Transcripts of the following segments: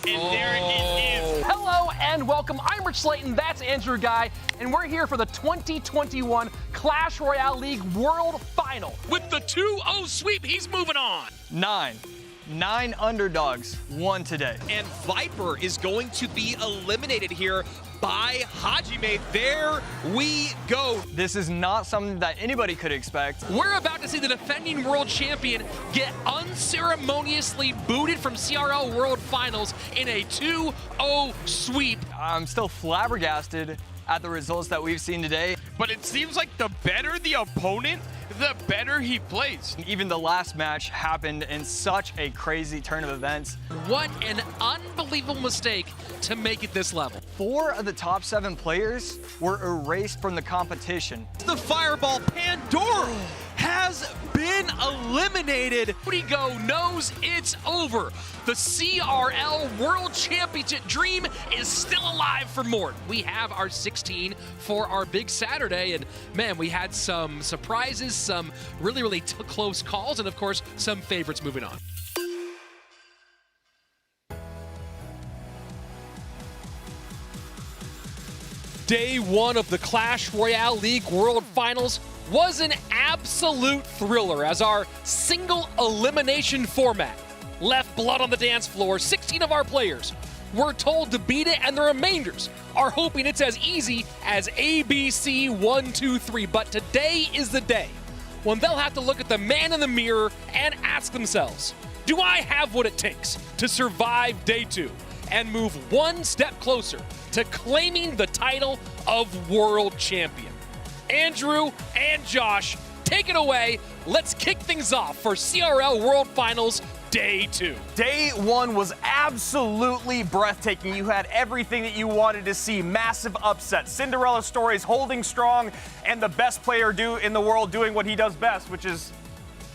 And there it is. Hello and welcome. I'm Rich Slayton, that's Andrew Guy, and we're here for the 2021 Clash Royale League World Final. With the 2-0 sweep, he's moving on. Nine underdogs won today. And Viper is going to be eliminated here by Hajime. There we go. This is not something that anybody could expect. We're about to see the defending world champion get unceremoniously booted from CRL World Finals in a 2-0 sweep. I'm still flabbergasted at the results that we've seen today. But it seems like the better the opponent, the better he plays. Even the last match happened in such a crazy turn of events. What an unbelievable mistake to make it this level. 4 of the top 7 players were erased from the competition. The Fireball Pandora has been eliminated. Go knows it's over. The CRL World Championship dream is still alive for Morton. We have our 16 for our big Saturday, and man, we had some surprises, some really close calls, and of course, some favorites moving on. Day 1 of the Clash Royale League World Finals was an absolute thriller as our single elimination format left blood on the dance floor. 16 of our players were told to beat it, and the remainders are hoping it's as easy as ABC 1, 2, 3. But today is the day when they'll have to look at the man in the mirror and ask themselves, do I have what it takes to survive day 2 and move one step closer to claiming the title of world champion? Andrew and Josh, take it away. Let's kick things off for CRL World Finals Day 2. Day 1 was absolutely breathtaking. You had everything that you wanted to see. Massive upset, Cinderella stories holding strong, and the best player in the world doing what he does best, which is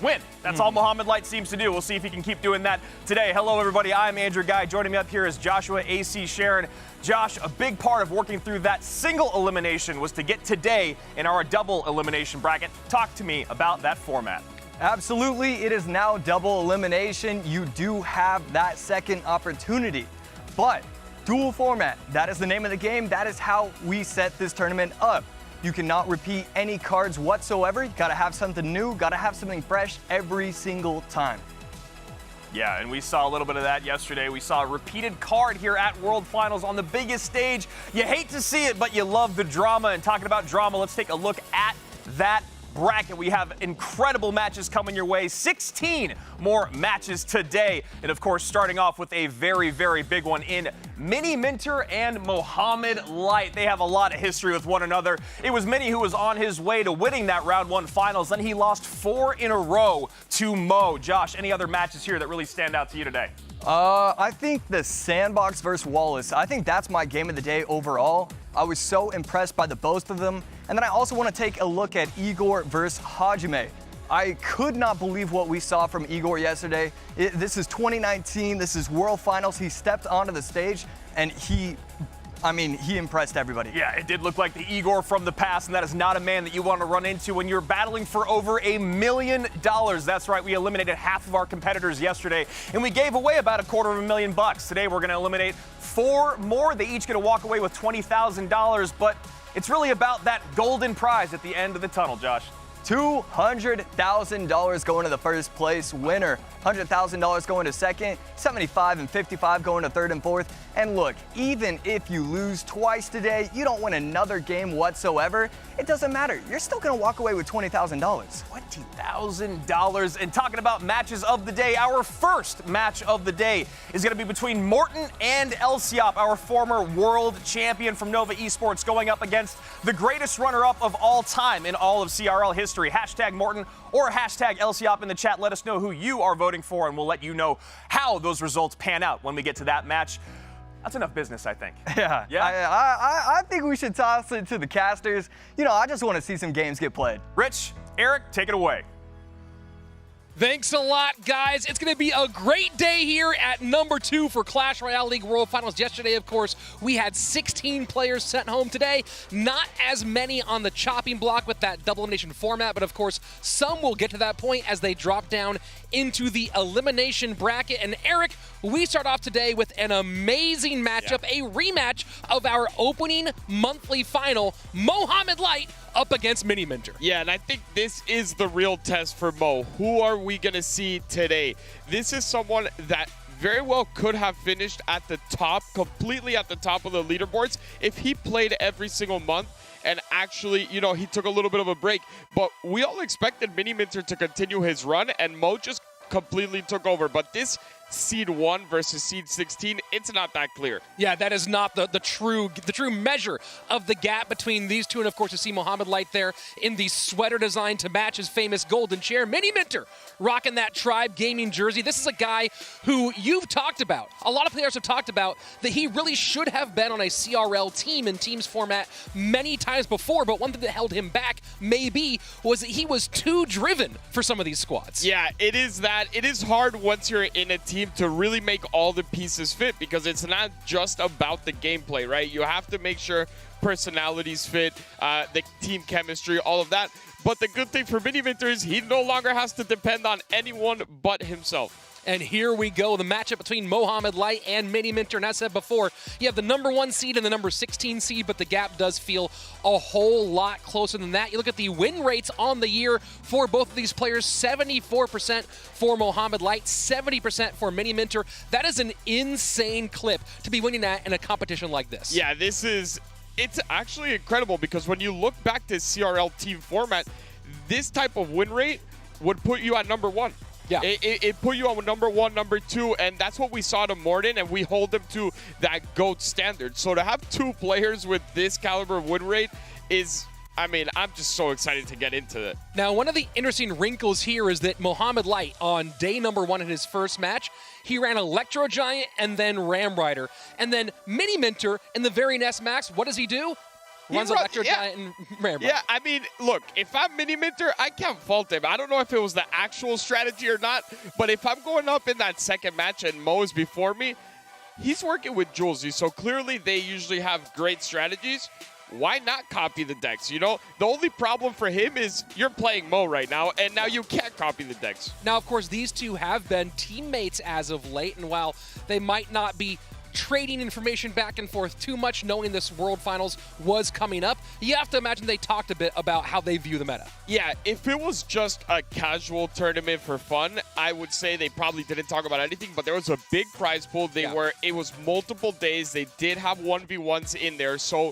win. That's all Mohammad Light seems to do. We'll see if he can keep doing that today. Hello, everybody. I'm Andrew Guy. Joining me up here is Joshua AC Sharon. Josh, a big part of working through that single elimination was to get today in our double elimination bracket. Talk to me about that format. Absolutely, it is now double elimination. You do have that second opportunity. But dual format, that is the name of the game. That is how we set this tournament up. You cannot repeat any cards whatsoever. You gotta have something new, gotta have something fresh every single time. Yeah, and we saw a little bit of that yesterday. We saw a repeated card here at World Finals on the biggest stage. You hate to see it, but you love the drama. And talking about drama, let's take a look at that bracket. We have incredible matches coming your way. 16 more matches today. And of course, starting off with a very big one in Mini Menter and Mohammad Light. They have a lot of history with one another. It was Mini who was on his way to winning that round 1 finals. Then he lost 4 in a row to Mo. Josh, any other matches here that really stand out to you today? I think the Sandbox versus Wallace, I think that's my game of the day overall. I was so impressed by the both of them. And then I also want to take a look at Igor versus Hajime. I could not believe what we saw from Igor yesterday. This is 2019, this is World Finals. He stepped onto the stage and he impressed everybody. Yeah, it did look like the Igor from the past, and that is not a man that you want to run into when you're battling for over $1 million. That's right, we eliminated half of our competitors yesterday, and we gave away about $250,000. Today, we're going to eliminate 4 more. They each get to walk away with $20,000, but it's really about that golden prize at the end of the tunnel, Josh. $200,000 going to the first place winner, $100,000 going to second, $75,000 and $55,000 going to third and fourth. And look, even if you lose twice today, you don't win another game whatsoever, it doesn't matter. You're still going to walk away with $20,000. $20,000. And talking about matches of the day, our first match of the day is going to be between Morton and Elop, our former world champion from Nova Esports, going up against the greatest runner-up of all time in all of CRL history. Hashtag Morton or hashtag Elop in the chat. Let us know who you are voting for, and we'll let you know how those results pan out when we get to that match. That's enough business, I think. Yeah. I think we should toss it to the casters. You know, I just want to see some games get played. Rich, Eric, take it away. Thanks a lot, guys. It's going to be a great day here at number 2 for Clash Royale League World Finals. Yesterday, of course, we had 16 players sent home. Today, not as many on the chopping block with that double elimination format, but of course, some will get to that point as they drop down into the elimination bracket. And Eric, we start off today with an amazing matchup, a rematch of our opening monthly final, Mohammad Light up against Menter. Yeah, and I think this is the real test for Mo. Who are we going to see today? This is someone that very well could have finished at the top, completely at the top of the leaderboards if he played every single month. And actually, you know, he took a little bit of a break. But we all expected Menter to continue his run, and Mo just completely took over. But this Seed 1 versus Seed 16, it's not that clear. Yeah, that is not the true measure of the gap between these two. And of course, you see Mohammad Light there in the sweater design to match his famous golden chair. Menter rocking that Tribe Gaming jersey. This is a guy who you've talked about. A lot of players have talked about that he really should have been on a CRL team in teams format many times before. But one thing that held him back maybe was that he was too driven for some of these squads. Yeah, it is that. It is hard once you're in a team to really make all the pieces fit, because it's not just about the gameplay, right? You have to make sure personalities fit, the team chemistry, all of that. But the good thing for Menter is he no longer has to depend on anyone but himself. And here we go, the matchup between Mohammad Light and Menter. And as I said before, you have the number 1 seed and the number 16 seed, but the gap does feel a whole lot closer than that. You look at the win rates on the year for both of these players, 74% for Mohammad Light, 70% for Menter. That is an insane clip to be winning at in a competition like this. Yeah, it's actually incredible, because when you look back to CRL team format, this type of win rate would put you at number 1. Yeah. It put you on number 1, number 2, and that's what we saw to Morton, and we hold them to that GOAT standard. So to have 2 players with this caliber of win rate is, I mean, I'm just so excited to get into it. Now, one of the interesting wrinkles here is that Mohammad Light, on day number 1 in his first match, he ran Electro Giant and then Ram Rider. And then Menter in the very next match, what does he do? Runs Electro Giant and Ram Rider. Yeah, I mean, look, if I'm Menter, I can't fault him. I don't know if it was the actual strategy or not, but if I'm going up in that second match and Mo is before me, he's working with Julesy, so clearly they usually have great strategies. Why not copy the decks? You know, the only problem for him is you're playing Mo right now, and now you can't copy the decks. Now, of course, these two have been teammates as of late, and while they might not be trading information back and forth too much, knowing this World Finals was coming up, you have to imagine they talked a bit about how they view the meta. Yeah, if it was just a casual tournament for fun, I would say they probably didn't talk about anything, but there was a big prize pool. It was multiple days. They did have 1v1s in there. So,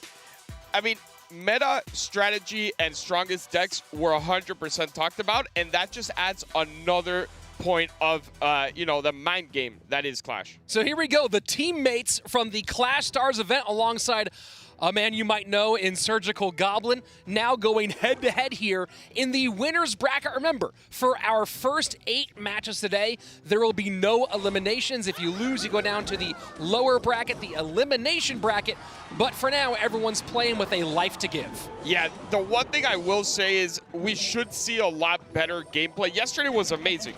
I mean, meta, strategy, and strongest decks were 100% talked about, and that just adds another point of, you know, the mind game that is Clash. So here we go, the teammates from the Clash Stars event alongside a man you might know in Surgical Goblin, now going head-to-head here in the winner's bracket. Remember, for our first 8 matches today, there will be no eliminations. If you lose, you go down to the lower bracket, the elimination bracket. But for now, everyone's playing with a life to give. Yeah, the one thing I will say is we should see a lot better gameplay. Yesterday was amazing,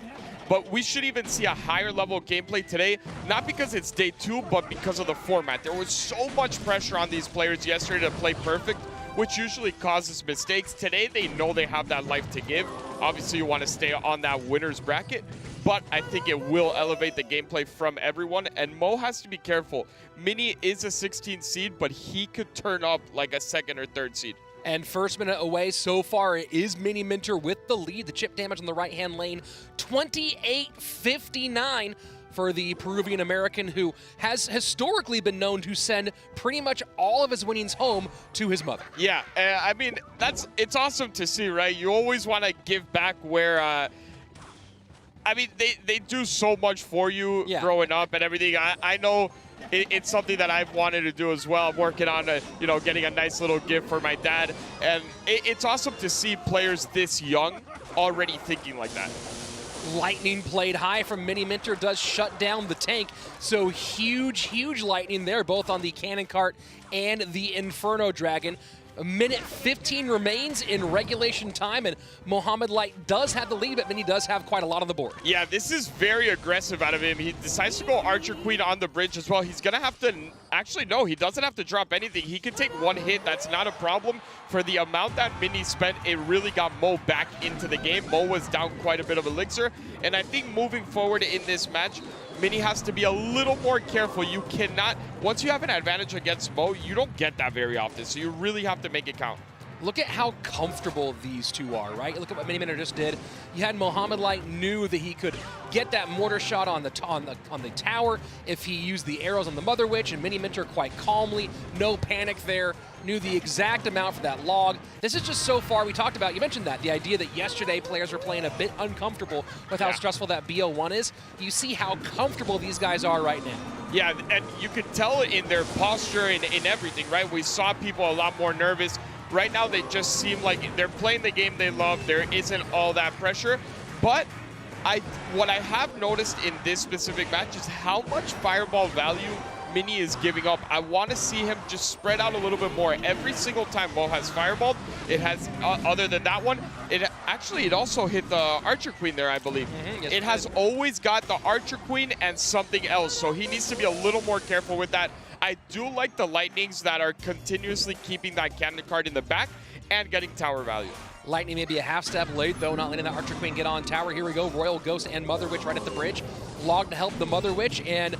but we should even see a higher level of gameplay today, not because it's day 2, but because of the format. There was so much pressure on these players yesterday to play perfect, which usually causes mistakes. Today, they know they have that life to give. Obviously, you want to stay on that winner's bracket, but I think it will elevate the gameplay from everyone, and Mo has to be careful. Mini is a 16 seed, but he could turn up like a 2nd or 3rd seed. And first minute away so far is Menter with the lead. The chip damage on the right-hand lane, 28-59 for the Peruvian American, who has historically been known to send pretty much all of his winnings home to his mother. Yeah, I mean, it's awesome to see, right? You always want to give back where, I mean, they do so much for you growing up and everything. I know it's something that I've wanted to do as well. I'm working on, you know, getting a nice little gift for my dad. And it's awesome to see players this young already thinking like that. Lightning played high from Menter does shut down the tank. So huge lightning there, both on the Cannon Cart and the Inferno Dragon. A minute 15 remains in regulation time, and Mohammad Light does have the lead, but Mini does have quite a lot on the board. Yeah, this is very aggressive out of him. He decides to go Archer Queen on the bridge as well. He's going to have to, actually, no, he doesn't have to drop anything. He can take one hit. That's not a problem. For the amount that Mini spent, it really got Mo back into the game. Mo was down quite a bit of elixir, and I think moving forward in this match, Mini has to be a little more careful. You cannot, once you have an advantage against Mo, you don't get that very often, so you really have to make it count. Look at how comfortable these two are, right? Look at what Menter just did. You had Mohammad Light knew that he could get that mortar shot on the tower if he used the arrows on the Mother Witch, and Menter quite calmly, no panic there, knew the exact amount for that log. This is just so far, we talked about, you mentioned that, the idea that yesterday players were playing a bit uncomfortable with how stressful that BO1 is. You see how comfortable these guys are right now. Yeah, and you could tell in their posture and in everything, right? We saw people a lot more nervous. Right now, they just seem like they're playing the game they love. There isn't all that pressure. But what I have noticed in this specific match is how much fireball value Mini is giving up. I want to see him just spread out a little bit more. Every single time Mo has fireballed, it has, other than that one, it also hit the Archer Queen there, I believe. Yes, it has always got the Archer Queen and something else, so he needs to be a little more careful with that. I do like the lightnings that are continuously keeping that cannon card in the back and getting tower value. Lightning may be a half step late, though, not letting the Archer Queen get on tower. Here we go, Royal Ghost and Mother Witch right at the bridge. Log to help the Mother Witch, and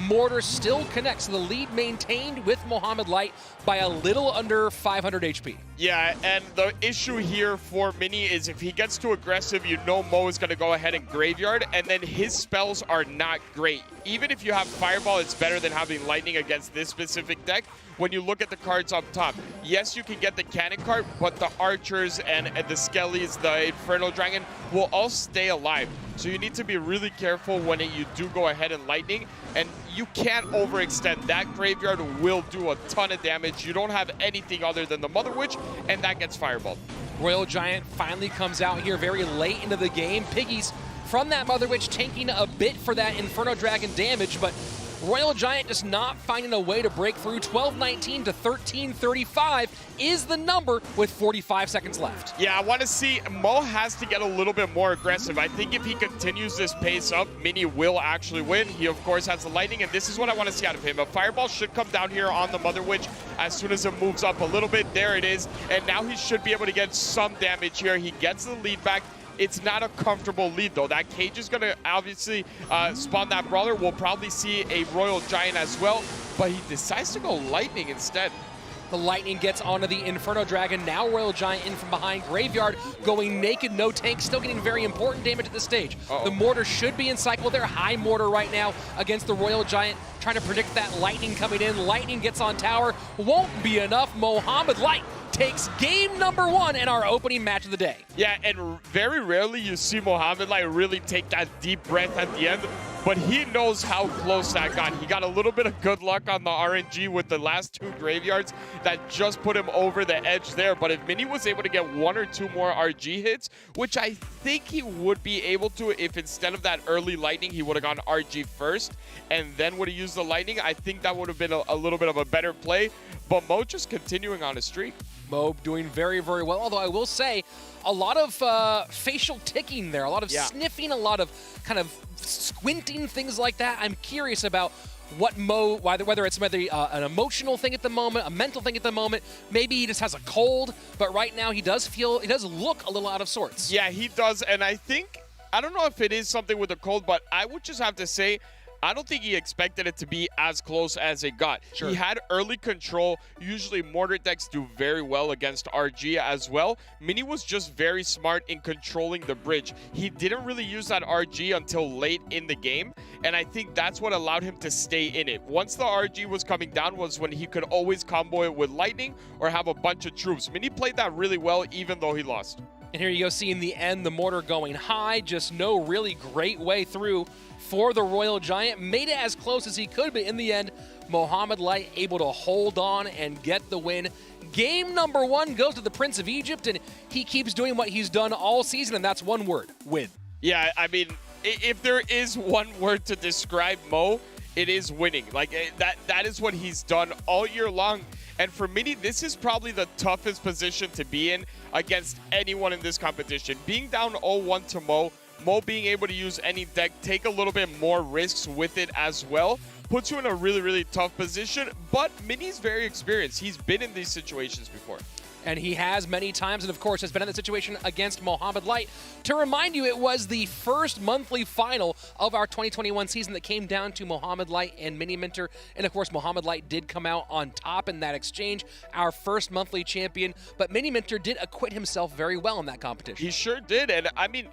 Mortar still connects. The lead maintained with Mohammad Light by a little under 500 HP. Yeah, and the issue here for Mini is if he gets too aggressive, you know Mo is going to go ahead and Graveyard, and then his spells are not great. Even if you have Fireball, it's better than having Lightning against this specific deck. When you look at the cards up top, yes, you can get the Cannon card, but the Archers and the Skellies, the Infernal Dragon, will all stay alive. So you need to be really careful when you do go ahead and Lightning, and you can't overextend. That Graveyard will do a ton of damage. You don't have anything other than the Mother Witch, and that gets Fireballed. Royal Giant finally comes out here very late into the game. Piggies from that Mother Witch tanking a bit for that Inferno Dragon damage, but Royal Giant just not finding a way to break through. 12-19 to 13-35 is the number with 45 seconds left. Yeah, I want to see, Mo has to get a little bit more aggressive. I think if he continues this pace up, Mini will actually win. He, of course, has the Lightning, and this is what I want to see out of him. A Fireball should come down here on the Mother Witch as soon as it moves up a little bit. There it is, and now he should be able to get some damage here. He gets the lead back. It's not a comfortable lead, though. That cage is going to obviously spawn that Brawler. We'll probably see a Royal Giant as well, but he decides to go Lightning instead. The Lightning gets onto the Inferno Dragon. Now Royal Giant in from behind. Graveyard going naked, no tank, still getting very important damage at this stage. The Mortar should be in cycle there. High Mortar right now against the Royal Giant, trying to predict that Lightning coming in. Lightning gets on tower. Won't be enough. Mohammad Light takes game number 1 in our opening match of the day. Yeah, and very rarely you see Mohammad Light really take that deep breath at the end, but he knows how close that got. He got a little bit of good luck on the RNG with the last 2 Graveyards that just put him over the edge there. But if Mini was able to get 1 or 2 more RG hits, which I think he would be able to if instead of that early Lightning, he would have gone RG first and then would have used the Lightning, I think that would have been a little bit of a better play. But Mo just continuing on his streak. Mo doing very, very well, although I will say a lot of facial ticking there, a lot of sniffing, a lot of kind of squinting, things like that. I'm curious about what Mo, whether it's an emotional thing at the moment, a mental thing at the moment, maybe he just has a cold, but right now he does look a little out of sorts. Yeah, he does, and I don't know if it is something with the cold, but I would just have to say, I don't think he expected it to be as close as it got. Sure. He had early control. Usually Mortar decks do very well against RG as well. Mini was just very smart in controlling the bridge. He didn't really use that RG until late in the game, and I think that's what allowed him to stay in it. Once the RG was coming down was when he could always combo it with Lightning or have a bunch of troops. Mini played that really well even though he lost. And here you go, see in the end, the Mortar going high, just no really great way through for the Royal Giant. Made it as close as he could, but in the end, Mohammad Light able to hold on and get the win. Game number 1 goes to the Prince of Egypt, and he keeps doing what he's done all season, and that's one word: win. Yeah, I mean, if there is one word to describe Mo, it is winning. Like, that is what he's done all year long. And for Mini, this is probably the toughest position to be in against anyone in this competition. Being down 0-1 to Mo being able to use any deck, take a little bit more risks with it as well, puts you in a really, really tough position. But Mini's very experienced. He's been in these situations before. And he has many times, and of course has been in the situation against Mohammad Light. To remind you, it was the first monthly final of our 2021 season that came down to Mohammad Light and Mini Menter. And of course, Mohammad Light did come out on top in that exchange, our first monthly champion. But Mini Menter did acquit himself very well in that competition. He sure did. And I mean,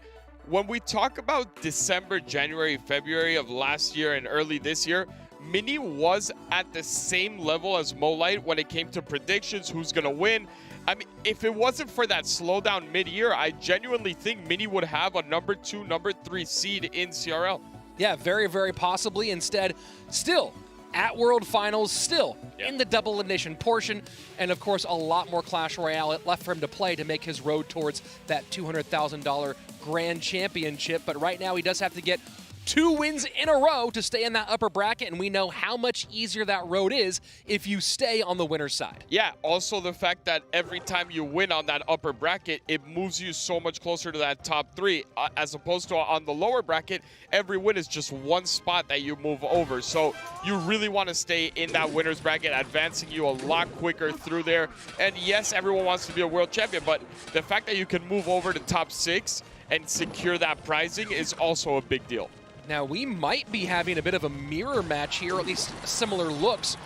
when we talk about December, January, February of last year and early this year, Mini was at the same level as Mo Light when it came to predictions, who's going to win. I mean, if it wasn't for that slowdown mid-year, I genuinely think Mini would have a number 2, number 3 seed in CRL. Yeah, very, very possibly. Instead, still at World Finals, still in the double elimination portion, and of course a lot more Clash Royale left for him to play to make his road towards that $200,000 Grand Championship. But right now he does have to get 2 wins in a row to stay in that upper bracket, and we know how much easier that road is if you stay on the winner's side. Yeah, also the fact that every time you win on that upper bracket, it moves you so much closer to that top 3, as opposed to on the lower bracket, every win is just 1 spot that you move over. So you really want to stay in that winner's bracket, advancing you a lot quicker through there. And yes, everyone wants to be a world champion, but the fact that you can move over to top 6 and secure that prizing is also a big deal. Now, we might be having a bit of a mirror match here, or at least similar looks.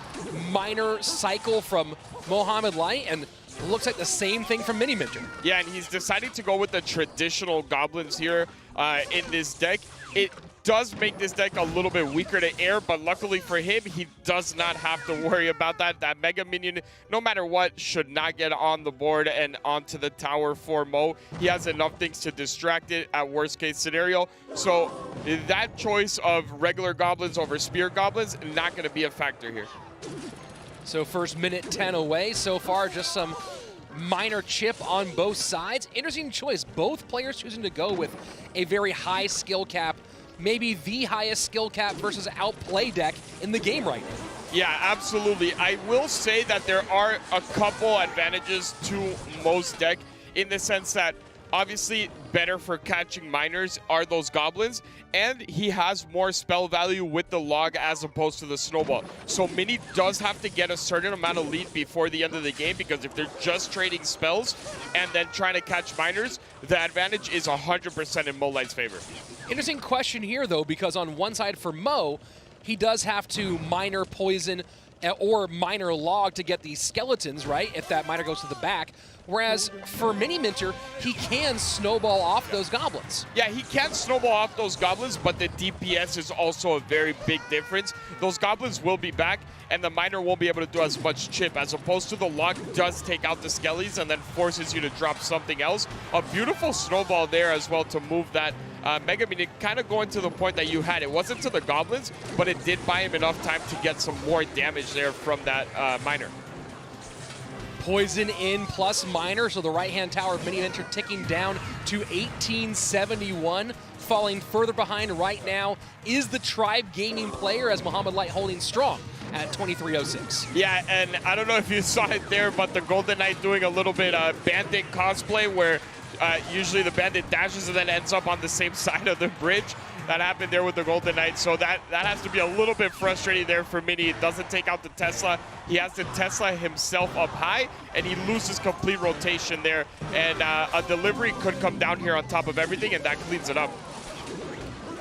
Minor cycle from Mohammad Light, and it looks like the same thing from Mini Menter. Yeah, and he's deciding to go with the traditional goblins here in this deck. It does make this deck a little bit weaker to air, but luckily for him, he does not have to worry about that. That Mega Minion, no matter what, should not get on the board and onto the tower for Mo. He has enough things to distract it at worst case scenario. So that choice of regular goblins over spear goblins, not going to be a factor here. So first minute 10 away. So far, just some minor chip on both sides. Interesting choice. Both players choosing to go with a very high skill cap, maybe the highest skill cap versus outplay deck in the game right now. Yeah, absolutely. I will say that there are a couple advantages to Mo's deck in the sense that obviously better for catching miners are those goblins, and he has more spell value with the log as opposed to the snowball. So Mini does have to get a certain amount of lead before the end of the game, because if they're just trading spells and then trying to catch miners, the advantage is 100% in Mo Light's favor. Interesting question here, though, because on one side for Mo, he does have to miner poison or miner log to get these skeletons, right, if that miner goes to the back. Whereas for Mini Menter, he can snowball off those goblins. Yeah, he can snowball off those goblins, but the DPS is also a very big difference. Those goblins will be back, and the miner won't be able to do as much chip, as opposed to the log does take out the skellies and then forces you to drop something else. A beautiful snowball there as well to move that Mega Minion, kind of going to the point that you had. It wasn't to the goblins, but it did buy him enough time to get some more damage there from that miner. Poison in plus miner, so the right-hand tower of Mini Menter ticking down to 1871. Falling further behind right now is the Tribe Gaming player, as Mohammad Light holding strong at 2306. Yeah, and I don't know if you saw it there, but the Golden Knight doing a little bit bandit cosplay where usually the bandit dashes and then ends up on the same side of the bridge. That happened there with the Golden Knight, so that has to be a little bit frustrating there for Mini. It doesn't take out the Tesla. He has the Tesla himself up high, and he loses complete rotation there. And a delivery could come down here on top of everything, and that cleans it up.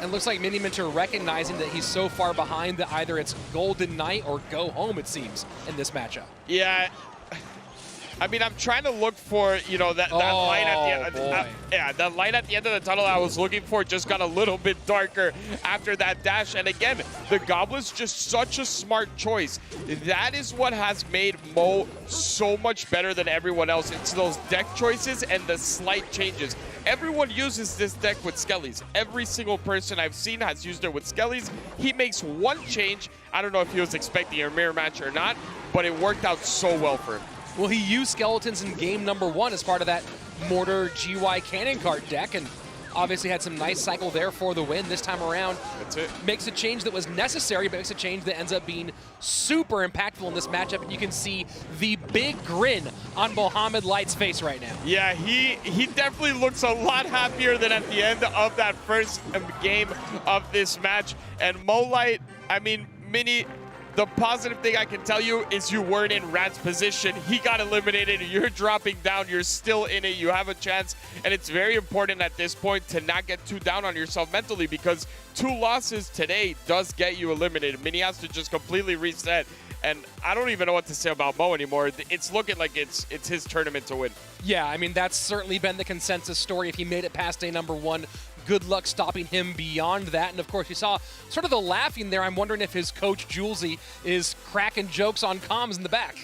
And looks like Mini Menter recognizing that he's so far behind that either it's Golden Knight or go home, it seems, in this matchup. Yeah. I mean, I'm trying to look for, you know, that light at the end. Yeah, that light at the end of the tunnel I was looking for just got a little bit darker after that dash. And again, the Goblin's just such a smart choice. That is what has made Mo so much better than everyone else. It's those deck choices and the slight changes. Everyone uses this deck with Skellies. Every single person I've seen has used it with Skellies. He makes one change. I don't know if he was expecting a mirror match or not, but it worked out so well for him. Well, he used skeletons in game number 1 as part of that Mortar GY Cannon Cart deck, and obviously had some nice cycle there for the win. This time around, That's it. makes a change that was necessary, but makes a change that ends up being super impactful in this matchup. And you can see the big grin on Mohammad Light's face right now. Yeah, he definitely looks a lot happier than at the end of that first game of this match. And Mo Light, I mean, Mini, the positive thing I can tell you is you weren't in Rat's position. He got eliminated. You're dropping down. You're still in it. You have a chance. And it's very important at this point to not get too down on yourself mentally, because 2 losses today does get you eliminated. Mini has to just completely reset. And I don't even know what to say about Mo anymore. It's looking like it's his tournament to win. Yeah, I mean, that's certainly been the consensus story. If he made it past day number 1, good luck stopping him beyond that. And of course, you saw sort of the laughing there. I'm wondering if his coach, Julesy, is cracking jokes on comms in the back.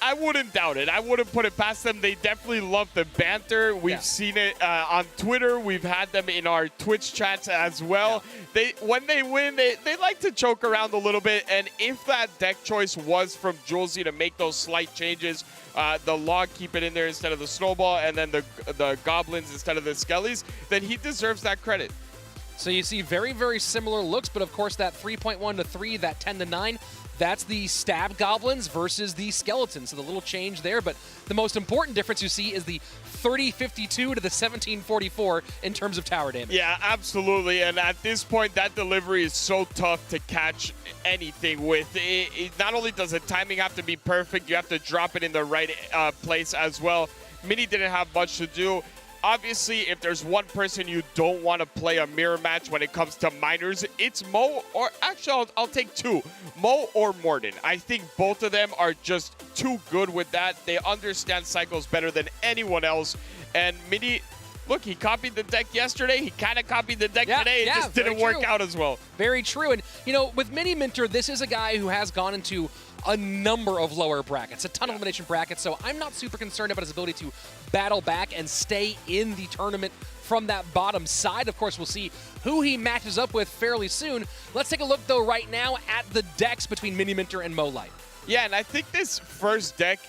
I wouldn't doubt it. I wouldn't put it past them. They definitely love the banter. We've seen it on Twitter. We've had them in our Twitch chats as well. Yeah. When they win, they like to joke around a little bit. And if that deck choice was from Julesy to make those slight changes, the log, keep it in there instead of the snowball, and then the goblins instead of the skellies, then he deserves that credit. So you see very, very similar looks, but of course that 3.1 to 3, that 10 to 9, that's the stab goblins versus the skeletons. So the little change there, but the most important difference you see is the 30-52 to the 17-44 in terms of tower damage. Yeah, absolutely. And at this point, that delivery is so tough to catch anything with. Not only does the timing have to be perfect, you have to drop it in the right place as well. Mini didn't have much to do. Obviously, if there's one person you don't want to play a mirror match when it comes to minors, it's Mo, or actually, I'll take 2. Mo or Morton. I think both of them are just too good with that. They understand cycles better than anyone else. And Mini, look, he copied the deck yesterday. He kind of copied the deck today. It just didn't work out as well. Very true. And, you know, with Mini Menter, this is a guy who has gone into a number of lower brackets, a ton of elimination brackets, so I'm not super concerned about his ability to battle back and stay in the tournament from that bottom side. Of course, we'll see who he matches up with fairly soon. Let's take a look, though, right now at the decks between Mini Menter and Mo Light. Yeah, and I think this first deck,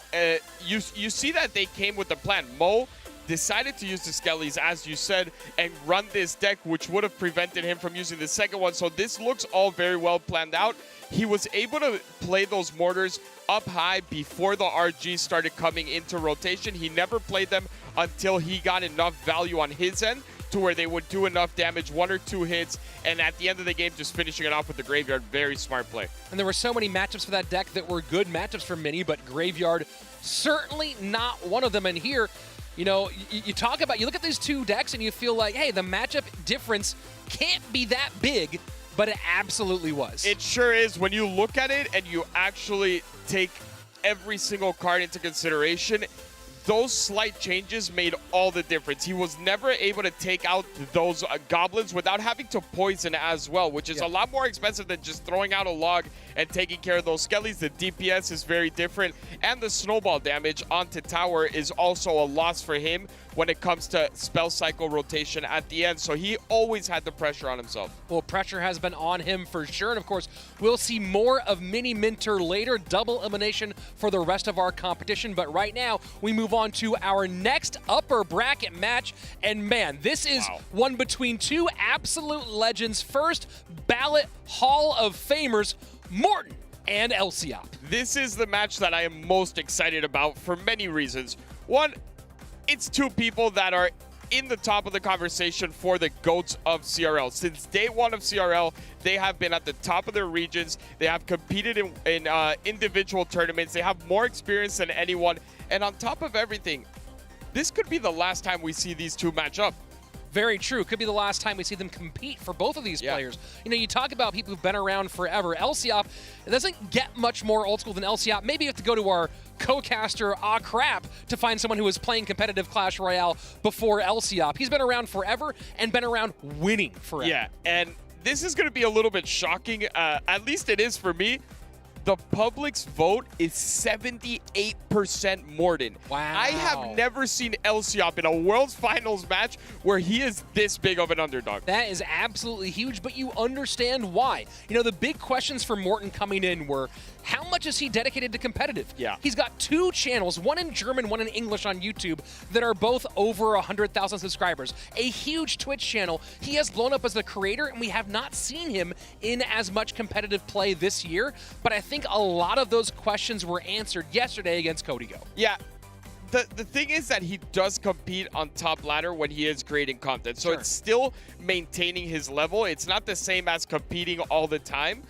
you see that they came with a plan. Mo decided to use the Skellies, as you said, and run this deck, which would have prevented him from using the second one. So this looks all very well planned out. He was able to play those mortars up high before the RG started coming into rotation. He never played them until he got enough value on his end to where they would do enough damage, 1 or 2 hits, and at the end of the game, just finishing it off with the Graveyard. Very smart play. And there were so many matchups for that deck that were good matchups for Mini, but Graveyard certainly not one of them. And here, you know, you talk about, you look at these 2 decks and you feel like, hey, the matchup difference can't be that big, but it absolutely was. It sure is. When you look at it and you actually take every single card into consideration, those slight changes made all the difference. He was never able to take out those goblins without having to poison as well, which is a lot more expensive than just throwing out a log and taking care of those skellies. The DPS is very different, and the snowball damage onto tower is also a loss for him when it comes to spell cycle rotation at the end. So he always had the pressure on himself. Well, pressure has been on him for sure. And of course, we'll see more of Mini Menter later. Double elimination for the rest of our competition. But right now, we move on to our next upper bracket match. And man, this is one between 2 absolute legends. First ballot Hall of Famers, Morton and Elop. This is the match that I am most excited about for many reasons. One, it's 2 people that are in the top of the conversation for the GOATs of CRL. Since day 1 of CRL, they have been at the top of their regions. They have competed in individual tournaments. They have more experience than anyone. And on top of everything, this could be the last time we see these 2 match up. Very true. Could be the last time we see them compete for both of these players. You know, you talk about people who've been around forever. Elop, it doesn't get much more old school than Elop. Maybe you have to go to our co-caster, Crap, to find someone who was playing competitive Clash Royale before Elop. He's been around forever and been around winning forever. Yeah, and this is going to be a little bit shocking. At least it is for me. The public's vote is 78% Morton. Wow. I have never seen Elop in a World Finals match where he is this big of an underdog. That is absolutely huge, but you understand why. You know, the big questions for Morton coming in were, how much is he dedicated to competitive? Yeah. He's got 2 channels, one in German, one in English on YouTube, that are both over 100,000 subscribers. A huge Twitch channel. He has blown up as a creator, and we have not seen him in as much competitive play this year, but I think a lot of those questions were answered yesterday against Codigo. Yeah. The thing is that he does compete on top ladder when he is creating content. So Sure. it's still maintaining his level. It's not the same as competing all the time,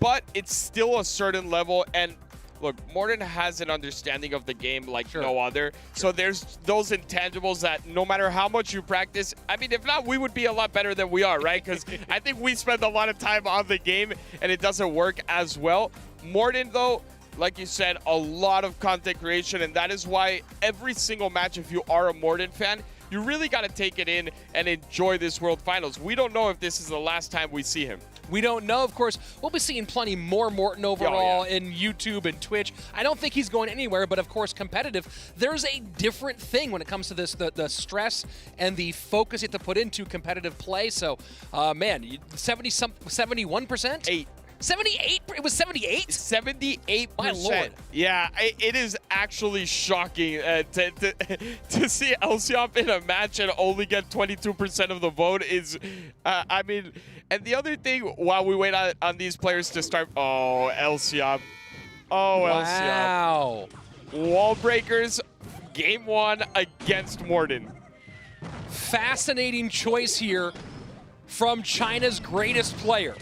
but it's still a certain level. And look, Morton has an understanding of the game like Sure. no other. So there's those intangibles that no matter how much you practice, I mean, if not, we would be a lot better than we are, right? Because I think we spend a lot of time on the game and it doesn't work as well. Morton, though, like you said, a lot of content creation, and that is why every single match, if you are a Morton fan, you really got to take it in and enjoy this World Finals. We don't know if this is the last time we see him. We don't know. Of course, we'll be seeing plenty more Morton overall in YouTube and Twitch. I don't think he's going anywhere, but of course, competitive. There's a different thing when it comes to this, the stress and the focus you have to put into competitive play. So, man, 71%? 8. 78? It was 78? 78%. My lord. Yeah, it is actually shocking to see Elop in a match and only get 22% of the vote is, I mean, and the other thing, while we wait on these players to start, oh, Elop. Oh, Wow. Elop. Wall breakers, game 1 against Morton. Fascinating choice here from China's greatest player.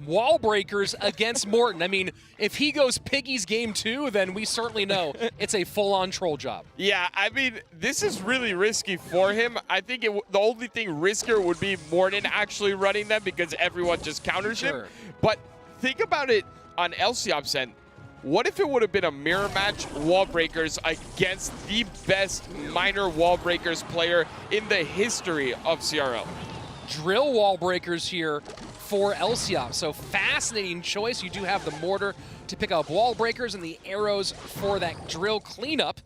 Wall breakers against Morton. I mean, if he goes Piggy's game 2, then we certainly know it's a full-on troll job. Yeah, I mean, this is really risky for him. I think the only thing riskier would be Morton actually running them because everyone just counters him. But think about it on Elop's end. What if it would have been a mirror match, wall breakers, against the best minor wall breakers player in the history of CRL? Drill wall breakers here for Elop. So fascinating choice. You do have the mortar to pick up wall breakers and the arrows for that drill cleanup.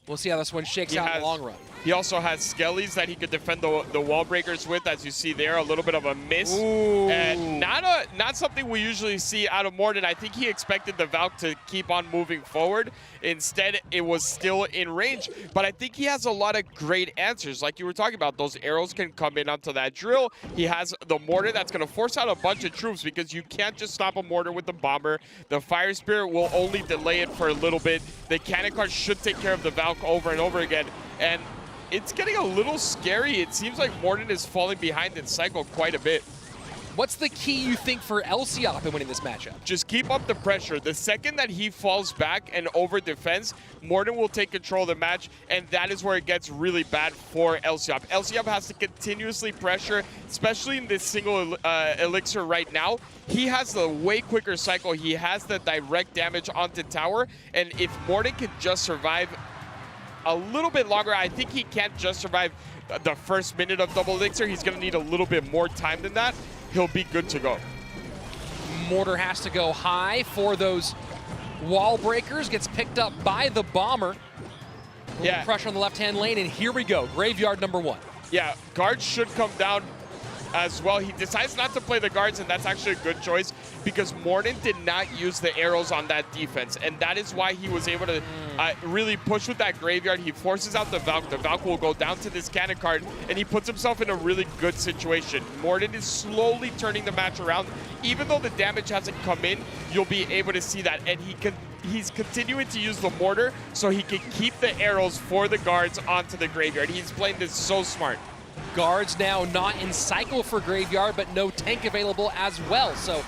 We'll see how this one shakes out in the long run. He also has skellies that he could defend the wall breakers with, as you see there, a little bit of a miss. Ooh. And not something we usually see out of Morton. I think he expected the Valk to keep on moving forward. Instead, it was still in range. But I think he has a lot of great answers. Like you were talking about, those arrows can come in onto that drill. He has the mortar that's going to force out a bunch of troops because you can't just stop a mortar with the bomber. The Fire Spirit will only delay it for a little bit. The cannon cart should take care of the Valk over and over again. And it's getting a little scary. It seems like Morton is falling behind in cycle quite a bit. What's the key, you think, for Elop in winning this matchup? Just keep up the pressure. The second that he falls back and over defense, Morton will take control of the match, and that is where it gets really bad for Elop. Elop has to continuously pressure, especially in this single elixir right now. He has the way quicker cycle. He has the direct damage onto tower, and if Morton can just survive a little bit longer, I think he can't just survive the first minute of double elixir. He's going to need a little bit more time than that. He'll be good to go. Mortar has to go high for those wall breakers. Gets picked up by the bomber. Yeah. Pressure on the left-hand lane, and here we go. Graveyard number 1. Yeah, guards should come down as well. He decides not to play the guards, and that's actually a good choice because Morton did not use the arrows on that defense, and that is why he was able to really push with that graveyard. He forces out the Valk. The Valk will go down to this cannon card, and he puts himself in a really good situation. Morton is slowly turning the match around. Even though the damage hasn't come in, you'll be able to see that, and he's continuing to use the mortar so he can keep the arrows for the guards onto the graveyard. He's playing this so smart. Guards now not in cycle for Graveyard, but no tank available as well. So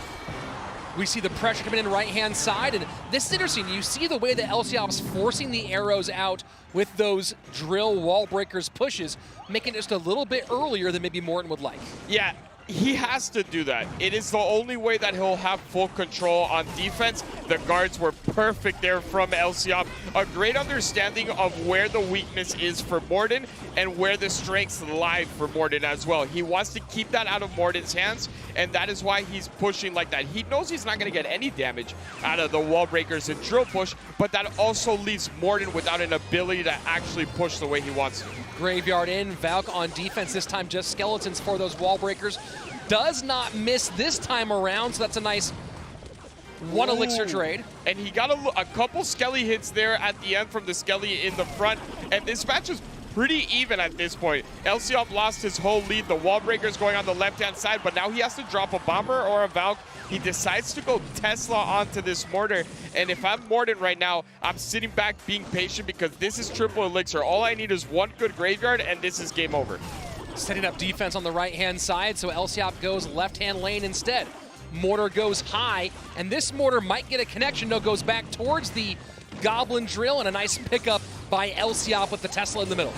we see the pressure coming in right-hand side, and this is interesting. You see the way that Elop's forcing the arrows out with those drill wall breakers pushes, making it just a little bit earlier than maybe Morton would like. Yeah, he has to do that. It is the only way that he'll have full control on defense. The guards were perfect there from Elop. A great understanding of where the weakness is for Morton and where the strengths lie for Morton as well. He wants to keep that out of Morton's hands, and that is why he's pushing like that. He knows he's not going to get any damage out of the wall breakers and drill push, but that also leaves Morton without an ability to actually push the way he wants to. Graveyard in, Valk on defense, this time just skeletons for those wall breakers. Does not miss this time around, so that's a nice one elixir trade. And he got a couple Skelly hits there at the end from the Skelly in the front, and this match is pretty even at this point. Elop lost his whole lead. The wall breaker's going on the left-hand side, but now he has to drop a bomber or a Valk. He decides to go Tesla onto this Mortar, and if I'm Morton right now, I'm sitting back being patient because this is triple elixir. All I need is one good graveyard, and this is game over. Setting up defense on the right-hand side, so Elop goes left-hand lane instead. Mortar goes high, and this Mortar might get a connection. No, goes back towards the Goblin Drill, and a nice pickup by Elop with the Tesla in the middle.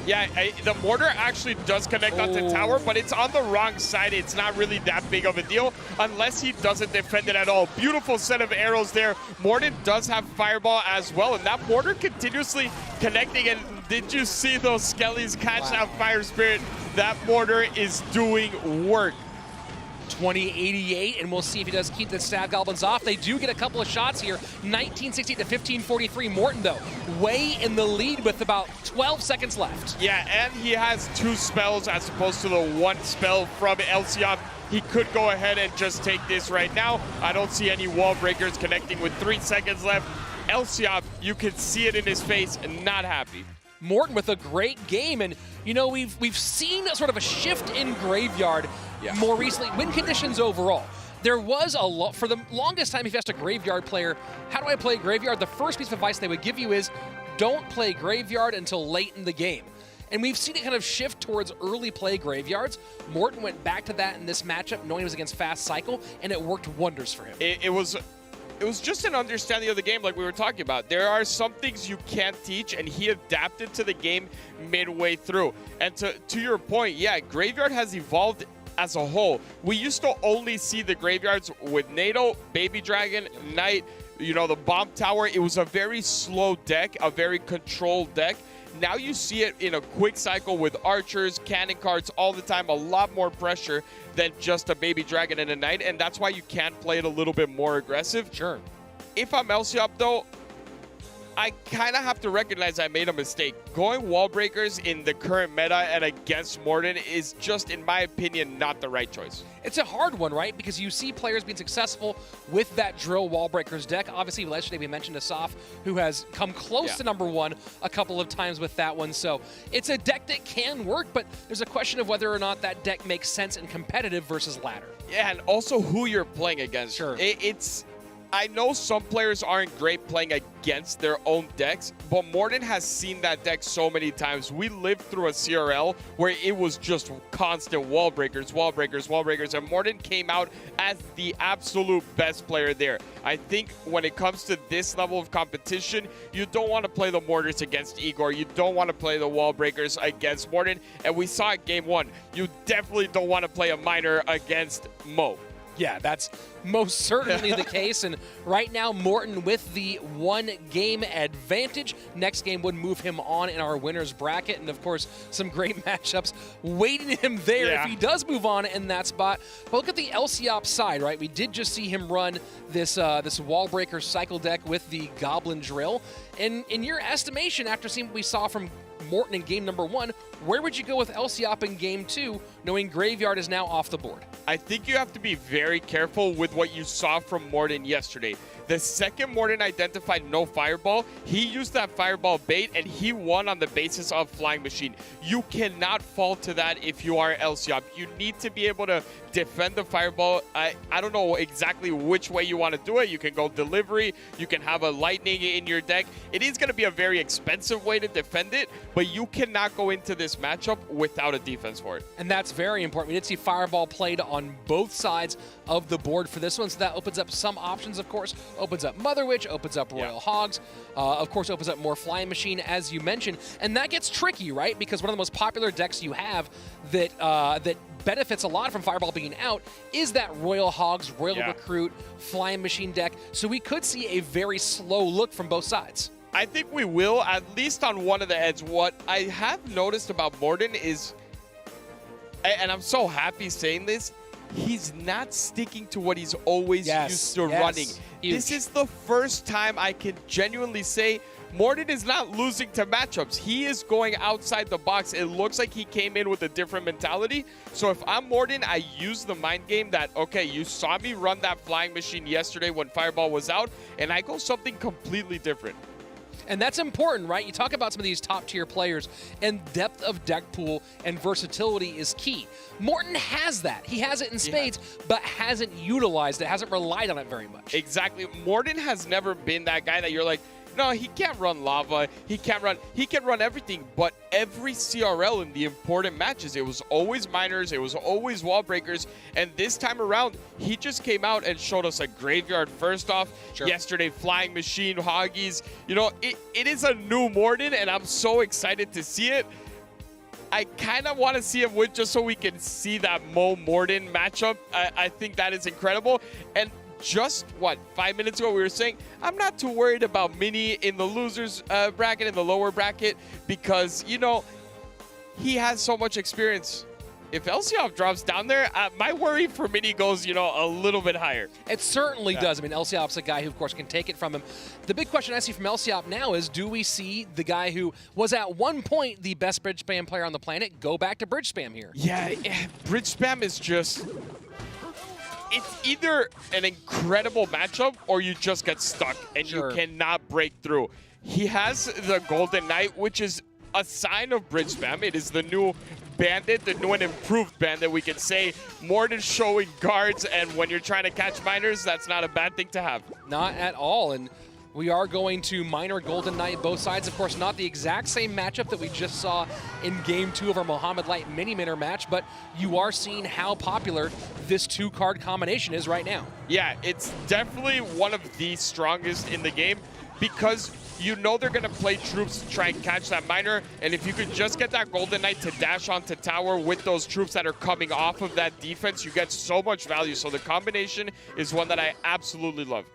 Yeah, the Mortar actually does connect onto tower, but it's on the wrong side. It's not really that big of a deal unless he doesn't defend it at all. Beautiful set of arrows there. Morton does have Fireball as well, and that Mortar continuously connecting. And did you see those Skellies catch that Fire Spirit? That Mortar is doing work. 2088, and we'll see if he does keep the Stab Goblins off. They do get a couple of shots here. 1960 to 1543. Morton, though, way in the lead with about 12 seconds left. Yeah, and he has 2 spells as opposed to the 1 spell from Elop. He could go ahead and just take this right now. I don't see any wall breakers connecting with 3 seconds left. Elop, you can see it in his face, not happy. Morton with a great game, and you know, we've seen sort of a shift in Graveyard more recently. Win conditions overall. There was a lot, for the longest time, if you asked a Graveyard player, how do I play Graveyard? The first piece of advice they would give you is, don't play Graveyard until late in the game. And we've seen it kind of shift towards early play Graveyards. Morton went back to that in this matchup, knowing it was against Fast Cycle, and it worked wonders for him. It was just an understanding of the game like we were talking about. There are some things you can't teach, and he adapted to the game midway through. And to your point, yeah, Graveyard has evolved as a whole. We used to only see the Graveyards with NATO, Baby Dragon, Knight, you know, the Bomb Tower. It was a very slow deck, a very controlled deck. Now you see it in a quick cycle with archers, cannon cards all the time, a lot more pressure than just a Baby Dragon and a Knight, and that's why you can play it a little bit more aggressive. Sure. If I'm Elop, though, I kind of have to recognize I made a mistake. Going wall breakers in the current meta and against Morton is just, in my opinion, not the right choice. It's a hard one, right? Because you see players being successful with that drill wall breakers deck. Obviously, yesterday we mentioned Asaf, who has come close to #1 a couple of times with that one. So it's a deck that can work, but there's a question of whether or not that deck makes sense in competitive versus ladder. Yeah, and also who you're playing against. Sure. I know some players aren't great playing against their own decks, but Morton has seen that deck so many times. We lived through a CRL where it was just constant wall breakers, wall breakers, wall breakers, and Morton came out as the absolute best player there. I think when it comes to this level of competition, you don't want to play the Mortars against Igor. You don't want to play the wall breakers against Morton, and we saw it game 1. You definitely don't want to play a miner against Mo. Yeah, that's most certainly the case. And right now, Morton with the 1-game advantage. Next game would move him on in our winner's bracket. And, of course, some great matchups waiting him there if he does move on in that spot. But look at the Elop side, right? We did just see him run this this wall breaker cycle deck with the Goblin Drill. And in your estimation, after seeing what we saw from Morton in game #1, where would you go with Elop in game 2, knowing Graveyard is now off the board? I think you have to be very careful with what you saw from Morton yesterday. The second Morton identified no Fireball, he used that Fireball bait and he won on the basis of Flying Machine. You cannot fall to that if you are Elop. You need to be able to defend the Fireball. I don't know exactly which way you want to do it. You can go delivery, you can have a Lightning in your deck. It is going to be a very expensive way to defend it, but you cannot go into this matchup without a defense for it. And that's very important. We did see Fireball played on both sides of the board for this one, so that opens up some options, of course. Opens up Mother Witch, opens up Royal Hogs, of course opens up more Flying Machine, as you mentioned. And that gets tricky, right? Because one of the most popular decks you have that benefits a lot from Fireball being out is that Royal Hogs, Royal Yeah. Recruit, Flying Machine deck. So we could see a very slow look from both sides. I think we will, at least on one of the ends. What I have noticed about Morton is, and I'm so happy saying this, he's not sticking to what he's always used to running. Huge. This is the first time I can genuinely say Morton is not losing to matchups. He is going outside the box. It looks like he came in with a different mentality. So if I'm Morton, I use the mind game that, okay, you saw me run that Flying Machine yesterday when Fireball was out, and I go something completely different. And that's important, right? You talk about some of these top-tier players, and depth of deck pool and versatility is key. Morton has that. He has it in spades, but hasn't utilized it, hasn't relied on it very much. Exactly. Morton has never been that guy that you're like, no, he can't run lava. He can run everything, but every CRL in the important matches, it was always miners, it was always wall breakers, and this time around, he just came out and showed us a graveyard first off. Sure. Yesterday, Flying Machine, Hoggies. You know, it is a new Morton, and I'm so excited to see it. I kind of want to see him win just so we can see that Morton matchup. I think that is incredible. And just, 5 minutes ago we were saying, I'm not too worried about Mini in the losers bracket, in the lower bracket, because, you know, he has so much experience. If Elop drops down there, my worry for Mini goes, you know, a little bit higher. It certainly does. I mean, Elop's a guy who, of course, can take it from him. The big question I see from Elop now is, do we see the guy who was at one point the best bridge spam player on the planet go back to bridge spam here? Yeah, bridge spam is just... It's either an incredible matchup or you just get stuck and you cannot break through. He has the Golden Knight, which is a sign of bridge spam. It is the new bandit, the new and improved bandit, we can say. Morton showing guards, and when you're trying to catch miners, that's not a bad thing to have. Not at all. And we are going to Miner Golden Knight both sides. Of course, not the exact same matchup that we just saw in Game 2 of our Mohammad Light mini-minter match, but you are seeing how popular this two-card combination is right now. Yeah, it's definitely one of the strongest in the game because you know they're going to play troops to try and catch that miner, and if you could just get that Golden Knight to dash onto tower with those troops that are coming off of that defense, you get so much value. So the combination is one that I absolutely love.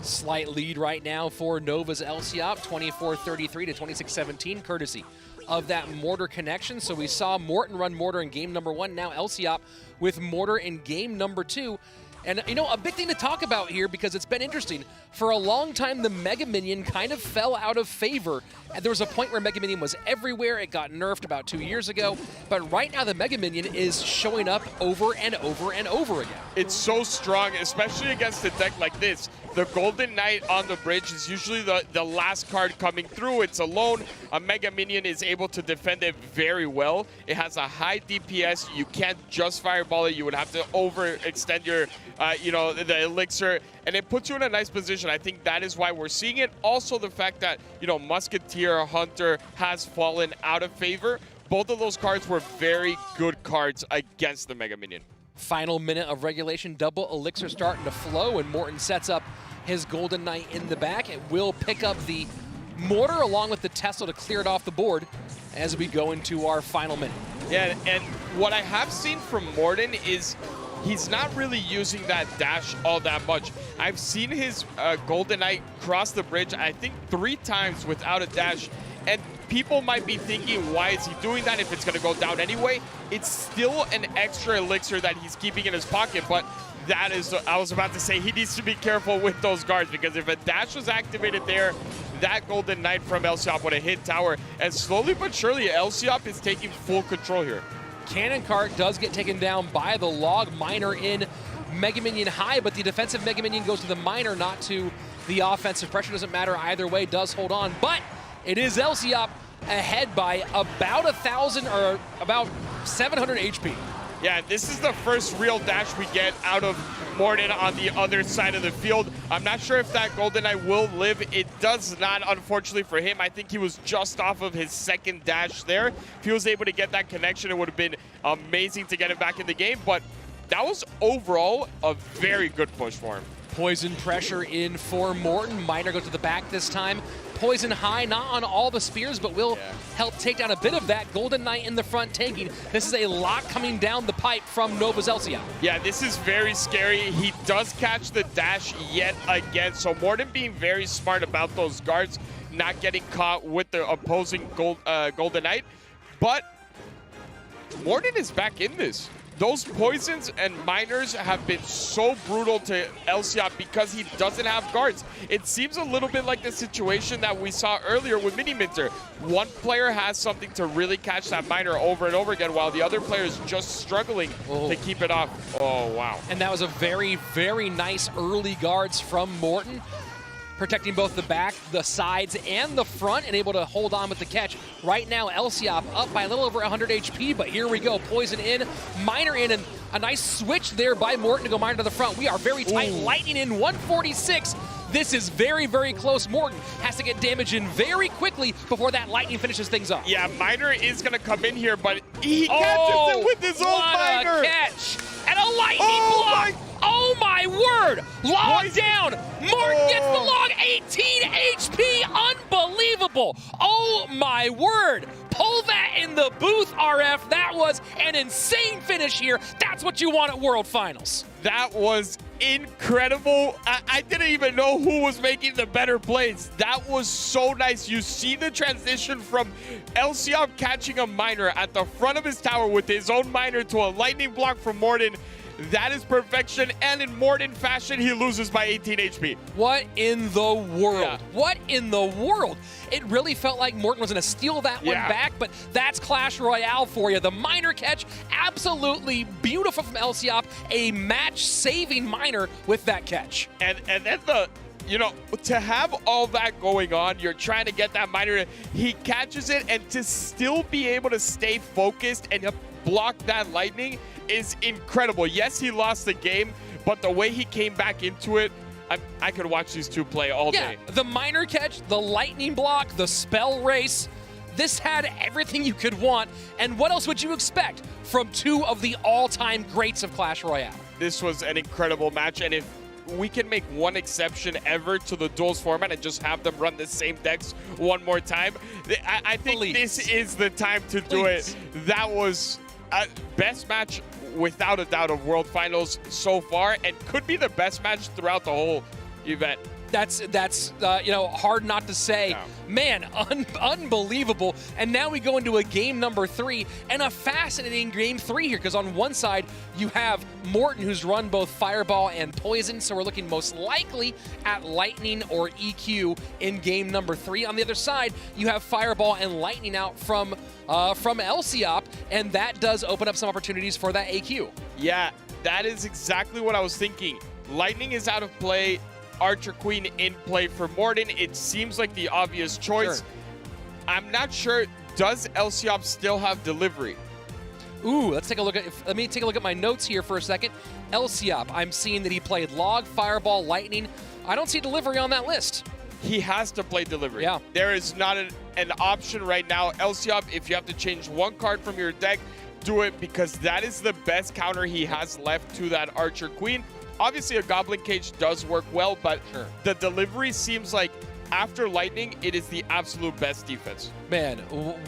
Slight lead right now for Nova's Elop, 24-33 to 26-17, courtesy of that Mortar connection. So we saw Morton run Mortar in game number 1, now Elop with Mortar in game number 2. And, you know, a big thing to talk about here, because it's been interesting, for a long time the Mega Minion kind of fell out of favor. And there was a point where Mega Minion was everywhere. It got nerfed about 2 years ago. But right now the Mega Minion is showing up over and over and over again. It's so strong, especially against a deck like this. The Golden Knight on the bridge is usually the last card coming through. It's alone. A Mega Minion is able to defend it very well. It has a high DPS. You can't just fireball it. You would have to overextend your, you know, the elixir. And it puts you in a nice position. I think that is why we're seeing it. Also, the fact that, you know, Musketeer, Hunter has fallen out of favor. Both of those cards were very good cards against the Mega Minion. Final minute of regulation, double elixir starting to flow, and Morton sets up his Golden Knight in the back. It will pick up the Mortar along with the Tesla to clear it off the board as we go into our final minute. Yeah, and what I have seen from Morton is he's not really using that dash all that much. I've seen his Golden Knight cross the bridge, I think 3 times without a dash, and people might be thinking, why is he doing that if it's going to go down anyway? It's still an extra elixir that he's keeping in his pocket, but that is, I was about to say, he needs to be careful with those guards, because if a dash was activated there, that Golden Knight from Elop would have hit tower. And slowly but surely, Elop is taking full control here. Cannon Cart does get taken down by the Log Miner in Mega Minion high, but the defensive Mega Minion goes to the Miner, not to the offensive. Pressure doesn't matter either way, does hold on, but it is Elop ahead by about 1,000 or about 700 HP. Yeah, this is the first real dash we get out of Morton on the other side of the field. I'm not sure if that Golden Knight will live. It does not, unfortunately for him. I think he was just off of his second dash there. If he was able to get that connection, it would have been amazing to get him back in the game. But that was overall a very good push for him. Poison pressure in for Morton. Miner goes to the back this time. Poison high, not on all the spears, but will help take down a bit of that. Golden Knight in the front tanking. This is a lot coming down the pipe from Nova's Elsiop. Yeah, this is very scary. He does catch the dash yet again. So Morton being very smart about those guards, not getting caught with the opposing Golden Knight. But Morton is back in this. Those poisons and miners have been so brutal to Elsiop because he doesn't have guards. It seems a little bit like the situation that we saw earlier with Mini Menter. One player has something to really catch that miner over and over again while the other player is just struggling to keep it off. Oh, wow. And that was a very, very nice early guards from Morton, protecting both the back, the sides, and the front, and able to hold on with the catch. Right now, Elsiop up by a little over 100 HP, but here we go. Poison in, Miner in, and a nice switch there by Morton to go Miner to the front. We are very tight. Lightning in, 146. This is very, very close. Morton has to get damage in very quickly before that Lightning finishes things off. Yeah, Miner is going to come in here, but he catches it with his own Miner. What a catch! And a Lightning block! Oh my word! Log down! Morton gets the log, 18 HP! Unbelievable! Oh my word! Pull that in the booth, RF. That was an insane finish here. That's what you want at World Finals. That was incredible. I didn't even know who was making the better plays. That was so nice. You see the transition from Elsiop catching a miner at the front of his tower with his own miner to a lightning block from Morton. That is perfection, and in Morton fashion, he loses by 18 HP. What in the world? Yeah. What in the world? It really felt like Morton was going to steal that one back, but that's Clash Royale for you. The miner catch, absolutely beautiful from Elsiop. A match-saving miner with that catch. And then to have all that going on, you're trying to get that miner, he catches it, and to still be able to stay focused and block that lightning is incredible. Yes, he lost the game, but the way he came back into it, I could watch these two play all day. The miner catch, the lightning block, the spell race. This had everything you could want. And what else would you expect from two of the all-time greats of Clash Royale? This was an incredible match, and if we can make one exception ever to the duels format and just have them run the same decks one more time, I think this is the time to do it. That was best match without a doubt of World Finals so far, and could be the best match throughout the whole event. That's hard not to say. Yeah. Man, unbelievable. And now we go into a game number 3, and a fascinating game 3 here, because on one side you have Morton, who's run both Fireball and Poison, so we're looking most likely at Lightning or EQ in game number 3. On the other side, you have Fireball and Lightning out from Elsiop, and that does open up some opportunities for that AQ. Yeah, that is exactly what I was thinking. Lightning is out of play. Archer Queen in play for Morton. It seems like the obvious choice. Sure. I'm not sure. Does Elsiop still have delivery? Ooh, let me take a look at my notes here for a second. Elsiop, I'm seeing that he played Log, Fireball, Lightning. I don't see delivery on that list. He has to play delivery. Yeah. There is not an option right now. Elsiop, if you have to change one card from your deck, do it, because that is the best counter he has left to that Archer Queen. Obviously, a Goblin Cage does work well, but the delivery seems like after Lightning, it is the absolute best defense. Man,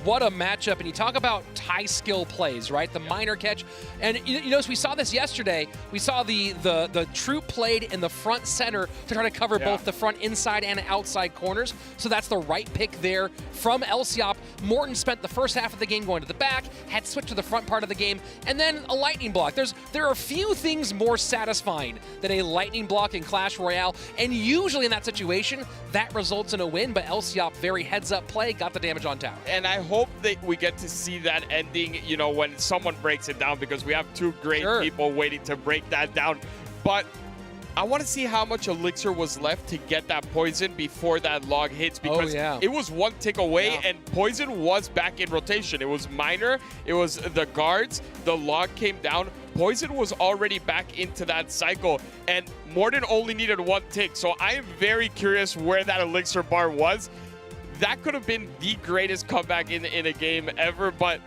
what a matchup. And you talk about high skill plays, right? The miner catch. And you know, we saw this yesterday. We saw the troop played in the front center to try to cover both the front inside and outside corners. So that's the right pick there from Elsiop. Morton spent the first half of the game going to the back, had switched to the front part of the game, and then a lightning block. There are few things more satisfying than a lightning block in Clash Royale, and usually in that situation, that results in a win, but Elsiop, very heads-up play, got the damage on tower. And I hope that we get to see that ending, you know, when someone breaks it down, because we have two great people waiting to break that down. But I want to see how much elixir was left to get that poison before that log hits, because it was one tick away and poison was back in rotation. It was miner, it was the guards, the log came down, poison was already back into that cycle, and Morton only needed one tick. So I am very curious where that elixir bar was. That could have been the greatest comeback in a game ever, but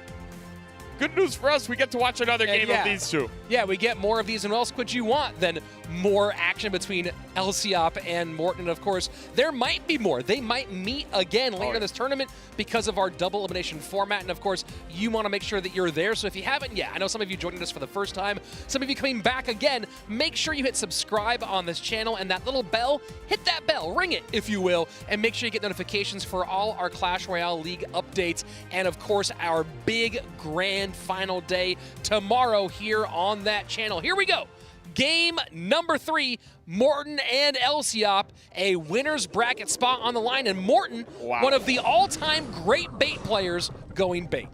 good news for us, we get to watch another game of these two. Yeah, we get more of these, and what else could you want than more action between Elop and Morton. And of course, there might be more. They might meet again later in this tournament because of our double elimination format. And of course, you want to make sure that you're there. So if you haven't yet, I know some of you joining us for the first time, some of you coming back again, make sure you hit subscribe on this channel and that little bell, hit that bell, ring it if you will, and make sure you get notifications for all our Clash Royale League updates. And of course, our big grand final day tomorrow here on that channel. Here we go. Game number 3, Morton and Elop, a winner's bracket spot on the line, and Morton, one of the all-time great bait players, going bait.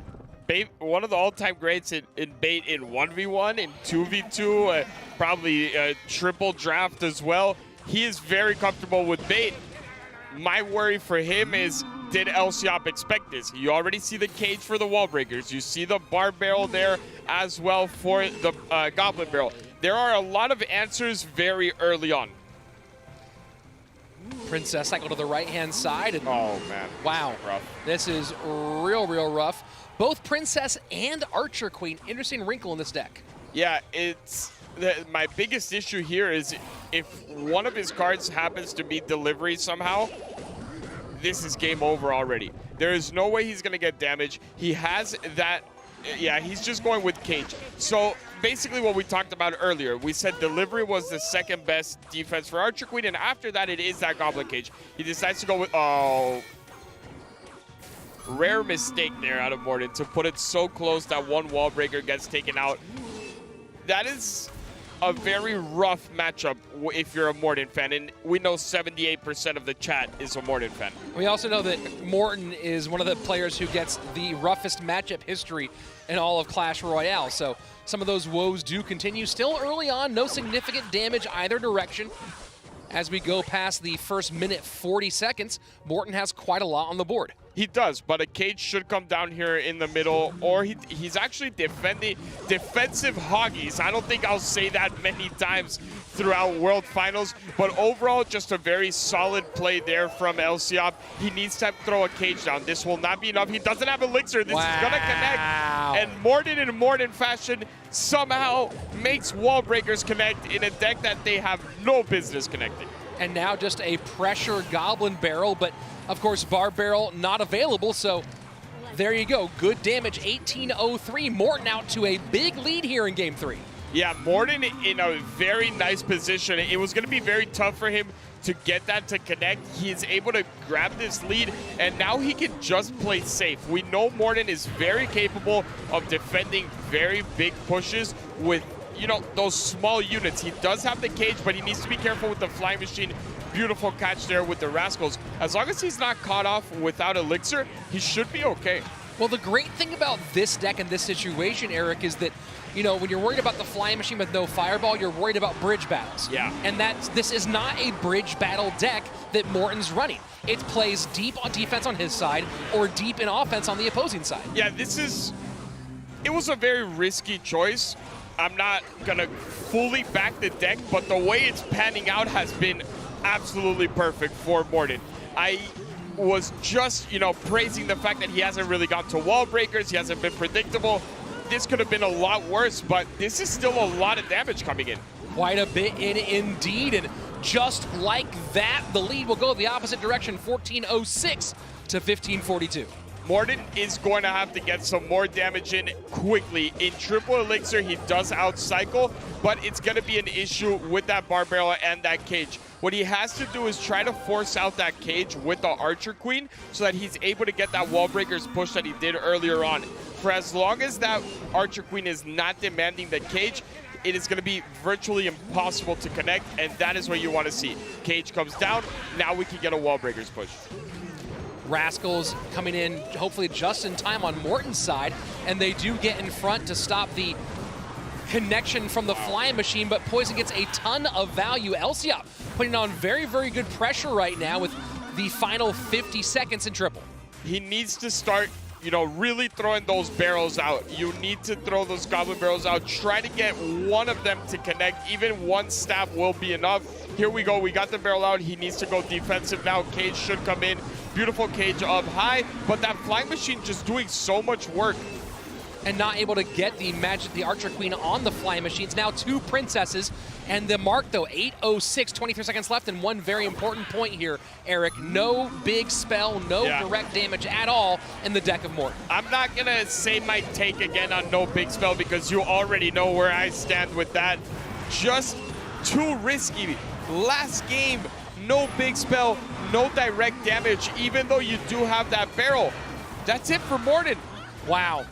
Bait, one of the all-time greats in bait in 1v1, in 2v2, probably a triple draft as well. He is very comfortable with bait. My worry for him is, did Elop expect this? You already see the cage for the wall breakers. You see the bar barrel there as well for the goblin barrel. There are a lot of answers very early on. Princess cycle to the right-hand side. And oh, man. Wow. Rough. This is real rough. Both Princess and Archer Queen. Interesting wrinkle in this deck. Yeah, it's... my biggest issue here is if one of his cards happens to be delivery somehow, this is game over already. There is no way he's going to get damage. He has that... yeah, he's just going with cage. So basically what we talked about earlier, we said delivery was the second best defense for Archer Queen, and after that it is that goblin cage. He decides to go with, oh, rare mistake there out of Morton to put it so close that one wall breaker gets taken out. That is a very rough matchup if you're a Morton fan, and we know 78% of the chat is a Morton fan. We also know that Morton is one of the players who gets the roughest matchup history in all of Clash Royale, so some of those woes do continue. Still early on, no significant damage either direction. As we go past the first minute 40 seconds, Morton has quite a lot on the board. He does, but a cage should come down here in the middle, or he's actually defensive hoggies. I don't think I'll say that many times throughout World Finals, but overall, just a very solid play there from Elop. He needs to throw a cage down. This will not be enough. He doesn't have Elixir. This is gonna connect, and Morton in Morton fashion somehow makes wall breakers connect in a deck that they have no business connecting. And now just a pressure goblin barrel, but of course bar barrel not available, so there you go. Good damage, 1803. Morton out to a big lead here in game 3. Yeah, Morton in a very nice position. It was going to be very tough for him to get that to connect. He is able to grab this lead, and now he can just play safe. We know Morton is very capable of defending very big pushes with, you know, those small units. He does have the cage, but he needs to be careful with the flying machine. Beautiful catch there with the Rascals. As long as he's not caught off without Elixir, he should be okay. Well, the great thing about this deck and this situation, Eric, is that, you know, when you're worried about the flying machine with no fireball, you're worried about bridge battles. Yeah. And this is not a bridge battle deck that Morton's running. It plays deep on defense on his side or deep in offense on the opposing side. Yeah, it was a very risky choice. I'm not gonna fully back the deck, but the way it's panning out has been absolutely perfect for Morton. I was just, you know, praising the fact that he hasn't really gone to wall breakers. He hasn't been predictable. This could have been a lot worse, but this is still a lot of damage coming in. Quite a bit in indeed, and just like that, the lead will go the opposite direction, 1406 to 1542. Morton is going to have to get some more damage in quickly. In triple elixir, he does outcycle, but it's going to be an issue with that bar barrel and that cage. What he has to do is try to force out that cage with the Archer Queen so that he's able to get that wall breakers push that he did earlier on. For as long as that Archer Queen is not demanding the cage, it is going to be virtually impossible to connect, and that is what you want to see. Cage comes down, now we can get a wall breakers push. Rascals coming in hopefully just in time on Morton's side, and they do get in front to stop the connection from the flying machine, but Poison gets a ton of value. Elop putting on very, very good pressure right now with the final 50 seconds in triple. He needs to start, you know, really throwing those barrels out. You need to throw those goblin barrels out. Try to get one of them to connect. Even one stab will be enough. Here we go. We got the barrel out. He needs to go defensive now. Cage should come in. Beautiful cage up high, but that flying machine just doing so much work. and not able to get the Archer Queen on the flying machines. Now 2 princesses, and the mark though, 8:06, 23 seconds left, and one very important point here, Eric. No big spell, no direct damage at all in the deck of Morton. I'm not gonna say my take again on no big spell because you already know where I stand with that. Just too risky. Last game, no big spell, no direct damage, even though you do have that barrel. That's it for Morton. Wow.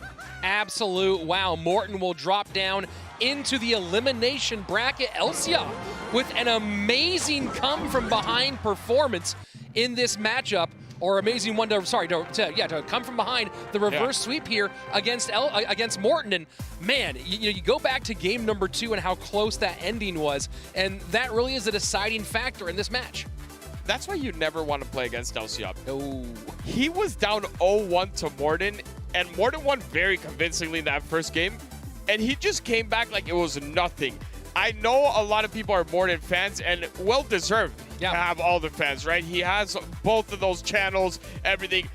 Absolute wow. Morton will drop down into the elimination bracket. Elop with an amazing come-from-behind performance in this matchup, or amazing one to come from behind the reverse sweep here against Morton. And man, you go back to game number 2 and how close that ending was, and that really is a deciding factor in this match. That's why you never want to play against Elop. No. He was down 0-1 to Morton, and Morton won very convincingly in that first game, and he just came back like it was nothing. I know a lot of people are Morton fans, and well-deserved to have all the fans, right? He has both of those channels, everything,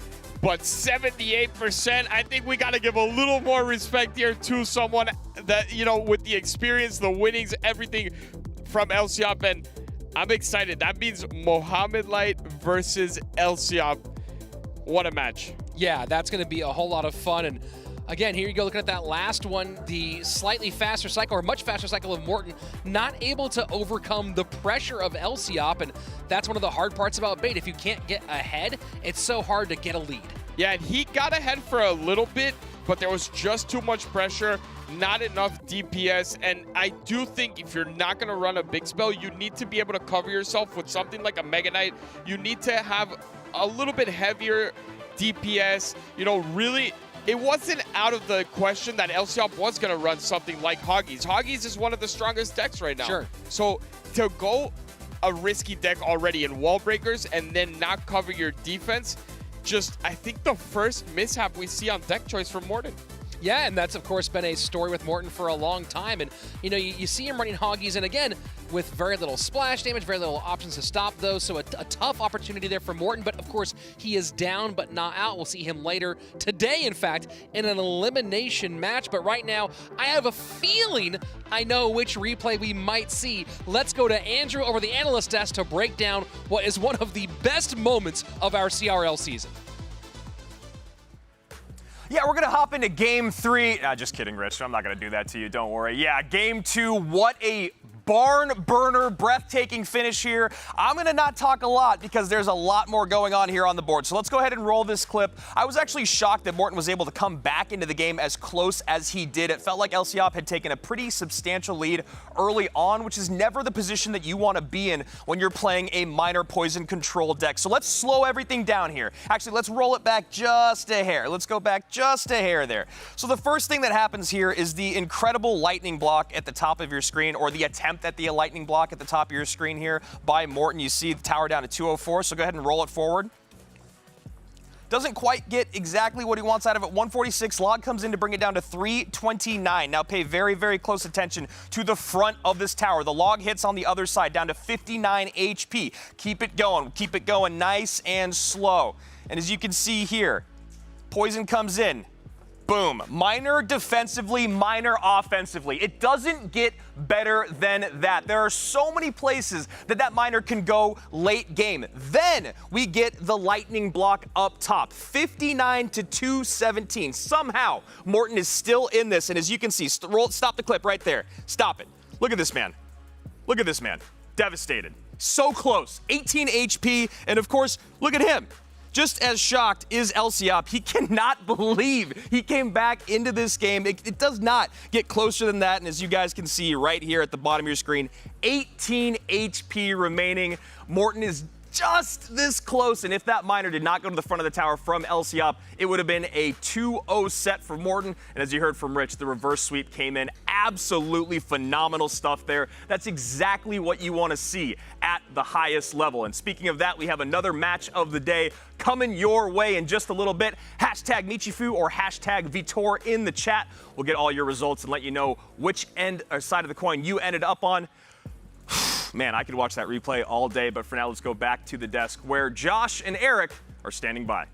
but 78%, I think we got to give a little more respect here to someone that, you know, with the experience, the winnings, everything from Elop, and I'm excited. That means Mohammad Light versus Elop. What a match. Yeah, that's going to be a whole lot of fun. And again, here you go, looking at that last one, the slightly faster cycle, or much faster cycle of Morton, not able to overcome the pressure of Elop, and that's one of the hard parts about Bait. If you can't get ahead, it's so hard to get a lead. Yeah, and he got ahead for a little bit, but there was just too much pressure, not enough DPS, and I do think if you're not going to run a big spell, you need to be able to cover yourself with something like a Mega Knight. You need to have a little bit heavier DPS, you know, really. It wasn't out of the question that Elop was going to run something like Hoggies. Hoggies is one of the strongest decks right now. Sure. So to go a risky deck already in wall breakers and then not cover your defense, just, I think the first mishap we see on deck choice from Morton. Yeah, and that's, of course, been a story with Morton for a long time. And, you know, you see him running Hoggies, and again, with very little splash damage, very little options to stop those. So a tough opportunity there for Morton. But, of course, he is down but not out. We'll see him later today, in fact, in an elimination match. But right now, I have a feeling I know which replay we might see. Let's go to Andrew over the analyst desk to break down what is one of the best moments of our CRL season. Yeah, we're going to hop into Game 3. Just kidding, Rich. I'm not going to do that to you. Don't worry. Yeah, Game 2. What a barn burner, breathtaking finish here. I'm going to not talk a lot because there's a lot more going on here on the board. So let's go ahead and roll this clip. I was actually shocked that Morton was able to come back into the game as close as he did. It felt like Elop had taken a pretty substantial lead early on, which is never the position that you want to be in when you're playing a minor poison control deck. So let's slow everything down here. Actually, let's roll it back just a hair. Let's go back just a hair there. So the first thing that happens here is the incredible lightning block at the top of your screen, or the attempt at the lightning block at the top of your screen here by Morton. You see the tower down to 204, so go ahead and roll it forward. Doesn't quite get exactly what he wants out of it. 146, Log comes in to bring it down to 329. Now pay very, very close attention to the front of this tower. The Log hits on the other side, down to 59 HP. Keep it going nice and slow. And as you can see here, Poison comes in. Boom. Minor defensively, minor offensively. It doesn't get better than that. There are so many places that minor can go late game. Then we get the lightning block up top. 59 to 217. Somehow, Morton is still in this. And as you can see, stop the clip right there. Stop it. Look at this man. Look at this man. Devastated. So close. 18 HP. And of course, look at him. Just as shocked is Elop. He cannot believe he came back into this game. It does not get closer than that. And as you guys can see right here at the bottom of your screen, 18 HP remaining. Morton is just this close. And if that miner did not go to the front of the tower from Elop, it would have been a 2-0 set for Morton. And as you heard from Rich, the reverse sweep came in. Absolutely phenomenal stuff there. That's exactly what you want to see at the highest level. And speaking of that, we have another match of the day coming your way in just a little bit. Hashtag Michifu or hashtag Vtor in the chat. We'll get all your results and let you know which end or side of the coin you ended up on. Man, I could watch that replay all day, but for now, let's go back to the desk where Josh and Eric are standing by.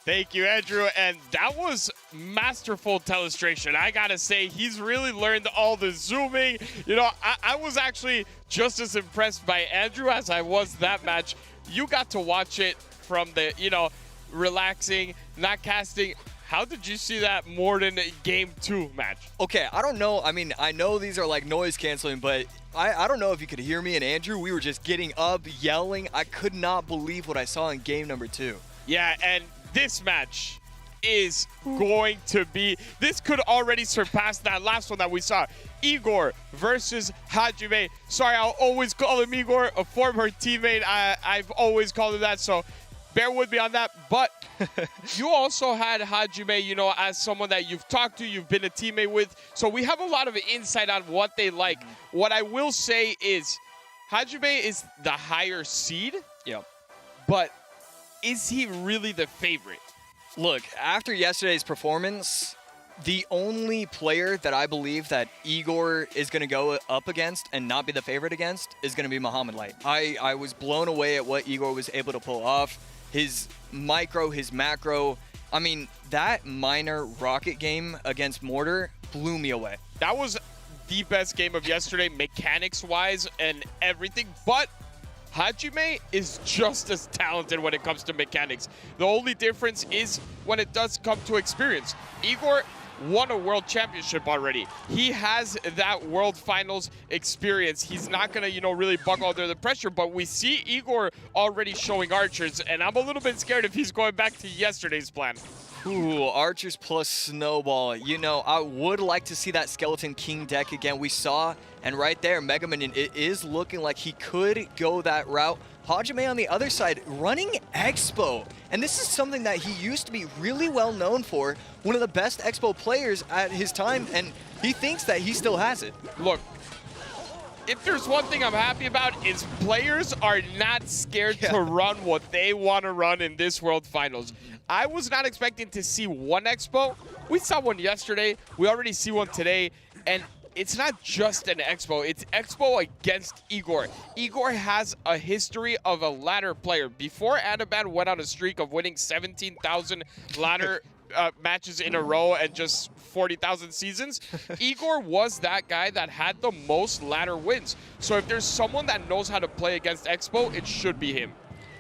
Thank you, Andrew. And that was masterful telestration. I gotta say, he's really learned all the zooming. You know, I was actually just as impressed by Andrew as I was that match. You got to watch it from the, you know, relaxing, not casting. How did you see that Morton Game 2 match? Okay, I don't know. I mean, I know these are like noise canceling, but I don't know if you could hear me and Andrew. We were just getting up, yelling. I could not believe what I saw in game number 2. Yeah, and this match is going to be, this could already surpass that last one that we saw. Igor versus Hajime. Sorry, I'll always call him Igor, a former teammate. I've always called him that, so bear with me on that. But you also had Hajime, you know, as someone that you've talked to, you've been a teammate with. So we have a lot of insight on what they like. What I will say is Hajime is the higher seed. Yep. But is he really the favorite? Look, after yesterday's performance, the only player that I believe that Igor is going to go up against and not be the favorite against is going to be Mohammad Light. I was blown away at what Igor was able to pull off. His micro, his macro. I mean, that minor rocket game against Mortar blew me away. That was the best game of yesterday, mechanics-wise and everything, but Hajime is just as talented when it comes to mechanics. The only difference is when it does come to experience. Igor won a world championship already. He has that world finals experience. He's not gonna, you know, really buckle under the pressure, but we see Igor already showing archers, and I'm a little bit scared if he's going back to yesterday's plan. Ooh, archers plus snowball. You know, I would like to see that Skeleton King deck again. We saw, and right there, Mega Minion, it is looking like he could go that route. Hajime on the other side, running Expo. And this is something that he used to be really well known for, one of the best Expo players at his time, and he thinks that he still has it. Look, if there's one thing I'm happy about is players are not scared to run what they want to run in this World Finals. I was not expecting to see one Expo. We saw one yesterday. We already see one today. And it's not just an Expo. It's Expo against Igor. Igor has a history of a ladder player. Before Anaban went on a streak of winning 17,000 ladder matches in a row and just 40,000 seasons, Igor was that guy that had the most ladder wins. So if there's someone that knows how to play against Expo, it should be him.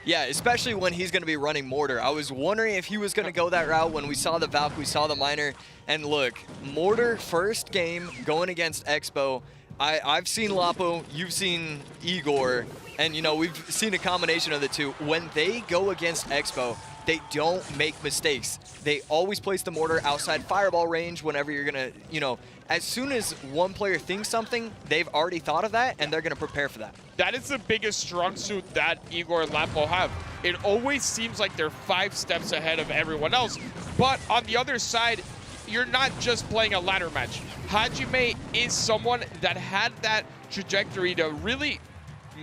Yeah, especially when he's going to be running Mortar. I was wondering if he was going to go that route when we saw the Valk, we saw the Miner. And look, Mortar first game going against Expo. I've seen Lapo, you've seen Igor, and you know, we've seen a combination of the two. When they go against Expo, they don't make mistakes. They always place the Mortar outside fireball range whenever you're going to, you know, as soon as one player thinks something, they've already thought of that, and they're going to prepare for that. That is the biggest strong suit that Igor and Lapo have. It always seems like they're 5 steps ahead of everyone else. But on the other side, you're not just playing a ladder match. Hajime is someone that had that trajectory to really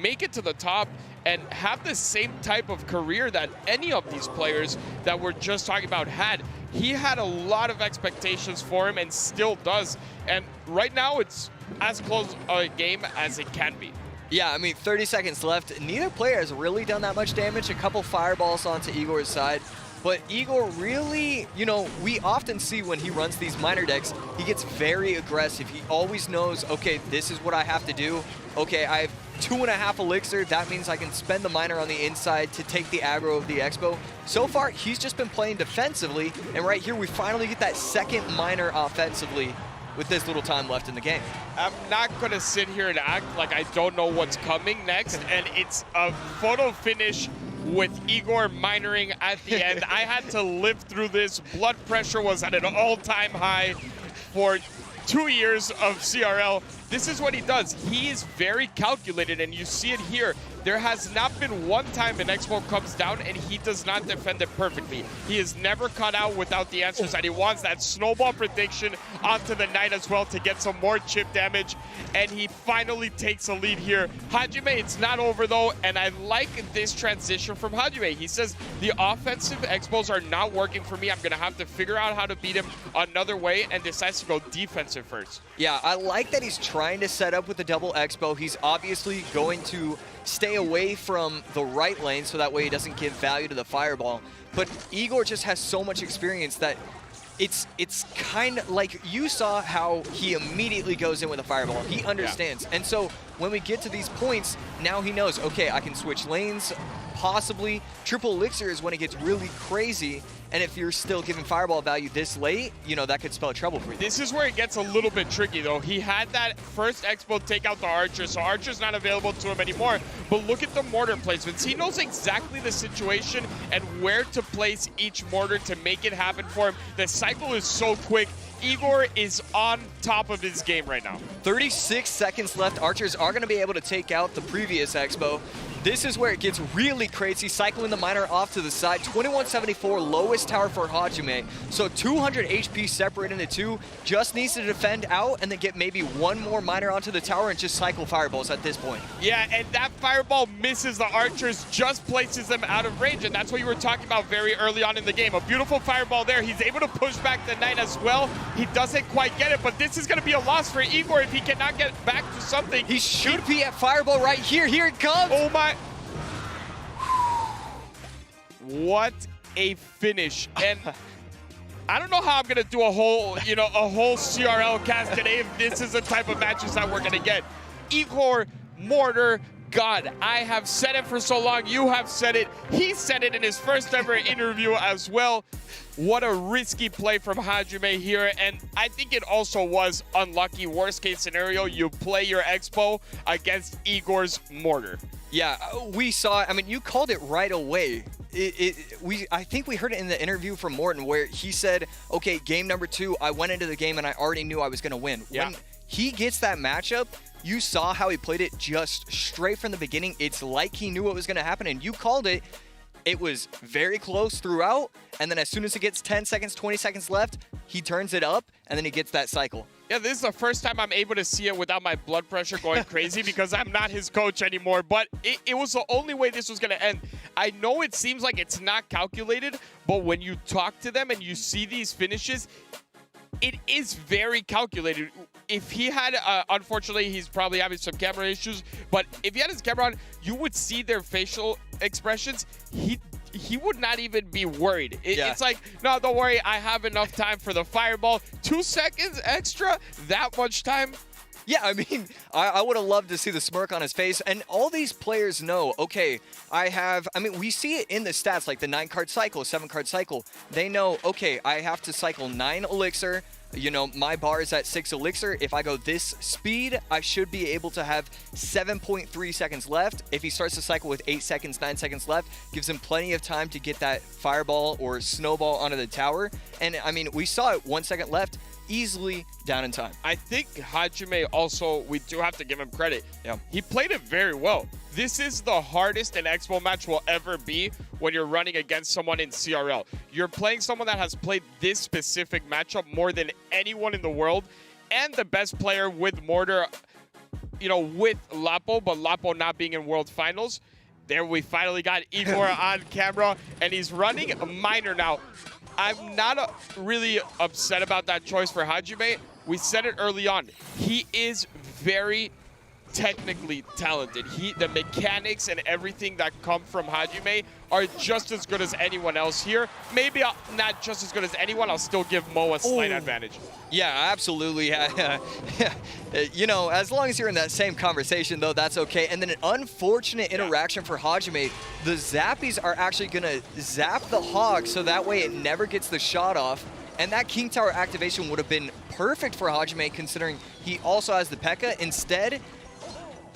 make it to the top and have the same type of career that any of these players that we're just talking about had. He had a lot of expectations for him and still does. And right now, it's as close a game as it can be. Yeah, I mean, 30 seconds left. Neither player has really done that much damage. A couple fireballs onto Igor's side. But Igor really, you know, we often see when he runs these minor decks, he gets very aggressive. He always knows, okay, this is what I have to do. Okay, I have 2.5 elixir. That means I can spend the miner on the inside to take the aggro of the Expo. So far, he's just been playing defensively. And right here, we finally get that second miner offensively with this little time left in the game. I'm not going to sit here and act like I don't know what's coming next. And it's a photo finish with Igor minoring at the end. I had to live through this. Blood pressure was at an all-time high for 2 years of CRL. This is what he does. He is very calculated, and you see it here. There has not been one time an Expo comes down and he does not defend it perfectly. He is never caught out without the answers that he wants. That snowball prediction onto the Knight as well to get some more chip damage, and he finally takes a lead here. Hajime, it's not over though, and I like this transition from Hajime. He says, the offensive Expos are not working for me. I'm gonna have to figure out how to beat him another way, and decides to go defensive first. Yeah, I like that he's trying to set up with the double Expo. He's obviously going to stay stay away from the right lane so that way he doesn't give value to the fireball. But Igor just has so much experience that it's kind of like you saw how he immediately goes in with a fireball. He understands. And so when we get to these points, now he knows, okay, I can switch lanes, possibly. Triple Elixir is when it gets really crazy. And if you're still giving fireball value this late, you know, that could spell trouble for you. This is where it gets a little bit tricky, though. He had that first Expo take out the Archer, so Archer's not available to him anymore. But look at the mortar placements. He knows exactly the situation and where to place each mortar to make it happen for him. The cycle is so quick. Igor is on top of his game right now. 36 seconds left. Archers are going to be able to take out the previous Expo. This is where it gets really crazy. Cycling the miner off to the side. 2174, lowest tower for Hajime. So 200 HP separated into two. Just needs to defend out and then get maybe one more miner onto the tower and just cycle fireballs at this point. Yeah, and that fireball misses the Archers, just places them out of range. And that's what you were talking about very early on in the game. A beautiful fireball there. He's able to push back the Knight as well. He doesn't quite get it, but this is going to be a loss for Igor if he cannot get back to something. He should be at fireball right here. Here it comes. Oh my. What a finish. And I don't know how I'm going to do a whole CRL cast today if this is the type of matches that we're going to get. Igor, Mortar, God, I have said it for so long. You have said it. He said it in his first ever interview as well. What a risky play from Hajime here, and I think it also was unlucky. Worst case scenario, you play your Expo against Igor's Mortar. Yeah, we saw, I mean, you called it right away. I think we heard it in the interview from Morton where he said, okay, game number 2, I went into the game and I already knew I was going to win. Yeah. When he gets that matchup, you saw how he played it just straight from the beginning. It's like he knew what was going to happen, and you called it. It was very close throughout, and then as soon as it gets 10 seconds, 20 seconds left, he turns it up, and then he gets that cycle. Yeah, this is the first time I'm able to see it without my blood pressure going crazy because I'm not his coach anymore, but it was the only way this was going to end. I know it seems like it's not calculated, but when you talk to them and you see these finishes, it is very calculated. If he had, unfortunately, he's probably having some camera issues, but if he had his camera on, you would see their facial expressions. He would not even be worried. It's like, no, don't worry, I have enough time for the fireball. 2 seconds extra, that much time. Yeah, I mean, I would have loved to see the smirk on his face. And all these players know, okay, we see it in the stats, like the 9-card cycle, 7-card cycle. They know, okay, I have to cycle 9 elixir. You know, my bar is at 6 elixir. If I go this speed, I should be able to have 7.3 seconds left. If he starts to cycle with 8 seconds, 9 seconds left, gives him plenty of time to get that fireball or snowball onto the tower. And I mean, we saw it 1 second left, easily down in time. I think Hajime also, we do have to give him credit. Yeah. He played it very well. This is the hardest an Expo match will ever be when you're running against someone in CRL. You're playing someone that has played this specific matchup more than anyone in the world, and the best player with Mortar, you know, with Lapo, but Lapo not being in World Finals. There we finally got Igor on camera, and he's running a miner now. I'm not really upset about that choice for Hajime. We said it early on. He is very technically talented. The mechanics and everything that come from Hajime are just as good as anyone else here. Maybe not just as good as anyone. I'll still give Mo a slight advantage. Yeah, absolutely. You know, as long as you're in that same conversation, though, that's okay. And then an unfortunate interaction for Hajime. The Zappies are actually going to zap the Hog so that way it never gets the shot off. And that King Tower activation would have been perfect for Hajime considering he also has the P.E.K.K.A. Instead,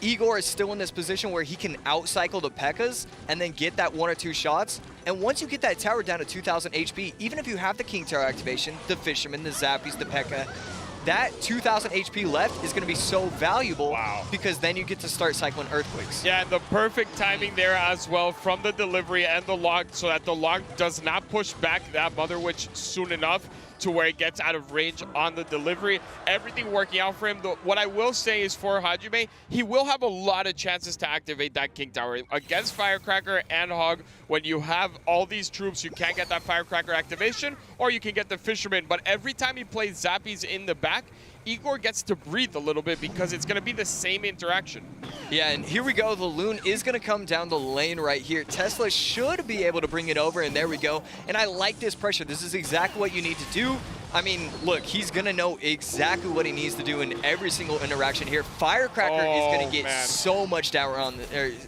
Igor is still in this position where he can outcycle the P.E.K.K.A.s and then get that 1 or 2 shots. And once you get that tower down to 2,000 HP, even if you have the King Tower activation, the Fisherman, the Zappies, the P.E.K.K.A., that 2,000 HP left is going to be so valuable because then you get to start cycling Earthquakes. Yeah, and the perfect timing there as well from the delivery and the log so that the log does not push back that Mother Witch soon enough to where it gets out of range on the delivery. Everything working out for him. What I will say is for Hajime, he will have a lot of chances to activate that King Tower. Against Firecracker and Hog, when you have all these troops, you can't get that Firecracker activation, or you can get the Fisherman. But every time he plays Zappies in the back, Igor gets to breathe a little bit because it's going to be the same interaction. Yeah, and here we go. The Loon is going to come down the lane right here. Tesla should be able to bring it over, and there we go. And I like this pressure. This is exactly what you need to do. I mean, look, he's going to know exactly what he needs to do in every single interaction here. Firecracker is going to get so much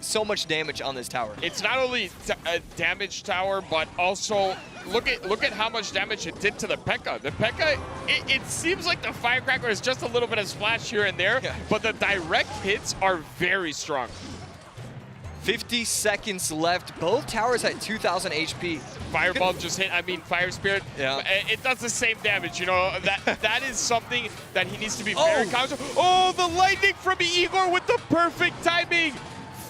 so much damage on this tower. It's not only a damage tower, but also look at how much damage it did to the P.E.K.K.A. The P.E.K.K.A., it seems like the Firecracker is just a little bit of splash here and there, but the direct hits are very strong. 50 seconds left. Both towers at 2,000 HP. Fireball just hit, I mean, Fire Spirit. Yeah. It does the same damage, you know. That is something that he needs to be very conscious of. Oh, the lightning from Igor with the perfect timing.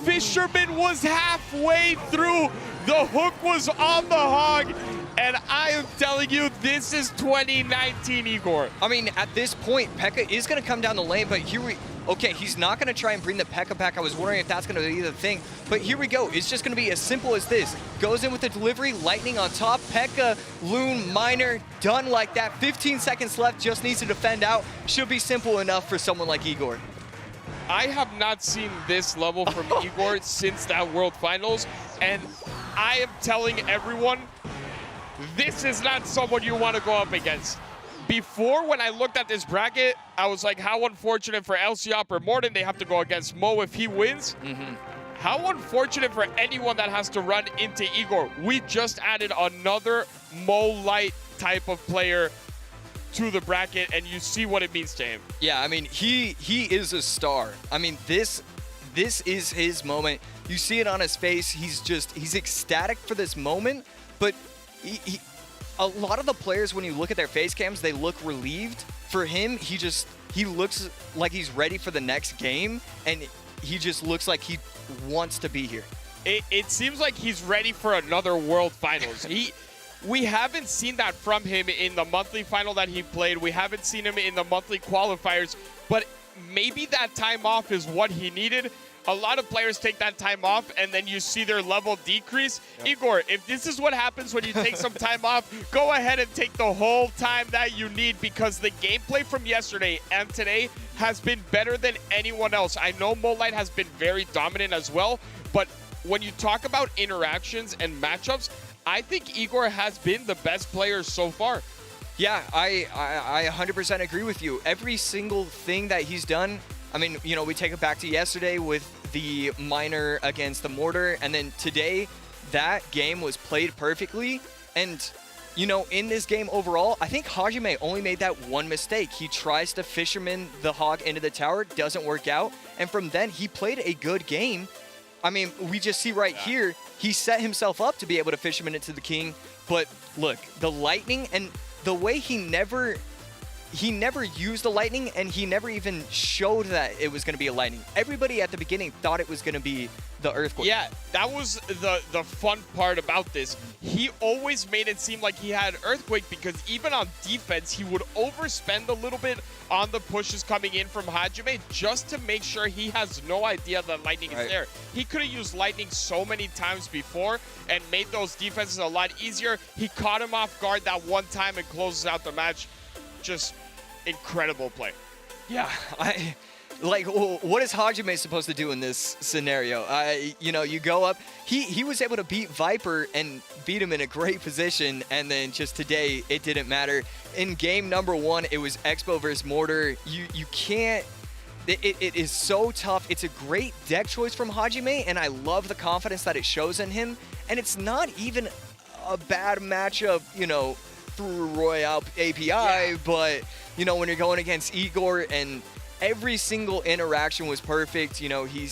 Fisherman was halfway through. The hook was on the hog. And I am telling you, this is 2019 Igor. I mean, at this point, P.E.K.K.A. is going to come down the lane, but here we... Okay, he's not going to try and bring the P.E.K.K.A. back. I was wondering if that's going to be the thing. But here we go. It's just going to be as simple as this. Goes in with the delivery, lightning on top, P.E.K.K.A., Loon, Miner, done like that. 15 seconds left, just needs to defend out. Should be simple enough for someone like Igor. I have not seen this level from Igor since that World Finals. And I am telling everyone, this is not someone you want to go up against. Before, when I looked at this bracket, I was like, how unfortunate for Elop or Morton. They have to go against Mo if he wins. How unfortunate for anyone that has to run into Igor. We just added another Mo Light type of player to the bracket, and you see what it means to him. Yeah, I mean, he is a star. I mean, this is his moment. You see it on his face. He's ecstatic for this moment, but a lot of the players, when you look at their face cams, they look relieved. For him, he looks like he's ready for the next game, and he just looks like he wants to be here. It seems like he's ready for another World Finals. We haven't seen that from him in the monthly final that he played. We haven't seen him in the monthly qualifiers, but maybe that time off is what he needed. A lot of players take that time off, and then you see their level decrease. Yep. Igor, if this is what happens when you take some time off, go ahead and take the whole time that you need, because the gameplay from yesterday and today has been better than anyone else. I know Moonlight has been very dominant as well, but when you talk about interactions and matchups, I think Igor has been the best player so far. Yeah, I 100% agree with you. Every single thing that he's done, I mean, you know, we take it back to yesterday with the Miner against the Mortar, and then today, that game was played perfectly. And, you know, in this game overall, I think Hajime only made that one mistake. He tries to fisherman the hog into the tower, doesn't work out, and from then, he played a good game. I mean, we just see right here, he set himself up to be able to fisherman it to the king, but look, the lightning and the way he never used the lightning, and he never even showed that it was going to be a lightning. Everybody at the beginning thought it was going to be the earthquake. Yeah, that was the fun part about this. He always made it seem like he had earthquake, because even on defense, he would overspend a little bit on the pushes coming in from Hajime just to make sure he has no idea that lightning is there. He could have used lightning so many times before and made those defenses a lot easier. He caught him off guard that one time and closes out the match. Just incredible play. Yeah, like, what is Hajime supposed to do in this scenario? You know, you go up. He was able to beat Viper and beat him in a great position, and then just today, it didn't matter. In game number one, it was Expo versus Mortar. You can't. It is so tough. It's a great deck choice from Hajime, and I love the confidence that it shows in him. And it's not even a bad matchup, you know, through Royale API, but, you know, when you're going against Igor, and every single interaction was perfect. You know, he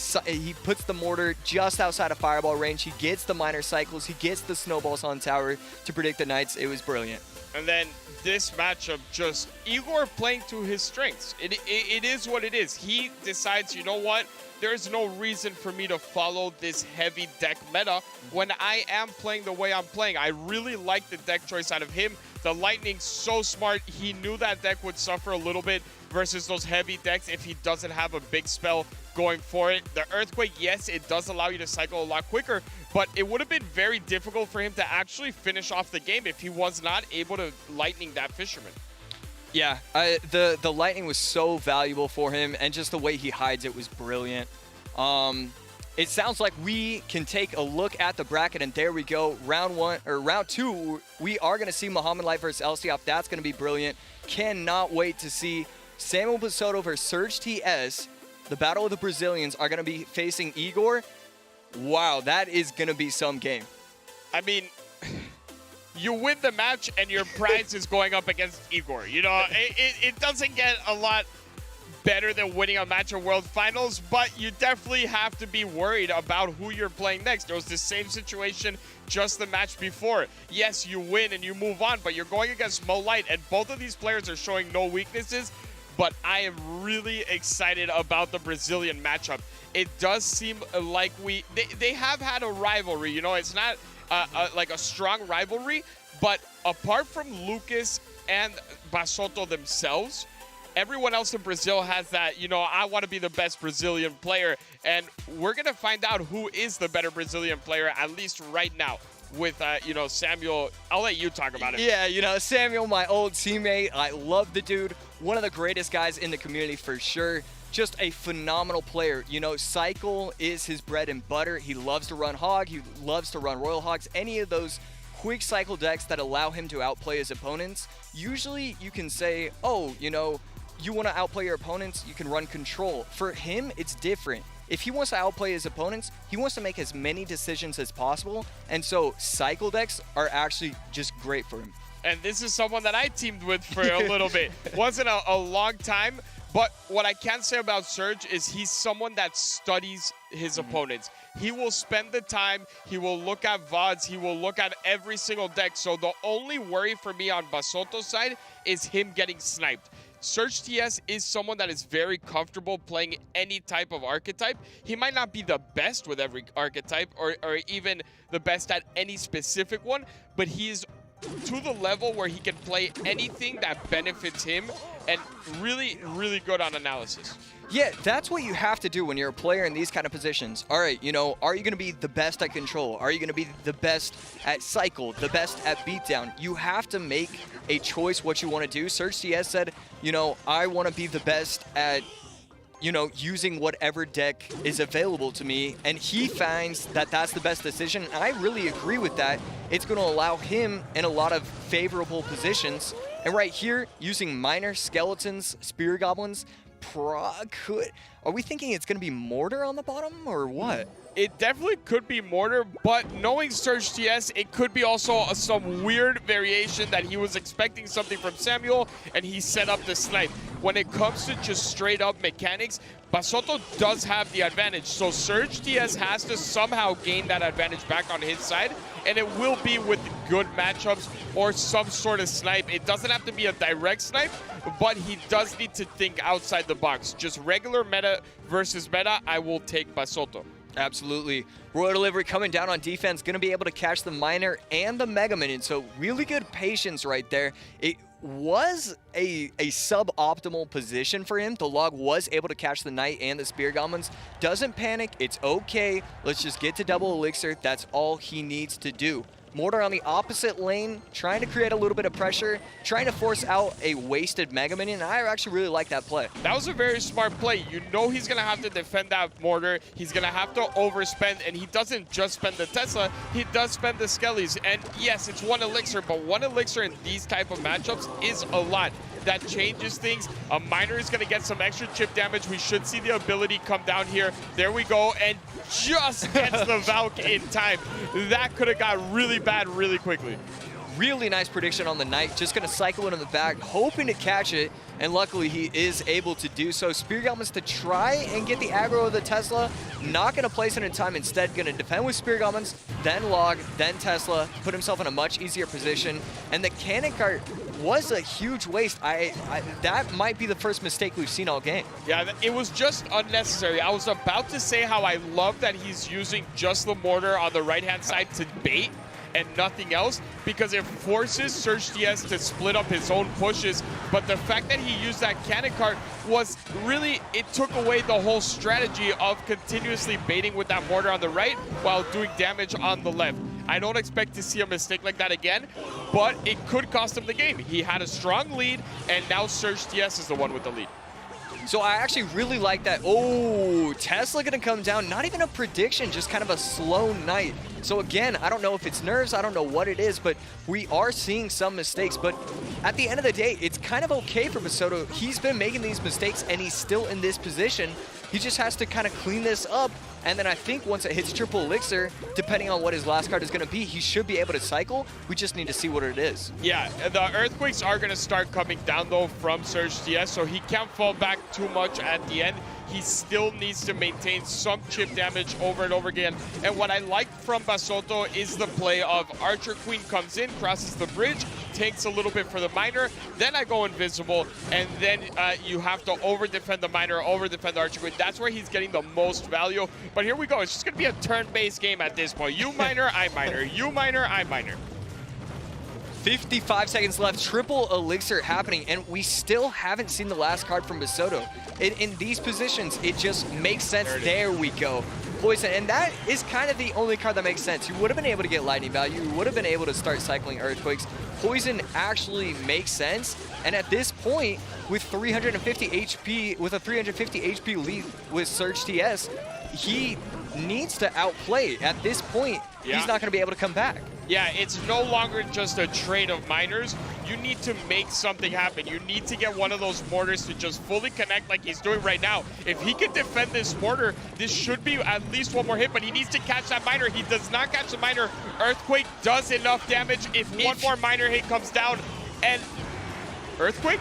puts the Mortar just outside of fireball range. He gets the Miner cycles. He gets the snowballs on tower to predict the Knights. It was brilliant. And then this matchup, just Igor playing to his strengths. It is what it is. He decides, you know what? There's no reason for me to follow this heavy deck meta when I am playing the way I'm playing. I really like the deck choice out of him. The Lightning's so smart. He knew that deck would suffer a little bit versus those heavy decks if he doesn't have a big spell going for it. The Earthquake, yes, it does allow you to cycle a lot quicker, but it would have been very difficult for him to actually finish off the game if he was not able to Lightning that Fisherman. Yeah, the lightning was so valuable for him, and just the way he hides it was brilliant. It sounds like we can take a look at the bracket, and there we go. Round two, we are going to see Mohammad Light versus LCOP. That's going to be brilliant. Cannot wait to see Samuel Basoto versus Surge TS. The Battle of the Brazilians are going to be facing Igor. Wow, that is going to be some game. I mean, you win the match and your prize is going up against Igor. You know, it doesn't get a lot better than winning a match of World Finals, but you definitely have to be worried about who you're playing next. There was the same situation just the match before. Yes, you win and you move on, but you're going against Mo Light, and both of these players are showing no weaknesses, but I am really excited about the Brazilian matchup. It does seem like they have had a rivalry, you know, it's not like a strong rivalry, but apart from Lucas and Basoto themselves, everyone else in Brazil has that, you know, I want to be the best Brazilian player, and we're going to find out who is the better Brazilian player, at least right now, with, you know, Samuel. I'll let you talk about it. Yeah, you know, Samuel, my old teammate, I love the dude. One of the greatest guys in the community for sure. Just a phenomenal player. You know, Cycle is his bread and butter. He loves to run Hog. He loves to run Royal Hogs. Any of those quick cycle decks that allow him to outplay his opponents. Usually you can say, oh, you know, you want to outplay your opponents, you can run Control. For him, it's different. If he wants to outplay his opponents, he wants to make as many decisions as possible. And so cycle decks are actually just great for him. And this is someone that I teamed with for a little bit. Wasn't a long time, but what I can say about Surge is he's someone that studies his opponents. He will spend the time, he will look at VODs, he will look at every single deck. So the only worry for me on Basoto's side is him getting sniped. Surge TS is someone that is very comfortable playing any type of archetype. He might not be the best with every archetype or even the best at any specific one, but he is to the level where he can play anything that benefits him, and really, really good on analysis. Yeah, that's what you have to do when you're a player in these kind of positions. All right, you know, are you going to be the best at Control? Are you going to be the best at Cycle, the best at Beatdown? You have to make a choice what you want to do. Surge TS said, you know, I want to be the best at, you know, using whatever deck is available to me, and he finds that that's the best decision. And I really agree with that. It's going to allow him in a lot of favorable positions. And right here, using Miner, Skeletons, Spear Goblins, are we thinking it's going to be Mortar on the bottom, or what? It definitely could be Mortar, but knowing Surge TS, it could be also some weird variation that he was expecting something from Samuel, and he set up the snipe. When it comes to just straight up mechanics, Basoto does have the advantage, so Surge TS has to somehow gain that advantage back on his side, and it will be with good matchups or some sort of snipe. It doesn't have to be a direct snipe, but he does need to think outside the box. Just regular meta versus meta, I will take Basoto. Absolutely. Royal Delivery coming down on defense, going to be able to catch the Miner and the Mega Minion, so really good patience right there. It was a suboptimal position for him. The Log was able to catch the Knight and the Spear Goblins. Doesn't panic. It's okay. Let's just get to double Elixir. That's all he needs to do. Mortar on the opposite lane, trying to create a little bit of pressure, trying to force out a wasted Mega Minion. I actually really like that play. That was a very smart play. You know he's going to have to defend that Mortar. He's going to have to overspend, and he doesn't just spend the Tesla, he does spend the Skellies. And yes, it's one Elixir, but one Elixir in these type of matchups is a lot. That changes things. A Miner is going to get some extra chip damage. We should see the ability come down here. There we go, and just gets the Valk in time. That could have got really bad really quickly. Really nice prediction on the Knight. Just going to cycle into the back, hoping to catch it, and luckily he is able to do so. Spear Goblins to try and get the aggro of the Tesla. Not going to place it in time. Instead, going to defend with Spear Goblins, then Log, then Tesla. Put himself in a much easier position. And the Cannon Cart was a huge waste. That might be the first mistake we've seen all game. Yeah, it was just unnecessary. I was about to say how I love that he's using just the Mortar on the right-hand side to bait and nothing else, because it forces Surge TS to split up his own pushes. But the fact that he used that Cannon Cart was really, it took away the whole strategy of continuously baiting with that Mortar on the right while doing damage on the left. I don't expect to see a mistake like that again, but it could cost him the game. He had a strong lead, and now Surge TS is the one with the lead. So I actually really like that. Oh, Tesla gonna come down. Not even a prediction, just kind of a slow night. So again, I don't know if it's nerves, I don't know what it is, but we are seeing some mistakes. But at the end of the day, it's kind of okay for Basoto. He's been making these mistakes and he's still in this position. He just has to kind of clean this up. And then I think once it hits triple elixir, depending on what his last card is going to be, he should be able to cycle. We just need to see what it is. Yeah, the Earthquakes are going to start coming down, though, from Surge TS, so he can't fall back too much at the end. He still needs to maintain some chip damage over and over again. And what I like from Basoto is the play of Archer Queen comes in, crosses the bridge, takes a little bit for the miner, then I go invisible, and then you have to over-defend the miner, over-defend the Archer Queen. That's where he's getting the most value. But here we go. It's just going to be a turn-based game at this point. You miner, I miner. You miner, I miner. 55 seconds left, triple elixir happening, and we still haven't seen the last card from Basoto. In these positions, it just makes sense. There we go. Poison, and that is kind of the only card that makes sense. You would have been able to get lightning value, you would have been able to start cycling Earthquakes. Poison actually makes sense, and at this point, with 350 HP, with a 350 HP lead with Surge TS, he needs to outplay. At this point, he's not going to be able to come back. Yeah, it's no longer just a trade of miners. You need to make something happen. You need to get one of those mortars to just fully connect like he's doing right now. If he can defend this mortar, this should be at least one more hit, but he needs to catch that miner. He does not catch the miner. Earthquake does enough damage if one more miner hit comes down. And Earthquake?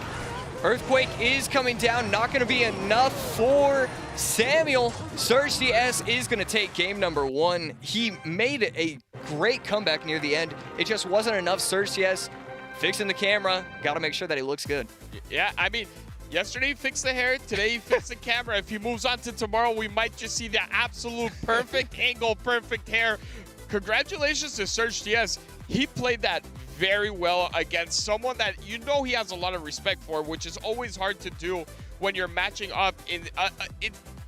Earthquake is coming down, not going to be enough for Samuel. Surge TS is going to take game number 1. He made a great comeback near the end. It just wasn't enough. Surge TS fixing the camera. Got to make sure that he looks good. Yeah, I mean, yesterday he fixed the hair, today he fixed the camera. If he moves on to tomorrow, we might just see the absolute perfect angle, perfect hair. Congratulations to Surge TS. He played that very well against someone that you know he has a lot of respect for, which is always hard to do when you're matching up in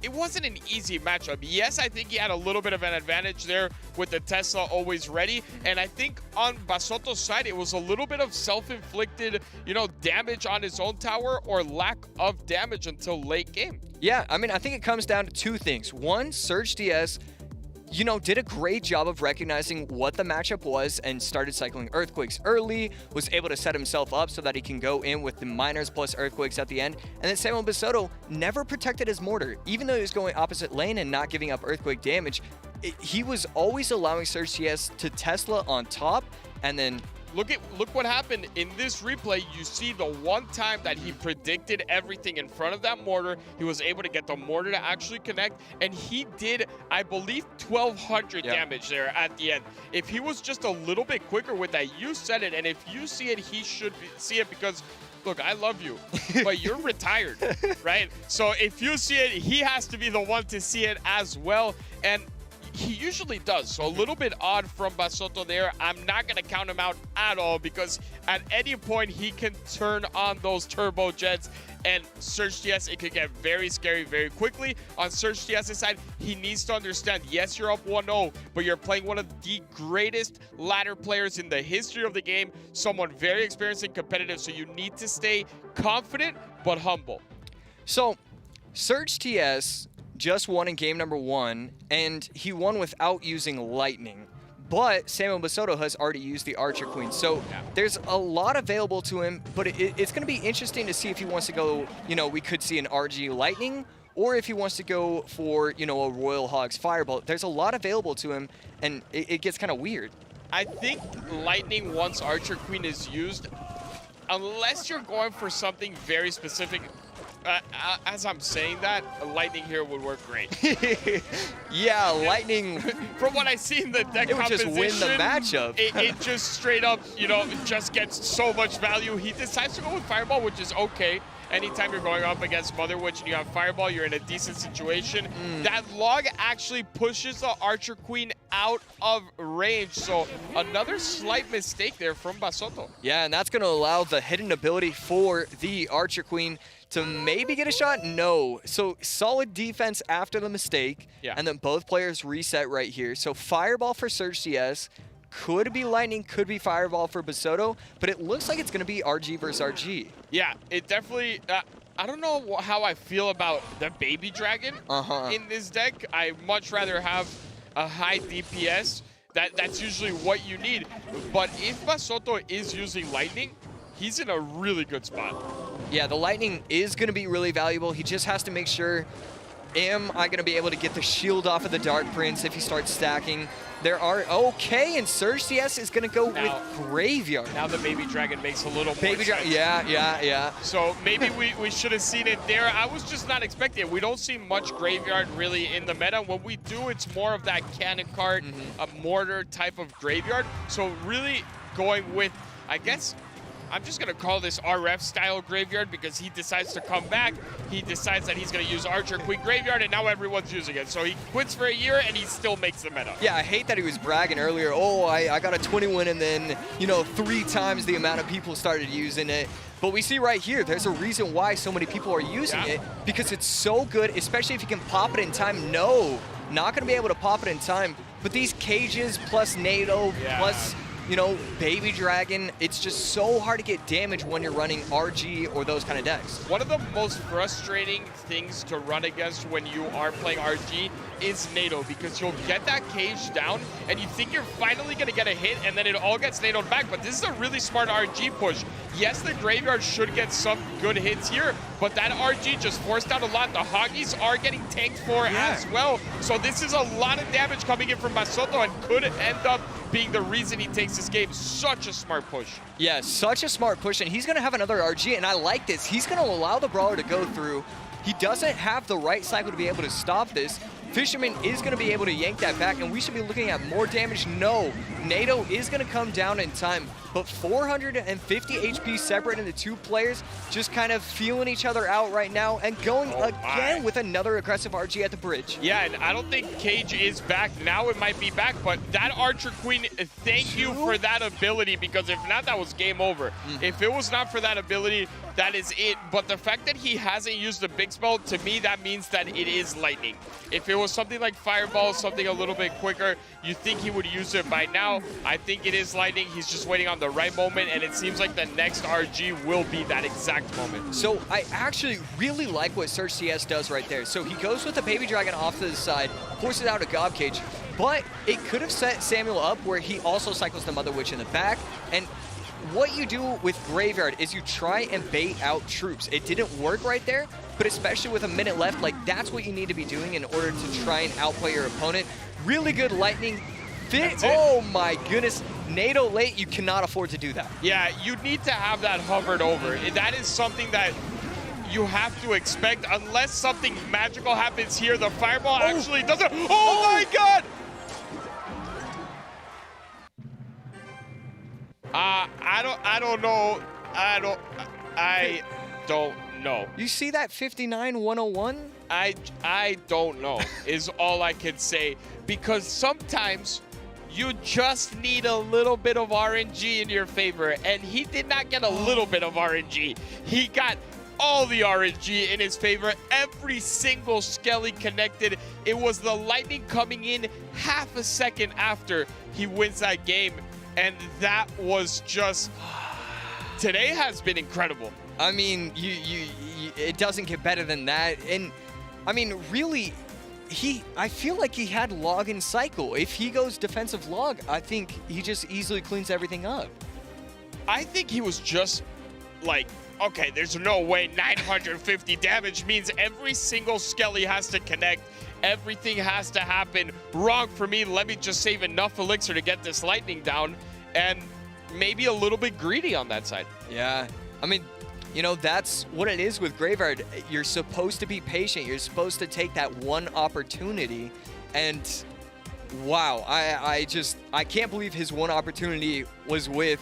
it wasn't an easy matchup. Yes, I think he had a little bit of an advantage there with the Tesla always ready, and I think on Basoto's side it was a little bit of self-inflicted, you know, damage on his own tower or lack of damage until late game. Yeah, I mean, I think it comes down to two things. One, Surge TS, you know, did a great job of recognizing what the matchup was and started cycling Earthquakes early, was able to set himself up so that he can go in with the miners plus Earthquakes at the end. And then Samuel Basoto never protected his mortar. Even though he was going opposite lane and not giving up Earthquake damage, he was always allowing Surge TS to Tesla on top, and then Look what happened in this replay. You see the one time that he predicted everything in front of that mortar, he was able to get the mortar to actually connect, and he did, I believe, 1,200 damage there at the end. If he was just a little bit quicker with that, you said it, and if you see it, he should see it, because look, I love you, but you're retired, right? So if you see it, he has to be the one to see it as well, and he usually does. So a little bit odd from Basoto there. I'm not going to count him out at all, because at any point he can turn on those turbo jets, and Surge TS, it could get very scary very quickly. On Surge TS's side, he needs to understand, yes, you're up 1-0, but you're playing one of the greatest ladder players in the history of the game, someone very experienced and competitive, so you need to stay confident but humble. So Surge TS just won in game number 1, and he won without using lightning. But Samuel Basoto has already used the Archer Queen, so there's a lot available to him, but it's going to be interesting to see if he wants to go, you know, we could see an RG Lightning, or if he wants to go for, you know, a Royal Hogs Firebolt. There's a lot available to him, and it gets kind of weird. I think Lightning, once Archer Queen is used, unless you're going for something very specific, as I'm saying that, Lightning here would work great. Yeah, Lightning. From what I see in the deck it would composition, just win the matchup. it just straight up, you know, just gets so much value. He decides to go with Fireball, which is okay. Anytime you're going up against Mother Witch and you have Fireball, you're in a decent situation. That log actually pushes the Archer Queen out of range. So another slight mistake there from Basoto. Yeah, and that's going to allow the hidden ability for the Archer Queen to maybe get a shot. No. So solid defense after the mistake. Yeah. And then both players reset right here. So Fireball for Surge TS. Could be Lightning, could be Fireball for Basoto, but it looks like it's going to be RG versus RG. Yeah, it definitely... I don't know how I feel about the Baby Dragon in this deck. I much rather have a high DPS. That's usually what you need. But if Basoto is using Lightning, he's in a really good spot. Yeah, the Lightning is going to be really valuable. He just has to make sure, am I going to be able to get the shield off of the Dark Prince if he starts stacking? There are, okay, and Surge CS is going to go with Graveyard. Now the Baby Dragon makes a little more sense. Yeah. So maybe we should have seen it there. I was just not expecting it. We don't see much Graveyard really in the meta. When we do, it's more of that cannon cart, a mortar type of Graveyard. So really going with, I guess, I'm just going to call this RF style Graveyard because he decides to come back. He decides that he's going to use Archer Queen Graveyard, and now everyone's using it. So he quits for a year, and he still makes the meta. Yeah, I hate that he was bragging earlier. Oh, I got a 20 win, and then, you know, 3 times the amount of people started using it. But we see right here, there's a reason why so many people are using it, because it's so good, especially if you can pop it in time. No, not going to be able to pop it in time. But these cages plus NATO plus... you know, Baby Dragon, it's just so hard to get damage when you're running RG or those kind of decks. One of the most frustrating things to run against when you are playing RG is NATO, because you'll get that cage down and you think you're finally going to get a hit and then it all gets NATO'd back, but this is a really smart RG push. Yes, the Graveyard should get some good hits here, but that RG just forced out a lot. The Hoggies are getting tanked for as well, so this is a lot of damage coming in from Basoto and could end up being the reason he takes this game. Such a smart push. Yeah, such a smart push, and he's going to have another RG, and I like this. He's going to allow the Brawler to go through. He doesn't have the right cycle to be able to stop this. Fisherman is going to be able to yank that back, and we should be looking at more damage. No, NATO is going to come down in time, but 450 HP separating the 2 players, just kind of feeling each other out right now, and going again with another aggressive RG at the bridge. Yeah, and I don't think Cage is back. Now it might be back, but that Archer Queen, thank you for that ability, because if not, that was game over. If it was not for that ability, that is it. But the fact that he hasn't used the big spell, to me, that means that it is Lightning. If it was something like Fireball, something a little bit quicker, you think he would use it by now. I think it is Lightning. He's just waiting on the right moment, and it seems like the next RG will be that exact moment. So I actually really like what Surge CS does right there. So he goes with the Baby Dragon off to the side, forces out a Gob Cage, but it could have set Samuel up where he also cycles the Mother Witch in the back. And what you do with Graveyard is you try and bait out troops. It didn't work right there, but especially with a minute left, like that's what you need to be doing in order to try and outplay your opponent. Really good Lightning fit. Oh my goodness. NATO late, you cannot afford to do that. Yeah, you need to have that hovered over. That is something that you have to expect unless something magical happens here. The Fireball actually doesn't. Oh my God! I don't know. I don't know. You see that 59-101? I don't know is all I can say, because sometimes you just need a little bit of RNG in your favor, and he did not get a little bit of RNG. He got all the RNG in his favor. Every single Skelly connected. It was the Lightning coming in half a second after he wins that game, and that was just... Today has been incredible. I mean, it doesn't get better than that. And I mean, really, I feel like he had log and cycle. If he goes defensive log, I think he just easily cleans everything up. I think he was just like, okay, there's no way 950 damage means every single Skelly has to connect. Everything has to happen. Wrong for me. Let me just save enough elixir to get this Lightning down. And maybe a little bit greedy on that side. Yeah, I mean, you know, that's what it is with Graveyard. You're supposed to be patient. You're supposed to take that one opportunity. And wow, I can't believe his one opportunity was with,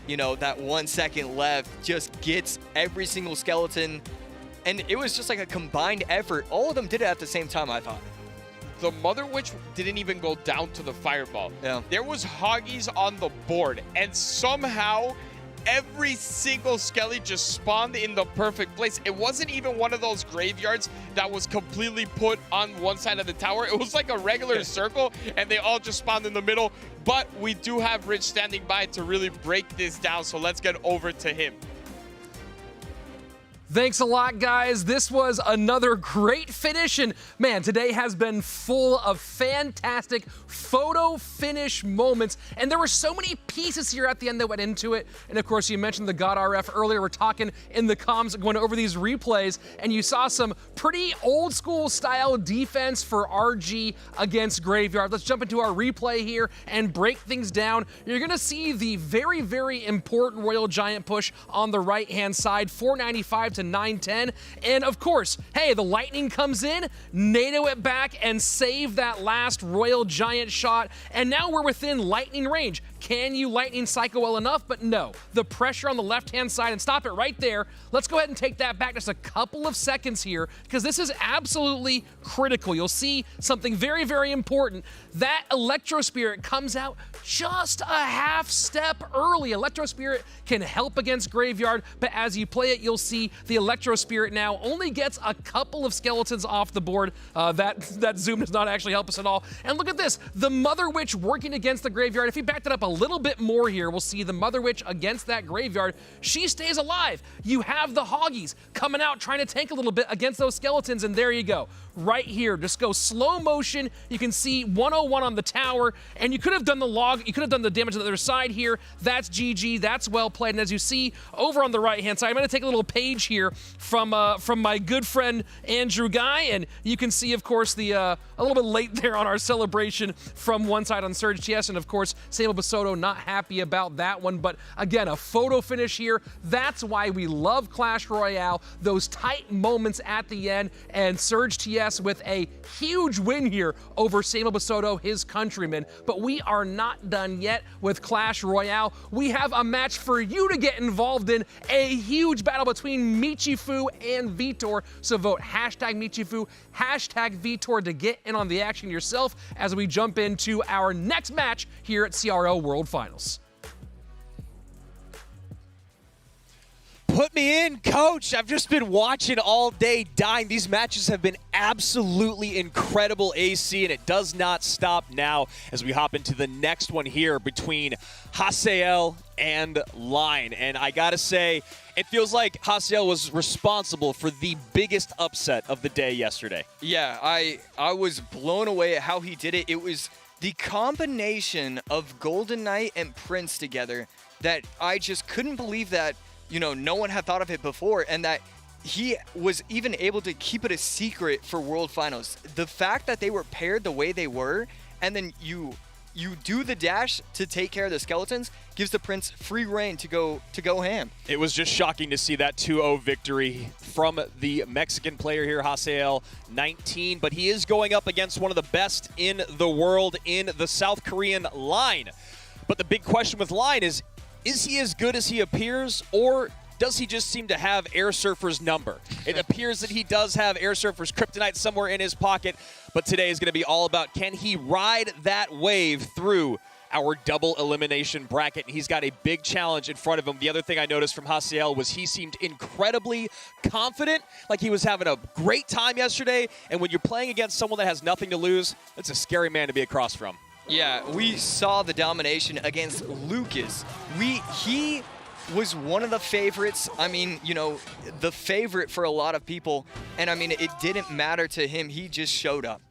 you know, that 1 second left. Just gets every single skeleton. And it was just like a combined effort. All of them did it at the same time, I thought. The Mother Witch didn't even go down to the Fireball. Yeah. There was Hoggies on the board, and somehow every single Skelly just spawned in the perfect place. It wasn't even one of those graveyards that was completely put on one side of the tower. It was like a regular circle, and they all just spawned in the middle. But we do have Rich standing by to really break this down, so let's get over to him. Thanks a lot, guys. This was another great finish, and man, today has been full of fantastic photo finish moments, and there were so many pieces here at the end that went into it. And of course, you mentioned the God RF earlier. We're talking in the comms, going over these replays, and you saw some pretty old school style defense for RG against Graveyard. Let's jump into our replay here and break things down. You're gonna see the very, very important Royal Giant push on the right-hand side, 495 to 910, and of course, hey, the lightning comes in, NATO it back, and save that last Royal Giant shot, and now we're within lightning range. Can you lightning cycle well enough? But no, the pressure on the left-hand side, and stop it right there. Let's go ahead and take that back just a couple of seconds here, because this is absolutely critical. You'll see something very, very important. That Electro Spirit comes out just a half step early. Electro Spirit can help against Graveyard, but as you play it, you'll see the Electro Spirit now only gets a couple of skeletons off the board. That zoom does not actually help us at all. And look at this, the Mother Witch working against the Graveyard. If you backed it up a little bit more here, we'll see the Mother Witch against that Graveyard. She stays alive. You have the Hoggies coming out trying to tank a little bit against those skeletons, and there you go. Right here, just go slow motion. You can see 101 on the tower, and you could have done the log, you could have done the damage on the other side here. That's GG, that's well played. And as you see over on the right-hand side, I'm gonna take a little page here from my good friend Andrew Guy, and you can see, of course, the a little bit late there on our celebration from one side on Surge TS, and of course, Samuel Basoto not happy about that one, but again, a photo finish here. That's why we love Clash Royale, those tight moments at the end, and Surge TS with a huge win here over Samuel Basoto, his countryman. But we are not done yet with Clash Royale. We have a match for you to get involved in, a huge battle between Michifu and Vtor. So vote hashtag Michifu, hashtag Vtor to get in on the action yourself as we jump into our next match here at CRL World Finals. Put me in, coach. I've just been watching all day, dying. These matches have been absolutely incredible, AC, and it does not stop now as we hop into the next one here between Hiel and Line. And I gotta say, it feels like Hiel was responsible for the biggest upset of the day yesterday. Yeah, I was blown away at how he did it. It was the combination of Golden Knight and Prince together that I just couldn't believe that, you know, no one had thought of it before, and that he was even able to keep it a secret for World Finals. The fact that they were paired the way they were, and then you do the dash to take care of the skeletons, gives the Prince free reign to go ham. It was just shocking to see that 2-0 victory from the Mexican player here, Hiel, 19, but he is going up against one of the best in the world in the South Korean Line. But the big question with Line is he as good as he appears, or does he just seem to have Air Surfer's number? It appears that he does have Air Surfer's kryptonite somewhere in his pocket, but today is going to be all about, can he ride that wave through our double elimination bracket? And he's got a big challenge in front of him. The other thing I noticed from Hiel was he seemed incredibly confident, like he was having a great time yesterday, and when you're playing against someone that has nothing to lose, that's a scary man to be across from. Yeah, we saw the domination against Lucas. He was one of the favorites. I mean, you know, the favorite for a lot of people. And I mean, it didn't matter to him. He just showed up.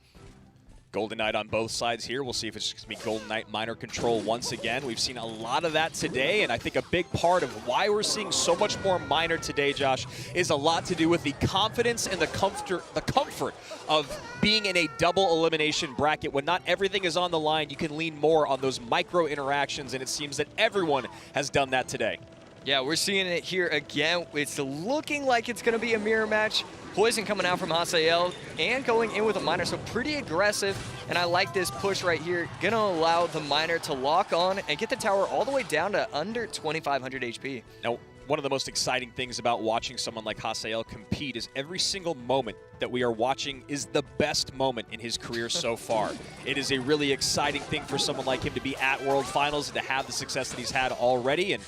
Golden Knight on both sides here. We'll see if it's just going to be Golden Knight minor control once again. We've seen a lot of that today, and I think a big part of why we're seeing so much more minor today, Josh, is a lot to do with the confidence and the comfort of being in a double elimination bracket. When not everything is on the line, you can lean more on those micro interactions, and it seems that everyone has done that today. Yeah, we're seeing it here again. It's looking like it's going to be a mirror match. Poison coming out from Hiel and going in with a miner, so pretty aggressive. And I like this push right here. Going to allow the miner to lock on and get the tower all the way down to under 2,500 HP. Now, one of the most exciting things about watching someone like Hiel compete is every single moment that we are watching is the best moment in his career so far. It is a really exciting thing for someone like him to be at World Finals and to have the success that he's had already. And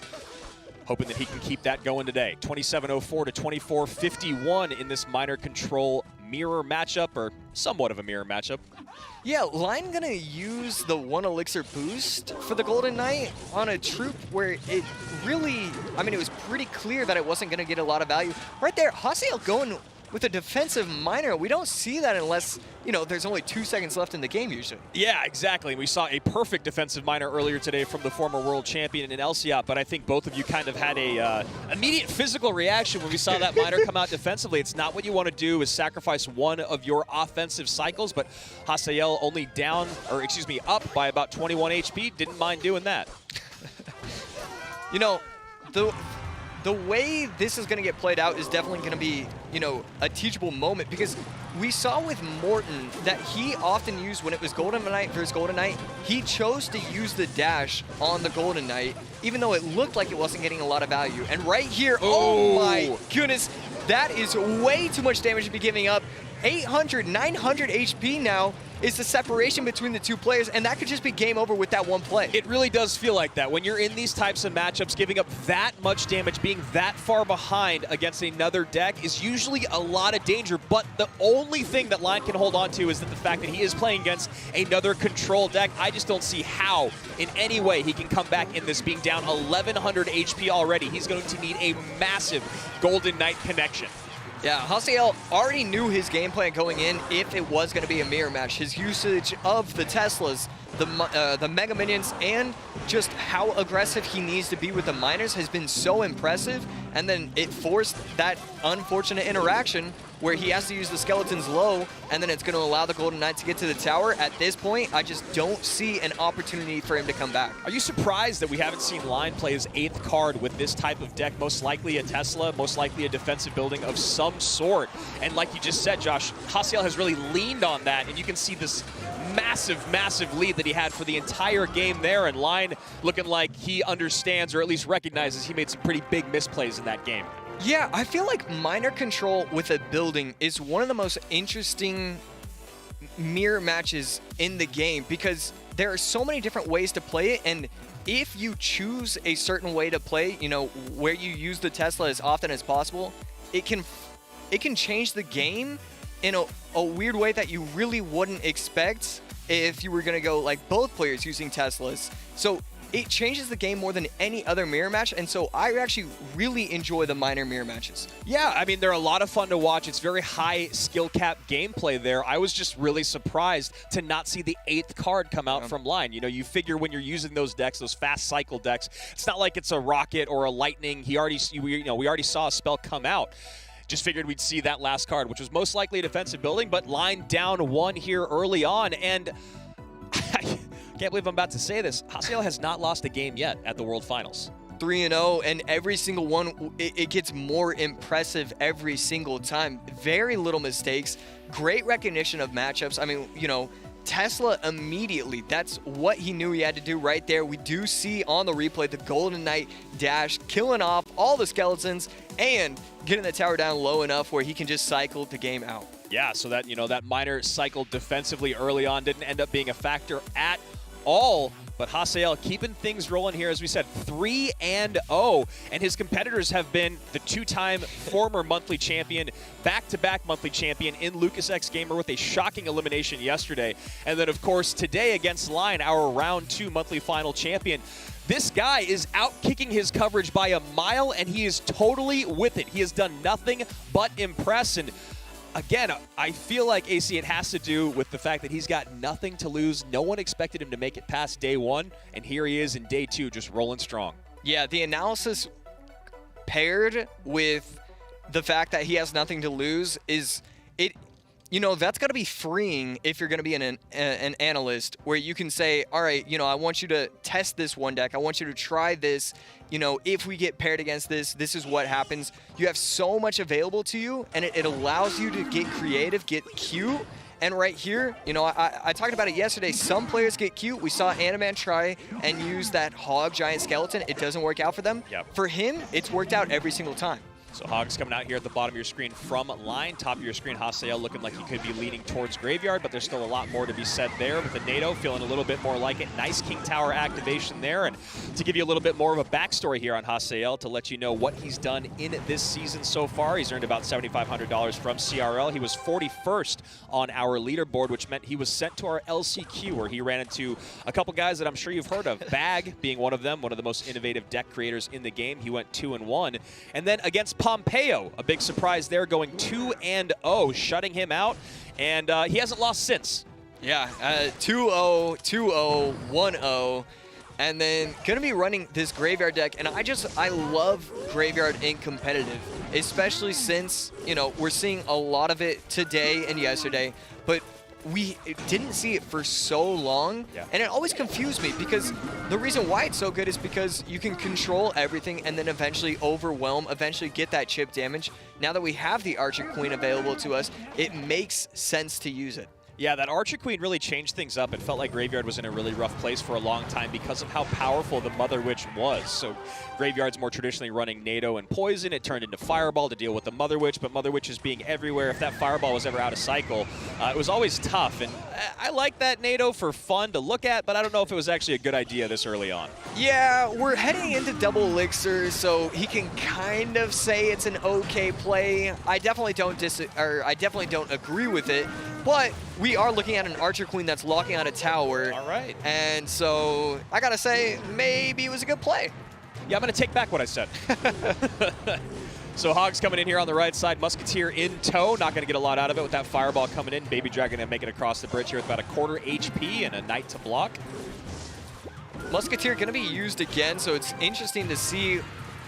hoping that he can keep that going today. 27-04 to 24-51 in this minor control mirror matchup, or somewhat of a mirror matchup. Yeah, Line gonna use the 1 elixir boost for the Golden Knight on a troop where it really, I mean, it was pretty clear that it wasn't gonna get a lot of value. Right there, Hajime going with a defensive minor. We don't see that unless, you know, there's only 2 seconds left in the game usually. Yeah, exactly. We saw a perfect defensive minor earlier today from the former world champion in Elop, but I think both of you kind of had a immediate physical reaction when we saw that minor come out defensively. It's not what you want to do, is sacrifice one of your offensive cycles, but Hajime only down, or excuse me, up by about 21 HP. Didn't mind doing that. You know, the way this is going to get played out is definitely going to be, you know, a teachable moment, because we saw with Morton that he often used, when it was Golden Knight versus Golden Knight, he chose to use the dash on the Golden Knight, even though it looked like it wasn't getting a lot of value. And right here, oh my goodness, that is way too much damage to be giving up. 800, 900 HP now is the separation between the two players, and that could just be game over with that one play. It really does feel like that. When you're in these types of matchups, giving up that much damage, being that far behind against another deck is usually a lot of danger, but the only thing that Line can hold on to is that the fact that he is playing against another control deck. I just don't see how, in any way, he can come back in this being down 1100 HP already. He's going to need a massive Golden Knight connection. Yeah, Hajime already knew his game plan going in if it was going to be a mirror match. His usage of the Teslas, the Mega Minions, and just how aggressive he needs to be with the miners has been so impressive. And then it forced that unfortunate interaction where he has to use the skeletons low, and then it's going to allow the Golden Knight to get to the tower. At this point, I just don't see an opportunity for him to come back. Are you surprised that we haven't seen Line play his 8th card with this type of deck? Most likely a Tesla, most likely a defensive building of some sort. And like you just said, Josh, Hajime has really leaned on that, and you can see this massive, massive lead that he had for the entire game there, and Line looking like he understands, or at least recognizes, he made some pretty big misplays in that game. Yeah, I feel like minor control with a building is one of the most interesting mirror matches in the game, because there are so many different ways to play it, and if you choose a certain way to play, you know, where you use the Tesla as often as possible, it can change the game in a weird way that you really wouldn't expect if you were going to go like both players using Teslas. So it changes the game more than any other mirror match, and so I actually really enjoy the minor mirror matches. Yeah, I mean, they're a lot of fun to watch. It's very high skill cap gameplay there. I was just really surprised to not see the 8th card come out from Line. You know, you figure when you're using those decks, those fast cycle decks, it's not like it's a Rocket or a Lightning. We already saw a spell come out. Just figured we'd see that last card, which was most likely a defensive building, but Line down 1 here early on, and I can't believe I'm about to say this. Hajime has not lost a game yet at the World Finals. 3-0, and every single one, it gets more impressive every single time. Very little mistakes, great recognition of matchups. I mean, you know, Tesla immediately, that's what he knew he had to do right there. We do see on the replay the Golden Knight dash, killing off all the skeletons and getting the tower down low enough where he can just cycle the game out. Yeah, so that, you know, that minor cycle defensively early on didn't end up being a factor at all, but Hajime keeping things rolling here, as we said, 3-0, and his competitors have been the 2-time former monthly champion, back-to-back monthly champion in Lucas X Gamer with a shocking elimination yesterday, and then of course today against Line, our round 2 monthly final champion. This guy is out-kicking his coverage by a mile, and he is totally with it. He has done nothing but impress, and again, I feel like, AC, it has to do with the fact that he's got nothing to lose. No one expected him to make it past day 1, and here he is in day 2, just rolling strong. Yeah, the analysis paired with the fact that he has nothing to lose is, you know, that's got to be freeing if you're going to be an analyst, where you can say, all right, you know, I want you to test this one deck. I want you to try this. You know, if we get paired against this, this is what happens. You have so much available to you, and it allows you to get creative, get cute. And right here, you know, I talked about it yesterday. Some players get cute. We saw Animan try and use that hog giant skeleton. It doesn't work out for them. Yep. For him, it's worked out every single time. So Hogs coming out here at the bottom of your screen from line. Top of your screen, Hajime looking like he could be leaning towards Graveyard, but there's still a lot more to be said there with the NATO feeling a little bit more like it. Nice King Tower activation there. And to give you a little bit more of a backstory here on Hajime, to let you know what he's done in this season so far, he's earned about $7,500 from CRL. He was 41st on our leaderboard, which meant he was sent to our LCQ, where he ran into a couple guys that I'm sure you've heard of. Bag being one of them, one of the most innovative deck creators in the game. He went 2-1. And then against Pompeo, a big surprise there, going 2-0, shutting him out, and he hasn't lost since. Yeah, 2-0, 2-0, 1-0, and then gonna be running this Graveyard deck, and I love Graveyard in competitive, especially since, you know, we're seeing a lot of it today and yesterday, but we didn't see it for so long, and it always confused me because the reason why it's so good is because you can control everything and then eventually overwhelm, eventually get that chip damage. Now that we have the Archer Queen available to us, it makes sense to use it. Yeah, that Archer Queen really changed things up. It felt like Graveyard was in a really rough place for a long time because of how powerful the Mother Witch was. So Graveyard's more traditionally running NATO and Poison. It turned into Fireball to deal with the Mother Witch, but Mother Witch is being everywhere. If that Fireball was ever out of cycle, it was always tough. And I like that NATO for fun to look at, but I don't know if it was actually a good idea this early on. Yeah, we're heading into double elixir, so he can kind of say it's an okay play. I definitely don't agree with it, but we are looking at an Archer Queen that's locking on a tower. All right. And so I gotta say, maybe it was a good play. Yeah, I'm gonna take back what I said. So Hogs coming in here on the right side, Musketeer in tow, not gonna get a lot out of it with that Fireball coming in. Baby Dragon gonna make it across the bridge here with about a quarter HP and a Knight to block. Musketeer gonna be used again, so it's interesting to see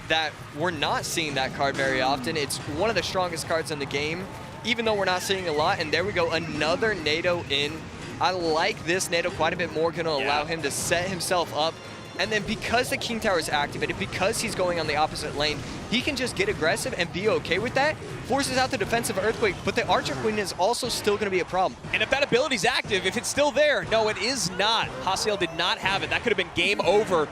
that we're not seeing that card very often. It's one of the strongest cards in the game, even though we're not seeing a lot. And there we go, another NATO in. I like this NATO quite a bit more, gonna allow him to set himself up. And then because the King Tower is activated, because he's going on the opposite lane, he can just get aggressive and be okay with that. Forces out the defensive Earthquake, but the Archer Queen is also still going to be a problem. And if that ability's active, if it's still there, no, it is not. Hajime did not have it. That could have been game over.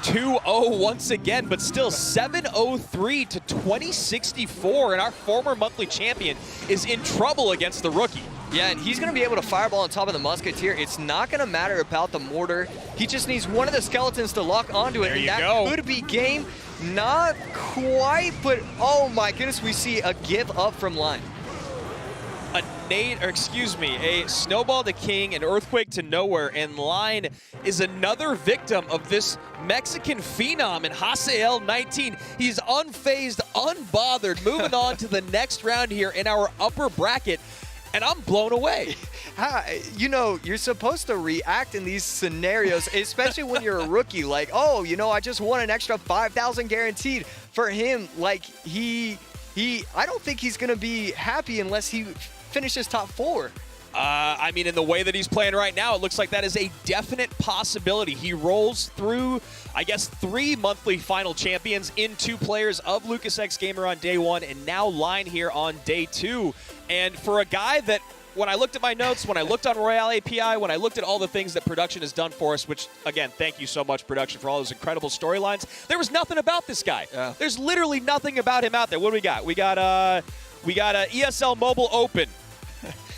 2-0 once again, but still 7-0-3 to 2064, and our former monthly champion is in trouble against the rookie. Yeah, and he's going to be able to Fireball on top of the Musketeer. It's not going to matter about the Mortar. He just needs one of the Skeletons to lock onto it, There and you that go. could be game. Not quite, but oh my goodness, we see a give up from Line. A Snowball to King, an Earthquake to nowhere, and Line is another victim of this Mexican phenom in Hajime 19. He's unfazed, unbothered, moving on to the next round here in our upper bracket, and I'm blown away. You know, you're supposed to react in these scenarios, especially when you're a rookie. Like, oh, you know, I just won an extra 5,000 guaranteed. For him, like, I don't think he's going to be happy unless he finishes top 4. I mean, in the way that he's playing right now, it looks like that is a definite possibility. He rolls through, I guess, 3 monthly final champions in 2 players of Lucas X Gamer on day 1 and now Line here on day 2. And for a guy that, when I looked at my notes, when I looked on Royale API, when I looked at all the things that production has done for us, which, again, thank you so much, production, for all those incredible storylines, there was nothing about this guy. Yeah. There's literally nothing about him out there. What do we got? We got a ESL Mobile Open.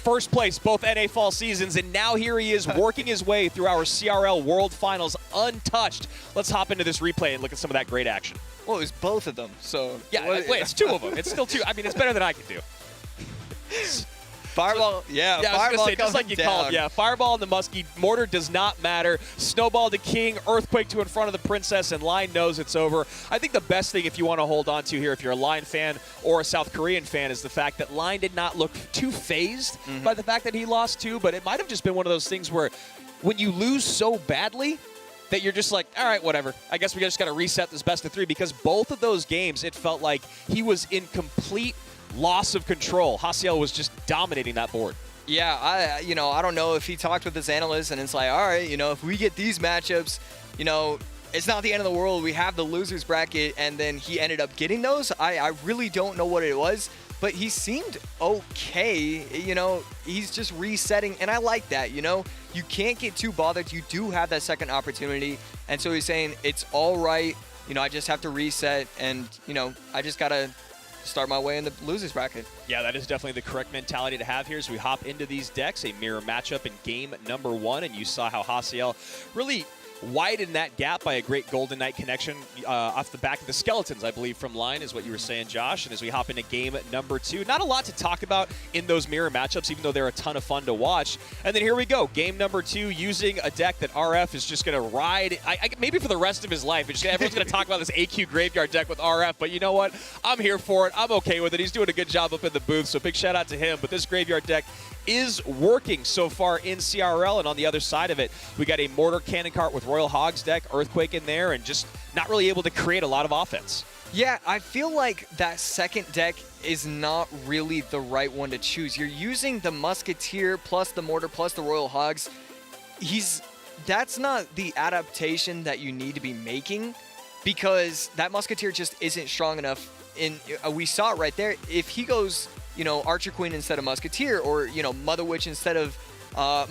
First place, both NA fall seasons, and now here he is working his way through our CRL World Finals untouched. Let's hop into this replay and look at some of that great action. Well, it was both of them, so... Yeah, wait, it's 2 of them. It's still 2. I mean, it's better than I can do. Fireball, Yeah, I was Fireball gonna say, just like you called, yeah, Fireball on the Muskie, Mortar does not matter, Snowball to King, Earthquake to in front of the Princess, and Line knows it's over. I think the best thing if you want to hold on to here, if you're a Line fan or a South Korean fan, is the fact that Line did not look too phased by the fact that he lost 2, but it might have just been one of those things where when you lose so badly that you're just like, all right, whatever. I guess we just got to reset this best of 3, because both of those games, it felt like he was in complete loss of control. Hajime was just dominating that board. Yeah, I don't know if he talked with his analysts and it's like, all right, you know, if we get these matchups, you know, it's not the end of the world. We have the losers bracket, and then he ended up getting those. I really don't know what it was, but he seemed okay. You know, he's just resetting, and I like that, you know. You can't get too bothered. You do have that second opportunity, and so he's saying it's all right. you know, I just have to reset and, you know, I just got to start my way in the losers bracket. Yeah, that is definitely the correct mentality to have here as we hop into these decks. A mirror matchup in game number 1, and you saw how Hiel really widened that gap by a great Golden Knight connection off the back of the Skeletons, I believe, from line is what you were saying, Josh. And as we hop into game number 2, not a lot to talk about in those mirror matchups, even though they're a ton of fun to watch. And then here we go, game number 2, using a deck that RF is just going to ride, maybe for the rest of his life. Everyone's going to talk about this AQ Graveyard deck with RF, but you know what? I'm here for it. I'm okay with it. He's doing a good job up in the booth, so big shout out to him. But this Graveyard deck is working so far in CRL, and on the other side of it, we got a Mortar Cannon Cart with Royal Hogs deck, Earthquake in there, and just not really able to create a lot of offense. Yeah, I feel like that second deck is not really the right one to choose. You're using the Musketeer plus the Mortar plus the Royal Hogs. That's not the adaptation that you need to be making, because that Musketeer just isn't strong enough. We saw it right there. If he goes, you know, Archer Queen instead of Musketeer, or, you know, Mother Witch instead of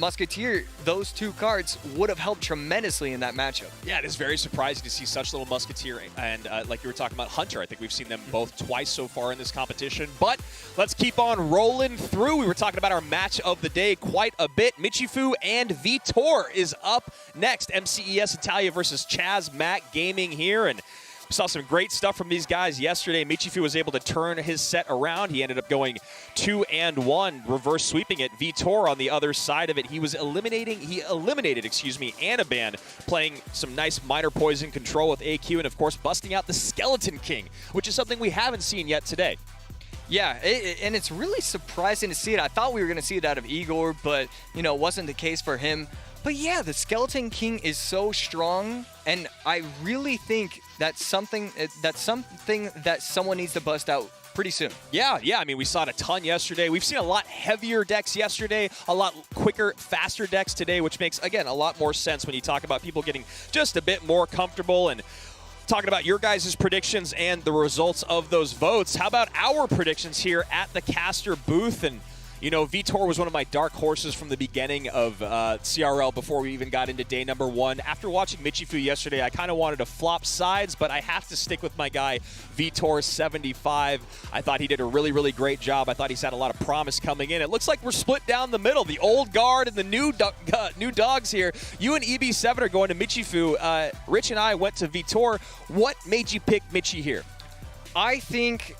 Musketeer, those 2 cards would have helped tremendously in that matchup. Yeah, it is very surprising to see such little Musketeer and like you were talking about, Hunter. I think we've seen them both twice so far in this competition, but let's keep on rolling through. We were talking about our match of the day quite a bit. Michifu and Vtor is up next. MCES Italia versus Chaz Mac Gaming here, and we saw some great stuff from these guys yesterday. Michifu was able to turn his set around. He ended up going 2-1, reverse sweeping it. Vtor on the other side of it, he eliminated, Anaban, playing some nice minor poison control with AQ, and of course busting out the Skeleton King, which is something we haven't seen yet today. Yeah, and it's really surprising to see it. I thought we were going to see it out of Igor, but, you know, it wasn't the case for him. But yeah, the Skeleton King is so strong, and I really think that's something that someone needs to bust out pretty soon. Yeah, I mean, we saw it a ton yesterday. We've seen a lot heavier decks yesterday, a lot quicker, faster decks today, which makes, again, a lot more sense when you talk about people getting just a bit more comfortable. And talking about your guys' predictions and the results of those votes, how about our predictions here at the caster booth? And you know, Vtor was one of my dark horses from the beginning of CRL before we even got into day number 1. After watching Michifu yesterday, I kind of wanted to flop sides, but I have to stick with my guy, Vtor75. I thought he did a really, really great job. I thought he's had a lot of promise coming in. It looks like we're split down the middle. The old guard and the new dogs here. You and EB7 are going to Michifu. Rich and I went to Vtor. What made you pick Michi here? I think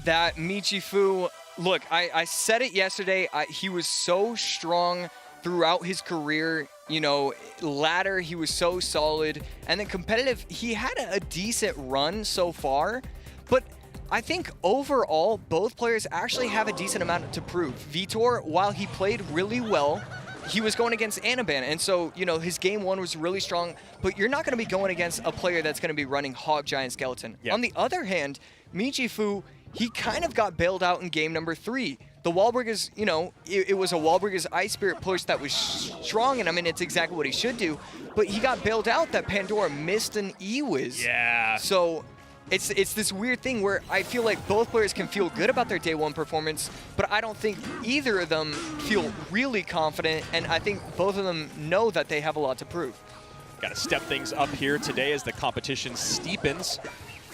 that Michifu... Look, I said it yesterday. He was so strong throughout his career. You know, ladder, he was so solid. And then competitive, he had a decent run so far. But I think overall, both players actually have a decent amount to prove. Vtor, while he played really well, he was going against Anaban. And so, you know, his game 1 was really strong. But you're not going to be going against a player that's going to be running Hog Giant Skeleton. Yep. On the other hand, Michifu, he kind of got bailed out in game number 3. The Wahlburgers, you know, it was a Wahlburgers Ice Spirit push that was strong, and I mean, it's exactly what he should do, but he got bailed out that Pandora missed an E-Wiz. Yeah. So it's this weird thing where I feel like both players can feel good about their day 1 performance, but I don't think either of them feel really confident, and I think both of them know that they have a lot to prove. Got to step things up here today as the competition steepens.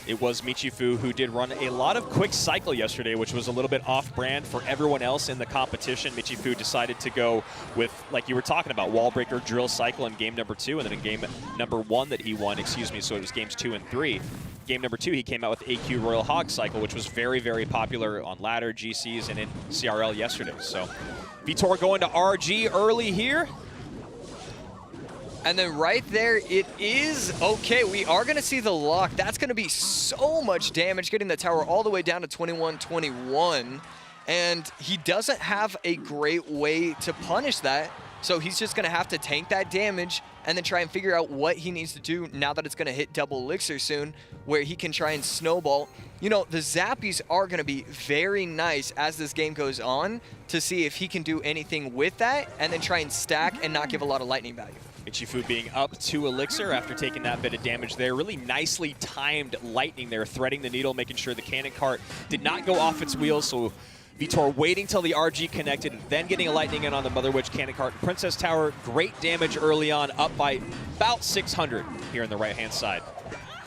It was Michifu who did run a lot of quick cycle yesterday, which was a little bit off-brand for everyone else in the competition. Michifu decided to go with, like you were talking about, Wallbreaker Drill Cycle in game number 2, and then in game number 1 that he won, so it was games 2 and 3. Game number 2, he came out with AQ Royal Hog Cycle, which was very, very popular on ladder, GCs, and in CRL yesterday. So Vtor going to RG early here. And then right there, it is okay. We are going to see the lock. That's going to be so much damage, getting the tower all the way down to 21-21. And he doesn't have a great way to punish that. So he's just going to have to tank that damage and then try and figure out what he needs to do now that it's going to hit double elixir soon, where he can try and snowball. You know, the Zappies are going to be very nice as this game goes on to see if he can do anything with that and then try and stack and not give a lot of lightning value. Michifu being up 2 elixir after taking that bit of damage there. Really nicely timed lightning there, threading the needle, making sure the cannon cart did not go off its wheels. So Vtor waiting till the RG connected, then getting a lightning in on the Mother Witch cannon cart. Princess Tower, great damage early on, up by about 600 here on the right-hand side.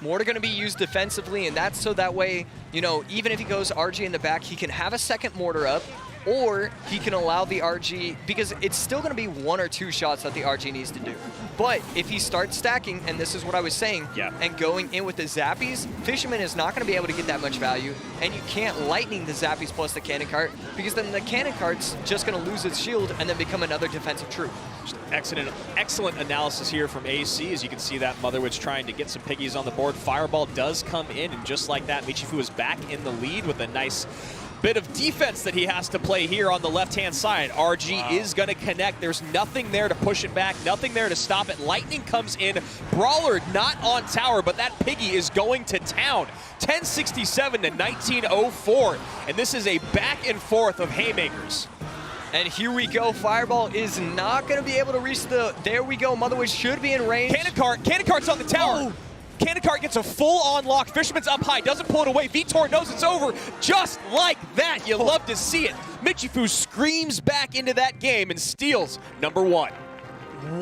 More going to be used defensively, and that's so that way, you know, even if he goes RG in the back, he can have a second mortar up, or he can allow the RG, because it's still going to be 1 or 2 shots that the RG needs to do. But if he starts stacking, and this is what I was saying, and going in with the Zappies, Fisherman is not going to be able to get that much value, and you can't lightning the Zappies plus the cannon cart, because then the cannon cart's just going to lose its shield and then become another defensive troop. Excellent analysis here from AC. As you can see, that Mother Witch trying to get some piggies on the board. Fireball does come in, and just like that, Michifu is back in the lead with a nice bit of defense that he has to play here on the left-hand side. RG is going to connect. There's nothing there to push it back, nothing there to stop it. Lightning comes in. Brawler not on tower, but that piggy is going to town. 1067 to 1904, and this is a back and forth of haymakers. And here we go. Fireball is not going to be able to reach the... There we go. Mother Witch should be in range. Cannon cart's on the tower. Cannon cart gets a full-on lock. Fisherman's up high, doesn't pull it away. Vtor knows it's over. Just like that. You love to see it. Michifu screams back into that game and steals number 1.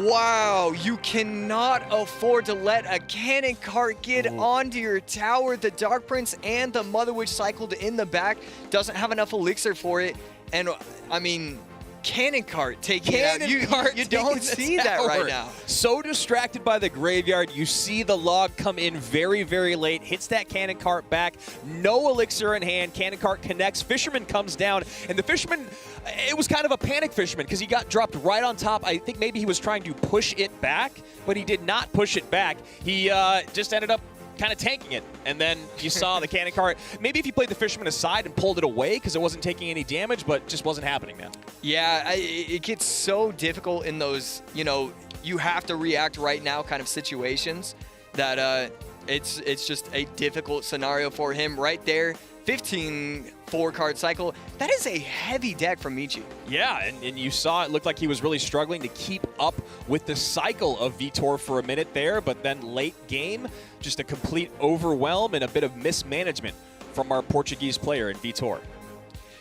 Wow, you cannot afford to let a cannon cart get onto your tower. The Dark Prince and the Mother Witch cycled in the back. Doesn't have enough elixir for it. And, I mean... Cannon cart taking it out. You don't see that right now. So distracted by the graveyard, you see the log come in very, very late, hits that cannon cart back, no elixir in hand, cannon cart connects, Fisherman comes down, and the Fisherman, it was kind of a panic Fisherman because he got dropped right on top. I think maybe he was trying to push it back, but he did not push it back. He just ended up kind of tanking it, and then you saw the cannon cart. Maybe if he played the Fisherman aside and pulled it away because it wasn't taking any damage, but just wasn't happening, man. Yeah, it gets so difficult in those, you know, you have to react right now kind of situations that it's just a difficult scenario for him right there. 15 4-card cycle. That is a heavy deck from Michi. Yeah, and you saw it looked like he was really struggling to keep up with the cycle of Vtor for a minute there, but then late game, just a complete overwhelm and a bit of mismanagement from our Portuguese player in Vtor.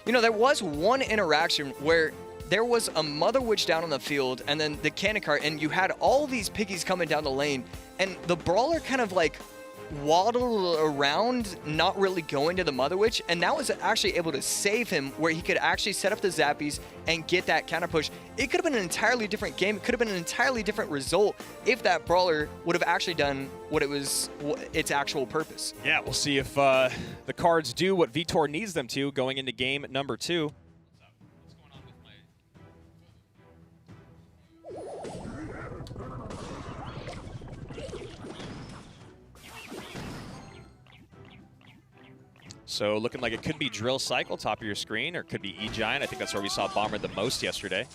You know, there was one interaction where there was a Mother Witch down on the field and then the cannon cart, and you had all these piggies coming down the lane, and the Brawler kind of like waddled around, not really going to the Mother Witch, and that was actually able to save him where he could actually set up the Zappies and get that counter push. It could have been an entirely different game. It could have been an entirely different result if that Brawler would have actually done what it was, its actual purpose. Yeah, we'll see if the cards do what Vtor needs them to going into game number 2. So looking like it could be Drill Cycle, top of your screen, or it could be E-Giant. I think that's where we saw Bomber the most yesterday.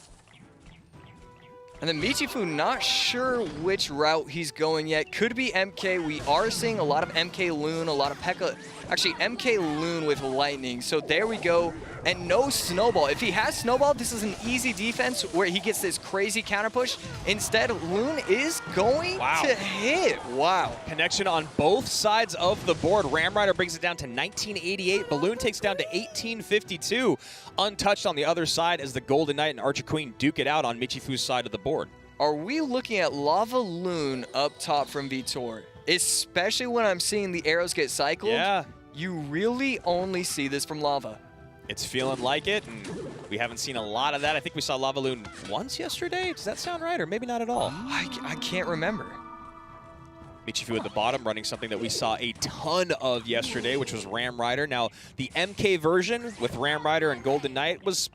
And then Michifu, not sure which route he's going yet. Could be MK. We are seeing a lot of MK Loon, a lot of P.E.K.K.A. Actually, MK Loon with Lightning. So there we go. And no Snowball. If he has Snowball, this is an easy defense where he gets this crazy counter push. Instead, Loon is going to hit. Wow. Connection on both sides of the board. Ram Rider brings it down to 1988. Balloon takes down to 1852. Untouched on the other side as the Golden Knight and Archer Queen duke it out on Michifu's side of the board. Are we looking at Lava Loon up top from Vtor? Especially when I'm seeing the arrows get cycled. Yeah. You really only see this from Lava. It's feeling like it, and we haven't seen a lot of that. I think we saw Lava Loon once yesterday. Does that sound right, or maybe not at all? I can't remember. Michifu at the bottom running something that we saw a ton of yesterday, which was Ram Rider. Now, the MK version with Ram Rider and Golden Knight was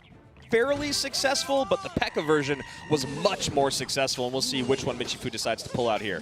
fairly successful, but the P.E.K.K.A. version was much more successful, and we'll see which one Michifu decides to pull out here.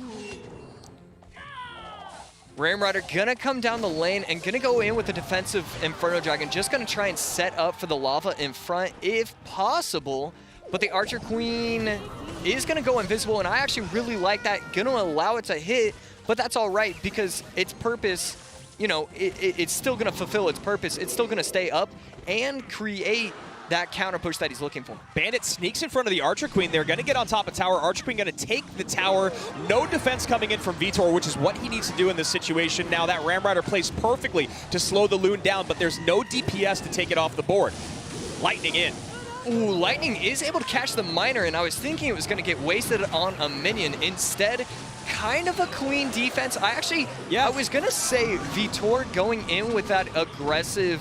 Ram Rider gonna come down the lane and gonna go in with the defensive Inferno Dragon, just gonna try and set up for the lava in front if possible. But the Archer Queen is gonna go invisible, and I actually really like that. Gonna allow it to hit, but that's all right because its purpose, you know, it's still gonna fulfill its purpose. It's still gonna stay up and create that counter push that he's looking for. Bandit sneaks in front of the Archer Queen. They're going to get on top of tower. Archer Queen going to take the tower. No defense coming in from Vtor, which is what he needs to do in this situation. Now that Ram Rider plays perfectly to slow the Loon down, but there's no DPS to take it off the board. Lightning in. Ooh, Lightning is able to catch the Miner, and I was thinking it was going to get wasted on a minion. Instead, kind of a clean defense. Yeah. I was going to say Vtor going in with that aggressive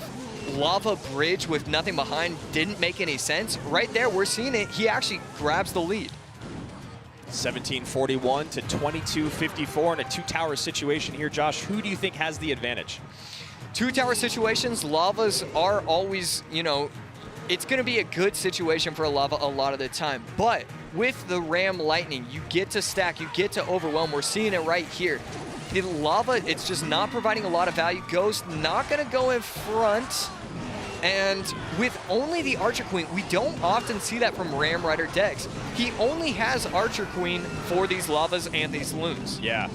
lava bridge with nothing behind didn't make any sense. Right there, we're seeing it. He actually grabs the lead. 1741 to 2254 in a two-tower situation here. Josh, who do you think has the advantage? Two-tower situations, lavas are always, you know, it's going to be a good situation for a lava a lot of the time. But with the Ram Lightning, you get to stack, you get to overwhelm. We're seeing it right here. The lava, it's just not providing a lot of value. Ghost not going to go in front. And with only the Archer Queen, we don't often see that from Ram Rider decks. He only has Archer Queen for these lavas and these loons. Yeah.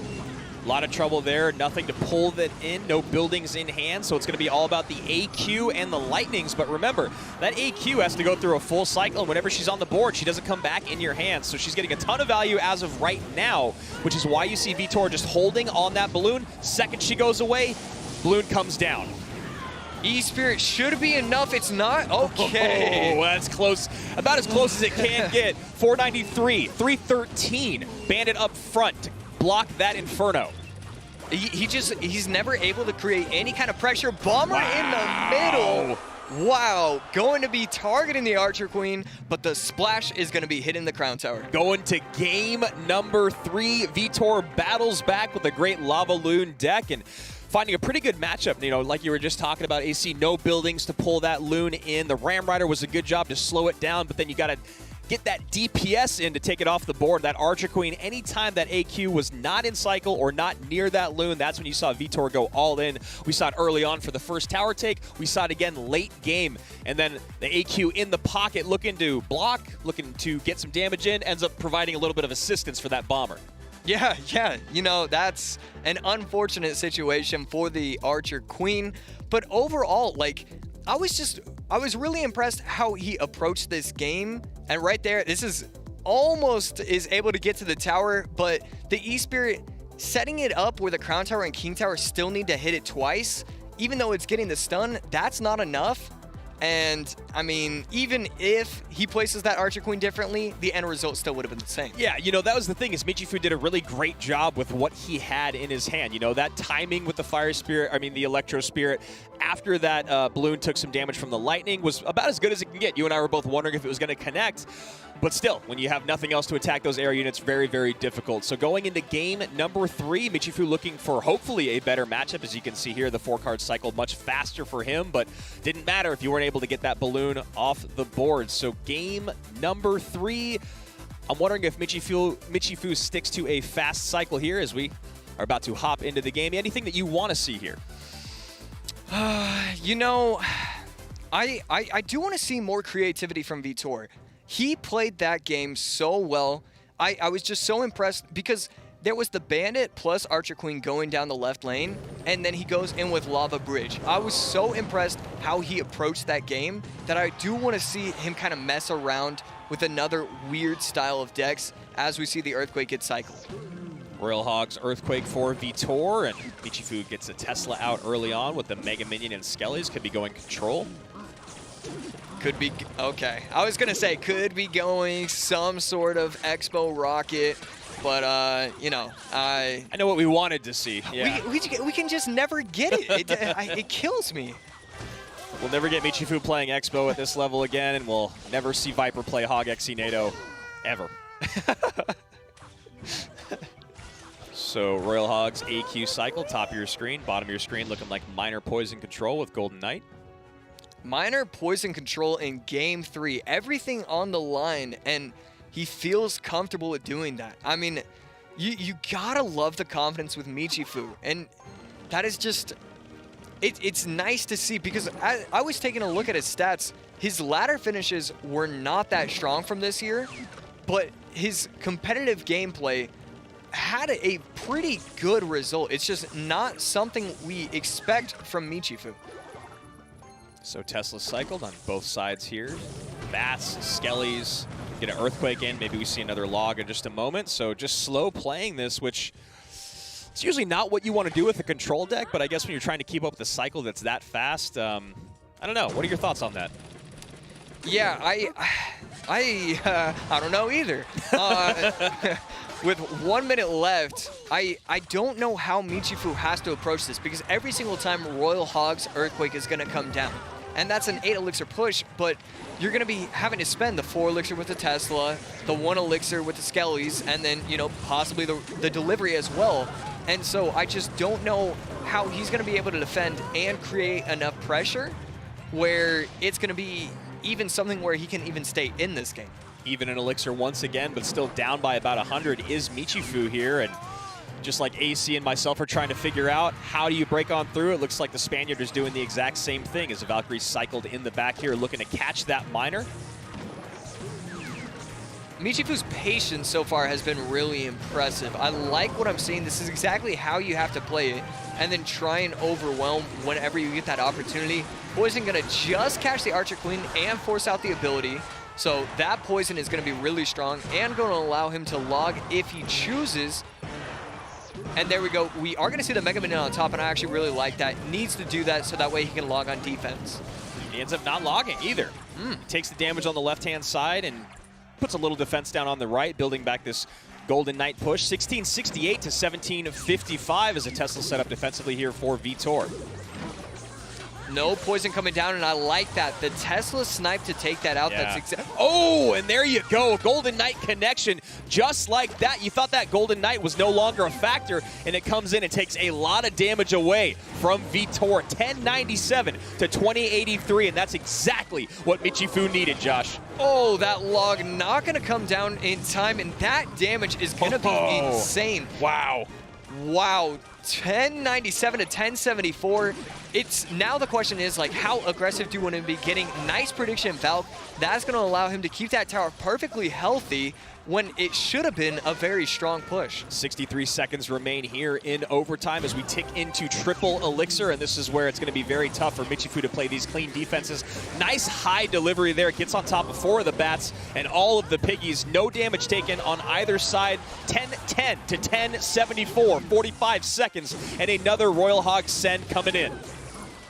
A lot of trouble there, nothing to pull that in, no buildings in hand, so it's going to be all about the AQ and the Lightnings. But remember, that AQ has to go through a full cycle, and whenever she's on the board, she doesn't come back in your hands. So she's getting a ton of value as of right now, which is why you see Vtor just holding on that balloon. Second she goes away, balloon comes down. E-Spirit should be enough. It's not. Okay. Oh, that's close. About as close as it can get. 493, 313. Bandit up front to block that Inferno. He's never able to create any kind of pressure. Bomber in the middle. Wow, going to be targeting the Archer Queen, but the splash is going to be hitting the Crown Tower. Going to game number 3. Vtor battles back with a great Lava Loon deck and finding a pretty good matchup. You know, like you were just talking about, AC, no buildings to pull that Loon in. The Ram Rider was a good job to slow it down, but then you got to get that DPS in to take it off the board. That Archer Queen, anytime that AQ was not in cycle or not near that Loon, that's when you saw Vtor go all in. We saw it early on for the first tower take. We saw it again late game. And then the AQ in the pocket looking to block, looking to get some damage in, ends up providing a little bit of assistance for that Bomber. Yeah. You know, that's an unfortunate situation for the Archer Queen. But overall, like, I was really impressed how he approached this game. And right there, this is almost is able to get to the tower, but the E-Spirit setting it up where the Crown Tower and King Tower still need to hit it twice. Even though it's getting the stun, that's not enough. And, I mean, even if he places that Archer Queen differently, the end result still would have been the same. Yeah, you know, that was the thing, is Michifu did a really great job with what he had in his hand. You know, that timing with the Fire Spirit, I mean, the Electro Spirit, after that balloon took some damage from the Lightning, was about as good as it can get. You and I were both wondering if it was going to connect. But still, when you have nothing else to attack those air units, very, very difficult. So going into game number 3, Michifu looking for hopefully a better matchup. As you can see here, the 4-card cycle much faster for him, but didn't matter if you weren't able to get that balloon off the board. So game number 3, I'm wondering if Michifu sticks to a fast cycle here as we are about to hop into the game. Anything that you want to see here? You know, I do want to see more creativity from Vtor. He played that game so well. I was just so impressed because there was the Bandit plus Archer Queen going down the left lane, and then he goes in with Lava Bridge. I was so impressed how he approached that game that I do want to see him kind of mess around with another weird style of decks as we see the Earthquake get cycled. Royal Hogs Earthquake for Vtor, and Michifu gets a Tesla out early on with the Mega Minion and Skellies. Could be going control. Could be, okay. I was going to say, could be going some sort of Expo Rocket, but, you know, I know what we wanted to see. Yeah. We can just never get it. It kills me. We'll never get Michifu playing Expo at this level again, and we'll never see Viper play Hog XC NATO ever. So Royal Hogs AQ cycle, top of your screen, bottom of your screen looking like minor poison control with Golden Knight. Minor poison control in game 3, everything on the line, and he feels comfortable with doing that. I mean, you gotta love the confidence with Michifu, and that is just, it's nice to see because I was taking a look at his stats. His ladder finishes were not that strong from this year, but his competitive gameplay had a pretty good result. It's just not something we expect from Michifu. So Tesla cycled on both sides here. Bats, Skellies, get an Earthquake in. Maybe we see another Log in just a moment. So just slow playing this, which it's usually not what you want to do with a control deck, but I guess when you're trying to keep up with the cycle that's that fast, I don't know. What are your thoughts on that? Yeah, I don't know either. with 1 minute left, I don't know how Michifu has to approach this, because every single time Royal Hog's Earthquake is going to come down. And that's an 8 elixir push, but you're going to be having to spend the 4 elixir with the Tesla, the 1 elixir with the Skellies, and then, you know, possibly the delivery as well. And so I just don't know how he's going to be able to defend and create enough pressure where it's going to be even something where he can even stay in this game. Even an elixir once again, but still down by about 100 is Michifu here. And just like AC and myself are trying to figure out how do you break on through, it looks like the Spaniard is doing the exact same thing as the Valkyrie cycled in the back here, looking to catch that miner. Michifu's patience so far has been really impressive. I like what I'm seeing. This is exactly how you have to play it, and then try and overwhelm whenever you get that opportunity. Poison gonna just catch the Archer Queen and force out the ability. So that poison is gonna be really strong and gonna allow him to log if he chooses. And there we go. We are gonna see the Mega Minion on top, and I actually really like that. Needs to do that so that way he can log on defense. He ends up not logging either. Takes the damage on the left-hand side and puts a little defense down on the right, building back this Golden Knight push. 1668 to 1755 as a Tesla set up defensively here for Vtor. No poison coming down, and I like that. The Tesla snipe to take that out. Yeah. That's Oh, and there you go. Golden Knight connection. Just like that. You thought that Golden Knight was no longer a factor, and it comes in and takes a lot of damage away from Vtor. 1097 to 2083, and that's exactly what Michifu needed, Josh. Oh, that log not going to come down in time, and that damage is going to be insane. Wow. Wow, 1097 to 1074. It's now the question is, like, how aggressive do you want to be getting? Nice prediction, Valk. That's going to allow him to keep that tower perfectly healthy when it should have been a very strong push. 63 seconds remain here in overtime as we tick into triple elixir, and this is where it's going to be very tough for Michifu to play these clean defenses. Nice high delivery there. Gets on top of 4 of the bats and all of the piggies. No damage taken on either side. 10-10 to 10-74. 45 seconds, and another Royal Hog send coming in.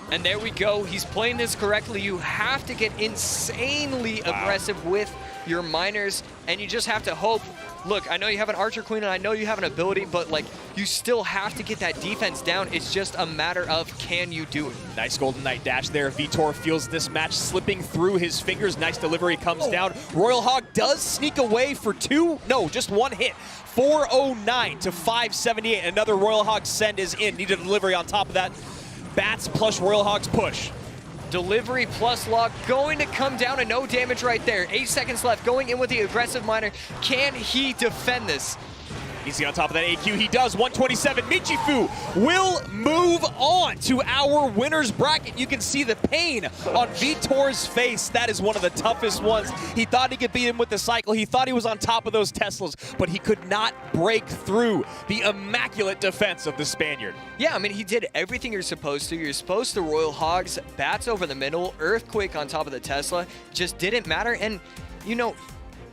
And there we go. He's playing this correctly. You have to get insanely aggressive with your miners, and you just have to hope. Look, I know you have an Archer Queen, and I know you have an ability, but, like, you still have to get that defense down. It's just a matter of, can you do it? Nice Golden Knight dash there. Vtor feels this match slipping through his fingers. Nice delivery comes down. Royal Hog does sneak away for just 1 hit. 409 to 578. Another Royal Hog send is in. Need a delivery on top of that. Bats plus Royal Hog's push. Delivery plus log going to come down, and no damage right there. 8 seconds left, going in with the aggressive miner. Can he defend this? He's on top of that AQ. He does. 127. Michifu will move on to our winner's bracket. You can see the pain on Vtor's face. That is one of the toughest ones. He thought he could beat him with the cycle. He thought he was on top of those Teslas, but he could not break through the immaculate defense of the Spaniard. Yeah, I mean, he did everything you're supposed to. You're supposed to Royal Hogs, bats over the middle, Earthquake on top of the Tesla. Just didn't matter. And, you know,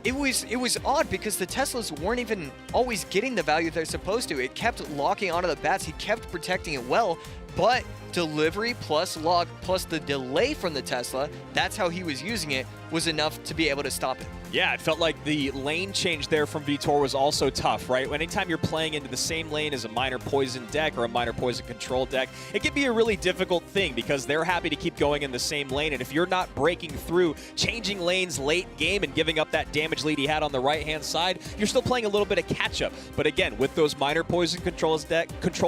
it was odd because the Teslas weren't even always getting the value they're supposed to. It kept locking onto the bats. He kept protecting it well, but delivery plus log plus the delay from the Tesla, that's how he was using it, was enough to be able to stop it. Yeah, it felt like the lane change there from Vtor was also tough, right? Anytime you're playing into the same lane as a minor poison deck or a minor poison control deck, it can be a really difficult thing because they're happy to keep going in the same lane, and if you're not breaking through, changing lanes late game and giving up that damage lead he had on the right-hand side, you're still playing a little bit of catch-up. But again, with those minor poison control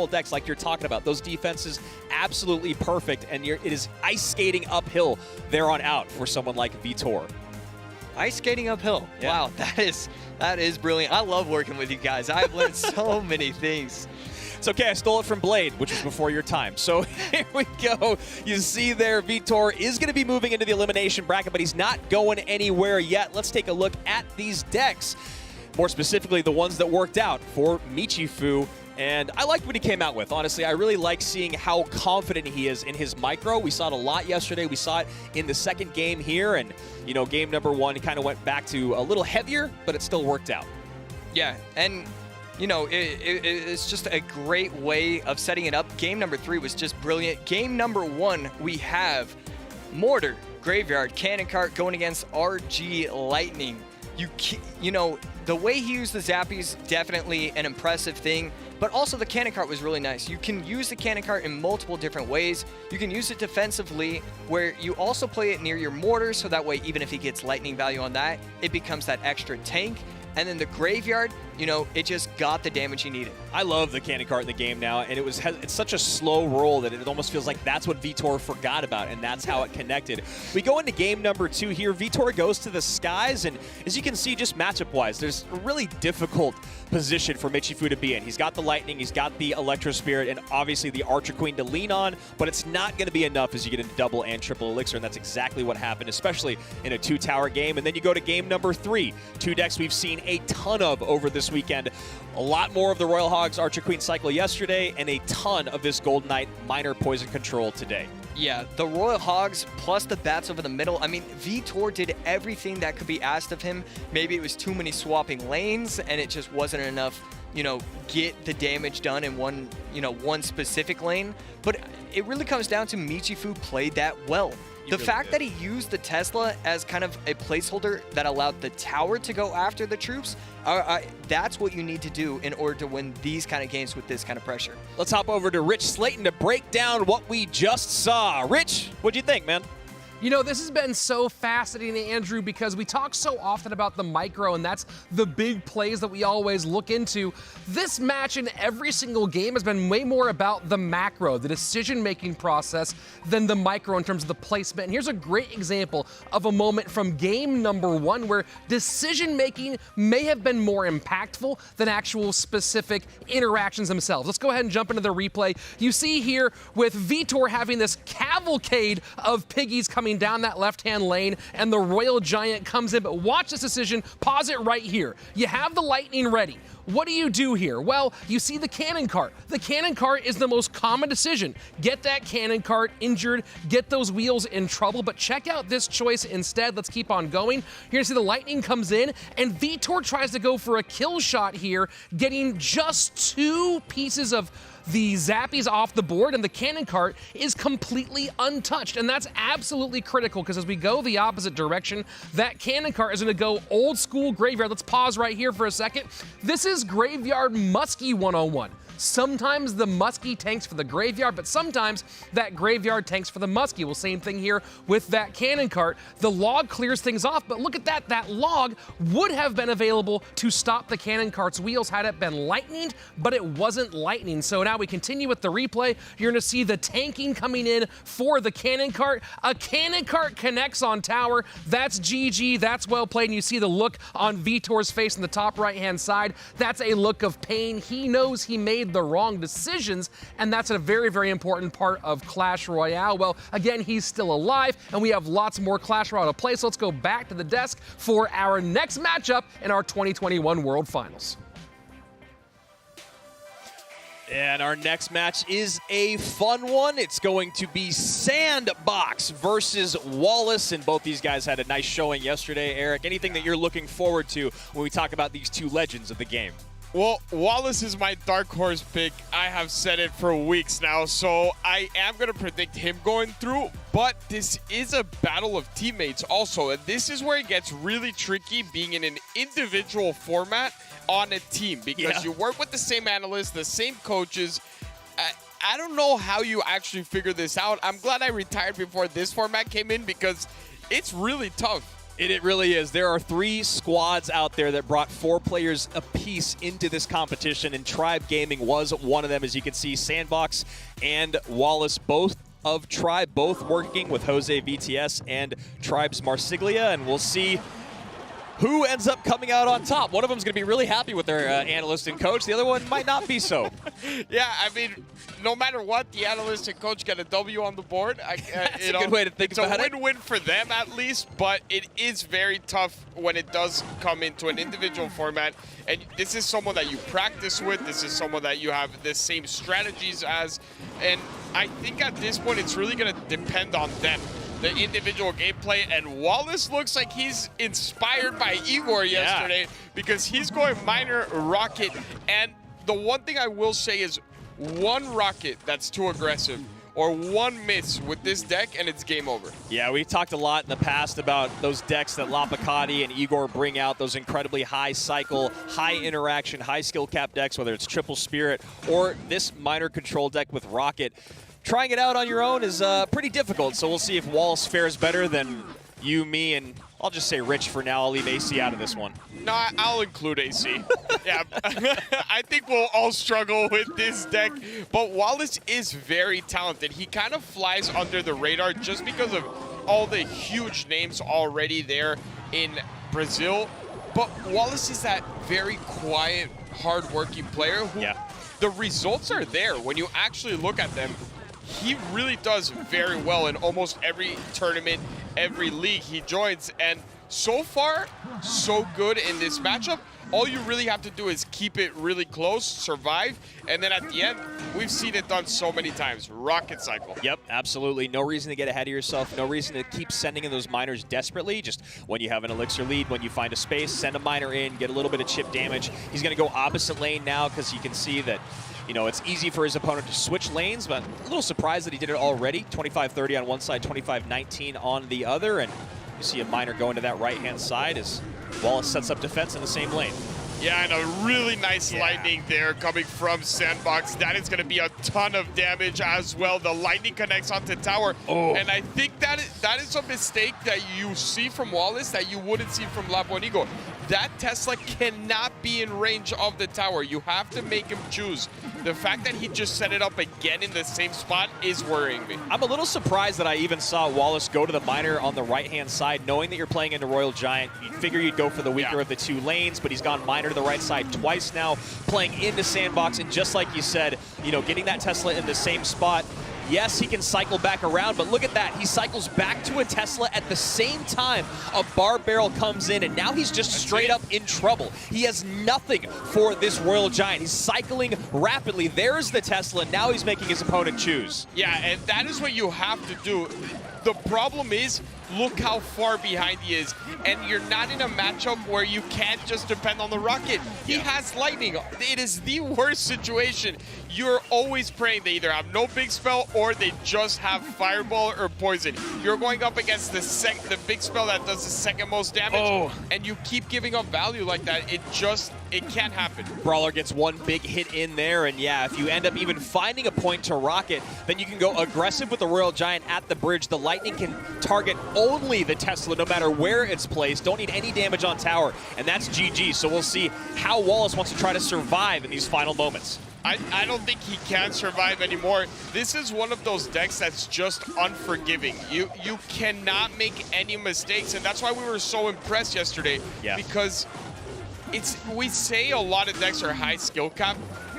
decks like you're talking about, those defenses absolutely perfect, and it is ice skating uphill there on out for someone like Vtor. Ice skating uphill. Yeah. Wow, that is brilliant. I love working with you guys. I've learned so many things. It's okay, I stole it from Blade, which was before your time. So here we go. You see there, Vtor is going to be moving into the elimination bracket, but he's not going anywhere yet. Let's take a look at these decks. More specifically, the ones that worked out for Michifu. And I liked what he came out with. Honestly, I really like seeing how confident he is in his micro. We saw it a lot yesterday. We saw it in the second game here. And, you know, game number 1, he kind of went back to a little heavier, but it still worked out. Yeah, and, you know, it's just a great way of setting it up. Game number 3 was just brilliant. Game number 1, we have Mortar, Graveyard, Cannon Cart going against RG Lightning. You know, the way he used the Zappies, definitely an impressive thing, but also the cannon cart was really nice. You can use the cannon cart in multiple different ways. You can use it defensively, where you also play it near your mortar, so that way even if he gets lightning value on that, it becomes that extra tank. And then the graveyard, you know, it just got the damage he needed. I love the cannon cart in the game now, and it's such a slow roll that it almost feels like that's what Vtor forgot about, and that's how it connected. We go into game number 2 here. Vtor goes to the skies, and as you can see, just matchup-wise, there's a really difficult position for Michifu to be in. He's got the lightning, he's got the Electro Spirit, and obviously the Archer Queen to lean on, but it's not going to be enough as you get into double and triple elixir, and that's exactly what happened, especially in a 2-tower game. And then you go to game number 3. 2 decks we've seen a ton of over this weekend. A lot more of the Royal Hogs Archer Queen cycle yesterday, and a ton of this Golden Knight minor poison control today. Yeah, the Royal Hogs plus the bats over the middle. I mean, Vtor did everything that could be asked of him. Maybe it was too many swapping lanes, and it just wasn't enough, you know, get the damage done in one, you know, one specific lane. But it really comes down to Michifu played that well. The fact that he used the Tesla as kind of a placeholder that allowed the tower to go after the troops, that's what you need to do in order to win these kind of games with this kind of pressure. Let's hop over to Rich Slayton to break down what we just saw. Rich, what'd you think, man? You know, this has been so fascinating, Andrew, because we talk so often about the micro, and that's the big plays that we always look into. This match in every single game has been way more about the macro, the decision-making process, than the micro in terms of the placement. And here's a great example of a moment from game number 1 where decision-making may have been more impactful than actual specific interactions themselves. Let's go ahead and jump into the replay. You see here with Vtor having this cavalcade of piggies coming down that left-hand lane, and the Royal Giant comes in, but watch this decision, pause it right here. You have the lightning ready. What do you do here? Well, you see the cannon cart. The cannon cart is the most common decision. Get that cannon cart injured, get those wheels in trouble, but check out this choice instead. Let's keep on going. You're gonna see the lightning comes in, and Vtor tries to go for a kill shot here, getting just 2 pieces of the Zappies off the board, and the cannon cart is completely untouched. And that's absolutely critical, because as we go the opposite direction, that cannon cart is gonna go old school graveyard. Let's pause right here for a second. This is Graveyard Muskie 101. Sometimes the Muskie tanks for the graveyard, but sometimes that graveyard tanks for the Muskie. Well, same thing here with that cannon cart. The log clears things off, but look at that. That log would have been available to stop the cannon cart's wheels had it been lightninged, but it wasn't lightning. So now we continue with the replay. You're gonna see the tanking coming in for the cannon cart. A cannon cart connects on tower. That's GG, that's well played. And you see the look on Vtor's face in the top right-hand side. That's a look of pain. He knows he made the wrong decisions, and that's a very, very important part of Clash Royale. Well, again, he's still alive, and we have lots more Clash Royale to play, so let's go back to the desk for our next matchup in our 2021 World Finals. And our next match is a fun one. It's going to be Sandbox versus Wallace, and both these guys had a nice showing yesterday. Eric, anything that you're looking forward to when we talk about these 2 legends of the game? Well, Wallace is my dark horse pick. I have said it for weeks now, so I am going to predict him going through, but this is a battle of teammates also, and this is where it gets really tricky being in an individual format on a team, because you work with the same analysts, the same coaches. I don't know how you actually figure this out. I'm glad I retired before this format came in, because it's really tough. It really is. There are 3 squads out there that brought 4 players apiece into this competition, and Tribe Gaming was one of them. As you can see, Sandbox and Wallace, both of Tribe, both working with Jose VTS and Tribe's Marsiglia, and we'll see who ends up coming out on top. One of them is going to be really happy with their analyst and coach. The other one might not be so. Yeah, I mean, no matter what, the analyst and coach get a W on the board. That's a good way to think about it. It's a win-win for them at least, but it is very tough when it does come into an individual format. And this is someone that you practice with. This is someone that you have the same strategies as. And I think at this point, it's really going to depend on them, the individual gameplay. And Wallace looks like he's inspired by Igor yesterday, because he's going minor rocket. And the one thing I will say is, one rocket that's too aggressive, or one miss with this deck and it's game over. Yeah, we talked a lot in the past about those decks that Lopakati and Igor bring out, those incredibly high cycle, high interaction, high skill cap decks, whether it's Triple Spirit or this minor control deck with Rocket. Trying it out on your own is pretty difficult, so we'll see if Wallace fares better than you, me, and I'll just say Rich for now. I'll leave AC out of this one. No, I'll include AC. Yeah, I think we'll all struggle with this deck, but Wallace is very talented. He kind of flies under the radar just because of all the huge names already there in Brazil, but Wallace is that very quiet, hard-working player who the results are there. When you actually look at them, he really does very well in almost every tournament, every league he joins, and so far, so good in this matchup. All you really have to do is keep it really close, survive, and then at the end, we've seen it done so many times. Rocket cycle. Yep, absolutely. No reason to get ahead of yourself. No reason to keep sending in those miners desperately. Just when you have an elixir lead, when you find a space, send a miner in, get a little bit of chip damage. He's going to go opposite lane now because you can see that, you know, it's easy for his opponent to switch lanes, but a little surprised that he did it already. 25-30 on one side, 25-19 on the other, and you see a miner going to that right-hand side as Wallace sets up defense in the same lane. Yeah, and a really nice lightning there coming from Sandbox. That is going to be a ton of damage as well. The lightning connects onto tower. And I think that is a mistake that you see from Wallace that you wouldn't see from Lapo and Igor. That Tesla cannot be in range of the tower. You have to make him choose. The fact that he just set it up again in the same spot is worrying me. I'm a little surprised that I even saw Wallace go to the miner on the right-hand side, knowing that you're playing into Royal Giant. You'd figure you'd go for the weaker of the two lanes, but he's gone miner to the right side twice now, playing into Sandbox, and just like you said, you know, getting that Tesla in the same spot. Yes, he can cycle back around, but look at that. He cycles back to a Tesla at the same time a bar barrel comes in, and now he's just straight up in trouble. He has nothing for this Royal Giant. He's cycling rapidly. There's the Tesla. Now he's making his opponent choose. Yeah, and that is what you have to do. The problem is, look how far behind he is, and you're not in a matchup where you can't just depend on the Rocket. He has lightning. It is the worst situation. You're always praying they either have no big spell or they just have fireball or poison. You're going up against the big spell that does the second most damage, and you keep giving up value like that. It can't happen. Brawler gets one big hit in there, and yeah, if you end up even finding a point to Rocket, then you can go aggressive with the Royal Giant at the bridge. The lightning can target only the Tesla no matter where it's placed. Don't need any damage on tower, and that's GG. So we'll see how Wallace wants to try to survive in these final moments. I don't think he can survive anymore. This is one of those decks that's just unforgiving. You cannot make any mistakes, and that's why we were so impressed yesterday. Because we say a lot of decks are high skill cap,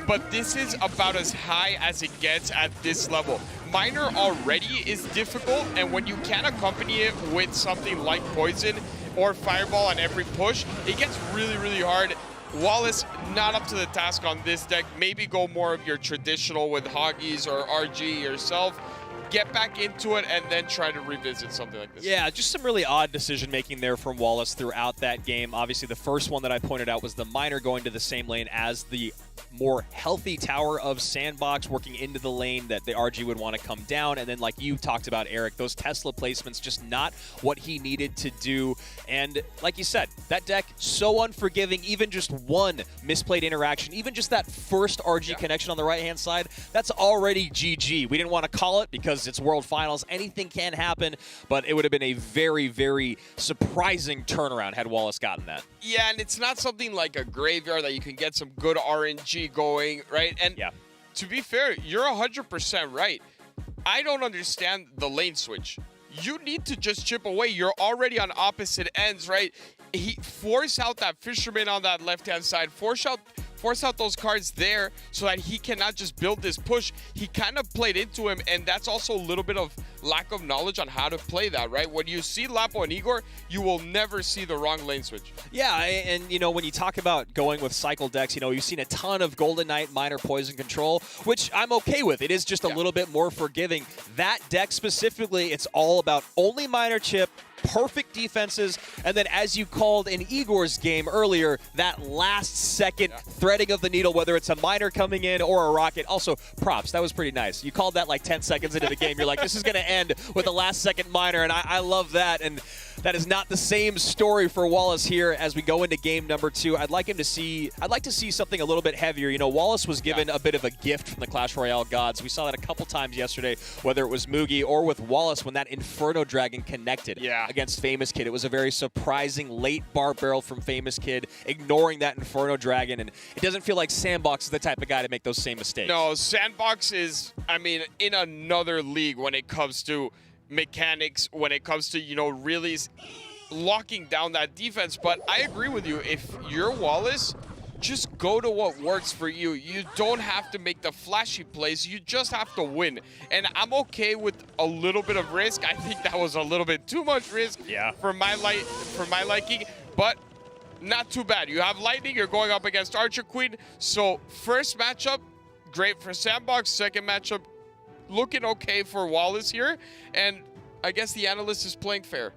but this is about as high as it gets at this level. Miner already is difficult, and when you can accompany it with something like Poison or Fireball on every push, it gets really, really hard. Wallace not up to the task on this deck. Maybe go more of your traditional with Hoggies or RG yourself. Get back into it and then try to revisit something like this. Yeah, just some really odd decision making there from Wallace throughout that game. Obviously, the first one that I pointed out was the miner going to the same lane as the more healthy tower of Sandbox, working into the lane that the RG would want to come down. And then, like you talked about, Eric, those Tesla placements, just not what he needed to do. And like you said, that deck, so unforgiving. Even just one misplayed interaction, even just that first RG connection on the right-hand side, that's already GG. We didn't want to call it because it's World Finals. Anything can happen, but it would have been a very, very surprising turnaround had Wallace gotten that. Yeah, and it's not something like a graveyard that you can get some good RNG going, right? And to be fair, you're 100% right. I don't understand the lane switch. You need to just chip away. You're already on opposite ends, right? Force out that fisherman on that left-hand side. Force out those cards there so that he cannot just build this push. He kind of played into him, and that's also a little bit of lack of knowledge on how to play that, right? When you see Lapo and Igor, you will never see the wrong lane switch. Yeah, and you know, when you talk about going with cycle decks, you know, you've seen a ton of Golden Knight Miner Poison Control, which I'm okay with. It is just a little bit more forgiving. That deck specifically, it's all about only Miner chip, perfect defenses, and then as you called in Igor's game earlier, that last second threading of the needle, whether it's a miner coming in or a rocket. Also, props. That was pretty nice. You called that like 10 seconds into the game. You're like, this is going to end with a last second miner, and I love that. And that is not the same story for Wallace here as we go into game number 2. I'd like to see something a little bit heavier. You know, Wallace was given a bit of a gift from the Clash Royale gods. We saw that a couple times yesterday, whether it was Mugi or with Wallace when that Inferno Dragon connected against Famous Kid. It was a very surprising late bar barrel from Famous Kid, ignoring that Inferno Dragon, and it doesn't feel like Sandbox is the type of guy to make those same mistakes. No, Sandbox is, I mean, in another league when it comes to mechanics, when it comes to, you know, really locking down that defense. But I agree with you. If you're Wallace, just go to what works for you. You don't have to make the flashy plays. You just have to win. And I'm okay with a little bit of risk. I think that was a little bit too much risk for my liking, but not too bad. You have Lightning. You're going up against Archer Queen. So first matchup, great for Sandbox. Second matchup, looking okay for Wallace here, and I guess the analyst is playing fair.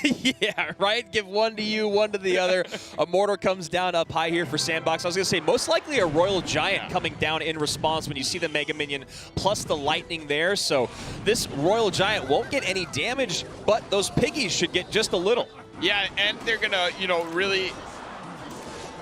Yeah, right? Give one to you, one to the other. A Mortar comes down up high here for Sandbox. I was going to say, most likely a Royal Giant coming down in response when you see the Mega Minion plus the Lightning there. So this Royal Giant won't get any damage, but those piggies should get just a little. Yeah, and they're going to, you know, really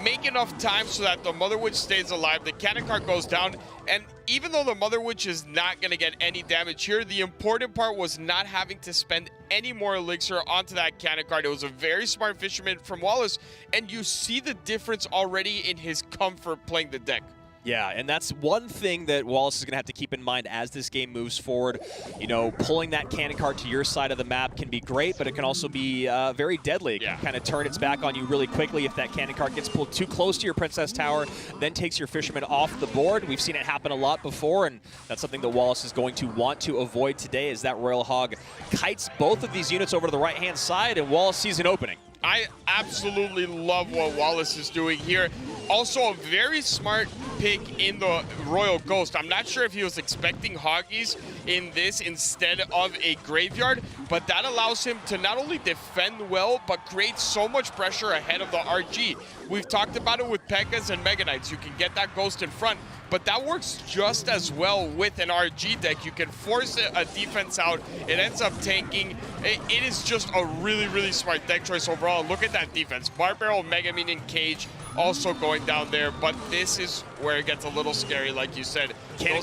make enough time so that the Mother Witch stays alive. The cannon cart goes down, and even though the Mother Witch is not going to get any damage here, the important part was not having to spend any more elixir onto that cannon cart. It was a very smart fisherman from Wallace, and you see the difference already in his comfort playing the deck. Yeah, and that's one thing that Wallace is going to have to keep in mind as this game moves forward. You know, pulling that cannon cart to your side of the map can be great, but it can also be very deadly. It can kind of turn its back on you really quickly if that cannon cart gets pulled too close to your Princess Tower, then takes your fisherman off the board. We've seen it happen a lot before, and that's something that Wallace is going to want to avoid today as that Royal Hog kites both of these units over to the right-hand side, and Wallace sees an opening. I absolutely love what Wallace is doing here. Also, a very smart pick in the Royal Ghost. I'm not sure if he was expecting Hoggies in this instead of a Graveyard, but that allows him to not only defend well, but create so much pressure ahead of the RG. We've talked about it with P.E.K.K.A.s and Mega Knights. You can get that Ghost in front, but that works just as well with an RG deck. You can force a defense out. It ends up tanking. It is just a really, really smart deck choice overall. Look at that defense. Bar Barrel, Mega Minion, Cage also going down there, but this is where it gets a little scary, like you said. Cannon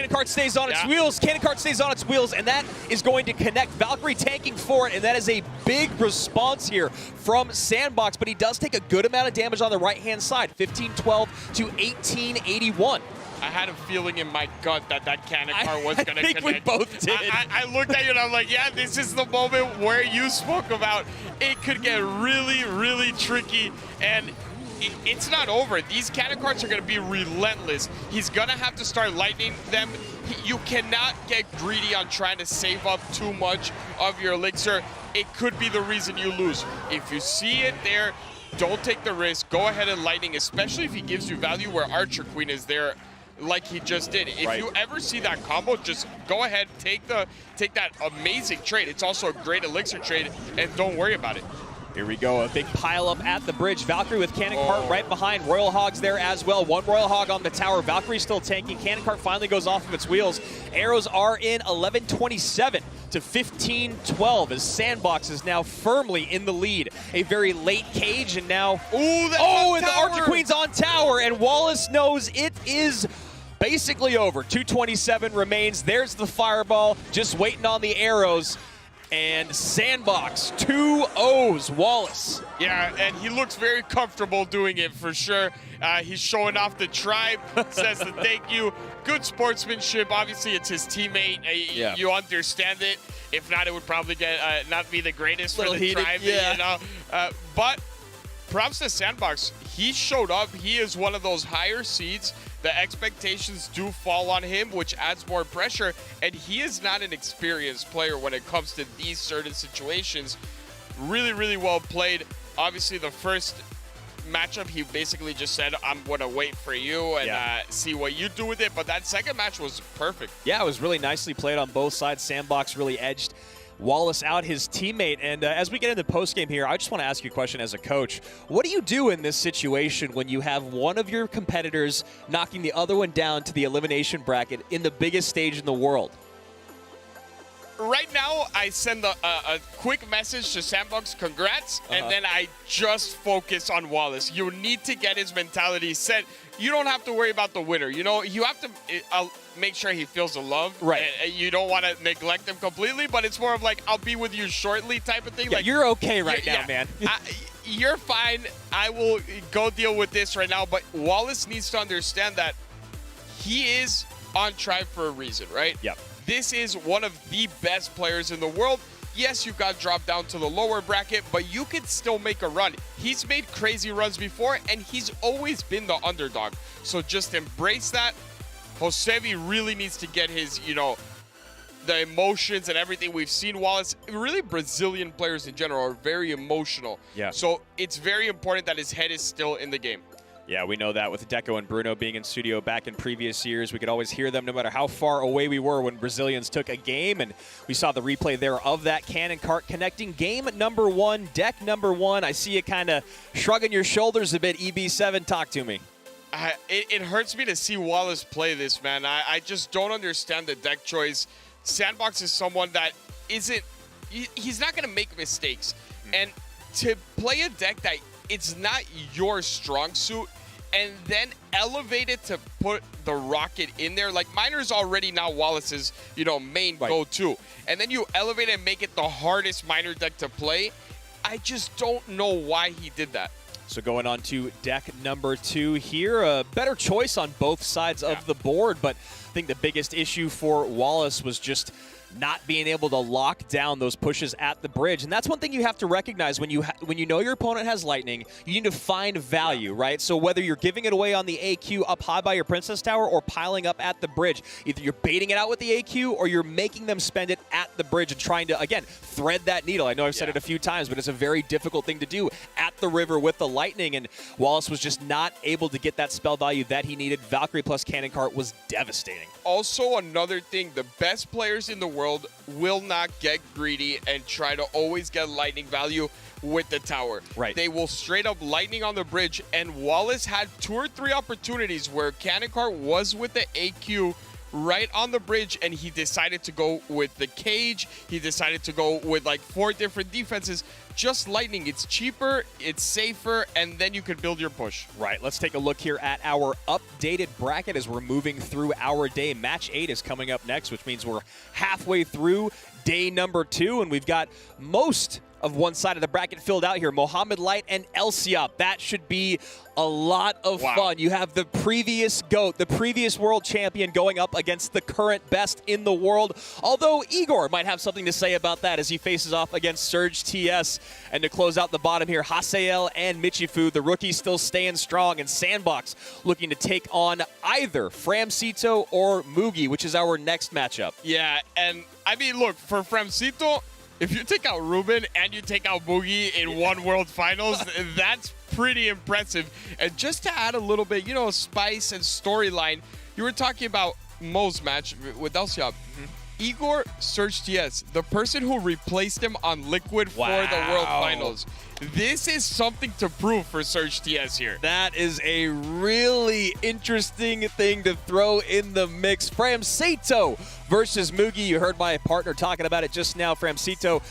cart stays on its wheels. Cannon cart stays on its wheels, and that is going to connect. Valkyrie tanking for it, and that is a big response here from Sandbox, but he does take a good amount of damage on the right-hand side, 1512 to 1881. I had a feeling in my gut that that cannon cart was going to connect. I think we both did. I looked at you and I'm like, yeah, this is the moment where you spoke about it could get really, really tricky, and it's not over. These cannon carts are going to be relentless. He's going to have to start lightning them. You cannot get greedy on trying to save up too much of your elixir. It could be the reason you lose. If you see it there, don't take the risk. Go ahead and lightning, especially if he gives you value where Archer Queen is there, like he just did. If you ever see that combo, just go ahead, take that amazing trade. It's also a great elixir trade, and don't worry about it. Here we go, a big pile up at the bridge. Valkyrie with cannon cart right behind. Royal Hogs there as well. One Royal Hog on the tower. Valkyrie still tanking. Cannon cart finally goes off of its wheels. Arrows are in 11:27 to 15:12 as Sandbox is now firmly in the lead. A very late Cage, and now and the Archer Queen's on tower, and Wallace knows it is basically over. 2:27 remains. There's the fireball, just waiting on the arrows. And Sandbox, 2-0s, Wallace. Yeah, and he looks very comfortable doing it for sure. He's showing off the tribe, says the thank you. Good sportsmanship. Obviously, it's his teammate. You understand it. If not, it would probably get not be the greatest for the tribe. You know? But props to Sandbox. He showed up. He is one of those higher seeds. The expectations do fall on him, which adds more pressure, and he is not an experienced player when it comes to these certain situations. Really, really well played. Obviously, the first matchup, he basically just said, I'm going to wait for you and see what you do with it, but that second match was perfect. Yeah, it was really nicely played on both sides. Sandbox really edged Wallace out, his teammate. And as we get into the postgame here, I just want to ask you a question as a coach. What do you do in this situation when you have one of your competitors knocking the other one down to the elimination bracket in the biggest stage in the world? Right now, I send a quick message to Sandbox, congrats, and then I just focus on Wallace. You need to get his mentality set. You don't have to worry about the winner. You know, you have to make sure he feels the love. Right. And you don't want to neglect him completely, but it's more of like, I'll be with you shortly type of thing. Yeah, like, you're okay right now, man. You're fine. I will go deal with this right now, but Wallace needs to understand that he is on tribe for a reason, right? Yep. This is one of the best players in the world. Yes, you got dropped down to the lower bracket, but you could still make a run. He's made crazy runs before, and he's always been the underdog. So just embrace that. Josevi really needs to get his, you know, the emotions and everything. We've seen Wallace, really Brazilian players in general are very emotional. Yeah. So it's very important that his head is still in the game. Yeah, we know that with Deco and Bruno being in studio back in previous years. We could always hear them no matter how far away we were when Brazilians took a game, and we saw the replay there of that cannon cart connecting game number 1, deck number 1. I see you kind of shrugging your shoulders a bit, EB7. Talk to me. It hurts me to see Wallace play this, man. I just don't understand the deck choice. Sandbox is someone that isn't... He's not going to make mistakes. And to play a deck that it's not your strong suit and then elevate it to put the rocket in there. Like, Miner's already now Wallace's, you know, main go-to. And then you elevate it and make it the hardest Miner deck to play. I just don't know why he did that. So going on to deck number 2 here, a better choice on both sides of the board, but I think the biggest issue for Wallace was just not being able to lock down those pushes at the bridge. And that's one thing you have to recognize when you know your opponent has lightning, you need to find value, right? So whether you're giving it away on the AQ up high by your Princess Tower or piling up at the bridge, either you're baiting it out with the AQ or you're making them spend it at the bridge and trying to, again, thread that needle. I know I've said it a few times, but it's a very difficult thing to do at the river with the lightning, and Wallace was just not able to get that spell value that he needed. Valkyrie plus Cannon Cart was devastating. Also, another thing, the best players in the world will not get greedy and try to always get lightning value with the tower. Right. They will straight up lightning on the bridge, and Wallace had 2 or 3 opportunities where Cannon Cart was with the AQ right on the bridge, and he decided to go with the cage. He decided to go with like 4 different defenses. Just lightning. It's cheaper, it's safer, and then you can build your push. Right, let's take a look here at our updated bracket as we're moving through our day. Match 8 is coming up next, which means we're halfway through day number 2, and we've got most of one side of the bracket filled out here. Mohammad Light and Elop. That should be a lot of fun. You have the previous GOAT, the previous world champion going up against the current best in the world. Although Igor might have something to say about that as he faces off against Surge TS. And to close out the bottom here, Hiel and Michifu, the rookies still staying strong, and Sandbox looking to take on either Framcito or Mugi, which is our next matchup. Yeah, and I mean, look, for Framcito, if you take out Ruben and you take out Mugi in one World Finals, that's pretty impressive. And just to add a little bit, you know, spice and storyline, you were talking about Mo's match with Elop. Igor Surge TS, the person who replaced him on Liquid for the World Finals. This is something to prove for Surge TS here. That is a really interesting thing to throw in the mix. Framcito versus Mugi. You heard my partner talking about it just now. Framcito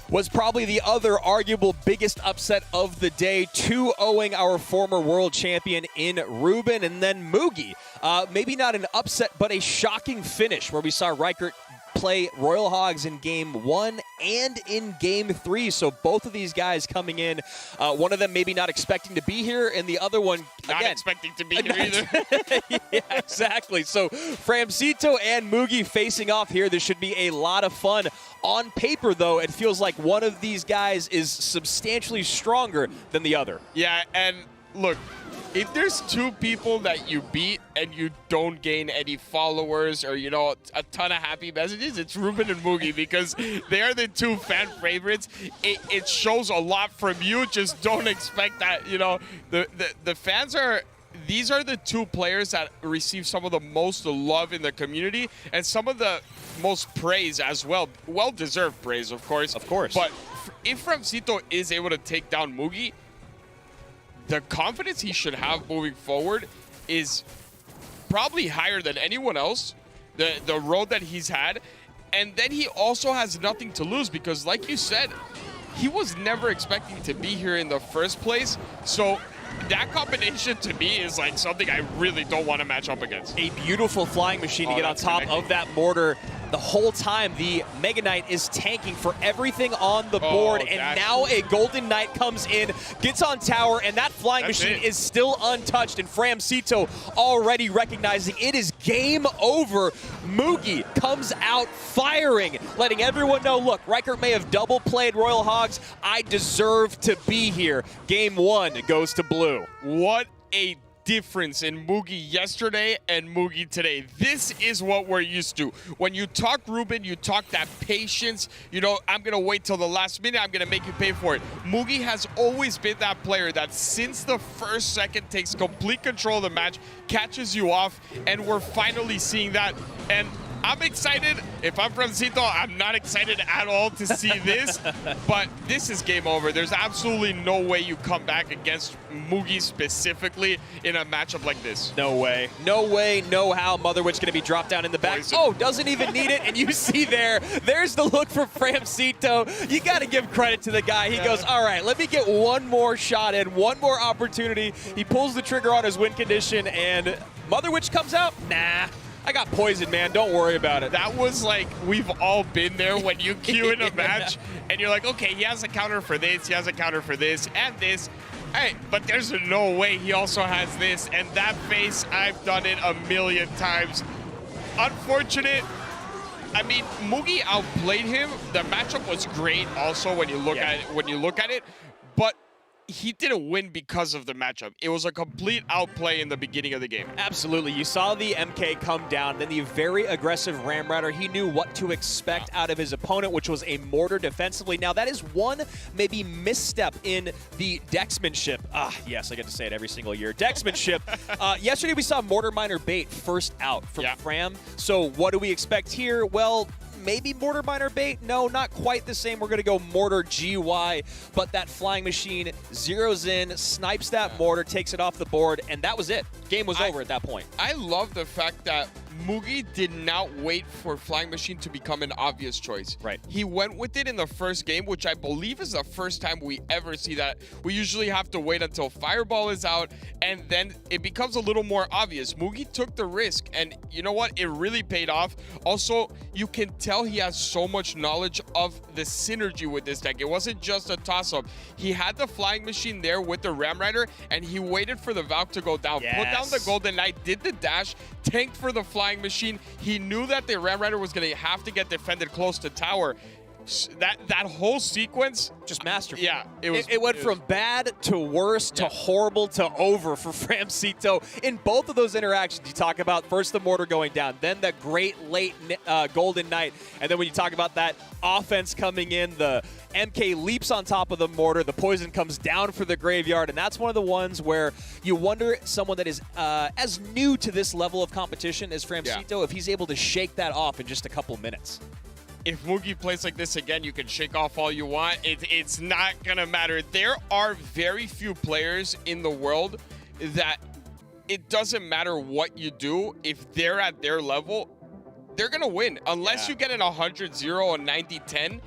was probably the other arguable biggest upset of the day, 2-0ing our former world champion in Ruben. And then Mugi, maybe not an upset, but a shocking finish where we saw Reichert play Royal Hogs in Game 1 and in Game 3. So both of these guys coming in, one of them maybe not expecting to be here, and the other one, not again, expecting to be here either. Yeah, exactly. So Framcito and Mugi facing off here. This should be a lot of fun. On paper, though, it feels like one of these guys is substantially stronger than the other. Yeah, and look, if there's 2 people that you beat and you don't gain any followers or, you know, a ton of happy messages, it's Ruben and Mugi, because they are the 2 fan favorites. It shows a lot from you. Just don't expect that, you know. The fans are these are the two players that receive some of the most love in the community and some of the most praise as well. Well-deserved praise, of course. Of course. But if Vtor is able to take down Mugi, the confidence he should have moving forward is probably higher than anyone else, the road that he's had. And then he also has nothing to lose because, like you said, he was never expecting to be here in the first place. So that combination to me is like something I really don't want to match up against. A beautiful flying machine to get on top of that mortar. The whole time, the Mega Knight is tanking for everything on the board, and now a Golden Knight comes in, gets on tower, and that flying machine is still untouched, and Framcito already recognizing it is game over. Mugi comes out firing, letting everyone know, look, Reichert may have double played Royal Hogs. I deserve to be here. Game 1 goes to blue. What a difference in Mugi yesterday and Mugi today. This is what we're used to. When you talk Ruben, you talk that patience. You know, I'm going to wait till the last minute. I'm going to make you pay for it. Mugi has always been that player that since the first second takes complete control of the match, catches you off, and we're finally seeing that. And I'm excited. If I'm from Vtor, I'm not excited at all to see this, but this is game over. There's absolutely no way you come back against Mugi specifically in a matchup like this. No way. No way, no how. Motherwitch going to be dropped down in the back. Poison. Oh, doesn't even need it, and you see there's the look for Framcito. You got to give credit to the guy. He goes, all right, let me get one more shot in, one more opportunity. He pulls the trigger on his win condition, and Motherwitch comes out. Nah. I got poison, man. Don't worry about it. That was like, we've all been there when you queue in a match and you're like, okay, he has a counter for this, he has a counter for this, and this. Hey, but there's no way he also has this. And that face, I've done it a million times. Unfortunate. I mean, Mugi outplayed him. The matchup was great also when you look at it. But he didn't win because of the matchup. It was a complete outplay in the beginning of the game. Absolutely. You saw the MK come down, then the very aggressive Ram Rider. He knew what to expect out of his opponent, which was a mortar defensively. Now, that is one maybe misstep in the Dexmanship. Yes, I get to say it every single year. Dexmanship. Yesterday, we saw Mortar Miner bait first out from Fram. So what do we expect here? Well, maybe Mortar Miner bait? No, not quite the same. We're going to go Mortar GY, but that flying machine zeroes in, snipes that mortar, takes it off the board, and that was it. Game was over at that point. I love the fact that Mugi did not wait for Flying Machine to become an obvious choice. Right. He went with it in the first game, which I believe is the first time we ever see that. We usually have to wait until Fireball is out, and then it becomes a little more obvious. Mugi took the risk, and you know what? It really paid off. Also, you can tell he has so much knowledge of the synergy with this deck. It wasn't just a toss-up. He had the Flying Machine there with the Ram Rider, and he waited for the Valk to go down. Yes. Put down the Golden Knight, did the dash, tanked for the Flying Machine. He knew that the Ram Rider was going to have to get defended close to tower. That whole sequence, just masterful. Yeah, it went from bad to worse to horrible to over for Framcito. In both of those interactions, you talk about first the mortar going down, then the great late Golden Knight, and then when you talk about that offense coming in, the MK leaps on top of the mortar, the poison comes down for the graveyard, and that's one of the ones where you wonder someone that is as new to this level of competition as Framcito, if he's able to shake that off in just a couple minutes. If Mugi plays like this again, you can shake off all you want. It's not going to matter. There are very few players in the world that it doesn't matter what you do. If they're at their level, they're going to win. Unless you get an 100-0 or 90-10,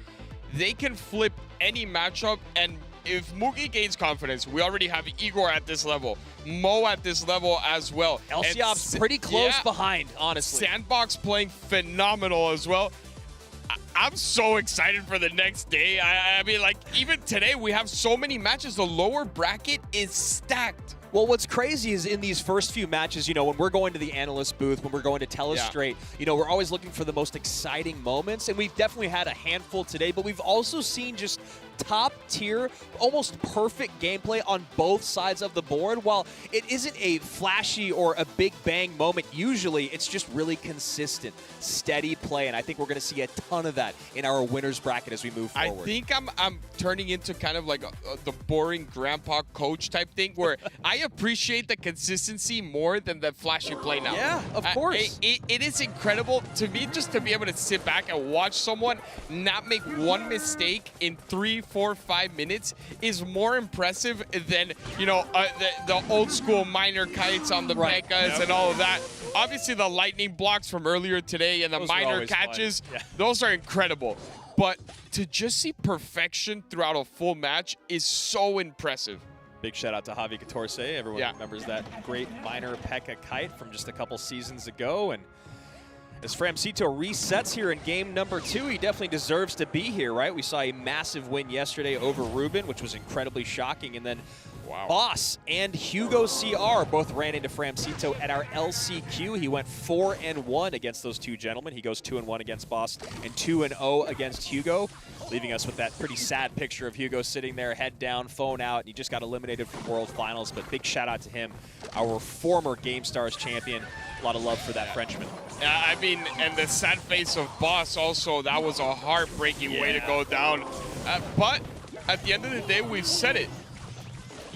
they can flip any matchup. And if Mugi gains confidence, we already have Igor at this level, Mo at this level as well. Elsiop's pretty close behind, honestly. Sandbox playing phenomenal as well. I'm so excited for the next day. I mean, like, even today, we have so many matches. The lower bracket is stacked. Well, what's crazy is in these first few matches, you know, when we're going to the analyst booth, when we're going to Telestrate, you know, we're always looking for the most exciting moments, and we've definitely had a handful today, but we've also seen just top tier, almost perfect gameplay on both sides of the board. While it isn't a flashy or a big bang moment, usually it's just really consistent, steady play, and I think we're going to see a ton of that in our winners bracket as we move forward. I think I'm turning into kind of like the boring grandpa coach type thing where I appreciate the consistency more than the flashy play now. Yeah, of course. It is incredible to me just to be able to sit back and watch someone not make one mistake in 3, 4, 5 minutes is more impressive than, you know, the old school minor kites on the Pekkas and all of that. Obviously, the lightning blocks from earlier today and the minor catches, those are incredible. But to just see perfection throughout a full match is so impressive. Big shout out to Javi Catorce. Everyone remembers that great minor Pekka kite from just a couple seasons ago. And as Framcito resets here in game number 2, he definitely deserves to be here, right? We saw a massive win yesterday over Ruben, which was incredibly shocking. And then Boss and Hugo CR both ran into Framcito at our LCQ. He went 4-1 against those two gentlemen. He goes 2-1 against Boss and 2-0 against Hugo, leaving us with that pretty sad picture of Hugo sitting there, head down, phone out, and he just got eliminated from World Finals. But big shout out to him, our former Game Stars champion. A lot of love for that Frenchman. I mean, and the sad face of Boss also, that was a heartbreaking way to go down. But at the end of the day, we've said it.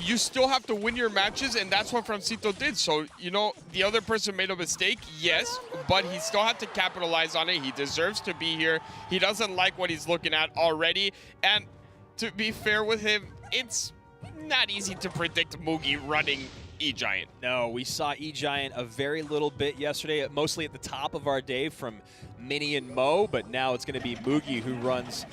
You still have to win your matches, and that's what Framcito did. So, you know, the other person made a mistake, yes, but he still had to capitalize on it. He deserves to be here. He doesn't like what he's looking at already. And to be fair with him, it's not easy to predict Mugi running E-Giant. No, we saw E-Giant a very little bit yesterday, mostly at the top of our day from Mini and Mo, but now it's going to be Mugi who runs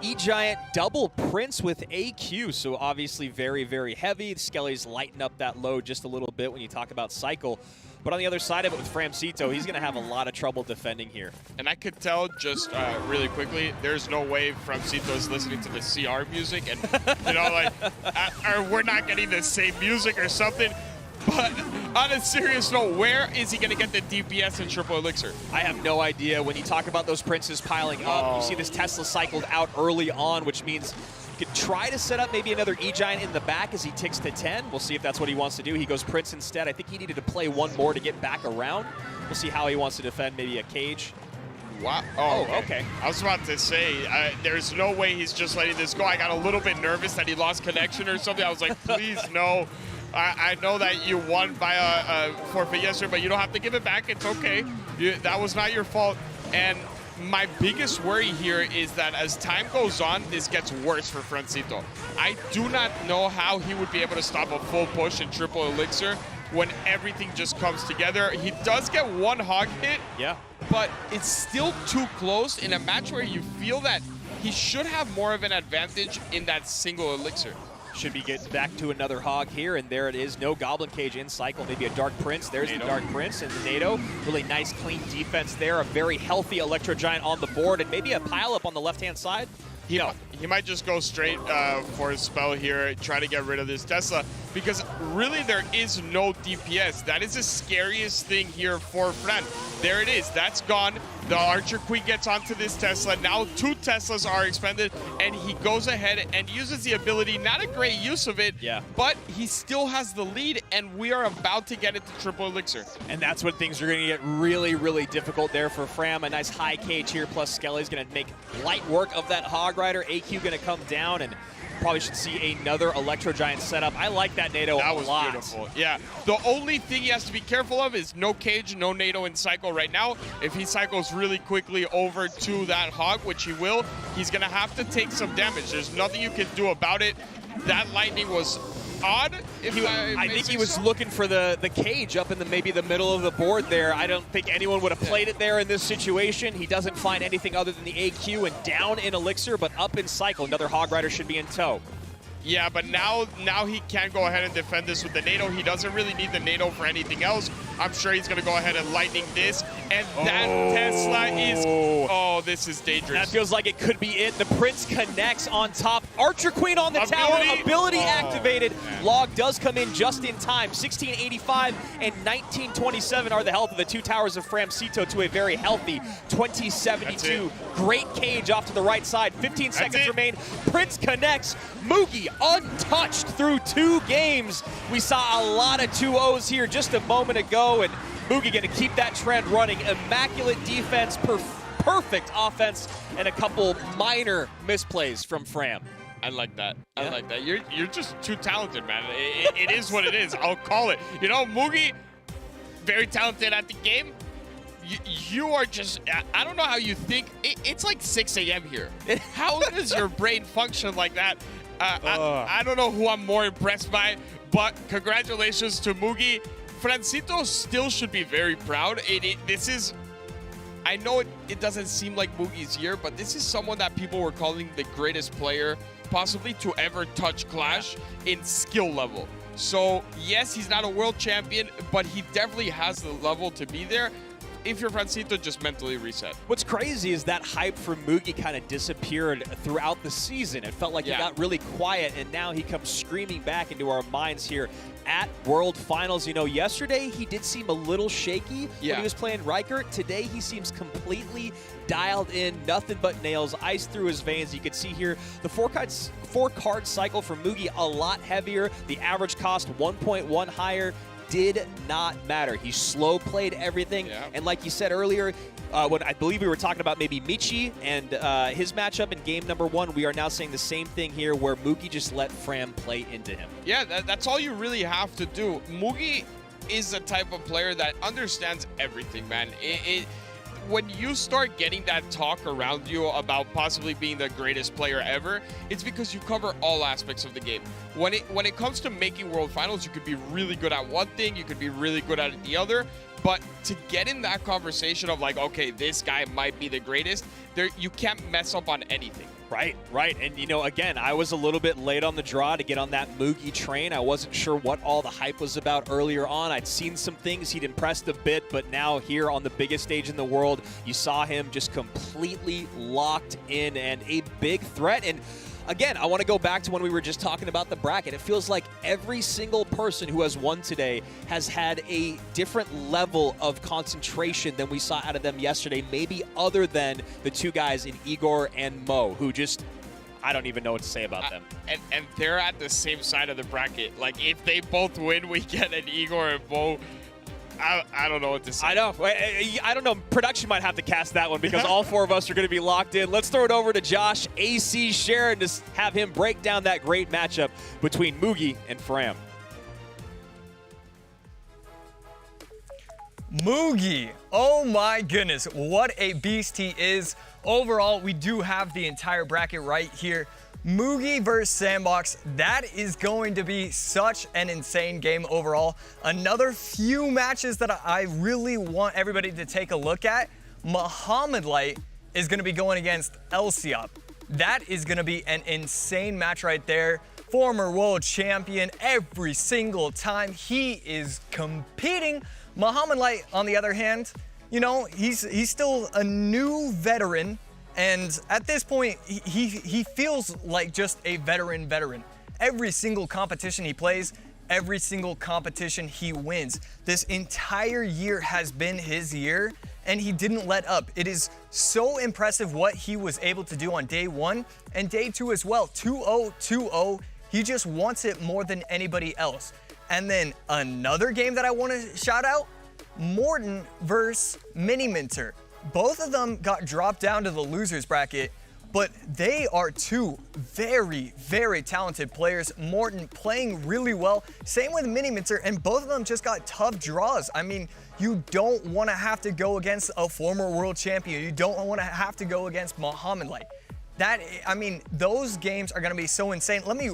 E-Giant double Prince with AQ, so obviously very, very heavy. Skelly's lighten up that load just a little bit when you talk about cycle. But on the other side of it with Framcito, he's going to have a lot of trouble defending here. And I could tell just really quickly, there's no way Framcito is listening to the CR music and, you know, like, or we're not getting the same music or something. But on a serious note, where is he going to get the DPS in Triple Elixir? I have no idea. When you talk about those Princes piling up, you see this Tesla cycled out early on, which means you could try to set up maybe another E-Giant in the back as he ticks to 10. We'll see if that's what he wants to do. He goes Prince instead. I think he needed to play one more to get back around. We'll see how he wants to defend maybe a cage. Wow. Oh, okay. I was about to say, there's no way he's just letting this go. I got a little bit nervous that he lost connection or something. I was like, please, no. I know that you won by a forfeit yesterday, but you don't have to give it back. It's okay. That was not your fault. And my biggest worry here is that as time goes on, this gets worse for Framcito. I do not know how he would be able to stop a full push in Triple Elixir when everything just comes together. He does get one hog hit, but it's still too close in a match where you feel that he should have more of an advantage in that single elixir. Should be getting back to another hog here, and there it is. No Goblin Cage in cycle. Maybe a Dark Prince. There's the Dark Prince and the NATO. Really nice, clean defense there. A very healthy Electro Giant on the board, and maybe a pileup on the left-hand side. He might just go straight for a spell here, try to get rid of this Tesla, because really there is no DPS. That is the scariest thing here for Fran. There it is. That's gone. The Archer Queen gets onto this Tesla. Now 2 Teslas are expended, and he goes ahead and uses the ability. Not a great use of it, but he still has the lead, and we are about to get it to Triple Elixir. And that's when things are going to get really, really difficult there for Fram. A nice high cage here, plus Skelly's going to make light work of that Hog Rider. AQ going to come down, and probably should see another Electro Giant setup. I like that NATO a lot. That was beautiful. Yeah. The only thing he has to be careful of is no cage, no NATO in cycle right now. If he cycles really quickly over to that Hog, which he will, he's going to have to take some damage. There's nothing you can do about it. That lightning was odd. I think he was looking for the cage up in maybe the middle of the board there. I don't think anyone would have played it there in this situation. He doesn't find anything other than the AQ and down in Elixir, but up in cycle. Another Hog Rider should be in tow. Yeah, but now he can go ahead and defend this with the NATO. He doesn't really need the NATO for anything else. I'm sure he's going to go ahead and lightning this. And that Tesla is... Oh, this is dangerous. That feels like it could be it. The Prince connects on top. Archer Queen on the tower. Ability activated. Man. Log does come in just in time. 1685 and 1927 are the health of the two towers of Framcito to a very healthy 2072. Great cage off to the right side. 15 seconds remain. Prince connects. Mugi untouched through 2 games. We saw a lot of 2-0s here just a moment ago, and Mugi going to keep that trend running. Immaculate defense, perfect offense, and a couple minor misplays from Fram. I like that. I like that. You're just too talented, man. It is what it is. I'll call it. You know, Mugi, very talented at the game. You are just, I don't know how you think. It's like 6 a.m. here. How does your brain function like that? I don't know who I'm more impressed by, but congratulations to Mugi. Framcito still should be very proud. This is, I know it doesn't seem like Mugi's year, but this is someone that people were calling the greatest player possibly to ever touch Clash in skill level. So yes, he's not a world champion, but he definitely has the level to be there. If you're Framcito, just mentally reset. What's crazy is that hype for Mugi kind of disappeared throughout the season. It felt like he got really quiet, and now he comes screaming back into our minds here at World Finals. You know, yesterday he did seem a little shaky when he was playing Riker. Today he seems completely dialed in, nothing but nails, ice through his veins. You can see here the four card cycle for Mugi a lot heavier. The average cost 1.1 higher. Did not matter. He slow played everything, and like you said earlier, when I believe we were talking about maybe Michi and his matchup in game number 1, we are now saying the same thing here, where Mugi just let Fram play into him. Yeah, that's all you really have to do. Mugi is the type of player that understands everything, man. When you start getting that talk around you about possibly being the greatest player ever, it's because you cover all aspects of the game. When it comes to making World Finals, you could be really good at one thing, you could be really good at the other, but to get in that conversation of like, okay, this guy might be the greatest, you can't mess up on anything. Right. And, you know, again, I was a little bit late on the draw to get on that Mugi train. I wasn't sure what all the hype was about earlier on. I'd seen some things. He'd impressed a bit, but now here on the biggest stage in the world, you saw him just completely locked in and a big threat. And again, I want to go back to when we were just talking about the bracket. It feels like every single person who has won today has had a different level of concentration than we saw out of them yesterday, maybe other than the two guys in Igor and Mo, who just, I don't even know what to say about them. And they're at the same side of the bracket. Like, if they both win, we get an Igor and Mo. I don't know what to say. I know. I don't know. Production might have to cast that one because all 4 of us are going to be locked in. Let's throw it over to Josh AC Sharon to have him break down that great matchup between Mugi and Fram. Mugi, oh my goodness, what a beast he is. Overall, we do have the entire bracket right here. Mugi versus Sandbox, that is going to be such an insane game overall. Another few matches that I really want everybody to take a look at. Mohammad is going to be going against Elop. That is going to be an insane match right there. Former world champion every single time he is competing. Mohammad, on the other hand, you know, he's still a new veteran. And at this point, he feels like just a veteran. Every single competition he plays, every single competition he wins. This entire year has been his year, and he didn't let up. It is so impressive what he was able to do on day 1 and day 2 as well. 2-0, 2-0. He just wants it more than anybody else. And then another game that I want to shout out, Morton versus Menter. Both of them got dropped down to the losers bracket, but they are two very, very talented players. Morton playing really well. Same with Menter, and both of them just got tough draws. I mean, you don't want to have to go against a former world champion. You don't want to have to go against Mohammad. Those games are going to be so insane. Let me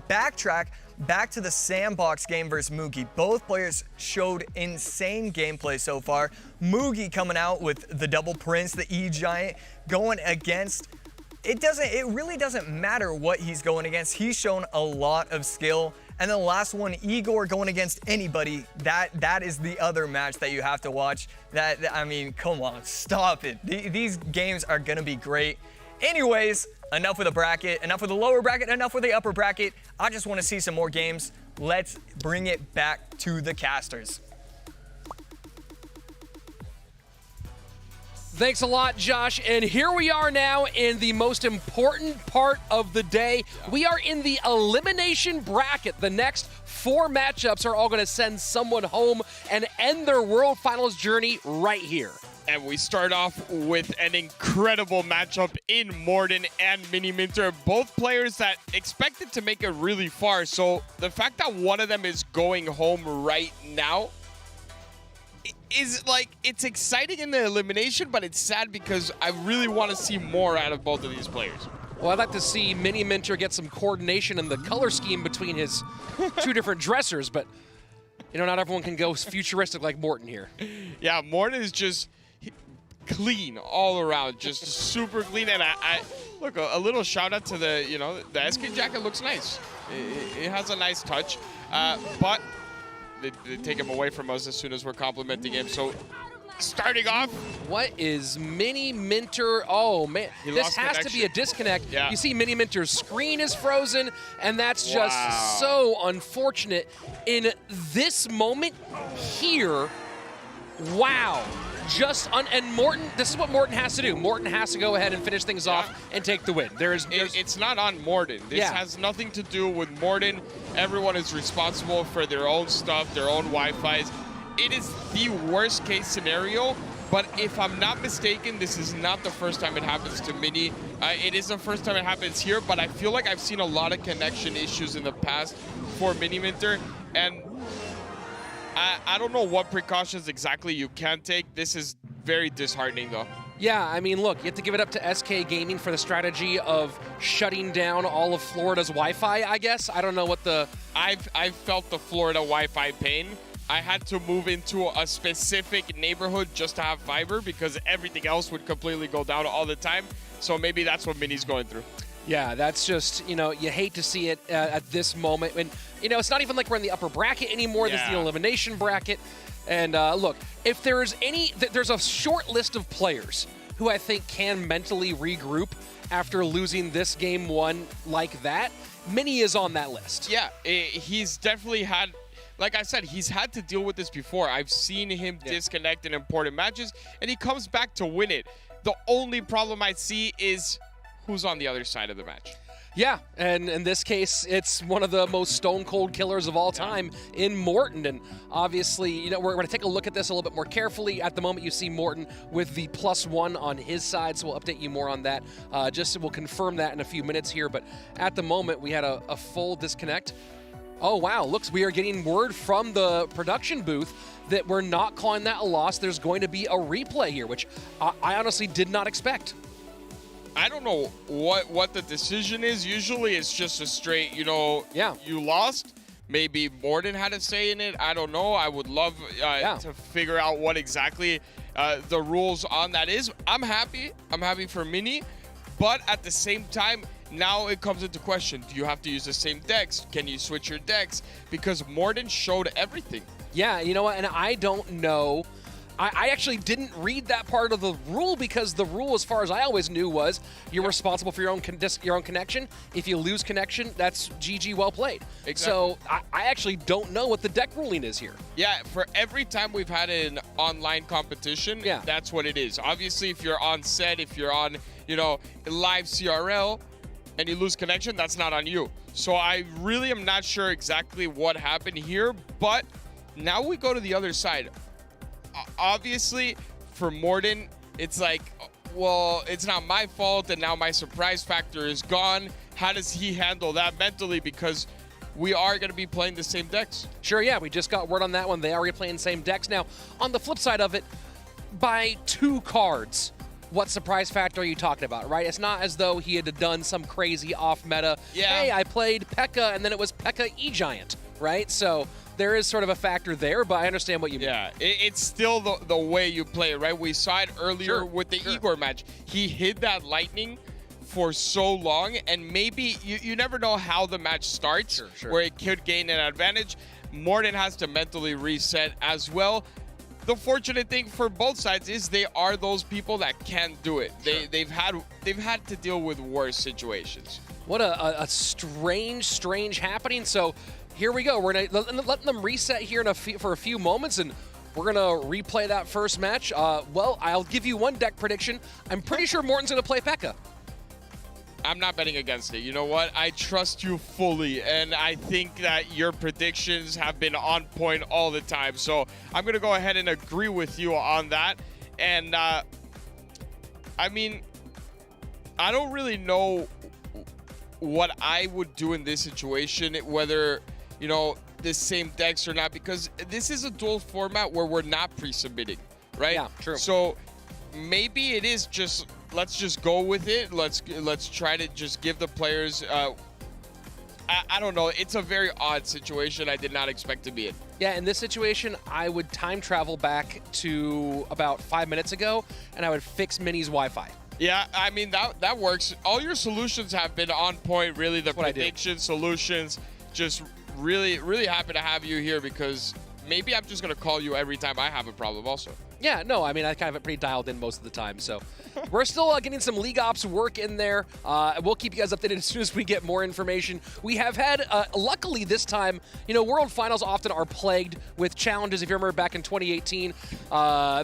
backtrack back to the Sandbox game versus Mugi. Both players showed insane gameplay so far. Mugi coming out with the double Prince, the E-Giant, going against it really doesn't matter what he's going against. He's shown a lot of skill. And then the last one, Igor going against anybody, that is the other match that you have to watch. I mean, come on, stop it. These games are gonna be great. Anyways, enough with the bracket, enough with the lower bracket, enough with the upper bracket. I just wanna see some more games. Let's bring it back to the casters. Thanks a lot, Josh. And here we are now in the most important part of the day. We are in the elimination bracket. The next 4 matchups are all going to send someone home and end their World Finals journey right here. And we start off with an incredible matchup in Morton and Menter, both players that expected to make it really far. So the fact that one of them is going home right now is like, it's exciting in the elimination, but it's sad because I really want to see more out of both of these players. Well, I'd like to see Menter get some coordination in the color scheme between his 2 different dressers, but you know, not everyone can go futuristic like Morton here. Yeah, Morton is just clean all around, just super clean. And I look, a little shout out to the, you know, the SK jacket looks nice. It has a nice touch, but they take him away from us as soon as we're complimenting him. So starting off, what is Menter? Oh man, this has to be a disconnect. Yeah. You see Menter's screen is frozen, and that's just so unfortunate in this moment here. Wow. And Morton, this is what Morton has to do. Morton has to go ahead and finish things off and take the win. It's not on Morton. This has nothing to do with Morton. Everyone is responsible for their own stuff, their own Wi-Fis. It is the worst case scenario, but if I'm not mistaken, this is not the first time it happens to Mini. It is the first time it happens here, but I feel like I've seen a lot of connection issues in the past for Menter, and I don't know what precautions exactly you can take. This is very disheartening, though. Yeah, I mean, look, you have to give it up to SK Gaming for the strategy of shutting down all of Florida's Wi-Fi, I guess. I don't know what the... I've felt the Florida Wi-Fi pain. I had to move into a specific neighborhood just to have fiber because everything else would completely go down all the time. So maybe that's what Mini's going through. Yeah, that's just, you know, you hate to see it at this moment. And, you know, it's not even like we're in the upper bracket anymore. This is the elimination bracket. And look, if there's there's a short list of players who I think can mentally regroup after losing this game 1 like that. Mini is on that list. Yeah, he's definitely had, like I said, he's had to deal with this before. I've seen him disconnect in important matches, and he comes back to win it. The only problem I see is who's on the other side of the match. Yeah, and in this case, it's one of the most stone-cold killers of all time in Morton. And obviously, you know, we're going to take a look at this a little bit more carefully. At the moment, you see Morton with the +1 on his side, so we'll update you more on that. We'll confirm that in a few minutes here. But at the moment, we had a full disconnect. Oh, wow, looks we are getting word from the production booth that we're not calling that a loss. There's going to be a replay here, which I honestly did not expect. I don't know what the decision is. Usually it's just a straight, you know, you lost. Maybe Morton had a say in it. I don't know. I would love to figure out what exactly the rules on that is. I'm happy. I'm happy for Mini. But at the same time, now it comes into question. Do you have to use the same decks? Can you switch your decks? Because Morton showed everything. Yeah, you know what? And I don't know. I actually didn't read that part of the rule because the rule, as far as I always knew, was you're responsible for your own connection. If you lose connection, that's GG, well played. Exactly. So I actually don't know what the deck ruling is here. Yeah, for every time we've had an online competition, that's what it is. Obviously, if you're on set, if you're on, you know, live CRL, and you lose connection, that's not on you. So I really am not sure exactly what happened here, but now we go to the other side. Obviously, for Morton, it's like, well, it's not my fault, and now my surprise factor is gone. How does he handle that mentally? Because we are going to be playing the same decks. Sure, yeah, we just got word on that one. They are already playing the same decks. Now, on the flip side of it, by 2 cards, what surprise factor are you talking about, right? It's not as though he had done some crazy off-meta, hey, I played P.E.K.K.A, and then it was P.E.K.K.A E-Giant, right? So there is sort of a factor there, but I understand what you mean. Yeah, it's still the way you play it, right? We saw it earlier with the Igor match. He hid that lightning for so long, and maybe you never know how the match starts, where it could gain an advantage. Morton has to mentally reset as well. The fortunate thing for both sides is they are those people that can do it. They've had to deal with worse situations. What a strange happening. So here we go. We're gonna let them reset here for a few moments, and we're gonna replay that first match. Well, I'll give you one deck prediction. I'm pretty sure Morton's gonna play P.E.K.K.A. I'm not betting against it. You know what? I trust you fully, and I think that your predictions have been on point all the time. So I'm going to go ahead and agree with you on that. And, I mean, I don't really know what I would do in this situation, whether, you know, the same decks or not, because this is a dual format where we're not pre-submitting, right? Yeah, true. So maybe it is just... let's just go with it. Let's try to just give the players. I don't know. It's a very odd situation. I did not expect to be in. Yeah, in this situation, I would time travel back to about 5 minutes ago, and I would fix Minnie's Wi-Fi. Yeah, I mean that works. All your solutions have been on point. Really, the prediction solutions. Just really happy to have you here, because maybe I'm just gonna call you every time I have a problem. Also. Yeah, no, I mean, I kind of have it pretty dialed in most of the time, so we're still getting some League Ops work in there. We'll keep you guys updated as soon as we get more information. We have had, luckily this time, you know, World Finals often are plagued with challenges. If you remember back in 2018,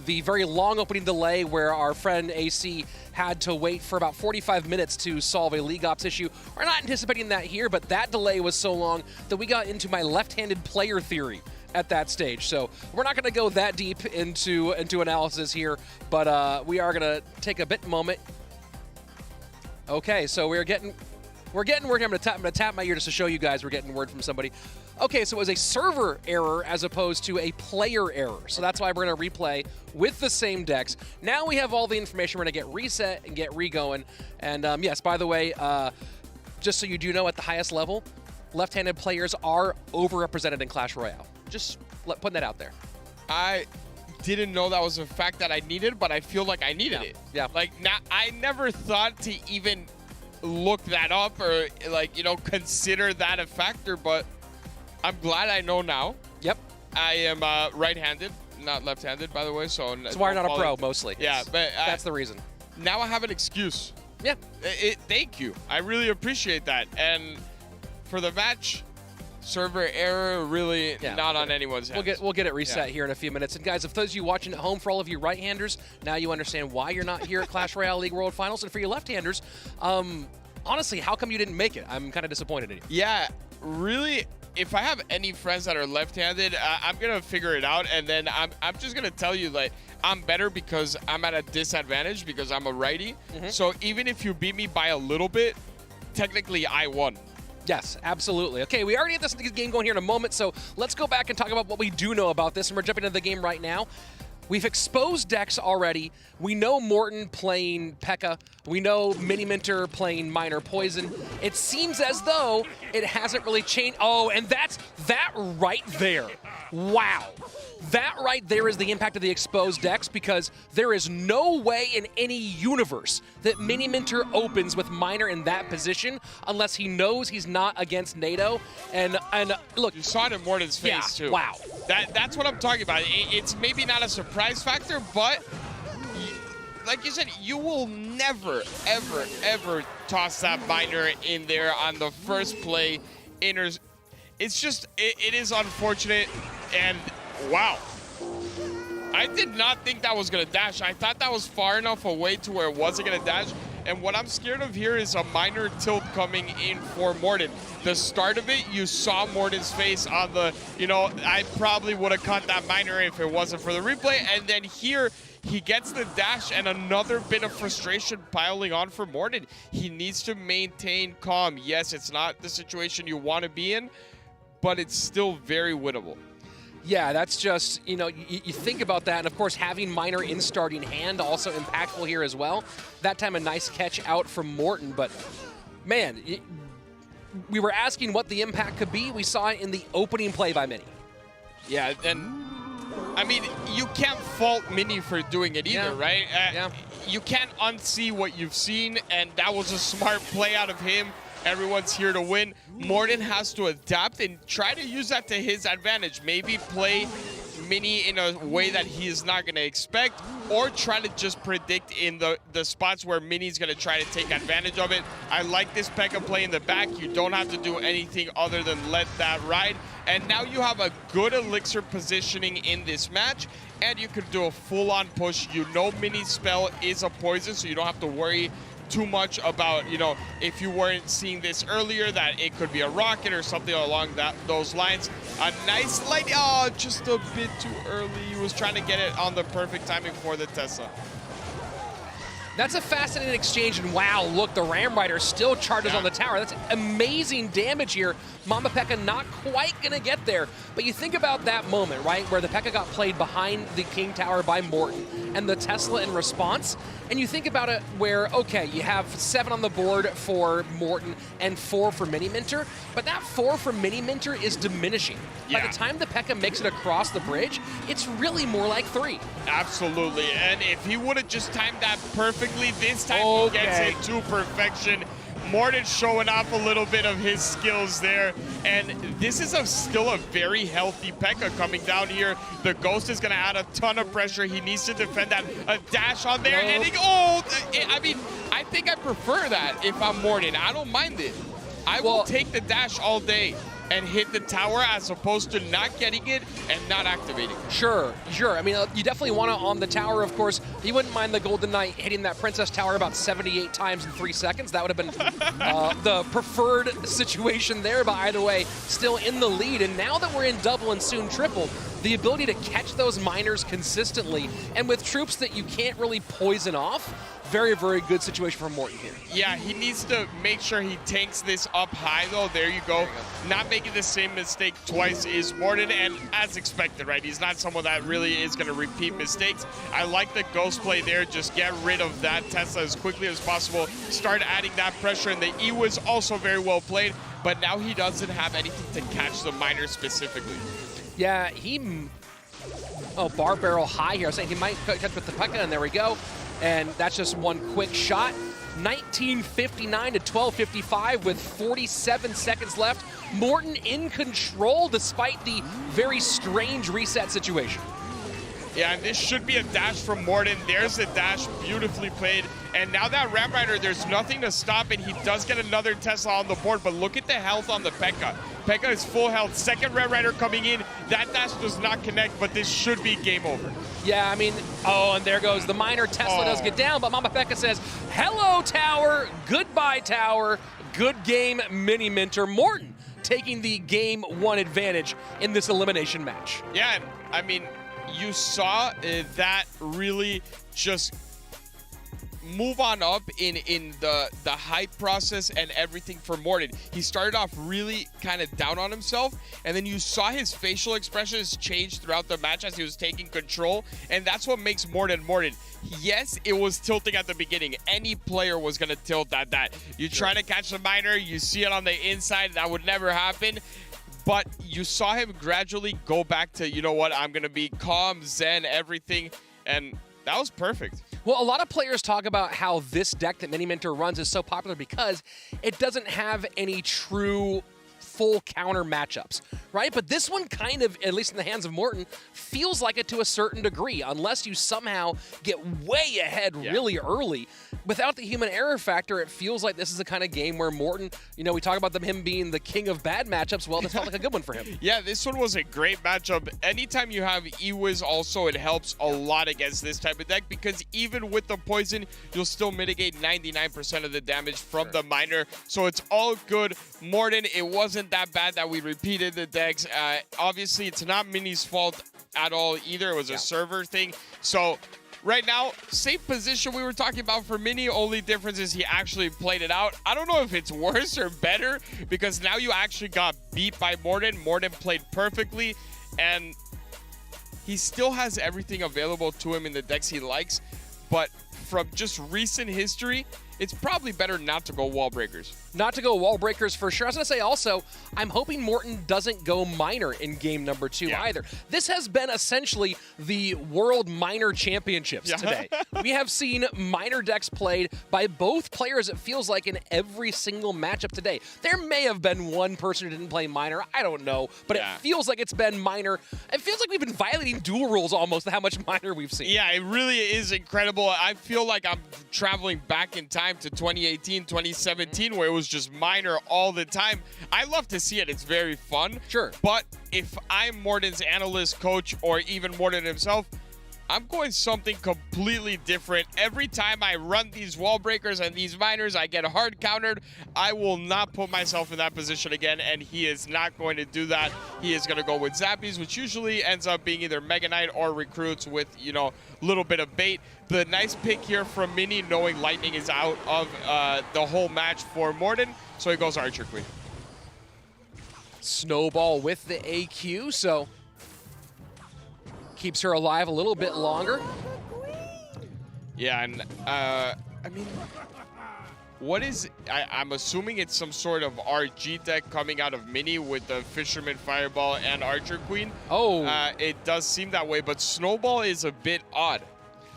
the very long opening delay where our friend AC had to wait for about 45 minutes to solve a League Ops issue. We're not anticipating that here, but that delay was so long that we got into my left-handed player theory at that stage. So we're not going to go that deep into analysis here, but we are going to take a moment. Okay, so we're getting word. I'm going to tap my ear just to show you guys we're getting word from somebody. Okay, so it was a server error as opposed to a player error. So that's why we're going to replay with the same decks. Now we have all the information. We're going to get reset and get re-going. And yes, by the way, just so you do know, at the highest level, left-handed players are overrepresented in Clash Royale. Just putting that out there. I didn't know that was a fact that I needed, but I feel like I needed it. Yeah. Like, now, I never thought to even look that up or, like, you know, consider that a factor, but I'm glad I know now. Yep. I am right-handed, not left-handed, by the way. So that's why you're not a pro, mostly. Yeah, but that's the reason. Now I have an excuse. Yeah. Thank you. I really appreciate that. And for the match, server error, really not on anyone's hands. We'll get it reset here in a few minutes. And guys, if those of you watching at home, for all of you right-handers, now you understand why you're not here at Clash Royale League World Finals. And for you left-handers, honestly, how come you didn't make it? I'm kind of disappointed in you. Yeah, really, if I have any friends that are left-handed, I'm going to figure it out. And then I'm just going to tell you, like, I'm better because I'm at a disadvantage because I'm a righty. So even if you beat me by a little bit, technically I won. Yes, absolutely. Okay, we already have this game going here in a moment, so let's go back and talk about what we do know about this, and we're jumping into the game right now. We've exposed decks already. We know Morton playing P.E.K.K.A. We know Menter playing Minor Poison. It seems as though it hasn't really changed. Oh, and that's that right there. Wow. That right there is the impact of the exposed decks, because there is no way in any universe that Menter opens with Minor in that position unless he knows he's not against NATO. And look, you saw it in Morton's face too. Wow. That's what I'm talking about. It's maybe not a surprise factor, but like you said, you will never, ever toss that Minor in there on the first play. It's just, it is unfortunate. And wow, I did not think that was going to dash. I thought that was far enough away to where it wasn't going to dash. And what I'm scared of here is a Minor tilt coming in for Morton. The start of it, you saw Morton's face on the, you know, I probably would have caught that Minor if it wasn't for the replay. And then here, he gets the dash and another bit of frustration piling on for Morton. He needs to maintain calm. Yes, it's not the situation you want to be in, but it's still very winnable. Yeah, that's just, you know, you think about that, and of course having Minor in starting hand also impactful here as well. That time a nice catch out from Morton, but man, we were asking what the impact could be. We saw it in the opening play by Mini. Yeah, and I mean, you can't fault Mini for doing it either, right? you can't unsee what you've seen, and that was a smart play out of him. Everyone's here to win. Morton has to adapt and try to use that to his advantage. Maybe play Mini in a way that he is not going to expect, or try to just predict in the spots where Mini's going to try to take advantage of it. I like this P.E.K.K.A play in the back. You don't have to do anything other than let that ride. And now you have a good elixir positioning in this match, and you could do a full-on push. You know Mini's spell is a poison, so you don't have to worry too much about, you know, if you weren't seeing this earlier, that it could be a rocket or something along those lines. A nice light, oh, just a bit too early. He was trying to get it on the perfect timing for the Tesla. That's a fascinating exchange, and wow, look, the Ram Rider still charges on the tower. That's amazing damage here. Mama P.E.K.K.A not quite gonna get there, but you think about that moment, right, where the P.E.K.K.A got played behind the King Tower by Morton, and the Tesla in response, and you think about it where, okay, you have 7 on the board for Morton and 4 for Mini Menter, but that 4 for Mini Menter is diminishing. By the time the P.E.K.K.A makes it across the bridge, it's really more like 3. Absolutely, and if he would have just timed that perfectly, this time he gets it to perfection. Morton showing off a little bit of his skills there, and this is still a very healthy P.E.K.K.A coming down here. The Ghost is going to add a ton of pressure. He needs to defend that. A dash on there, and I mean, I think I prefer that if I'm Morton. I don't mind it. I will take the dash all day and hit the tower as opposed to not getting it and not activating. Sure. I mean, you definitely want it on the tower, of course. You wouldn't mind the Golden Knight hitting that Princess Tower about 78 times in 3 seconds. That would have been the preferred situation there, but either way, still in the lead. And now that we're in double and soon triple, the ability to catch those miners consistently, and with troops that you can't really poison off, very, very good situation for Morton here. Yeah, he needs to make sure he tanks this up high, though. There you go. Not making the same mistake twice is Morton, and as expected, right? He's not someone that really is going to repeat mistakes. I like the Ghost play there. Just get rid of that Tesla as quickly as possible. Start adding that pressure, and the E was also very well played, but now he doesn't have anything to catch the miner specifically. Yeah, bar barrel high here. I was saying he might catch with the P.E.K.K.A, and there we go. And that's just one quick shot. 1959 to 12:55 with 47 seconds left. Morton in control despite the very strange reset situation. Yeah, and this should be a dash from Morton. There's the dash, beautifully played. And now that Ram Rider, there's nothing to stop it. He does get another Tesla on the board, but look at the health on the P.E.K.K.A. P.E.K.K.A is full health. Second Ram Rider coming in. That dash does not connect, but this should be game over. Yeah, I mean, and there goes the miner. Tesla does get down, but Mama P.E.K.K.A says, hello, tower. Goodbye, tower. Good game, Mini Menter. Morton taking the game 1 advantage in this elimination match. Yeah, I mean, you saw that really just move on up in the hype process and everything for Morton. He started off really kind of down on himself, and then you saw his facial expressions change throughout the match as he was taking control, and that's what makes Morton Morton. Yes, it was tilting at the beginning. Any player was going to tilt at that. You try to catch the miner, you see it on the inside, that would never happen. But you saw him gradually go back to, you know what, I'm going to be calm, zen, everything, and that was perfect. Well, a lot of players talk about how this deck that Mini Menter runs is so popular because it doesn't have any true full counter matchups, right? But this one kind of, at least in the hands of Morton, feels like it to a certain degree, unless you somehow get way ahead really early. Without the human error factor, it feels like this is the kind of game where Morton, you know, we talk about him being the king of bad matchups. Well, this felt like a good one for him. Yeah, this one was a great matchup. Anytime you have E-Wiz also, it helps a lot against this type of deck, because even with the poison, you'll still mitigate 99% of the damage from the miner. So it's all good. Morton, it wasn't that bad that we repeated the decks. Obviously, it's not Mini's fault at all either. It was a server thing. So right now, same position we were talking about for Mini. Only difference is he actually played it out. I don't know if it's worse or better, because now you actually got beat by Morton. Morton played perfectly, and he still has everything available to him in the decks he likes. But from just recent history, it's probably better not to go wall breakers. Not to go wall breakers for sure. I was going to say also, I'm hoping Morton doesn't go minor in game number 2 either. This has been essentially the World Minor Championships today. We have seen minor decks played by both players, it feels like, in every single matchup today. There may have been one person who didn't play minor, I don't know, but it feels like it's been minor. It feels like we've been violating duel rules almost, how much minor we've seen. Yeah, it really is incredible. I feel like I'm traveling back in time to 2018, 2017, where it was just minor all the time. I love to see it. It's very fun. Sure. But if I'm Morton's analyst, coach, or even Morton himself, I'm going something completely different. Every time I run these wall breakers and these minors, I get hard countered. I will not put myself in that position again, and he is not going to do that. He is going to go with Zappies, which usually ends up being either Mega Knight or recruits with, you know, a little bit of bait. The nice pick here from Mini, knowing Lightning is out of the whole match for Morton, so he goes Archer Queen. Snowball with the AQ, so keeps her alive a little bit longer. Yeah, and I mean, what is, I'm assuming it's some sort of RG deck coming out of Mini with the Fisherman Fireball and Archer Queen. Oh. It does seem that way, but Snowball is a bit odd.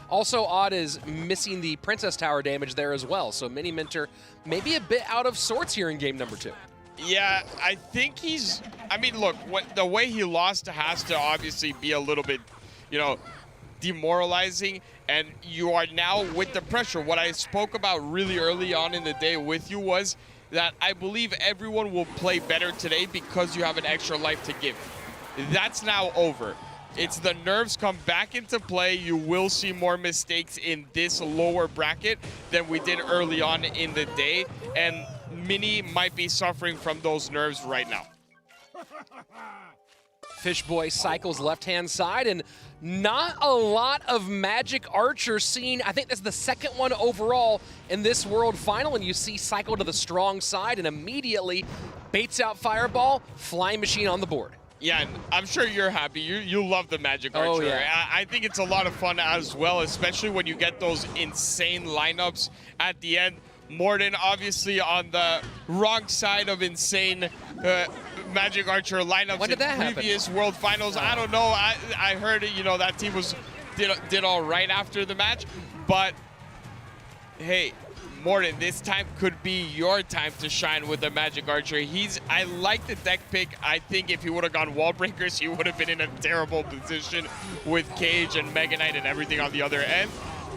Also odd is missing the Princess Tower damage there as well, so Mini Menter maybe a bit out of sorts here in game number 2. Yeah, I think he's, I mean, look, the way he lost has to obviously be a little bit, you know, demoralizing, and you are now with the pressure. What I spoke about really early on in the day with you was that I believe everyone will play better today because you have an extra life to give. That's now over. It's the nerves come back into play. You will see more mistakes in this lower bracket than we did early on in the day, and Mini might be suffering from those nerves right now. Fishboy cycles left-hand side, and not a lot of Magic Archer seen. I think that's the second one overall in this World Final, and you see cycle to the strong side and immediately baits out Fireball, Flying Machine on the board. Yeah, and I'm sure you're happy. You love the Magic Archer. Oh, yeah. I think it's a lot of fun as well, especially when you get those insane lineups at the end. Morton obviously on the wrong side of insane Magic Archer lineups When did that in previous World Finals. I don't know. I heard, you know, that team did all right after the match, but hey, Morton, this time could be your time to shine with the Magic Archer. I like the deck pick. I think if he would have gone wall breakers, he would have been in a terrible position with Cage and Mega Knight and everything on the other end.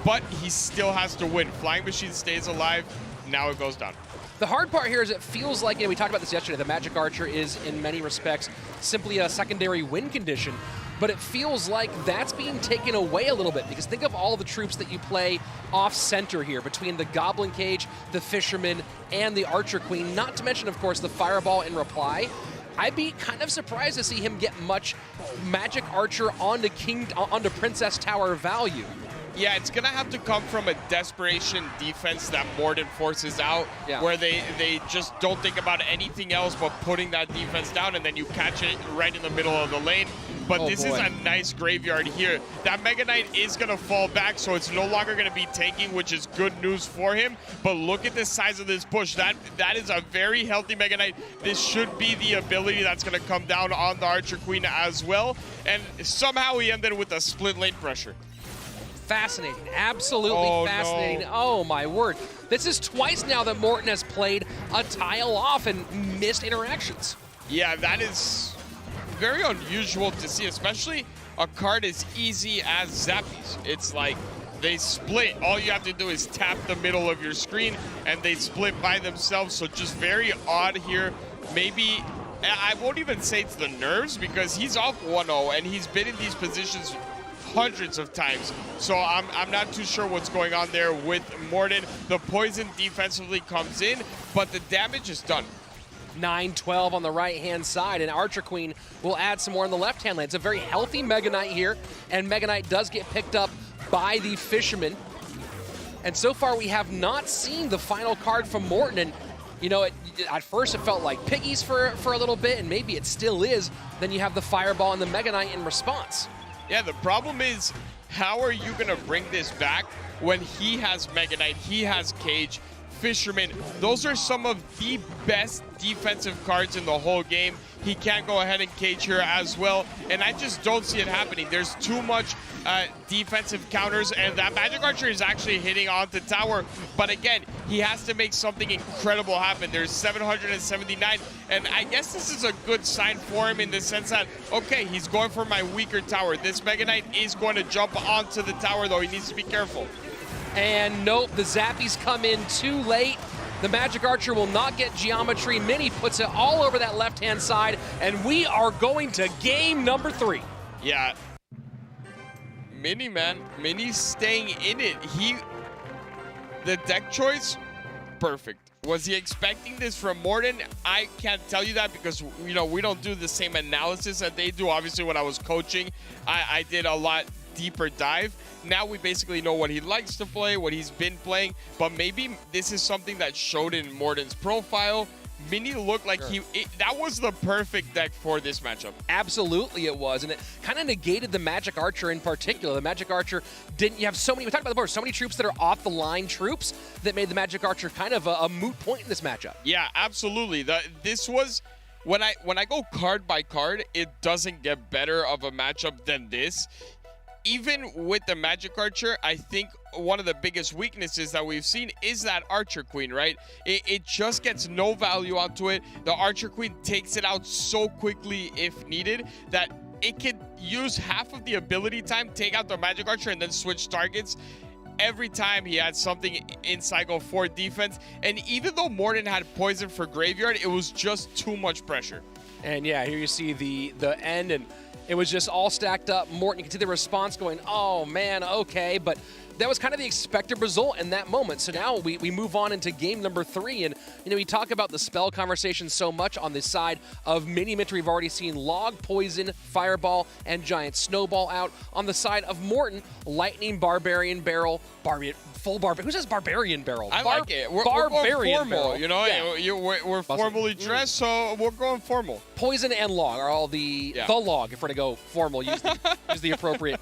But he still has to win. Flying Machine stays alive. Now it goes down. The hard part here is it feels like, you know, we talked about this yesterday, the Magic Archer is in many respects simply a secondary win condition, but it feels like that's being taken away a little bit, because think of all the troops that you play off center here between the Goblin Cage, the Fisherman, and the Archer Queen, not to mention, of course, the Fireball in reply. I'd be kind of surprised to see him get much Magic Archer onto Princess Tower value. Yeah, it's going to have to come from a desperation defense that Morton forces out, where they just don't think about anything else but putting that defense down, and then you catch it right in the middle of the lane. But this is a nice graveyard here. That Mega Knight is going to fall back, so it's no longer going to be tanking, which is good news for him. But look at the size of this push. That is a very healthy Mega Knight. This should be the ability that's going to come down on the Archer Queen as well. And somehow he ended with a split lane pressure. Fascinating, absolutely fascinating. No. Oh my word. This is twice now that Morton has played a tile off and missed interactions. Yeah, that is very unusual to see, especially a card as easy as Zappies. It's like they split. All you have to do is tap the middle of your screen and they split by themselves. So just very odd here. Maybe, I won't even say it's the nerves, because he's off 1-0 and he's been in these positions hundreds of times. So I'm not too sure what's going on there with Morton. The poison defensively comes in, but the damage is done. 9-12 on the right-hand side, and Archer Queen will add some more on the left-hand lane. It's a very healthy Mega Knight here, and Mega Knight does get picked up by the Fisherman. And so far, we have not seen the final card from Morton, and you know, at first it felt like Piggies for a little bit, and maybe it still is. Then you have the Fireball and the Mega Knight in response. Yeah, the problem is How are you gonna bring this back when he has Mega Knight, he has Cage, Fisherman? Those are some of the best defensive cards in the whole game. He can't go ahead and Cage here as well, and I just don't see it happening. There's too much defensive counters, and that Magic Archer is actually hitting onto tower, but again, he has to make something incredible happen. There's 779, and I guess this is a good sign for him in the sense that, okay, he's going for my weaker tower. This Mega Knight is going to jump onto the tower, though. He needs to be careful. And nope, the Zappies come in too late. The Magic Archer will not get geometry. Mini puts it all over that left-hand side, and we are going to game number 3. Yeah. Mini, man. Mini's staying in it. The deck choice, perfect. Was he expecting this from Morton? I can't tell you that because, you know, we don't do the same analysis that they do. Obviously, when I was coaching, I did a lot deeper dive. Now we basically know what he likes to play, what he's been playing, but maybe this is something that showed in Morton's profile. Mini looked like that was the perfect deck for this matchup. Absolutely it was, and it kind of negated the Magic Archer in particular. The Magic Archer didn't, you have so many, we talked about before, so many troops that are off the line troops that made the Magic Archer kind of a moot point in this matchup. Yeah, absolutely. This was, when I go card by card, it doesn't get better of a matchup than this. Even with the Magic Archer, I think one of the biggest weaknesses that we've seen is that Archer Queen, right? It just gets no value onto it. The Archer Queen takes it out so quickly if needed that it can use half of the ability time, take out the Magic Archer, and then switch targets. Every time he had something in cycle 4 defense. And even though Morton had poison for Graveyard, it was just too much pressure. And yeah, here you see the end, and it was just all stacked up. Morton, you can see the response going, oh man, okay, but that was kind of the expected result in that moment. So now we move on into game number 3, and you know, we talk about the spell conversation so much on this side of Mini Menter. We've already seen Log, Poison, Fireball, and Giant Snowball out. On the side of Morton, Lightning, Barbarian Barrel, full Barbarian. Who says Barbarian Barrel? I like it. We're Barbarian going formal, Barrel. you know? Yeah. We're formally dressed, so we're going formal. Poison and Log are all the Log, if we're to go formal, use the appropriate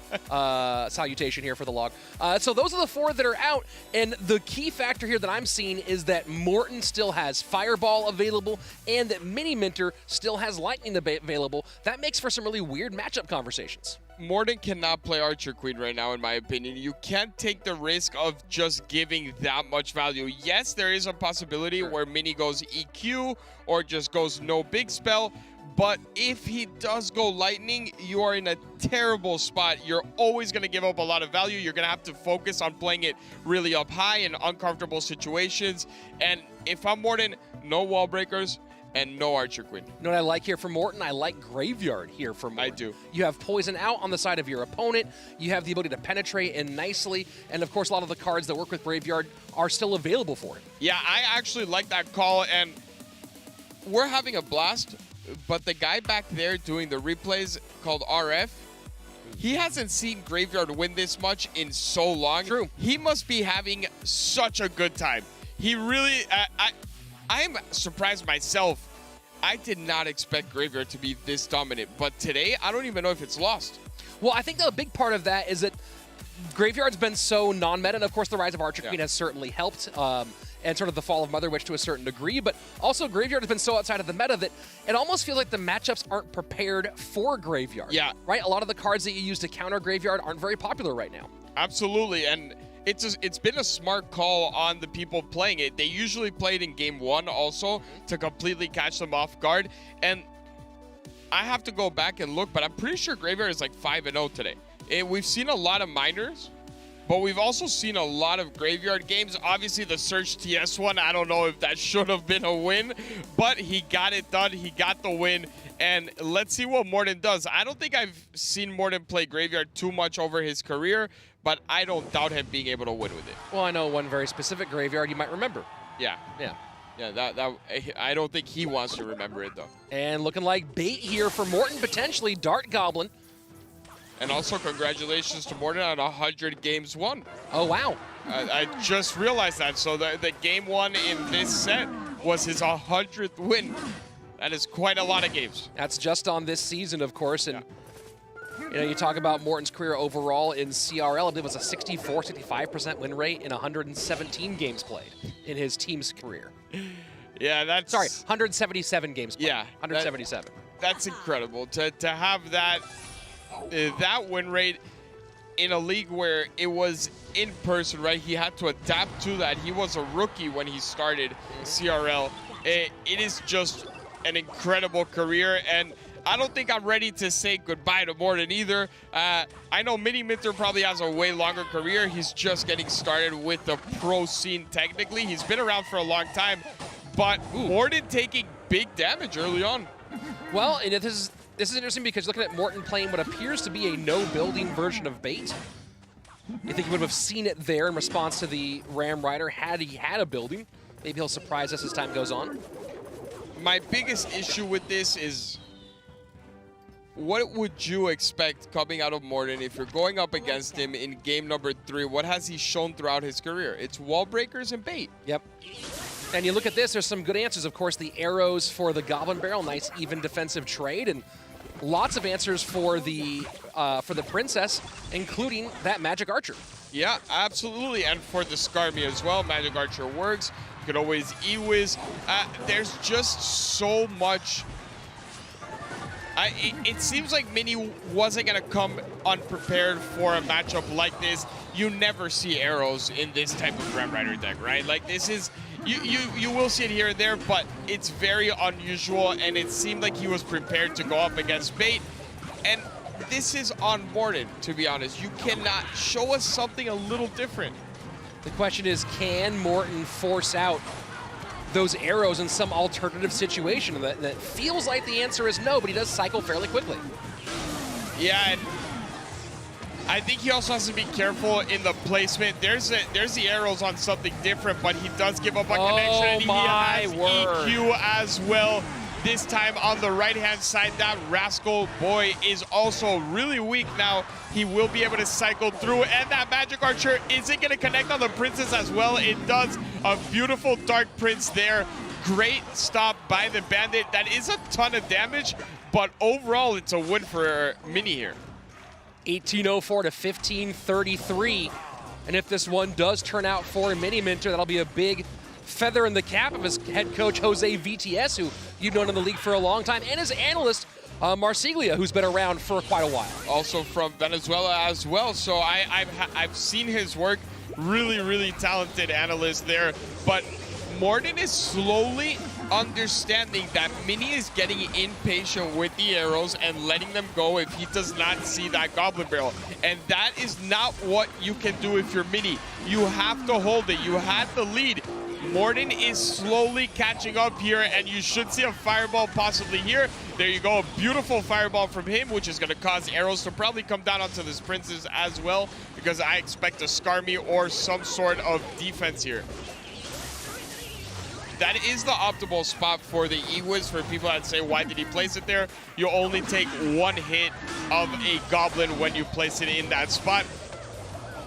salutation here for the Log. So those are the 4 that are out, and the key factor here that I'm seeing is that Morton still has Fireball available and that Mini Menter still has Lightning available. That makes for some really weird matchup conversations. Morton cannot play Archer Queen right now, in my opinion. You can't take the risk of just giving that much value. Yes, there is a possibility where Mini goes EQ or just goes no big spell, but if he does go Lightning, you are in a terrible spot. You're always going to give up a lot of value. You're going to have to focus on playing it really up high in uncomfortable situations. And if I'm Morton, no wall breakers and no Archer Queen. You know what I like here for Morton? I like Graveyard here for Morton. I do. You have Poison out on the side of your opponent. You have the ability to penetrate in nicely. And of course, a lot of the cards that work with Graveyard are still available for him. Yeah, I actually like that call, and we're having a blast. But the guy back there doing the replays called RF, he hasn't seen Graveyard win this much in so long. True. He must be having such a good time. He really, I am surprised myself. I did not expect Graveyard to be this dominant, but today, I don't even know if it's lost. Well, I think that a big part of that is that Graveyard's been so non-meta, and of course the rise of Archer Queen has certainly helped, and sort of the fall of Mother Witch to a certain degree, but also Graveyard has been so outside of the meta that it almost feels like the matchups aren't prepared for Graveyard. Yeah. Right? A lot of the cards that you use to counter Graveyard aren't very popular right now. Absolutely, and it's been a smart call on the people playing it. They usually play it in game 1 also to completely catch them off guard, and I have to go back and look, but I'm pretty sure Graveyard is like 5-0 today. We've seen a lot of minors, but we've also seen a lot of Graveyard games. Obviously, the Surge TS one, I don't know if that should have been a win, but he got it done. He got the win, and let's see what Morton does. I don't think I've seen Morton play Graveyard too much over his career, but I don't doubt him being able to win with it. Well, I know one very specific Graveyard you might remember. Yeah. That I don't think he wants to remember it, though. And looking like bait here for Morton, potentially. Dart Goblin. And also, congratulations to Morton on 100 games won. Oh, wow. I just realized that. So the game 1 in this set was his 100th win. That is quite a lot of games. That's just on this season, of course. And You know, you talk about Morton's career overall in CRL, it was a 64-65% win rate in 117 games played in his team's career. Yeah, that's... Sorry, 177 games played. Yeah. 177. That's incredible. To have that win rate in a league where it was in person, right? He had to adapt to that. He was a rookie when he started CRL. It is just an incredible career, and I don't think I'm ready to say goodbye to Morton either. I know Menter probably has a way longer career. He's just getting started with the pro scene technically. He's been around for a long time, but Morton taking big damage early on. Well, and this is interesting because looking at Morton playing what appears to be a no-building version of bait. You think he would have seen it there in response to the Ram Rider had he had a building. Maybe he'll surprise us as time goes on. My biggest issue with this is, what would you expect coming out of Morton if you're going up against him in game number 3? What has he shown throughout his career? It's wall breakers and bait. Yep. And you look at this, there's some good answers. Of course, the arrows for the Goblin Barrel, nice even defensive trade, and lots of answers for the Princess, including that Magic Archer. Yeah, absolutely. And for the Skarmy as well, Magic Archer works. You could always E-Wiz. There's just so much. It seems like Mini wasn't going to come unprepared for a matchup like this. You never see arrows in this type of Ram Rider deck, right? Like, this is, you will see it here and there, but it's very unusual, and it seemed like he was prepared to go up against bait. And this is on Morton, to be honest. You cannot show us something a little different. The question is, can Morton force out those arrows in some alternative situation? That feels like the answer is no, but he does cycle fairly quickly. Yeah, and I think he also has to be careful in the placement. There's the arrows on something different, but he does give up a connection. And he has EQ as well. This time on the right-hand side, that Rascal boy is also really weak now. He will be able to cycle through, and that Magic Archer, is it going to connect on the Princess as well? It does. A beautiful Dark Prince there. Great stop by the Bandit. That is a ton of damage, but overall, it's a win for Mini here. 1804 to 1533, and if this one does turn out for Mini Menter, that'll be a big feather in the cap of his head coach, Jose VTS, who you've known in the league for a long time, and his analyst, Marsiglia, who's been around for quite a while. Also from Venezuela as well, so I've seen his work. Really, really talented analyst there, but Morton is slowly understanding that Mini is getting impatient with the arrows and letting them go if he does not see that Goblin Barrel. And that is not what you can do if you're Mini. You have to hold it. You had the lead. Morton is slowly catching up here, and you should see a fireball possibly here. There you go, a beautiful fireball from him, which is going to cause arrows to probably come down onto this Princess as well, because I expect a Skarmy or some sort of defense here. That is the optimal spot for the E-Wiz. For people that say, why did he place it there? You only take one hit of a Goblin when you place it in that spot.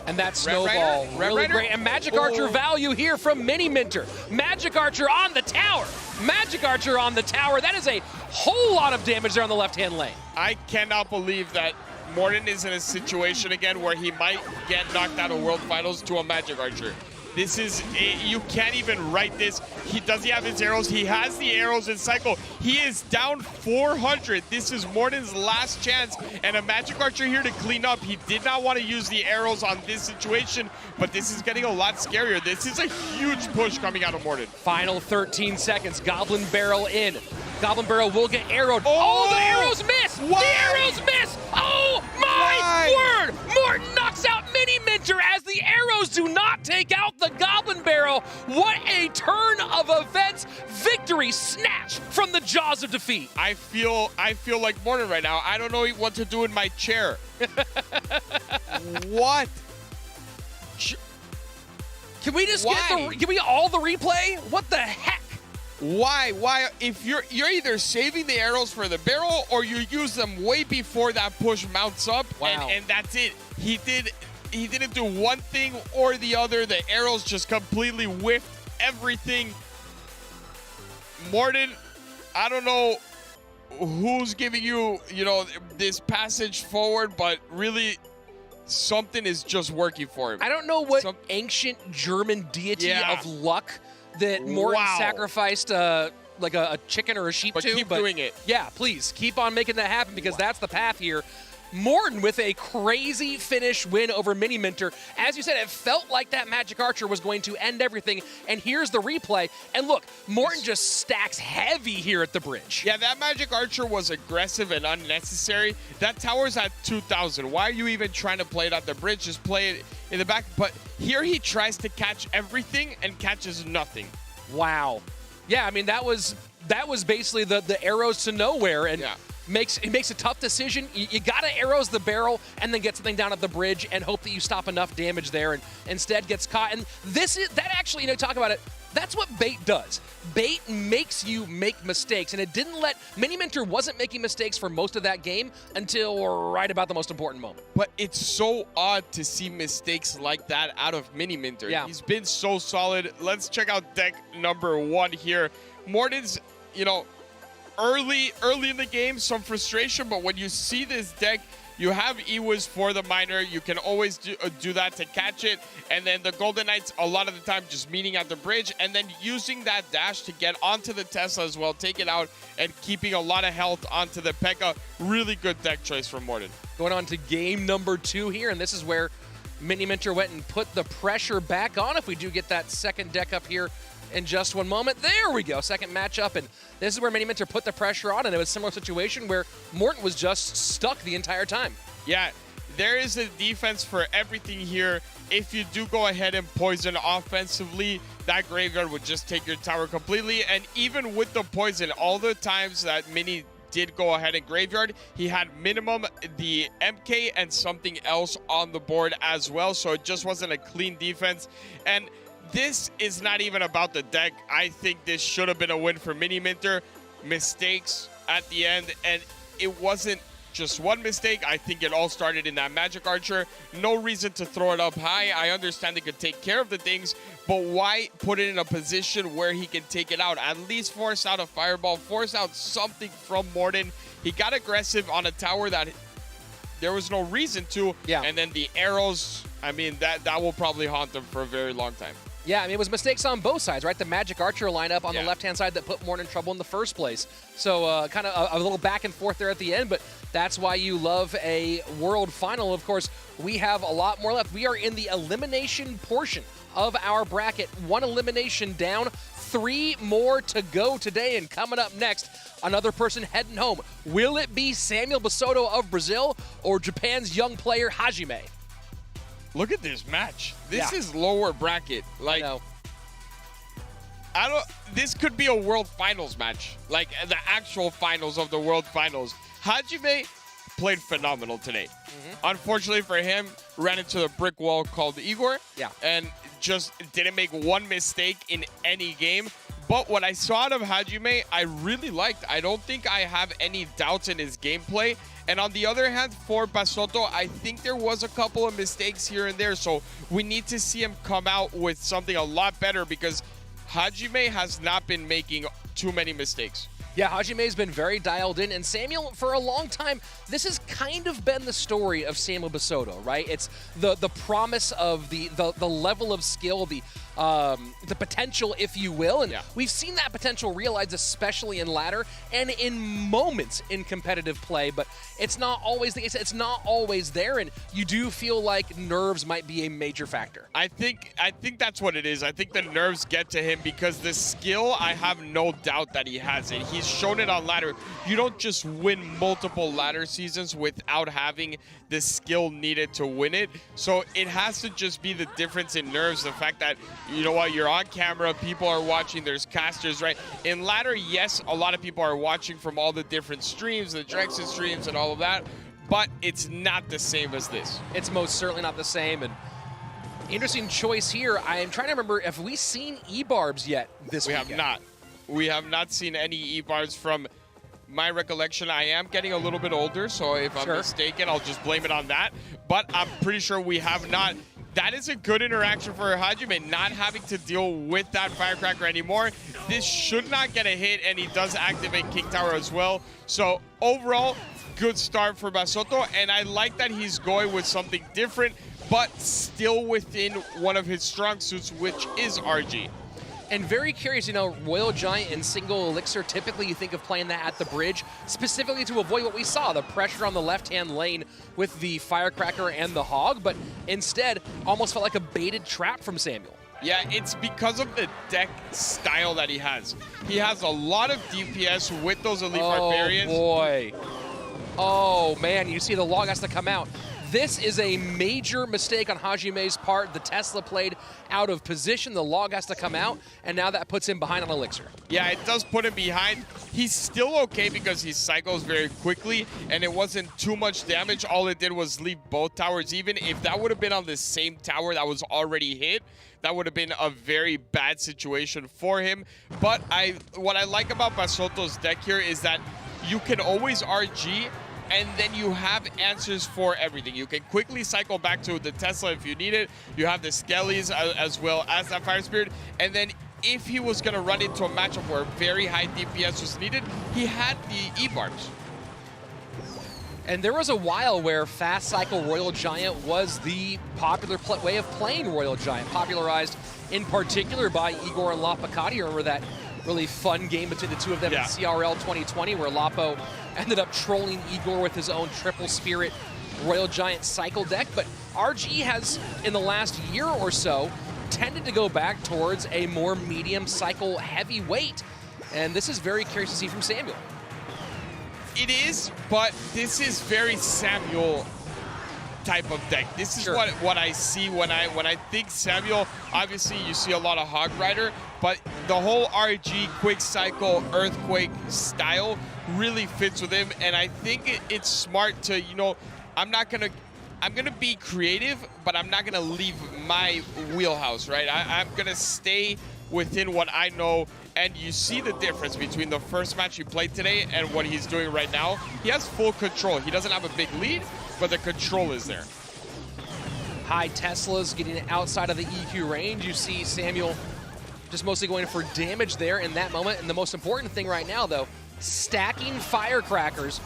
And that snowball, really great. And Magic Archer value here from Mini Menter. Magic Archer on the tower. Magic Archer on the tower. That is a whole lot of damage there on the left-hand lane. I cannot believe that Morton is in a situation again where he might get knocked out of World Finals to a Magic Archer. This is, you can't even write this. Does he have his arrows? He has the arrows in cycle. He is down 400. This is Morton's last chance, and a Magic Archer here to clean up. He did not want to use the arrows on this situation, but this is getting a lot scarier. This is a huge push coming out of Morton. Final 13 seconds, Goblin Barrel in. Goblin Barrel will get arrowed. Oh, the arrows miss! Why? The arrows miss! Oh my word! Morton knocks out Mini Menter as the arrows do not take out the Goblin Barrel. What a turn of events. Victory snatched from the jaws of defeat. I feel like Morton right now. I don't know what to do in my chair. What? Can we just can we all the replay? What the heck? Why? If you're either saving the arrows for the barrel or you use them way before that push mounts up, and that's it. He didn't do one thing or the other. The arrows just completely whiffed everything. Morton, I don't know who's giving you, this passage forward, but really something is just working for him. I don't know what ancient German deity of luck that Morton sacrificed like a chicken or a sheep but to. Keep doing it. Yeah, please keep on making that happen because that's the path here. Morton with a crazy finish win over Menter. As you said, it felt like that Magic Archer was going to end everything, and here's the replay. And look, Morton just stacks heavy here at the bridge. Yeah, that Magic Archer was aggressive and unnecessary. That tower's at 2,000. Why are you even trying to play it at the bridge? Just play it in the back. But here he tries to catch everything and catches nothing. Wow. Yeah, I mean, that was basically the arrows to nowhere, and makes a tough decision. You gotta arrows the barrel and then get something down at the bridge and hope that you stop enough damage there, and instead gets caught. And that actually, talk about it. That's what bait does. Bait makes you make mistakes, and it didn't let Menter wasn't making mistakes for most of that game until right about the most important moment. But it's so odd to see mistakes like that out of Menter. Yeah. He's been so solid. Let's check out deck number 1 here. Morton's, early in the game, some frustration, but when you see this deck, you have Ewas for the miner. You can always do that to catch it. And then the Golden Knights, a lot of the time, just meeting at the bridge and then using that dash to get onto the Tesla as well, take it out, and keeping a lot of health onto the P.E.K.K.A. Really good deck choice from Morton. Going on to game number 2 here, and this is where Menter went and put the pressure back on. If we do get that second deck up here in just one moment. There we go, second matchup, and this is where Menter put the pressure on, and it was a similar situation where Morton was just stuck the entire time. Yeah, there is a defense for everything here. If you do go ahead and poison offensively, that graveyard would just take your tower completely, and even with the poison, all the times that Mini did go ahead and graveyard, he had minimum the MK and something else on the board as well, so it just wasn't a clean defense. And this is not even about the deck. I think this should have been a win for Menter. Mistakes at the end, and it wasn't just one mistake. I think it all started in that Magic Archer. No reason to throw it up high. I understand they could take care of the things, but why put it in a position where he can take it out? At least force out a fireball, force out something from Morton. He got aggressive on a tower that there was no reason to, and then the arrows, I mean, that will probably haunt them for a very long time. Yeah, I mean, it was mistakes on both sides, right? The Magic Archer lineup on the left-hand side that put Morton in trouble in the first place. So kind of a little back and forth there at the end, but that's why you love a World Final. Of course, we have a lot more left. We are in the elimination portion of our bracket. 1 elimination down, 3 more to go today, and coming up next, another person heading home. Will it be Samuel Basoto of Brazil or Japan's young player Hajime? Look at this match. This is lower bracket. Like, this could be a World Finals match. Like, the actual finals of the World Finals. Hajime played phenomenal today. Unfortunately for him, ran into the brick wall called Igor. And just didn't make one mistake in any game. But what I saw out of Hajime, I really liked. I don't think I have any doubts in his gameplay. And on the other hand, for Basoto, I think there was a couple of mistakes here and there. So we need to see him come out with something a lot better because Hajime has not been making too many mistakes. Yeah, Hajime's been very dialed in, and Samuel, for a long time, this has kind of been the story of Samuel Basoto, right? It's the promise of the level of skill, the potential, if you will, and we've seen that potential realized, especially in ladder and in moments in competitive play, but it's not always the case. It's not always there, and you do feel like nerves might be a major factor. I think that's what it is. I think the nerves get to him because the skill, I have no doubt that he has it. He's shown it on ladder. You don't just win multiple ladder seasons without having the skill needed to win it. So it has to just be the difference in nerves. The fact that, you know what, you're on camera, people are watching, there's casters, right? In ladder, yes, a lot of people are watching from all the different streams, the Drexen streams and all of that, but it's not the same as this. It's most certainly not the same, and interesting choice here. I am trying to remember, have we seen E-Barbs yet this weekend? We have not. We have not seen any E-Barbs from my recollection. I am getting a little bit older, so if I'm mistaken, I'll just blame it on that. But I'm pretty sure we have not. that is a good interaction for Hajime, not having to deal with that firecracker anymore. This should not get a hit, and he does activate King Tower as well. So overall, good start for Basoto, and I like that he's going with something different, but still within one of his strong suits, which is RG. And very curious, you know, Royal Giant and single elixir, typically you think of playing that at the bridge, specifically to avoid what we saw, the pressure on the left-hand lane with the Firecracker and the Hog, but instead almost felt like a baited trap from Samuel. Yeah, it's because of the deck style that he has. He has a lot of DPS with those Elite Barbarians. Oh, boy. Oh, man, you see the log has to come out. This is a major mistake on Hajime's part. The Tesla played out of position. The log has to come out, and now that puts him behind on Elixir. Yeah, it does put him behind. He's still okay because he cycles very quickly, and it wasn't too much damage. All it did was leave both towers even. If that would have been on the same tower that was already hit, that would have been a very bad situation for him. But what I like about Basoto's deck here is that you can always RG, and then you have answers for everything. You can quickly cycle back to the Tesla if you need it. You have the Skellies as well as that Fire Spirit. And then if he was going to run into a matchup where very high DPS was needed, he had the E-Barbs. And there was a while where fast cycle Royal Giant was the popular way of playing Royal Giant, popularized in particular by Igor and Lapakati. Remember that really fun game between the two of them in CRL 2020 where Lapo ended up trolling Igor with his own Triple Spirit Royal Giant cycle deck. But RG has, in the last year or so, tended to go back towards a more medium cycle heavyweight. And this is very curious to see from Samuel. It is, but this is very Samuel type of deck. This is what I see when I think Samuel. Obviously, you see a lot of Hog Rider, but the whole RG quick cycle Earthquake style really fits with him, and I think it's smart to, you know, I'm gonna be creative, but I'm not gonna leave my wheelhouse, right? I'm gonna stay within what I know. And you see the difference between the first match he played today and what he's doing right now. He has full control. He doesn't have a big lead, but the control is there. High Teslas getting outside of the EQ range. You see Samuel just mostly going for damage there in that moment. And the most important thing right now, though, stacking Firecrackers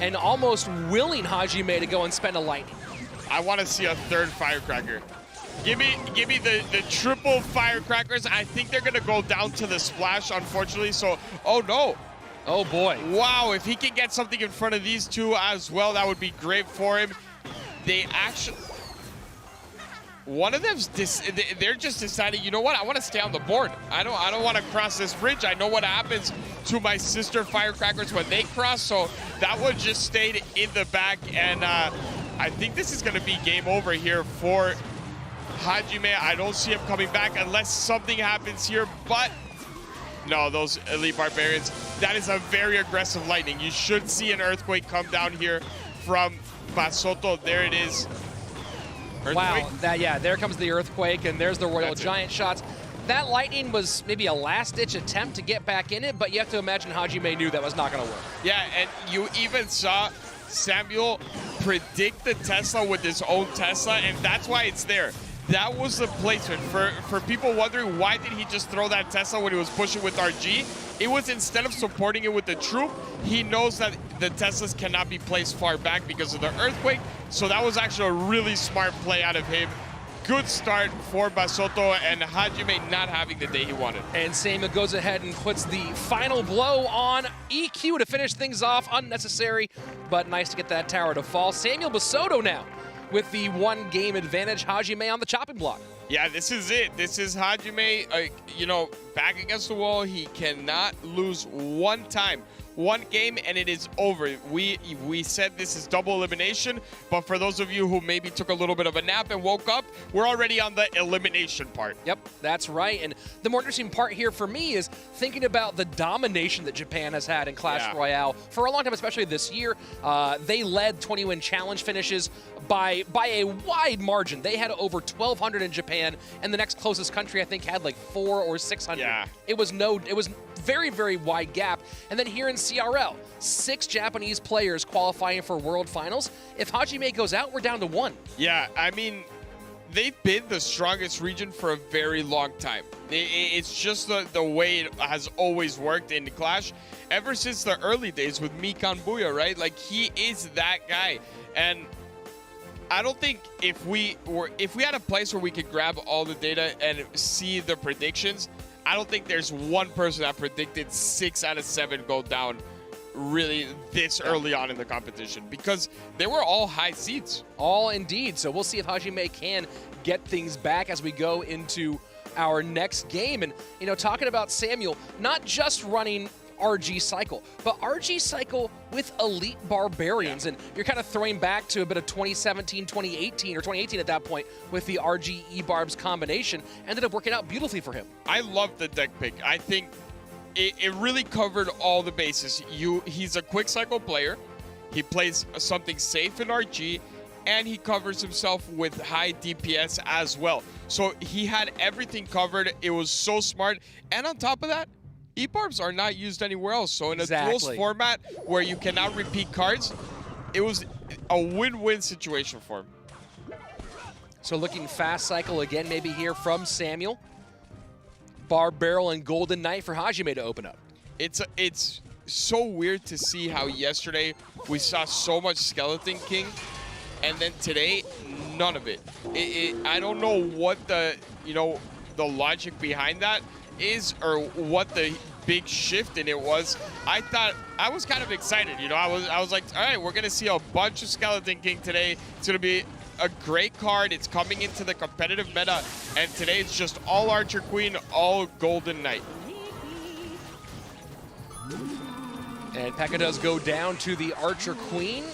and almost willing Hajime to go and spend a Lightning. I want to see a third Firecracker. Give me the triple Firecrackers. I think they're going to go down to the splash, unfortunately. So, oh no. Oh boy. Wow, if he can get something in front of these two as well, that would be great for him. They actually... One of them's they're just deciding, you know what, I want to stay on the board. I don't want to cross this bridge. I know what happens to my sister Firecrackers when they cross, so that one just stayed in the back. And I think this is going to be game over here for Hajime. I don't see him coming back unless something happens here, but no, those Elite Barbarians, that is a very aggressive Lightning. You should see an Earthquake come down here from Basoto. There it is. Earthquake. Wow, there comes the Earthquake, and there's the Royal Giant shots. That Lightning was maybe a last-ditch attempt to get back in it, but you have to imagine Hajime knew that was not going to work. Yeah, and you even saw Samuel predict the Tesla with his own Tesla, and that's why it's there. That was the placement. For people wondering why did he just throw that Tesla when he was pushing with RG, it was instead of supporting it with the troop, he knows that the Teslas cannot be placed far back because of the Earthquake, so that was actually a really smart play out of him. Good start for Basoto, and Hajime not having the day he wanted. And Samuel goes ahead and puts the final blow on EQ to finish things off. Unnecessary, but nice to get that tower to fall. Samuel Basoto now with the one-game advantage. Hajime on the chopping block. Yeah, this is it. This is Hajime, you know, back against the wall. He cannot lose one time. One game and it is over. We said this is double elimination, but for those of you who maybe took a little bit of a nap and woke up, we're already on the elimination part. Yep, that's right. And the more interesting part here for me is thinking about the domination that Japan has had in Clash Royale for a long time, especially this year. They led 20-win challenge finishes by a wide margin. They had over 1,200 in Japan, and the next closest country I think had like 400 or 600. Yeah. It was very, very wide gap. And then here in CRL, 6 Japanese players qualifying for World Finals. If Hajime goes out, we're down to 1. Yeah, I mean, they've been the strongest region for a very long time. It's just the way it has always worked in Clash ever since the early days with Mikan Booyah, right? Like, he is that guy. And I don't think if we had a place where we could grab all the data and see the predictions, I don't think there's one person that predicted 6 out of 7 go down really this early on in the competition, because they were all high seeds. All indeed. So we'll see if Hajime can get things back as we go into our next game. And, you know, talking about Samuel, not just running RG Cycle, but RG Cycle with elite Barbarians. And you're kind of throwing back to a bit of 2017, 2018, or 2018 at that point with the RG E-Barbs combination. Ended up working out beautifully for him. I love the deck pick. I think it really covered all the bases. He's a quick cycle player. He plays something safe in RG, and he covers himself with high DPS as well. So he had everything covered. It was so smart. And on top of that, E-Barbs are not used anywhere else. So in a duels format where you cannot repeat cards, it was a win-win situation for him. So looking fast cycle again maybe here from Samuel. Bar Barrel and Golden Knight for Hajime to open up. It's so weird to see how yesterday we saw so much Skeleton King, and then today, none of it. I don't know what the logic behind that is, or what the big shift in it was. I was kind of excited. I was like, all right, we're gonna see a bunch of Skeleton King today. It's gonna be a great card. It's coming into the competitive meta, and today it's just all Archer Queen, all Golden Knight. And P.E.K.K.A does go down to the Archer Queen.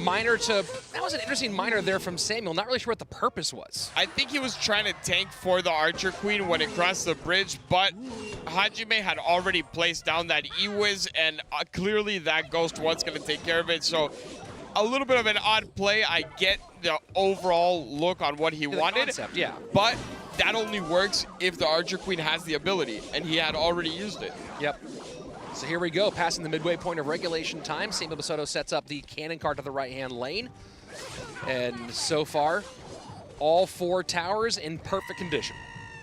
That was an interesting minor there from Samuel. Not really sure what the purpose was. I think he was trying to tank for the Archer Queen when it crossed the bridge, but Hajime had already placed down that E-Wiz, and clearly that Ghost was going to take care of it. So a little bit of an odd play. I get the overall look on what he wanted, concept, yeah. But that only works if the Archer Queen has the ability, and he had already used it. Yep. So here we go, passing the midway point of regulation time. Samuel Basoto sets up the cannon card to the right-hand lane. And so far, all 4 towers in perfect condition.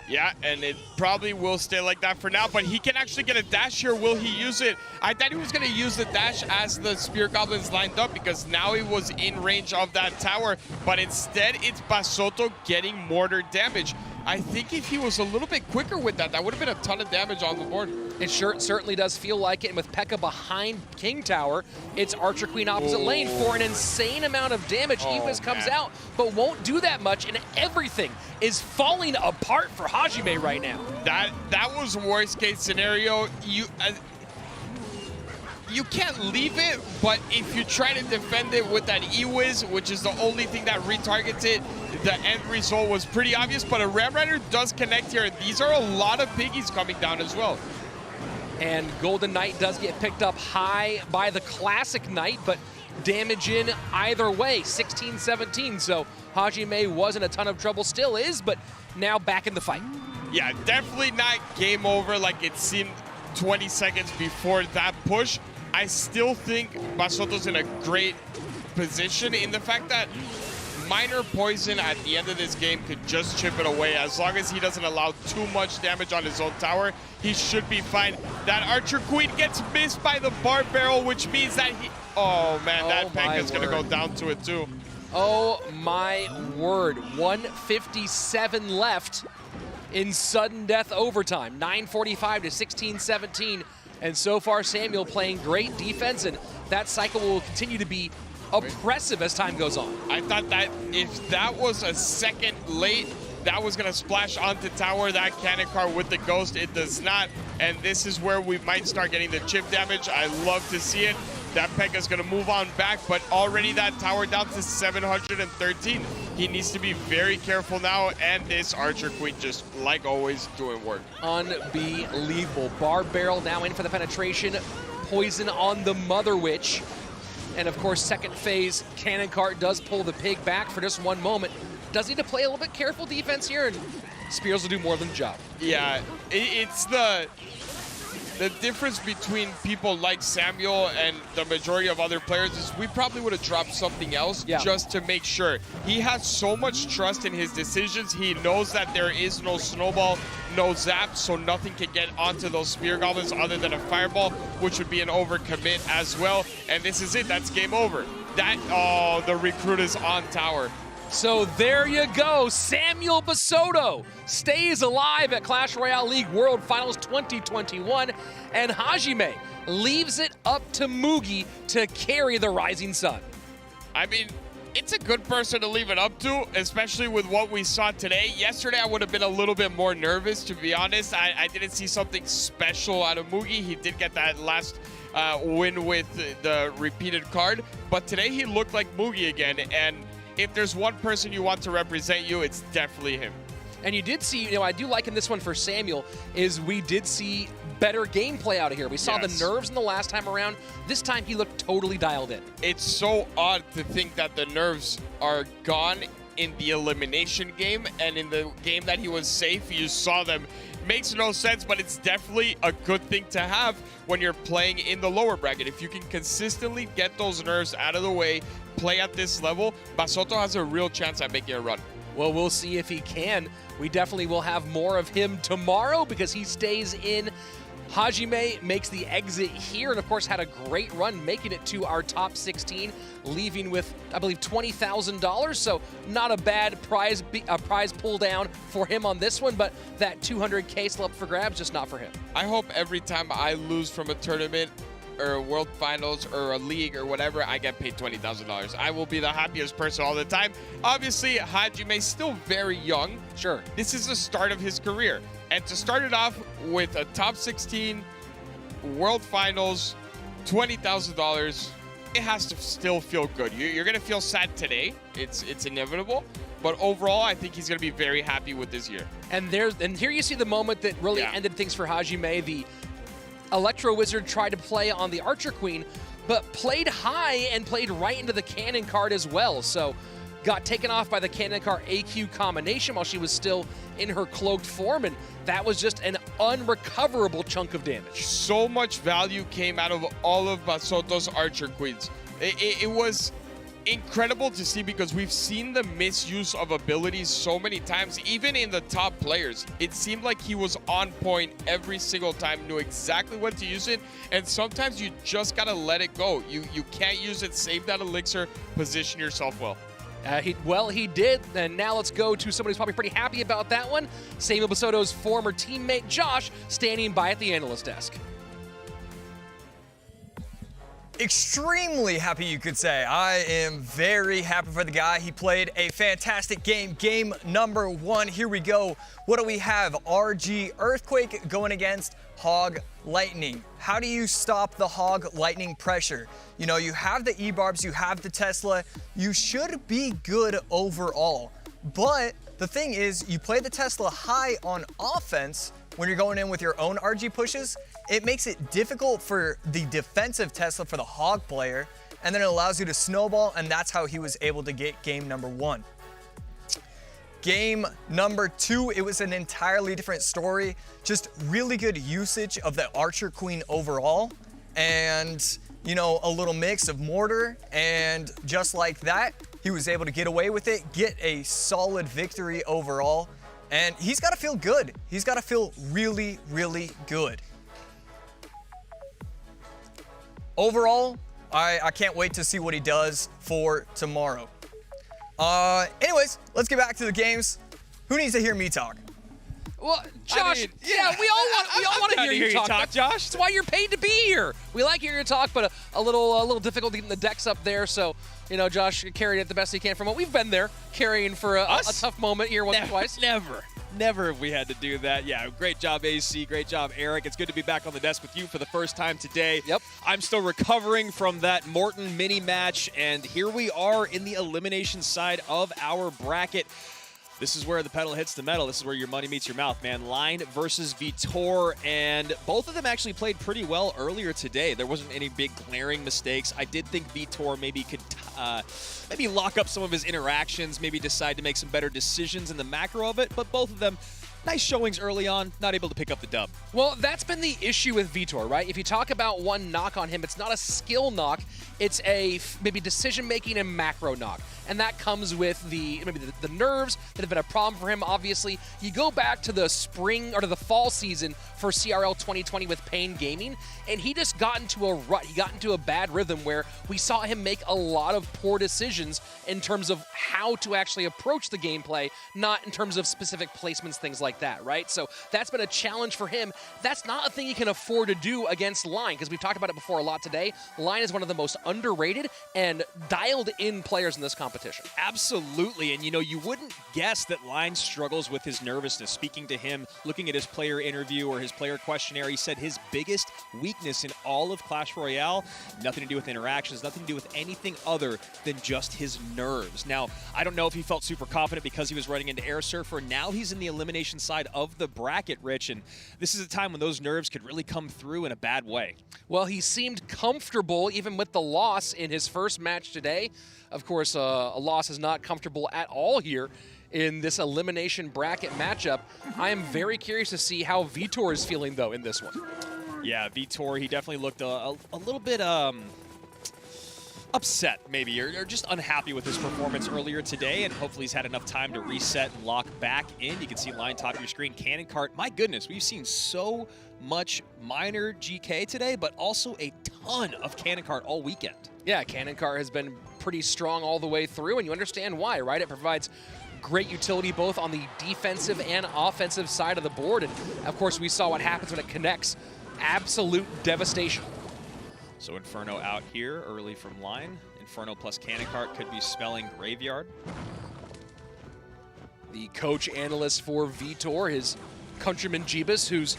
Yeah, and it probably will stay like that for now, but he can actually get a dash here. Will he use it? I thought he was going to use the dash as the Spear Goblins lined up, because now he was in range of that tower, but instead it's Basoto getting mortar damage. I think if he was a little bit quicker with that, that would have been a ton of damage on the board. It certainly does feel like it, and with P.E.K.K.A behind King Tower, it's Archer Queen opposite lane for an insane amount of damage. E-Wiz comes out, but won't do that much, and everything is falling apart for Hajime right now. That was worst case scenario. You can't leave it, but if you try to defend it with that E-Wiz, which is the only thing that retargets it, the end result was pretty obvious, but a Ram Rider does connect here. These are a lot of piggies coming down as well. And Golden Knight does get picked up high by the Classic Knight, but damage in either way, 16-17. So Hajime was in a ton of trouble, still is, but now back in the fight. Yeah, definitely not game over like it seemed 20 seconds before that push. I still think Basoto's in a great position in the fact that minor poison at the end of this game could just chip it away. As long as he doesn't allow too much damage on his own tower, he should be fine. That Archer Queen gets missed by the Bar Barrel, which means that he... Oh, man, that P.E.K.K.A is going to go down to it, too. Oh, my word. 1:57 left in sudden death overtime. 9:45 to 16-17. And so far, Samuel playing great defense, and that cycle will continue to be oppressive as time goes on. I thought that if that was a second late, that was going to splash onto tower, that cannon card with the Ghost. It does not, and this is where we might start getting the chip damage. I love to see it. That P.E.K.K.A is going to move on back, but already that tower down to 713. He needs to be very careful now, and this Archer Queen just, like always, doing work. Unbelievable. Bar Barrel now in for the penetration. Poison on the Mother Witch. And of course, second phase, Cannon Cart does pull the pig back for just one moment. Does need to play a little bit careful defense here, and Spears will do more than the job. Yeah, it's the... The difference between people like Samuel and the majority of other players is we probably would have dropped something else just to make sure. He has so much trust in his decisions. He knows that there is no snowball, no zap, so nothing can get onto those spear goblins other than a fireball, which would be an overcommit as well. And this is it. That's game over. Oh, the recruit is on tower. So there you go. Samuel Basoto stays alive at Clash Royale League World Finals 2021, and Hajime leaves it up to Mugi to carry the Rising Sun. I mean, it's a good person to leave it up to, especially with what we saw today. Yesterday, I would have been a little bit more nervous, to be honest. I didn't see something special out of Mugi. He did get that last win with the repeated card, but today he looked like Mugi again, and if there's one person you want to represent you, it's definitely him. And you did see, I do like in this one for Samuel, is we did see better gameplay out of here. We saw the nerves in the last time around. This time he looked totally dialed in. It's so odd to think that the nerves are gone in the elimination game, and in the game that he was safe, you saw them. Makes no sense, but it's definitely a good thing to have when you're playing in the lower bracket. If you can consistently get those nerves out of the way, play at this level, Basoto has a real chance at making a run. Well, we'll see if he can. We definitely will have more of him tomorrow because he stays in. Hajime makes the exit here and, of course, had a great run, making it to our top 16, leaving with, I believe, $20,000. So not a bad prize pull down for him on this one, but that 200K still up for grabs, just not for him. I hope every time I lose from a tournament or a world finals or a league or whatever, I get paid $20,000. I will be the happiest person all the time. Obviously, Hajime is still very young. Sure. This is the start of his career. And to start it off with a top 16, world finals, $20,000, it has to still feel good. You're going to feel sad today. It's inevitable. But overall, I think he's going to be very happy with this year. And here you see the moment that really ended things for Hajime. The Electro Wizard tried to play on the Archer Queen, but played high and played right into the Cannon card as well. So got taken off by the Cannon card AQ combination while she was still in her cloaked form, and that was just an unrecoverable chunk of damage. So much value came out of all of Basoto's Archer Queens. It was incredible to see because we've seen the misuse of abilities so many times, even in the top players. It seemed like he was on point every single time, knew exactly when to use it, and sometimes you just gotta let it go. You can't use it, save that elixir, position yourself well. He did, and now let's go to somebody who's probably pretty happy about that one. Samuel Basoto's former teammate, Josh, standing by at the analyst desk. Extremely happy, you could say. I am very happy for the guy. He played a fantastic game. Game number 1. Here we go. What do we have? RG Earthquake going against Hog Lightning. How do you stop the Hog Lightning pressure? You know, you have the E-Barbs, you have the Tesla. You should be good overall. But the thing is, you play the Tesla high on offense when you're going in with your own RG pushes. It makes it difficult for the defensive Tesla for the Hog player, and then it allows you to snowball, and that's how he was able to get game number 1. Game number 2, it was an entirely different story. Just really good usage of the Archer Queen overall, and, you know, a little mix of mortar, and just like that, he was able to get away with it, get a solid victory overall, and he's got to feel good. He's got to feel really, really good. Overall, I can't wait to see what he does for tomorrow. Anyways, let's get back to the games. Who needs to hear me talk? Well, Josh, we all want to hear you talk, Josh. That's why you're paid to be here. We like hearing you talk, but a little difficult getting the decks up there. So, you know, Josh carried it the best he can from what we've been there, carrying for a tough moment here once or twice. Never have we had to do that. Yeah, great job, AC. Great job, Eric. It's good to be back on the desk with you for the first time today. Yep. I'm still recovering from that Morton mini match, and here we are in the elimination side of our bracket. This is where the pedal hits the metal. This is where your money meets your mouth, man. Line versus Vtor, and both of them actually played pretty well earlier today. There wasn't any big glaring mistakes. I did think Vtor maybe could maybe lock up some of his interactions, maybe decide to make some better decisions in the macro of it, but both of them nice showings early on, not able to pick up the dub. Well, that's been the issue with Vtor, right? If you talk about one knock on him, it's not a skill knock, it's a maybe decision-making and macro knock. And that comes with maybe the nerves that have been a problem for him, obviously. You go back to the spring or to the fall season for CRL 2020 with Pain Gaming, and he just got into a rut. He got into a bad rhythm where we saw him make a lot of poor decisions in terms of how to actually approach the gameplay, not in terms of specific placements, things like that, right? So that's been a challenge for him. That's not a thing he can afford to do against Line, because we've talked about it before a lot today. Line is one of the most underrated and dialed-in players in this competition. Absolutely, and you wouldn't guess that Line struggles with his nervousness. Speaking to him, looking at his player interview or his player questionnaire, he said his biggest weakness in all of Clash Royale, nothing to do with interactions, nothing to do with anything other than just his nerves. Now, I don't know if he felt super confident because he was running into Air Surfer. Now he's in the elimination side of the bracket, Rich, and this is a time when those nerves could really come through in a bad way. Well, he seemed comfortable even with the loss in his first match today. Of course, a loss is not comfortable at all here in this elimination bracket matchup. I am very curious to see how Vtor is feeling, though, in this one. Yeah, Vtor, he definitely looked a little bit upset, maybe, or just unhappy with his performance earlier today, and hopefully he's had enough time to reset and lock back in. You can see Line top of your screen, Cannon Cart. My goodness, we've seen so much minor GK today, but also a ton of Cannon Cart all weekend. Yeah, Cannon Cart has been pretty strong all the way through, and you understand why, right? It provides great utility both on the defensive and offensive side of the board, and of course we saw what happens when it connects. Absolute devastation. So Inferno out here early from Line. Inferno plus Cannon Cart could be spelling Graveyard. The coach analyst for Vtor, his countryman Jeebus, who's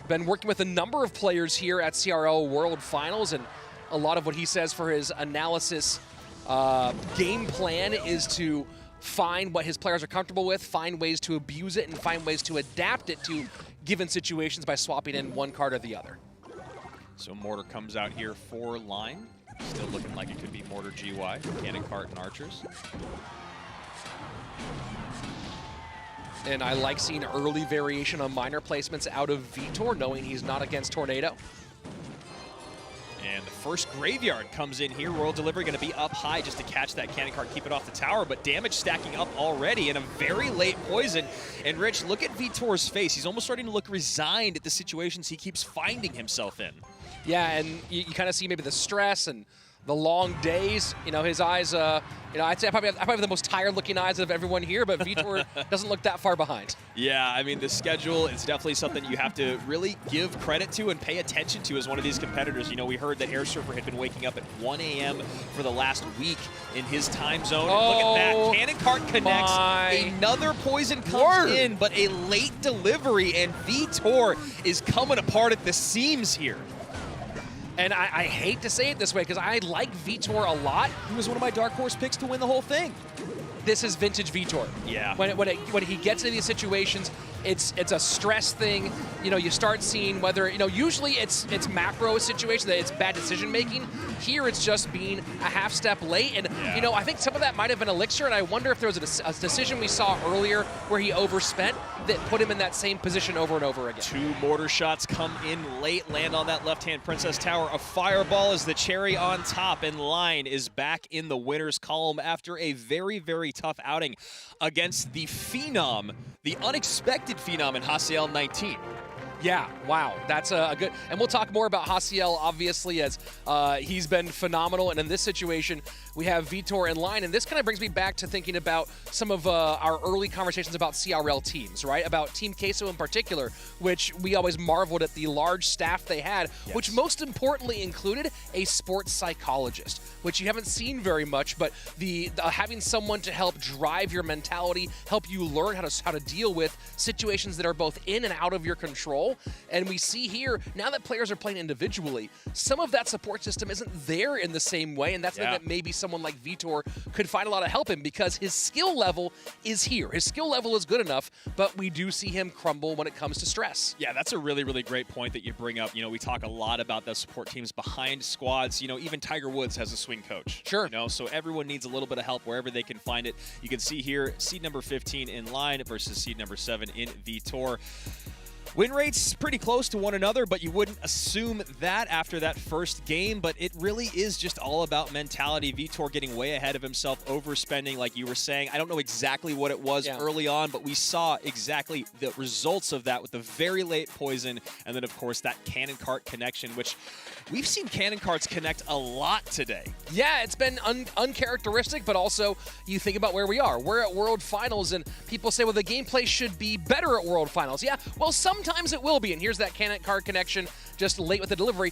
been working with a number of players here at CRL World Finals, and a lot of what he says for his analysis game plan is to find what his players are comfortable with, find ways to abuse it, and find ways to adapt it to given situations by swapping in one card or the other. So Mortar comes out here for Line. Still looking like it could be Mortar GY, Cannon Cart and Archers. And I like seeing early variation on minor placements out of Vtor, knowing he's not against Tornado. And the first Graveyard comes in here. Royal Delivery going to be up high just to catch that Cannon Cart, keep it off the tower, but damage stacking up already, and a very late poison. And Rich, look at Vtor's face. He's almost starting to look resigned at the situations he keeps finding himself in. Yeah, and you kind of see maybe the stress and the long days. His eyes, I'd say I probably have the most tired-looking eyes of everyone here, but Vtor doesn't look that far behind. Yeah, I mean, the schedule is definitely something you have to really give credit to and pay attention to as one of these competitors. We heard that Air Surfer had been waking up at 1 a.m. for the last week in his time zone. Oh, look at that. Cannon Cart connects. Another poison comes in, but a late delivery, and Vtor is coming apart at the seams here. And I hate to say it this way because I like Vtor a lot. He was one of my dark horse picks to win the whole thing. This is vintage Vtor. Yeah. When he gets into these situations, it's a stress thing. You start seeing whether, usually it's macro situation, that it's bad decision making. Here it's just being a half step late. And, I think some of that might have been Elixir, and I wonder if there was a decision we saw earlier where he overspent that put him in that same position over and over again. 2 mortar shots come in late, land on that left-hand Princess Tower. A fireball is the cherry on top, and Line is back in the winner's column after a very, very tough outing against the Phenom, the unexpected Phenom in Hajime 19. Yeah, wow, that's a good, and we'll talk more about Hajime, obviously, as he's been phenomenal, and in this situation, we have Vtor in Line, and this kind of brings me back to thinking about some of our early conversations about CRL teams, right? About Team Queso in particular, which we always marveled at the large staff they had, which most importantly included a sports psychologist, which you haven't seen very much, but the having someone to help drive your mentality, help you learn how to deal with situations that are both in and out of your control, level. And we see here, now that players are playing individually, some of that support system isn't there in the same way, and that's something that maybe someone like Vtor could find a lot of help in, because his skill level is here. His skill level is good enough, but we do see him crumble when it comes to stress. Yeah, that's a really, really great point that you bring up. You know, we talk a lot about the support teams behind squads. You know, even Tiger Woods has a swing coach. Sure. You know, so everyone needs a little bit of help wherever they can find it. You can see here, seed number 15 in line versus seed number 7 in Vtor. Win rates pretty close to one another, but you wouldn't assume that after that first game, but it really is just all about mentality. Vtor getting way ahead of himself, overspending, like you were saying. I don't know exactly what it was early on, but we saw exactly the results of that with the very late poison, and then, of course, that cannon cart connection, which we've seen cannon carts connect a lot today. Yeah, it's been uncharacteristic, but also you think about where we are. We're at World Finals, and people say, well, the gameplay should be better at World Finals. Yeah, well, sometimes it will be, and here's that cannon card connection just late with the delivery.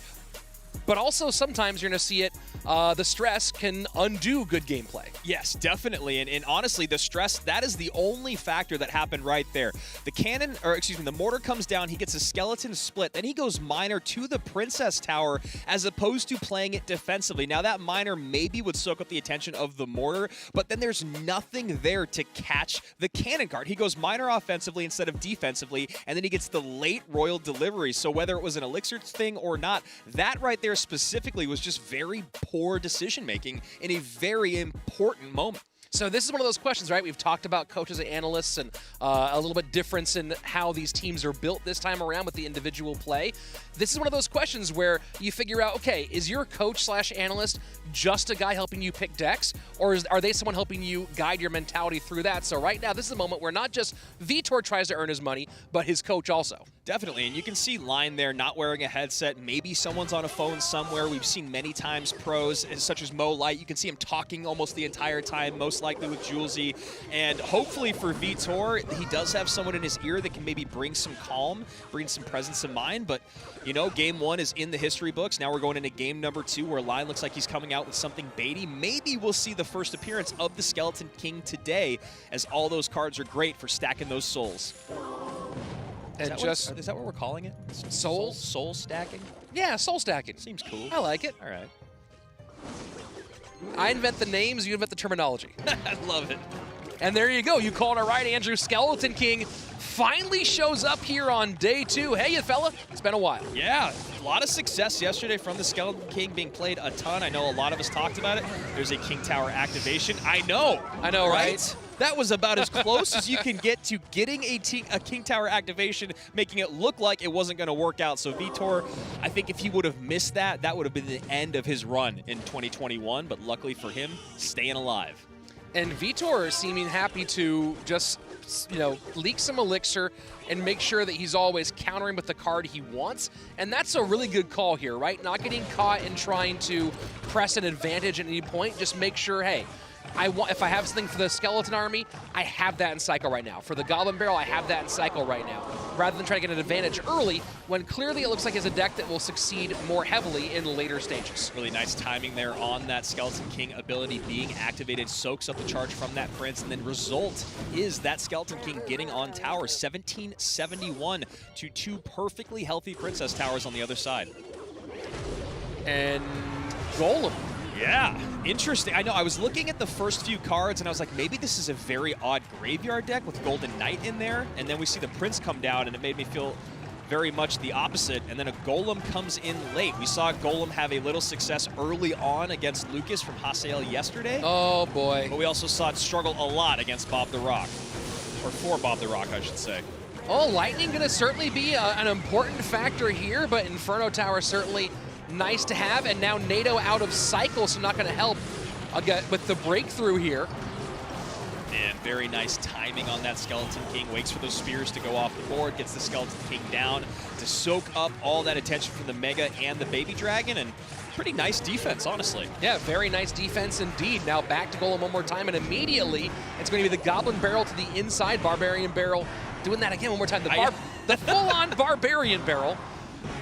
But also sometimes you're going to see it, the stress can undo good gameplay. Yes, definitely. And honestly, the stress, that is the only factor that happened right there. The cannon, or excuse me, the mortar comes down, he gets a skeleton split, then he goes miner to the princess tower as opposed to playing it defensively. Now that miner maybe would soak up the attention of the mortar, but then there's nothing there to catch the cannon cart. He goes miner offensively instead of defensively, and then he gets the late royal delivery. So whether it was an elixir thing or not, that right there specifically was just very poor decision making in a very important moment. So this is one of those questions, right? We've talked about coaches and analysts and a little bit difference in how these teams are built this time around with the individual play. This is one of those questions where you figure out, okay, is your coach / analyst just a guy helping you pick decks, or are they someone helping you guide your mentality through that? So right now, this is a moment where not just Vtor tries to earn his money, but his coach also. Definitely, and you can see Line there not wearing a headset. Maybe someone's on a phone somewhere. We've seen many times pros, such as Mo Light. You can see him talking almost the entire time, most likely with Julesy. And hopefully for Vtor, he does have someone in his ear that can maybe bring some calm, bring some presence of mind. But, you know, game 1 is in the history books. Now we're going into game number 2 where Line looks like he's coming out with something baity. Maybe we'll see the first appearance of the Skeleton King today, as all those cards are great for stacking those souls. And is that what we're calling it? Souls? Soul stacking? Yeah, soul stacking. Seems cool. I like it. All right. I invent the names, you invent the terminology. I love it. And there you go. You called it right, Andrew. Skeleton King finally shows up here on day 2. Hey, you fella. It's been a while. Yeah, a lot of success yesterday from the Skeleton King being played a ton. I know a lot of us talked about it. There's a King Tower activation. I know, right? That was about as close as you can get to getting a King Tower activation, making it look like it wasn't going to work out. So Vtor, I think if he would have missed that, that would have been the end of his run in 2021. But luckily for him, staying alive. And Vtor seeming happy to just, you know, leak some elixir and make sure that he's always countering with the card he wants. And that's a really good call here, right? Not getting caught in trying to press an advantage at any point. Just make sure, hey, if I have something for the Skeleton Army, I have that in cycle right now. For the Goblin Barrel, I have that in cycle right now. Rather than trying to get an advantage early, when clearly it looks like it's a deck that will succeed more heavily in later stages. Really nice timing there on that Skeleton King ability being activated, soaks up the charge from that Prince, and then result is that Skeleton King getting on tower, 1771 to 2 perfectly healthy Princess Towers on the other side. And Golem. Yeah, interesting. I know, I was looking at the first few cards and I was like, maybe this is a very odd graveyard deck with Golden Knight in there. And then we see the Prince come down and it made me feel very much the opposite. And then a Golem comes in late. We saw Golem have a little success early on against Lucas from Hiel yesterday. Oh boy. But we also saw it struggle a lot against Bob the Rock. Or for Bob the Rock, I should say. Oh, Lightning going to certainly be an important factor here, but Inferno Tower certainly nice to have, and now NATO out of cycle, so not going to help with the breakthrough here. And very nice timing on that Skeleton King. Waits for those spears to go off the board, gets the Skeleton King down to soak up all that attention from the Mega and the Baby Dragon, and pretty nice defense, honestly. Yeah, very nice defense indeed. Now back to Golem one more time, and immediately it's going to be the Goblin Barrel to the inside, Barbarian Barrel. Doing that again one more time. The full-on Barbarian Barrel.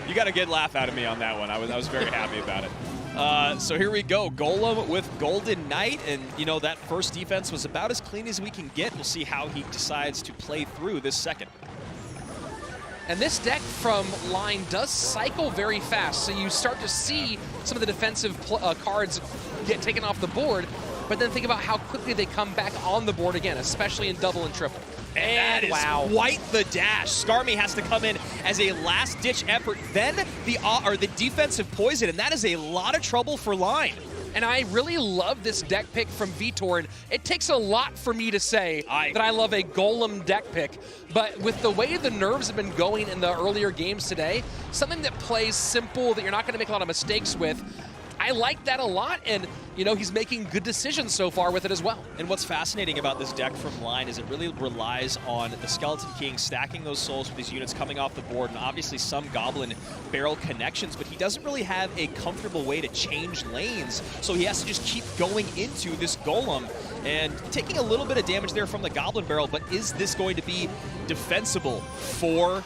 You got a good laugh out of me on that one. I was very happy about it. So here we go, Golem with Golden Knight, and you know that first defense was about as clean as we can get. We'll see how he decides to play through this second. And this deck from Line does cycle very fast, so you start to see some of the defensive cards get taken off the board, but then think about how quickly they come back on the board again, especially in double and triple. And that is quite the dash. Skarmy has to come in as a last-ditch effort, then the defensive poison, and that is a lot of trouble for Line. And I really love this deck pick from Vtor, and it takes a lot for me to say that I love a Golem deck pick, but with the way the nerves have been going in the earlier games today, something that plays simple, that you're not going to make a lot of mistakes with, I like that a lot, and you know, he's making good decisions so far with it as well. And what's fascinating about this deck from Line is it really relies on the Skeleton King stacking those souls with these units coming off the board, and obviously some Goblin barrel connections, but he doesn't really have a comfortable way to change lanes, so he has to just keep going into this Golem, and taking a little bit of damage there from the Goblin barrel, but is this going to be defensible for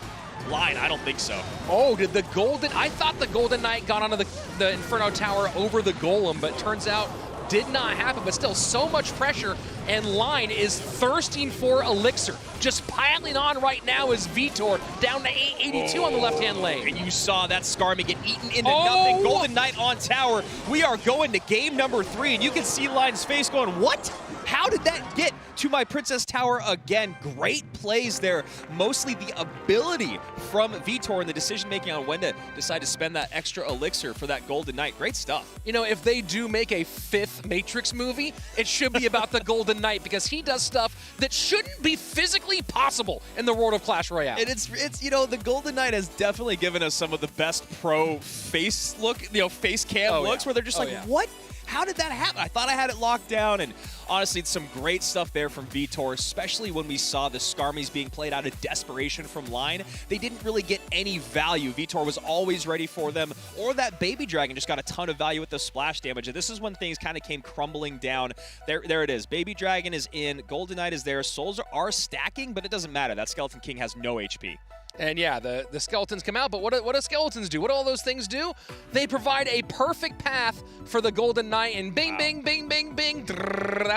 Line? I don't think so. Oh, did the Golden... I thought the Golden Knight got onto the Inferno Tower over the Golem, but turns out did not happen, but still so much pressure, and Line is thirsting for Elixir. Just piling on right now is Vtor, down to 882 on the left-hand lane. And you saw that Skarmy get eaten into nothing. Golden Knight on tower. We are going to game number 3, and you can see Line's face going, what? How did that get to my Princess Tower again? Great plays there. Mostly the ability from Vtor and the decision-making on when to decide to spend that extra elixir for that Golden Knight. Great stuff. You know, if they do make a 5th Matrix movie, it should be about the Golden Knight, because he does stuff that shouldn't be physically possible in the world of Clash Royale. And it's you know, the Golden Knight has definitely given us some of the best pro face look, you know, face cam looks where they're just what? How did that happen? I thought I had it locked down, and honestly, it's some great stuff there from Vtor, especially when we saw the Skarmies being played out of desperation from Line. They didn't really get any value. Vtor was always ready for them, or that Baby Dragon just got a ton of value with the splash damage, and this is when things kind of came crumbling down. There it is. Baby Dragon is in, Golden Knight is there, souls are stacking, but it doesn't matter. That Skeleton King has no HP. And yeah, the skeletons come out, but what do skeletons do? What do all those things do? They provide a perfect path for the Golden Knight, and bing, bing, bing, bing, bing. Drrr,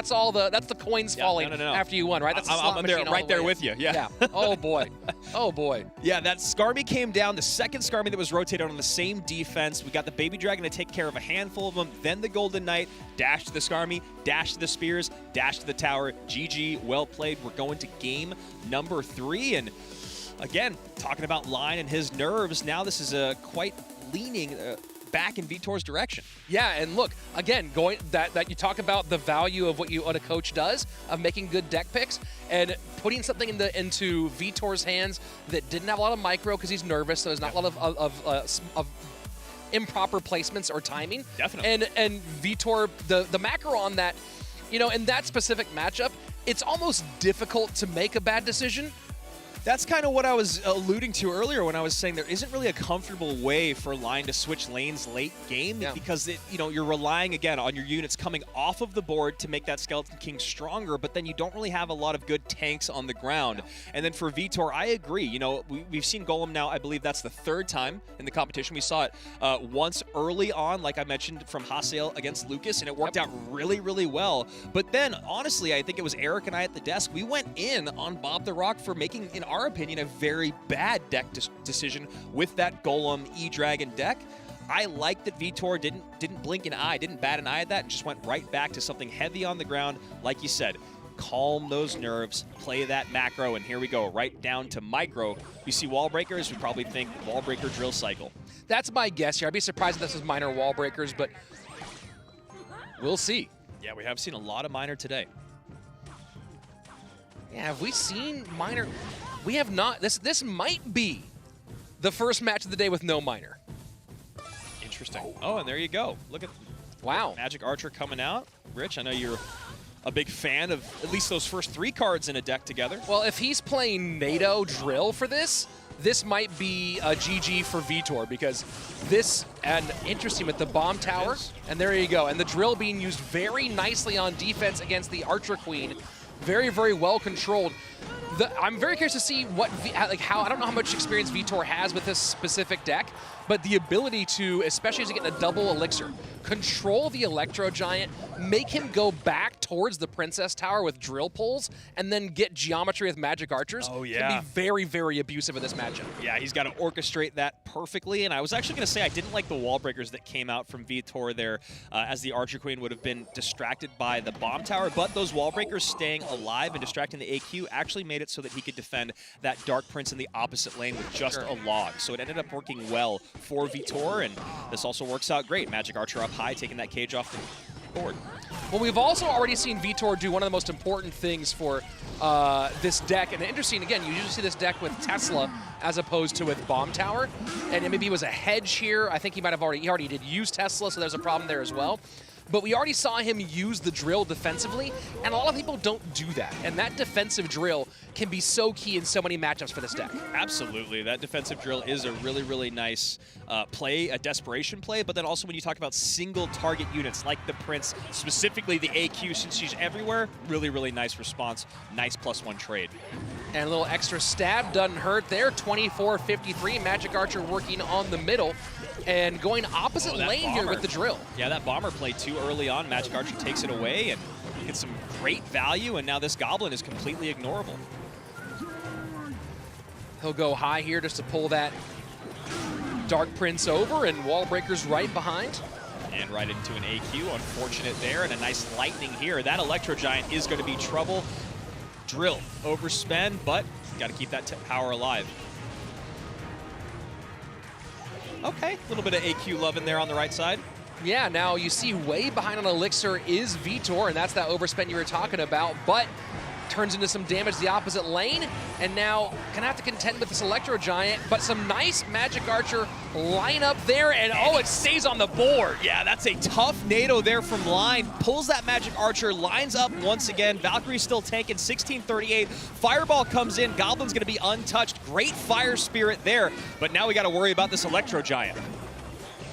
that's the coins falling after you won, right? That's I'm there, right there with you. Yeah. Oh boy. Oh boy. Yeah, that Skarmy came down, the second Skarmy that was rotated on the same defense. We got the Baby Dragon to take care of a handful of them, then the Golden Knight, dash to the Skarmy, dash to the spears, dash to the tower. GG, well played. We're going to game number 3, and again, talking about Line and his nerves, now this is quite leaning back in Vtor's direction. Yeah, and look, again, going that you talk about the value of what a coach does, of making good deck picks, and putting something into Vtor's hands that didn't have a lot of micro because he's nervous, so there's not a lot of improper placements or timing. Definitely. And Vtor, the macro on that, you know, in that specific matchup, it's almost difficult to make a bad decision. That's kind of what I was alluding to earlier when I was saying there isn't really a comfortable way for Line to switch lanes late game because you're relying again on your units coming off of the board to make that Skeleton King stronger, but then you don't really have a lot of good tanks on the ground. And then for Vtor, I agree. You know, we've seen Golem now. I believe that's the 3rd time in the competition. We saw it once early on, like I mentioned, from Hiel against Lucas, and it worked out really, really well. But then, honestly, I think it was Eric and I at the desk. We went in on Bob the Rock for making, in our opinion, a very bad deck decision with that Golem E-Dragon deck. I like that Vtor didn't blink an eye, didn't bat an eye at that, and just went right back to something heavy on the ground. Like you said, calm those nerves, play that macro, and here we go, right down to micro. We see wall breakers, we probably think wall breaker drill cycle. That's my guess here. I'd be surprised if this was minor wall breakers, but we'll see. Yeah, we have seen a lot of minor today. Yeah, have we seen minor? We have not. This might be the first match of the day with no minor. Interesting. Oh, and there you go. Look at Magic Archer coming out. Rich, I know you're a big fan of at least those first 3 cards in a deck together. Well, if he's playing NATO Drill for this might be a GG for Vtor, because this, and interesting with the bomb tower, and there you go, and the drill being used very nicely on defense against the Archer Queen. Very, very well controlled. I'm very curious to see what, how, I don't know how much experience Vtor has with this specific deck, but the ability to, especially as you get a double elixir, control the Electro Giant, make him go back towards the Princess Tower with drill pulls, and then get geometry with Magic Archers can be very, very abusive in this matchup. Yeah, he's got to orchestrate that perfectly, and I was actually going to say I didn't like the wall breakers that came out from Vtor there, as the Archer Queen would have been distracted by the bomb tower, but those wall breakers staying alive and distracting the AQ actually made it so that he could defend that Dark Prince in the opposite lane with just a log. So it ended up working well for Vtor, and this also works out great. Magic Archer up high, taking that cage off the board. Well, we've also already seen Vtor do one of the most important things for this deck. And interesting, again, you usually see this deck with Tesla as opposed to with Bomb Tower. And maybe it was a hedge here. I think he might have he already did use Tesla, so there's a problem there as well. But we already saw him use the drill defensively, and a lot of people don't do that. And that defensive drill can be so key in so many matchups for this deck. Absolutely. That defensive drill is a really, really nice play, a desperation play, but then also when you talk about single target units like the Prince, specifically the AQ, since she's everywhere, really, really nice response. Nice +1 trade. And a little extra stab doesn't hurt there. 24-53, Magic Archer working on the middle and going opposite lane here with the drill. Yeah, that bomber play too early on. Magic Archer takes it away and gets some great value, and now this Goblin is completely ignorable. He'll go high here just to pull that Dark Prince over, and Wall Breaker's right behind. And right into an AQ, unfortunate there, and a nice lightning here. That Electro Giant is going to be trouble. Drill, overspend, but got to keep that power alive. Okay, a little bit of AQ love in there on the right side. Yeah, now you see way behind on Elixir is Vtor, and that's that overspend you were talking about, but turns into some damage to the opposite lane, and now gonna have to contend with this Electro Giant, but some nice Magic Archer lineup there, and oh, it stays on the board. Yeah, that's a tough NATO there from line. Pulls that Magic Archer, lines up once again. Valkyrie's still tanking, 1638. Fireball comes in, Goblin's gonna be untouched. Great Fire Spirit there, but now we gotta worry about this Electro Giant.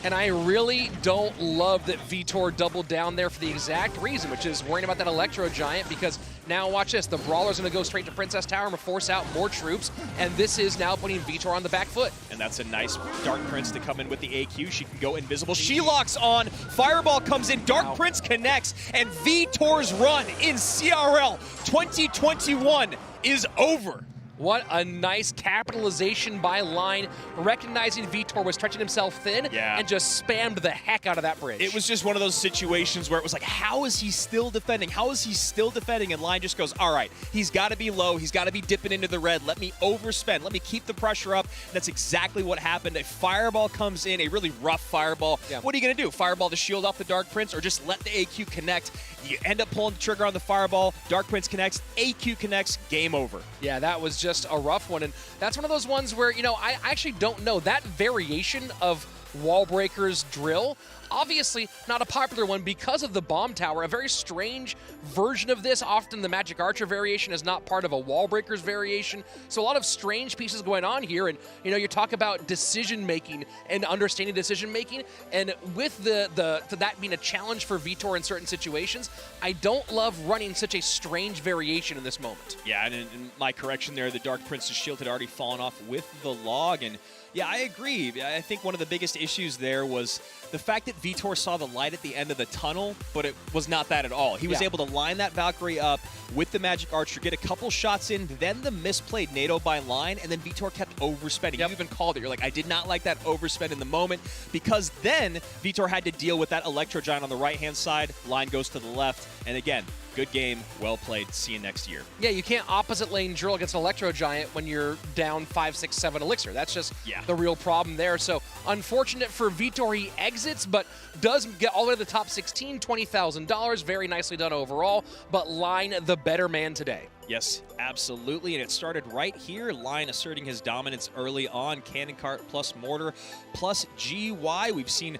And I really don't love that Vtor doubled down there for the exact reason, which is worrying about that Electro Giant, because now watch this, the Brawler's gonna go straight to Princess Tower and force out more troops, and this is now putting Vtor on the back foot. And that's a nice Dark Prince to come in with the AQ. She can go invisible. She locks on, Fireball comes in, Dark Prince connects, and Vtor's run in CRL 2021 is over. What a nice capitalization by Line, recognizing Vtor was stretching himself thin and just spammed the heck out of that bridge. It was just one of those situations where it was like, how is he still defending? How is he still defending? And Line just goes, all right, he's got to be low. He's got to be dipping into the red. Let me overspend. Let me keep the pressure up. And that's exactly what happened. A Fireball comes in, a really rough Fireball. Yeah. What are you going to do? Fireball to shield off the Dark Prince, or just let the AQ connect? You end up pulling the trigger on the Fireball. Dark Prince connects. AQ connects. Game over. Yeah, that was just a rough one, and that's one of those ones where, you know, I actually don't know. That variation of Wall Breaker's drill, obviously not a popular one because of the Bomb Tower, a very strange version of this. Often the Magic Archer variation is not part of a Wall Breaker's variation, so a lot of strange pieces going on here. And, you know, you talk about decision-making and understanding decision-making, and with that being a challenge for Vtor in certain situations, I don't love running such a strange variation in this moment. Yeah, and in my correction there, the Dark Prince's shield had already fallen off with the log, and yeah, I agree. I think one of the biggest issues there was the fact that Vtor saw the light at the end of the tunnel, but it was not that at all. He was able to line that Valkyrie up with the Magic Archer, get a couple shots in, then the misplayed NATO by Line, and then Vtor kept overspending. You even called it. You're like, I did not like that overspend in the moment, because then Vtor had to deal with that Electro Giant on the right-hand side. Line goes to the left, and again, good game, well played. See you next year. Yeah, you can't opposite lane drill against Electro Giant when you're down 5, 6, 7 Elixir. That's just the real problem there. So unfortunate for Vtor, he exits, but does get all the way to the top 16, $20,000. Very nicely done overall, but Line the better man today. Yes, absolutely, and it started right here. Line asserting his dominance early on. Cannon Cart plus Mortar plus GY. We've seen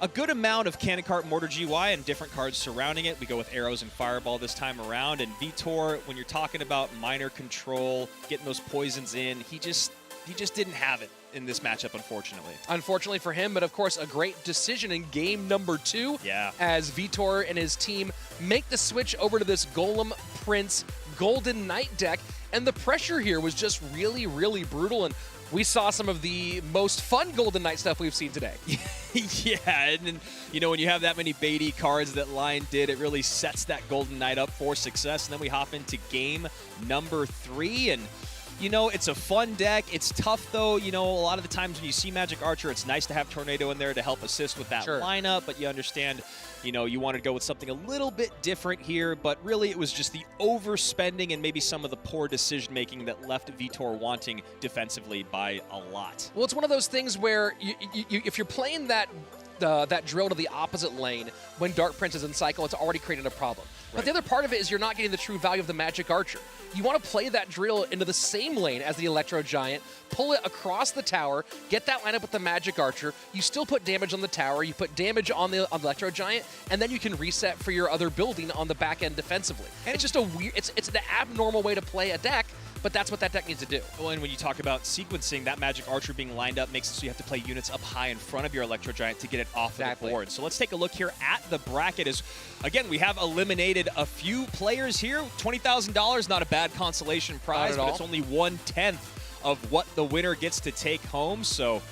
a good amount of Cannon Cart, Mortar, GY, and different cards surrounding it. We go with Arrows and Fireball this time around. And Vtor, when you're talking about minor control, getting those poisons in, he just didn't have it in this matchup, unfortunately. Unfortunately for him, but of course a great decision in game number 2. Yeah. As Vtor and his team make the switch over to this Golem Prince Golden Knight deck. And the pressure here was just really, really brutal. And we saw some of the most fun Golden Knight stuff we've seen today. Yeah, and you know, when you have that many baity cards that Line did, it really sets that Golden Knight up for success. And then we hop into game number 3, and you know, it's a fun deck. It's tough, though. You know, a lot of the times when you see Magic Archer, it's nice to have Tornado in there to help assist with that lineup, but you understand, you know, you want to go with something a little bit different here, but really it was just the overspending and maybe some of the poor decision-making that left Vtor wanting defensively by a lot. Well, it's one of those things where if you're playing that drill to the opposite lane when Dark Prince is in cycle, it's already created a problem. But the other part of it is you're not getting the true value of the Magic Archer. You want to play that drill into the same lane as the Electro Giant, pull it across the tower, get that lineup with the Magic Archer. You still put damage on the tower, you put damage on the Electro Giant, and then you can reset for your other building on the back end defensively. And it's just a weird, it's an abnormal way to play a deck, but that's what that deck needs to do. Well, and when you talk about sequencing, that Magic Archer being lined up makes it so you have to play units up high in front of your Electro Giant to get it off of the board. So let's take a look here at the bracket. As again, we have eliminated a few players here. $20,000, not a bad consolation prize, but it's only 1/10 of what the winner gets to take home. So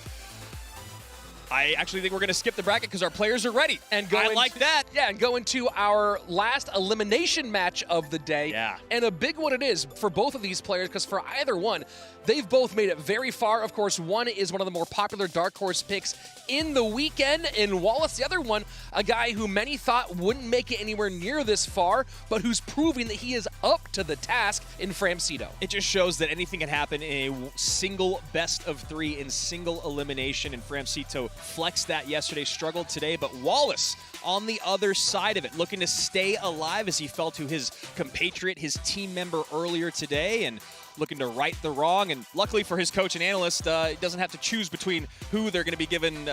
I actually think we're going to skip the bracket because our players are ready. And go I like that. Yeah, and go into our last elimination match of the day. Yeah. And a big one it is for both of these players, because for either one, they've both made it very far. Of course, one is one of the more popular Dark Horse picks in the weekend in Wallace. The other one, a guy who many thought wouldn't make it anywhere near this far, but who's proving that he is up to the task in Framcito. It just shows that anything can happen in a single best of 3 in single elimination, and Framcito flexed that yesterday, struggled today, but Wallace on the other side of it, looking to stay alive as he fell to his compatriot, his team member earlier today, and looking to right the wrong. And luckily for his coach and analyst, he doesn't have to choose between who they're going to be given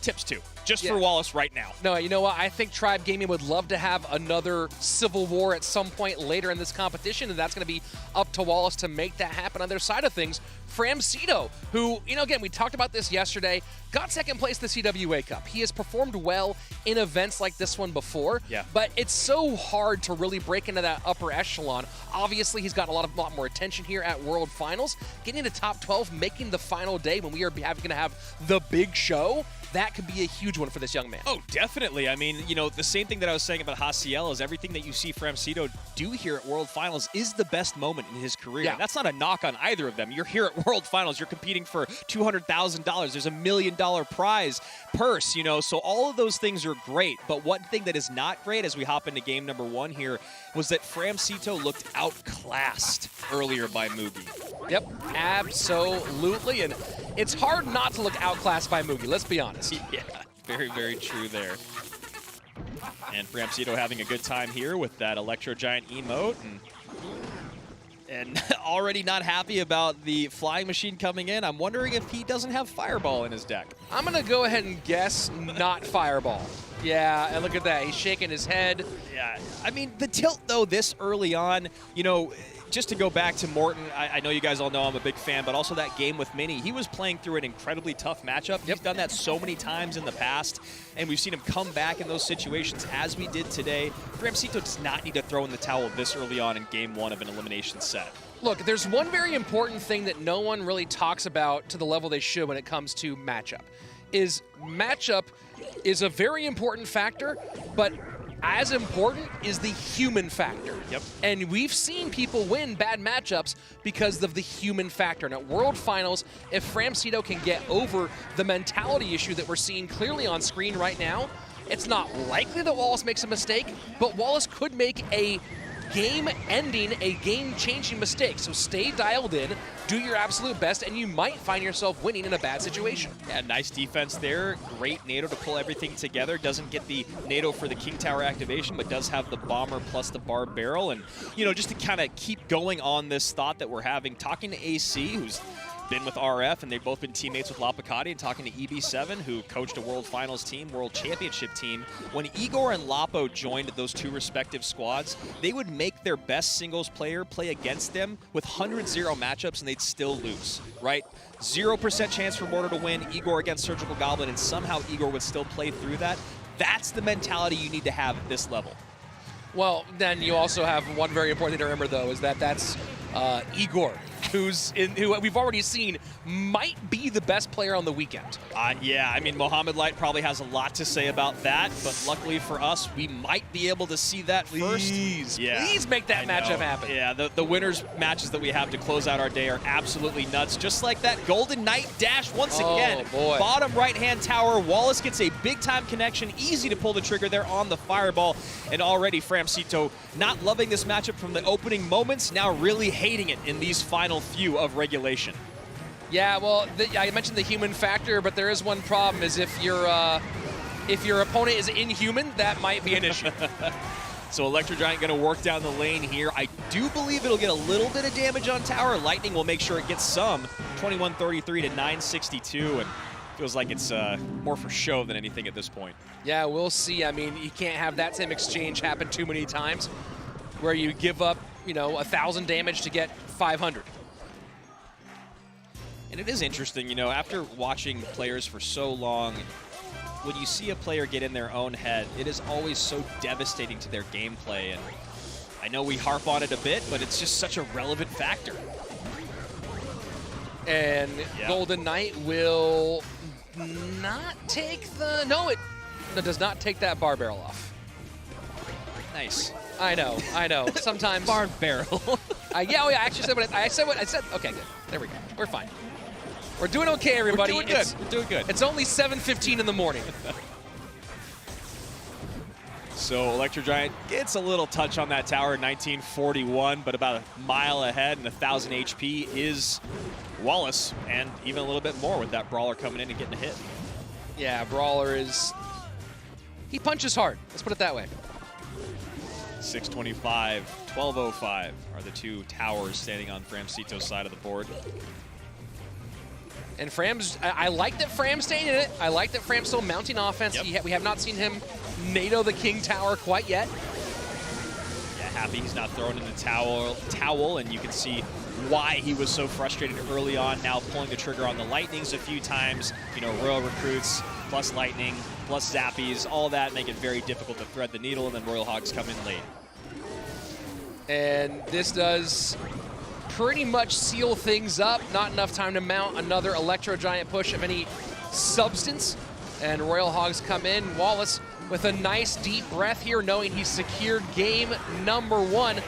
tips to. Just for Wallace right now. No, you know what? I think Tribe Gaming would love to have another Civil War at some point later in this competition, and that's going to be up to Wallace to make that happen. On their side of things, Framcito, who, again, we talked about this yesterday, got second place in the CWA Cup. He has performed well in events like this one before, but it's so hard to really break into that upper echelon. Obviously, he's got a lot more attention here at World Finals. Getting into top 12, making the final day when we are going to have the big show, that could be a huge one for this young man. Oh, definitely. I mean, the same thing that I was saying about Hiel is everything that you see Framcito do here at World Finals is the best moment in his career. Yeah. And that's not a knock on either of them. You're here at World Finals. You're competing for $200,000. There's $1 million prize purse, so all of those things are great. But one thing that is not great as we hop into game number 1 here was that Framcito looked outclassed earlier by Mugi. Yep, absolutely. And it's hard not to look outclassed by Mugi, let's be honest. Yeah, very, very true there. And Framcito having a good time here with that Electro Giant emote. And already not happy about the flying machine coming in. I'm wondering if he doesn't have Fireball in his deck. I'm going to go ahead and guess not Fireball. Yeah, and look at that. He's shaking his head. Yeah, I mean, the tilt, though, this early on, just to go back to Morton, I know you guys all know I'm a big fan, but also that game with Mini, he was playing through an incredibly tough matchup. He's done that so many times in the past, and we've seen him come back in those situations as we did today. Framcito does not need to throw in the towel this early on in game 1 of an elimination set. Look, there's one very important thing that no one really talks about to the level they should when it comes to matchup. Matchup is a very important factor, but as important is the human factor. Yep. And we've seen people win bad matchups because of the human factor. And at World Finals, if Framcito can get over the mentality issue that we're seeing clearly on screen right now, it's not likely that Wallace makes a mistake, but Wallace could make a game-ending, a game-changing mistake. So stay dialed in, do your absolute best, and you might find yourself winning in a bad situation. Yeah, nice defense there. Great NATO to pull everything together. Doesn't get the NATO for the King Tower activation, but does have the Bomber plus the Barb Barrel. And, just to kind of keep going on this thought that we're having, talking to AC, who's been with RF, and they've both been teammates with Lapacati, and talking to EB7, who coached a World Finals team, World Championship team. When Igor and Lapo joined those two respective squads, they would make their best singles player play against them with 100-0 matchups, and they'd still lose, right? 0% chance for Mortar to win, Igor against Surgical Goblin, and somehow Igor would still play through that. That's the mentality you need to have at this level. Well, then you also have one very important thing to remember, though, is that that's Igor, who we've already seen might be the best player on the weekend. Yeah, I mean, Mohammad Light probably has a lot to say about that, but luckily for us, we might be able to see that first. Please make that matchup happen. Yeah, the winners matches that we have to close out our day are absolutely nuts. Just like that Golden Knight dash once again. Boy. Bottom right-hand tower, Wallace gets a big-time connection. Easy to pull the trigger there on the fireball. And already Framcito not loving this matchup from the opening moments, now really hating it in these final few of regulation. Yeah, well, I mentioned the human factor, but there is one problem: is if your opponent is inhuman, that might be an issue. So Electro Giant going to work down the lane here. I do believe it'll get a little bit of damage on tower. Lightning will make sure it gets some. 2133 to 962, and feels like it's more for show than anything at this point. Yeah, we'll see. I mean, you can't have that same exchange happen too many times, where you give up, 1,000 damage to get 500. And it is interesting, after watching players for so long, when you see a player get in their own head, it is always so devastating to their gameplay. And I know we harp on it a bit, but it's just such a relevant factor. And Golden Knight will not take the... No, it does not take that bar barrel off. Nice. I know. Sometimes... Bar barrel. I actually said what I said. Okay, good. There we go. We're fine. We're doing okay, everybody. We're doing good. We're doing good. It's only 7:15 in the morning. So Electro Giant gets a little touch on that tower, 1941, but about a mile ahead and 1,000 HP is Wallace, and even a little bit more with that Brawler coming in and getting a hit. Yeah, Brawler is... He punches hard. Let's put it that way. 625, 1205 are the two towers standing on Framcito's side of the board. And Fram's, I like that Fram's staying in it. I like that Fram's still mounting offense. Yep. We have not seen him NATO the King Tower quite yet. Yeah, happy he's not throwing in the towel, and you can see why he was so frustrated early on, now pulling the trigger on the Lightnings a few times. Royal Recruits, plus Lightning, plus Zappies, all that make it very difficult to thread the needle, and then Royal Hogs come in late. And this does pretty much seal things up. Not enough time to mount another Electro Giant push of any substance. And Royal Hogs come in. Wallace with a nice deep breath here, knowing he's secured game number 1.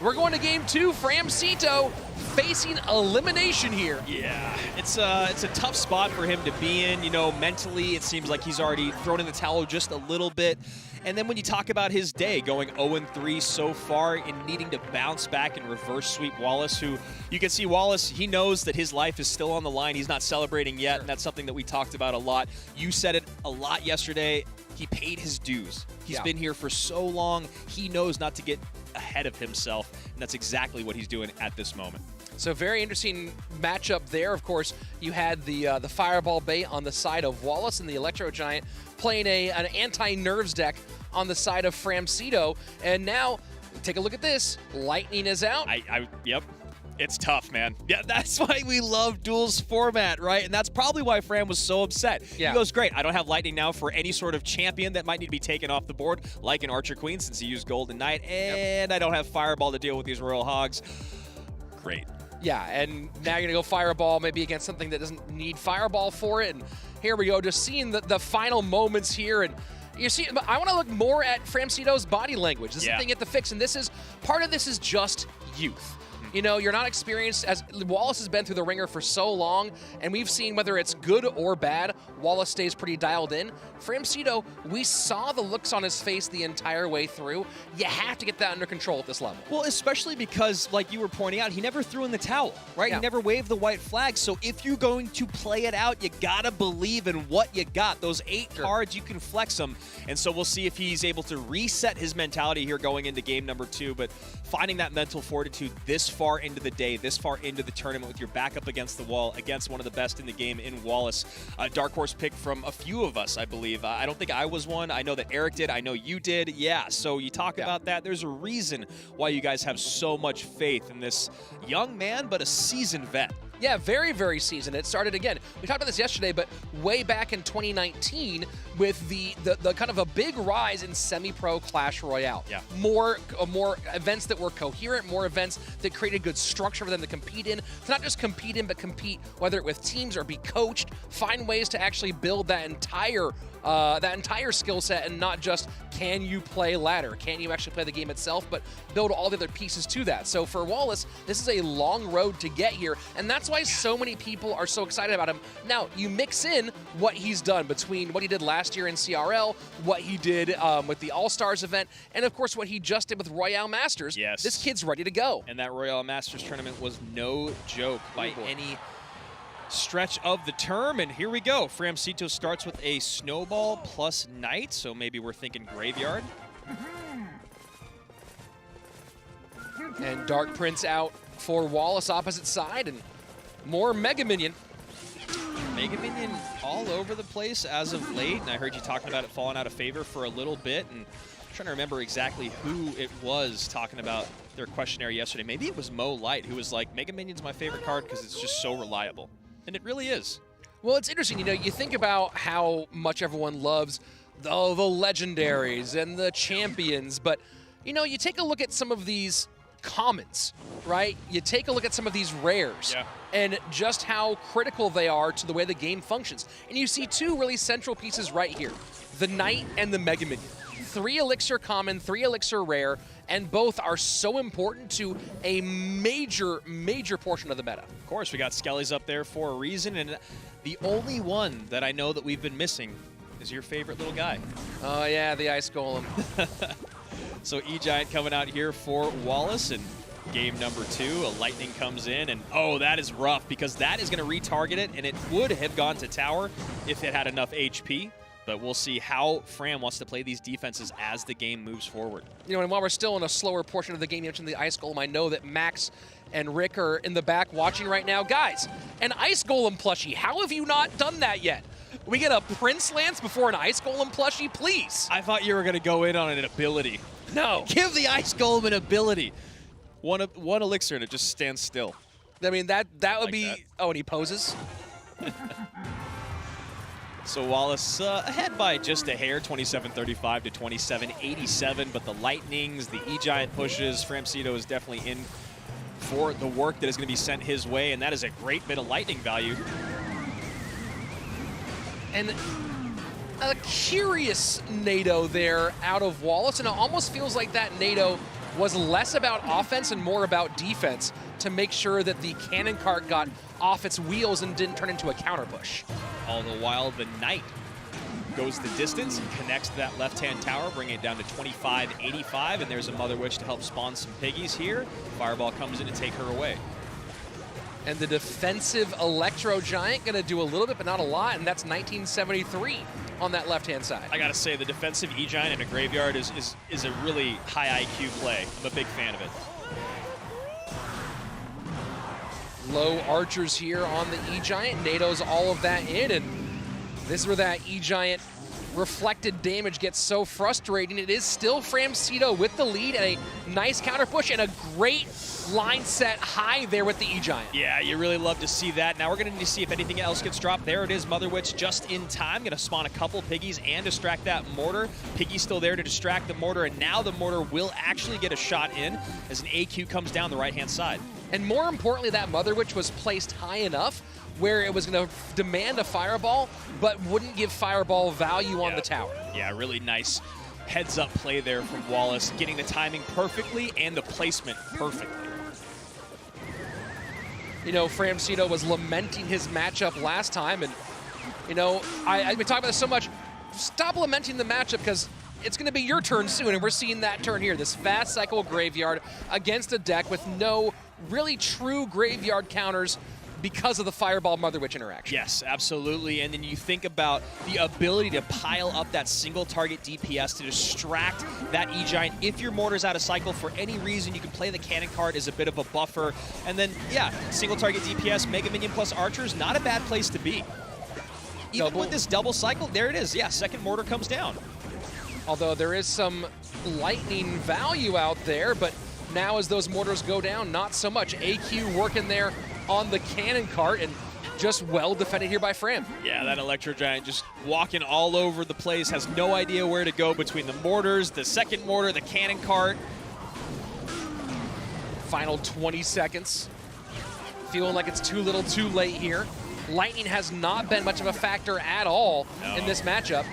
We're going to game 2. Framcito facing elimination here. Yeah, it's a tough spot for him to be in. Mentally, it seems like he's already thrown in the towel just a little bit. And then when you talk about his day, going 0-3 so far and needing to bounce back and reverse sweep Wallace, who you can see Wallace, he knows that his life is still on the line. He's not celebrating yet, and that's something that we talked about a lot. You said it a lot yesterday. He paid his dues. He's been here for so long. He knows not to get ahead of himself, and that's exactly what he's doing at this moment. So very interesting matchup there. Of course, you had the Fireball bait on the side of Wallace, and the Electro Giant playing an anti-nerves deck on the side of Framcito. And now, take a look at this. Lightning is out. Yep. It's tough, man. Yeah, that's why we love duels format, right? And that's probably why Fram was so upset. Yeah. He goes, great, I don't have Lightning now for any sort of champion that might need to be taken off the board, like an Archer Queen since he used Golden Knight, and I don't have Fireball to deal with these Royal Hogs. Great. Yeah, and now you're going to go Fireball maybe against something that doesn't need Fireball for it. And here we go, just seeing the final moments here. And you see, I want to look more at Framcito's body language. This is the thing you have to fix, and part of this is just youth. You're not experienced, as Wallace has been through the ringer for so long, and we've seen whether it's good or bad, Wallace stays pretty dialed in. Framcito, we saw the looks on his face the entire way through. You have to get that under control at this level. Well, especially because, like you were pointing out, he never threw in the towel, right? He never waved the white flag. So if you're going to play it out, you gotta believe in what you got. Those 8 cards, you can flex them. And so we'll see if he's able to reset his mentality here going into game number 2. But finding that mental fortitude this far into the day, this far into the tournament with your back up against the wall, against one of the best in the game in Wallace. A dark horse pick from a few of us, I believe. I don't think I was one. I know that Eric did. I know you did. Yeah, so you talk about that. There's a reason why you guys have so much faith in this young man, but a seasoned vet. Yeah, very, very seasoned. It started again. We talked about this yesterday, but way back in 2019 with the kind of a big rise in semi-pro Clash Royale. Yeah. More events that were coherent, more events that created good structure for them to compete in. To not just compete in, but compete whether with teams or be coached. Find ways to actually build that entire skill set, and not just can you play ladder, can you actually play the game itself, but build all the other pieces to that. So for Wallace, this is a long road to get here, and that's why so many people are so excited about him. Now, you mix in what he's done between what he did last year in CRL, what he did with the All-Stars event, and of course what he just did with Royale Masters. Yes. This kid's ready to go. And that Royale Masters tournament was no joke by any stretch of the term, and here we go. Framcito starts with a snowball plus knight, so maybe we're thinking graveyard. And Dark Prince out for Wallace opposite side, and more Mega Minion. Mega Minion all over the place as of late, and I heard you talking about it falling out of favor for a little bit, and I'm trying to remember exactly who it was talking about their questionnaire yesterday. Maybe it was Mo Light, who was like, Mega Minion's my favorite card because it's just so reliable. And it really is. Well, it's interesting, you know, you think about how much everyone loves the legendaries and the champions, but, you know, you take a look at some of these commons, right? You take a look at some of these rares and just how critical they are to the way the game functions. And you see two really central pieces right here, the Knight and the Mega Minion. 3 elixir common, 3 elixir rare, and both are so important to a major, major portion of the meta. Of course, we got Skelly's up there for a reason, and the only one that I know that we've been missing is your favorite little guy. Oh yeah, the Ice Golem. So E-Giant coming out here for Wallace, and game number 2, a lightning comes in, and oh, that is rough, because that is going to retarget it, and it would have gone to tower if it had enough HP. But we'll see how Fram wants to play these defenses as the game moves forward. You know, and while we're still in a slower portion of the game, you mentioned the Ice Golem. I know that Max and Rick are in the back watching right now. Guys, an Ice Golem plushie, how have you not done that yet? We get a Prince Lance before an Ice Golem plushie, please. I thought you were going to go in on an ability. No. Give the Ice Golem an ability. One elixir and it just stands still. I mean, that would like be... that. Oh, and he poses? So Wallace ahead by just a hair, 27-35 to 27-87, but the Lightnings, the E-Giant pushes, Framcito is definitely in for the work that is going to be sent his way, and that is a great bit of Lightning value. And a curious NATO there out of Wallace, and it almost feels like that NATO was less about offense and more about defense to make sure that the cannon cart got off its wheels and didn't turn into a counter push. All the while, the Knight goes the distance and connects to that left-hand tower, bringing it down to 25-85, and there's a Mother Witch to help spawn some piggies here. Fireball comes in to take her away. And the defensive Electro Giant gonna do a little bit, but not a lot, and that's 1973 on that left-hand side. I gotta say, the defensive E-Giant in a graveyard is a really high IQ play. I'm a big fan of it. Low archers here on the E-Giant. NATO's all of that in, and this is where that E-Giant reflected damage gets so frustrating. It is still Framcito with the lead and a nice counter push and a great line set high there with the E-Giant. Yeah, you really love to see that. Now we're going to need to see if anything else gets dropped. There it is, Mother Witch just in time. Going to spawn a couple piggies and distract that mortar. Piggy's still there to distract the mortar, and now the mortar will actually get a shot in as an AQ comes down the right-hand side. And more importantly, that Mother Witch was placed high enough where it was going to demand a fireball, but wouldn't give fireball value on the tower. Yeah, really nice heads-up play there from Wallace, getting the timing perfectly and the placement perfectly. You know, Framcito was lamenting his matchup last time, and, you know, I've been talking about this so much. Stop lamenting the matchup, because it's going to be your turn soon, and we're seeing that turn here. This fast cycle graveyard against a deck with no really true graveyard counters because of the Fireball Mother Witch interaction. Yes, absolutely. And then you think about the ability to pile up that single target DPS to distract that E-Giant. If your mortar's out of cycle for any reason, you can play the cannon card as a bit of a buffer. And then, yeah, single target DPS, Mega Minion plus Archers, not a bad place to be. Even with this double cycle, there it is. Yeah, second mortar comes down. Although there is some lightning value out there, but now as those mortars go down, not so much. AQ working there on the cannon cart, and just well defended here by Fram. Yeah, that Electro Giant just walking all over the place, has no idea where to go between the mortars, the second mortar, the cannon cart. Final 20 seconds. Feeling like it's too little too late here. Lightning has not been much of a factor at all in this matchup.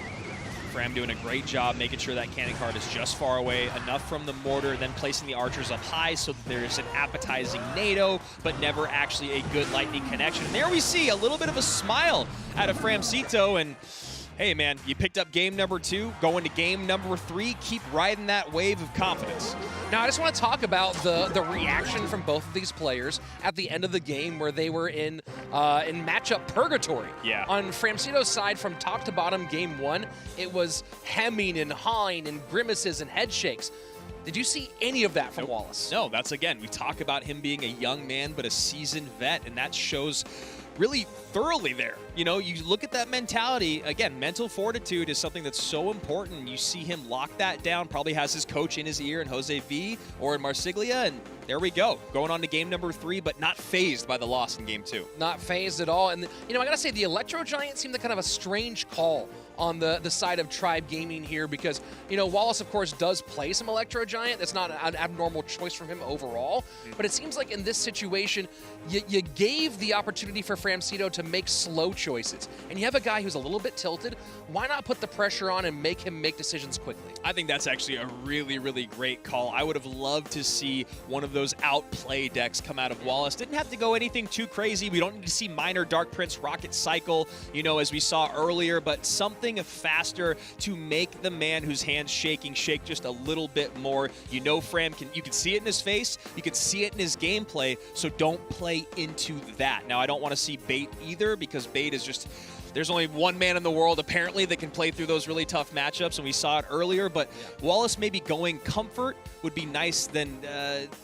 Fram doing a great job making sure that cannon cart is just far away, enough from the mortar, then placing the archers up high so that there's an appetizing NATO, but never actually a good lightning connection. And there we see a little bit of a smile out of Framcito, and hey man, you picked up game number 2, going to game number 3, keep riding that wave of confidence. Now, I just want to talk about the reaction from both of these players at the end of the game where they were in matchup purgatory. Yeah. On Framcito's side, from top to bottom, game 1, it was hemming and hawing and grimaces and head shakes. Did you see any of that from Wallace? No, that's again, we talk about him being a young man but a seasoned vet, and that shows really thoroughly there. You know, you look at that mentality, again, mental fortitude is something that's so important. You see him lock that down, probably has his coach in his ear in Jose V or in Marsiglia, and there we go. Going on to game number 3, but not phased by the loss in game 2. Not phased at all. And, you know, I gotta say, the Electro Giant seemed like kind of a strange call on the side of Tribe Gaming here because, you know, Wallace, of course, does play some Electro Giant. That's not an abnormal choice from him overall. But it seems like in this situation, you gave the opportunity for Framcito to make slow choices. And you have a guy who's a little bit tilted. Why not put the pressure on and make him make decisions quickly? I think that's actually a really, really great call. I would have loved to see one of those outplay decks come out of Wallace. Didn't have to go anything too crazy. We don't need to see minor Dark Prince Rocket Cycle, you know, as we saw earlier, but something faster to make the man whose hand's shaking shake just a little bit more. You know, Fram you can see it in his face, you can see it in his gameplay, so don't play into that. Now, I don't want to see Bait either, because Bait is just, there's only one man in the world apparently that can play through those really tough matchups, and we saw it earlier, but Wallace maybe going comfort would be nice than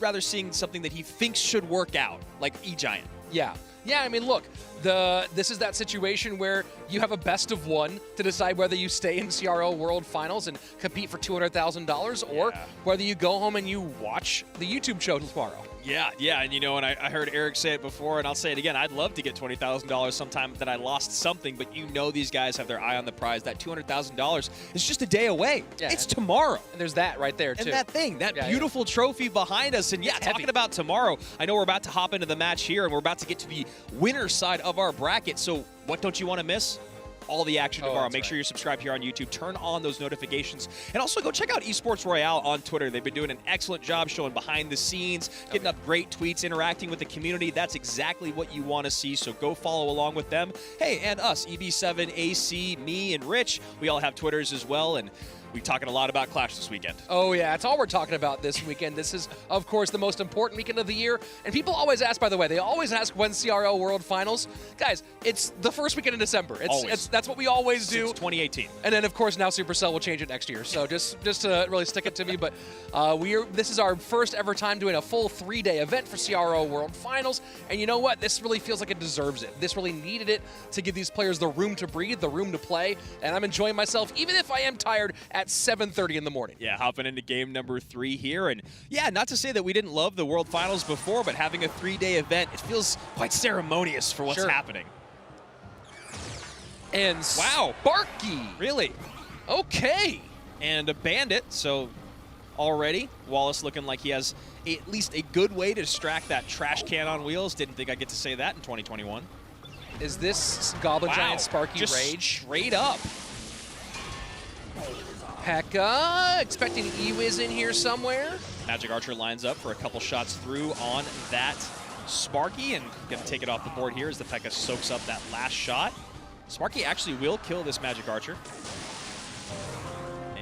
rather seeing something that he thinks should work out, like E-Giant. Yeah. Yeah, I mean, look, this is that situation where you have a best of one to decide whether you stay in CRO World Finals and compete for $200,000 or whether you go home and you watch the YouTube show tomorrow. Yeah, and you know, and I heard Eric say it before, and I'll say it again, I'd love to get $20,000 sometime that I lost something, but you know these guys have their eye on the prize. That $200,000 is just a day away. Yeah, it's tomorrow. And there's that right there, too. And that thing, that beautiful trophy behind us, and talking about tomorrow, I know we're about to hop into the match here, and we're about to get to the winner's side of our bracket, so what don't you want to miss? All the action tomorrow. Make sure you're subscribed here on YouTube. Turn on those notifications. And also go check out Esports Royale on Twitter. They've been doing an excellent job showing behind the scenes, getting up great tweets, interacting with the community. That's exactly what you want to see, so go follow along with them. Hey, and us, EB7AC, me, and Rich, we all have Twitters as well, and we're talking a lot about Clash this weekend. Oh, yeah. It's all we're talking about this weekend. This is, of course, the most important weekend of the year. And people always ask, by the way, they always ask when CRL World Finals. Guys, it's the first weekend in December. That's what we always do. Since 2018. And then, of course, now Supercell will change it next year. So just to really stick it to me. But this is our first ever time doing a full 3-day event for CRO World Finals. And you know what? This really feels like it deserves it. This really needed it to give these players the room to breathe, the room to play. And I'm enjoying myself, even if I am tired at 7:30 in the morning. Yeah, hopping into game number 3 here. And yeah, not to say that we didn't love the World Finals before, but having a 3-day event, it feels quite ceremonious for what's happening. And wow, Sparky. Really? Okay. And a Bandit, so already Wallace looking like he has at least a good way to distract that trash can on wheels. Didn't think I'd get to say that in 2021. Is this Goblin Giant Sparky just Rage? Straight up. Pekka, expecting E-Wiz in here somewhere. Magic Archer lines up for a couple shots through on that Sparky, and gonna take it off the board here as the Pekka soaks up that last shot. Sparky actually will kill this Magic Archer.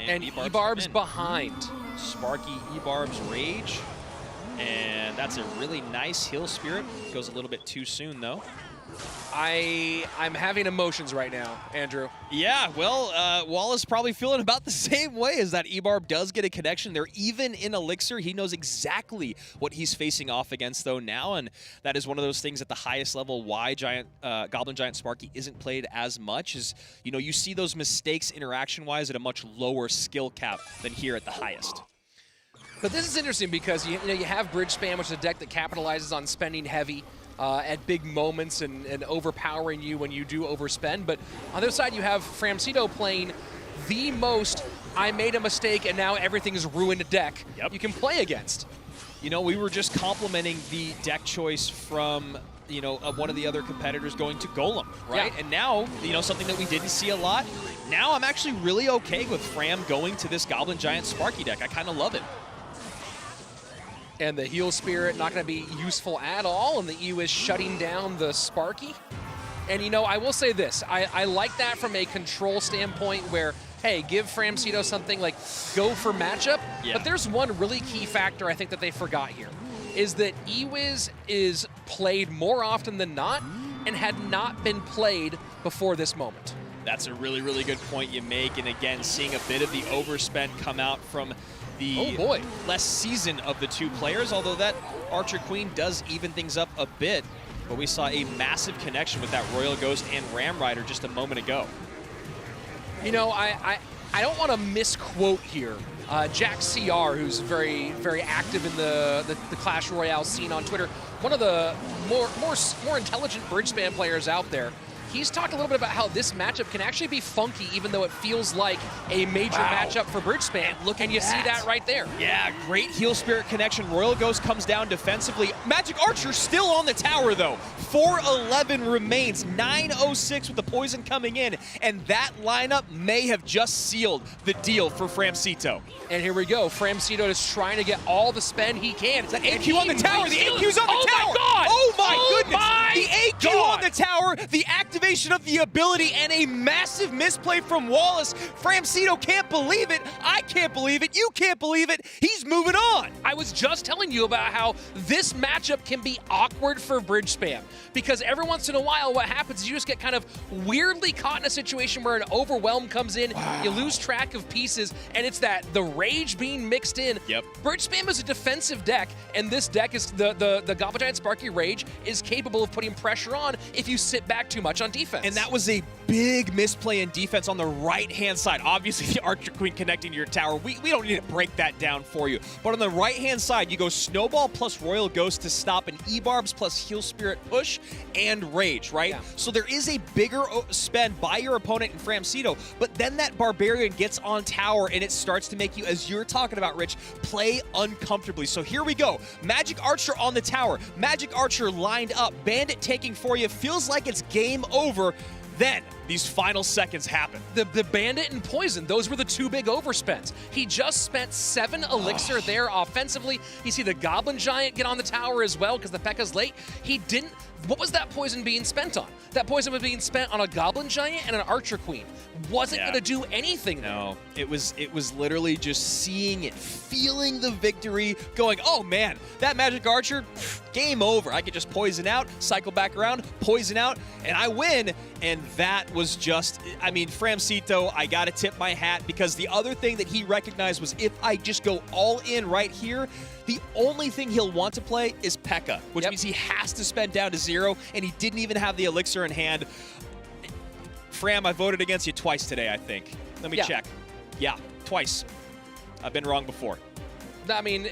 And E-Barb's behind. Sparky E-Barb's Rage. And that's a really nice Hiel Spirit. Goes a little bit too soon, though. I'm having emotions right now, Andrew. Yeah, well, Wallace probably feeling about the same way as that E-Barb does get a connection. They're even in Elixir. He knows exactly what he's facing off against, though, now, and that is one of those things at the highest level why Goblin Giant Sparky isn't played as much is, you know, you see those mistakes interaction-wise at a much lower skill cap than here at the highest. But this is interesting because you have Bridge Spam, which is a deck that capitalizes on spending heavy. at big moments and overpowering you when you do overspend. But on the other side, you have Framcito playing the most I made a mistake and now everything's ruined deck you can play against. You know, we were just complimenting the deck choice from, you know, one of the other competitors going to Golem, right? Yeah. And now, you know, something that we didn't see a lot. Now I'm actually really okay with Fram going to this Goblin Giant Sparky deck. I kind of love it. And the Heal Spirit not going to be useful at all, and the EU is shutting down the Sparky. And, you know, I will say this. I like that from a control standpoint where, hey, give Framcito something like go for matchup. Yeah. But there's one really key factor I think that they forgot here, is that Ewiz is played more often than not and had not been played before this moment. That's a really, really good point you make. And again, seeing a bit of the overspend come out from the less seasoned of the two players, although that Archer Queen does even things up a bit. But we saw a massive connection with that Royal Ghost and Ram Rider just a moment ago. You know, I don't want to misquote here. Jack CR, who's very, very active in the Clash Royale scene on Twitter, one of the more intelligent bridge spam players out there. He's talked a little bit about how this matchup can actually be funky, even though it feels like a major matchup for bridge spam. And you see that right there. Yeah, great Heal Spirit connection. Royal Ghost comes down defensively. Magic Archer still on the tower, though. 411 remains, 906 with the poison coming in, and that lineup may have just sealed the deal for Framcito. And here we go. Framcito is trying to get all the spend he can. Is that AQ on the tower? The AQ's on the tower! Oh my God! Oh my goodness! My The AQ God. on the tower, the activation of the ability, and a massive misplay from Wallace. Framcito can't believe it. I can't believe it. You can't believe it. He's moving on. I was just telling you about how this matchup can be awkward for bridge spam, because every once in a while what happens is you just get kind of weirdly caught in a situation where an overwhelm comes in, you lose track of pieces, and it's the rage being mixed in. Yep. Bridge spam is a defensive deck, and this deck is the Goblin Giant Sparky Rage is capable of putting pressure on if you sit back too much on defense. And that was a big misplay in defense on the right-hand side. Obviously, the Archer Queen connecting to your tower. We don't need to break that down for you. But on the right-hand side, you go Snowball plus Royal Ghost to stop an E-Barbs plus Heal Spirit push and Rage, right? Yeah. So there is a bigger spend by your opponent in Framcito, but then that Barbarian gets on tower and it starts to make you, as you're talking about, Rich, play uncomfortably. So here we go. Magic Archer on the tower. Magic Archer lined up. Bandit taking for you. Feels like it's game over. Then these final seconds happen. The Bandit and Poison, those were the two big overspends. He just spent 7 elixir there offensively. You see the Goblin Giant get on the tower as well because the P.E.K.K.'s late. He didn't. What was that poison being spent on? That poison was being spent on a Goblin Giant and an Archer Queen. Wasn't going to do anything there. No, it was literally just seeing it, feeling the victory, going, oh man, that Magic Archer, game over. I could just poison out, cycle back around, poison out, and I win. And that was just, I mean, Framcito, I got to tip my hat, because the other thing that he recognized was if I just go all in right here, the only thing he'll want to play is P.E.K.K.A, which means he has to spend down to 0, and he didn't even have the elixir in hand. Fram, I voted against you twice today, I think. Let me check. Yeah, twice. I've been wrong before. I mean,